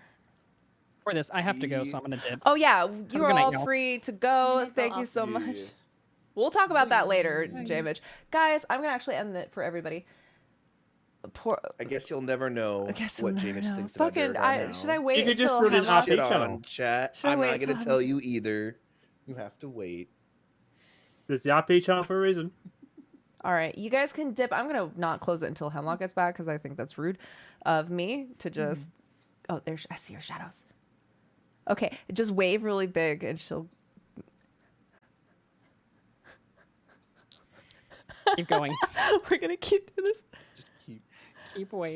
For this, I have to go, so I'm gonna dip. Oh yeah, you a are good night, all y'all. free to go. night, Thank y'all. you so Yeah. much. We'll talk about that later, Jamich. Guys, I'm gonna actually end it for everybody. Poor. I guess you'll never know I guess what I'll never Jamich know. thinks about Fucking, Durgar now. should I wait You could just until put it Hemlock? up. Shit channel. on, chat. Should I I'm wait not gonna till tell you either. You have to wait. There's the RP channel for a reason. All right, you guys can dip. I'm gonna not close it until Hemlock gets back because I think that's rude of me to just. Oh, there's. I see your shadows. Okay, just wave really big and she'll. Keep going. We're gonna keep doing this. Just keep Keep waiting.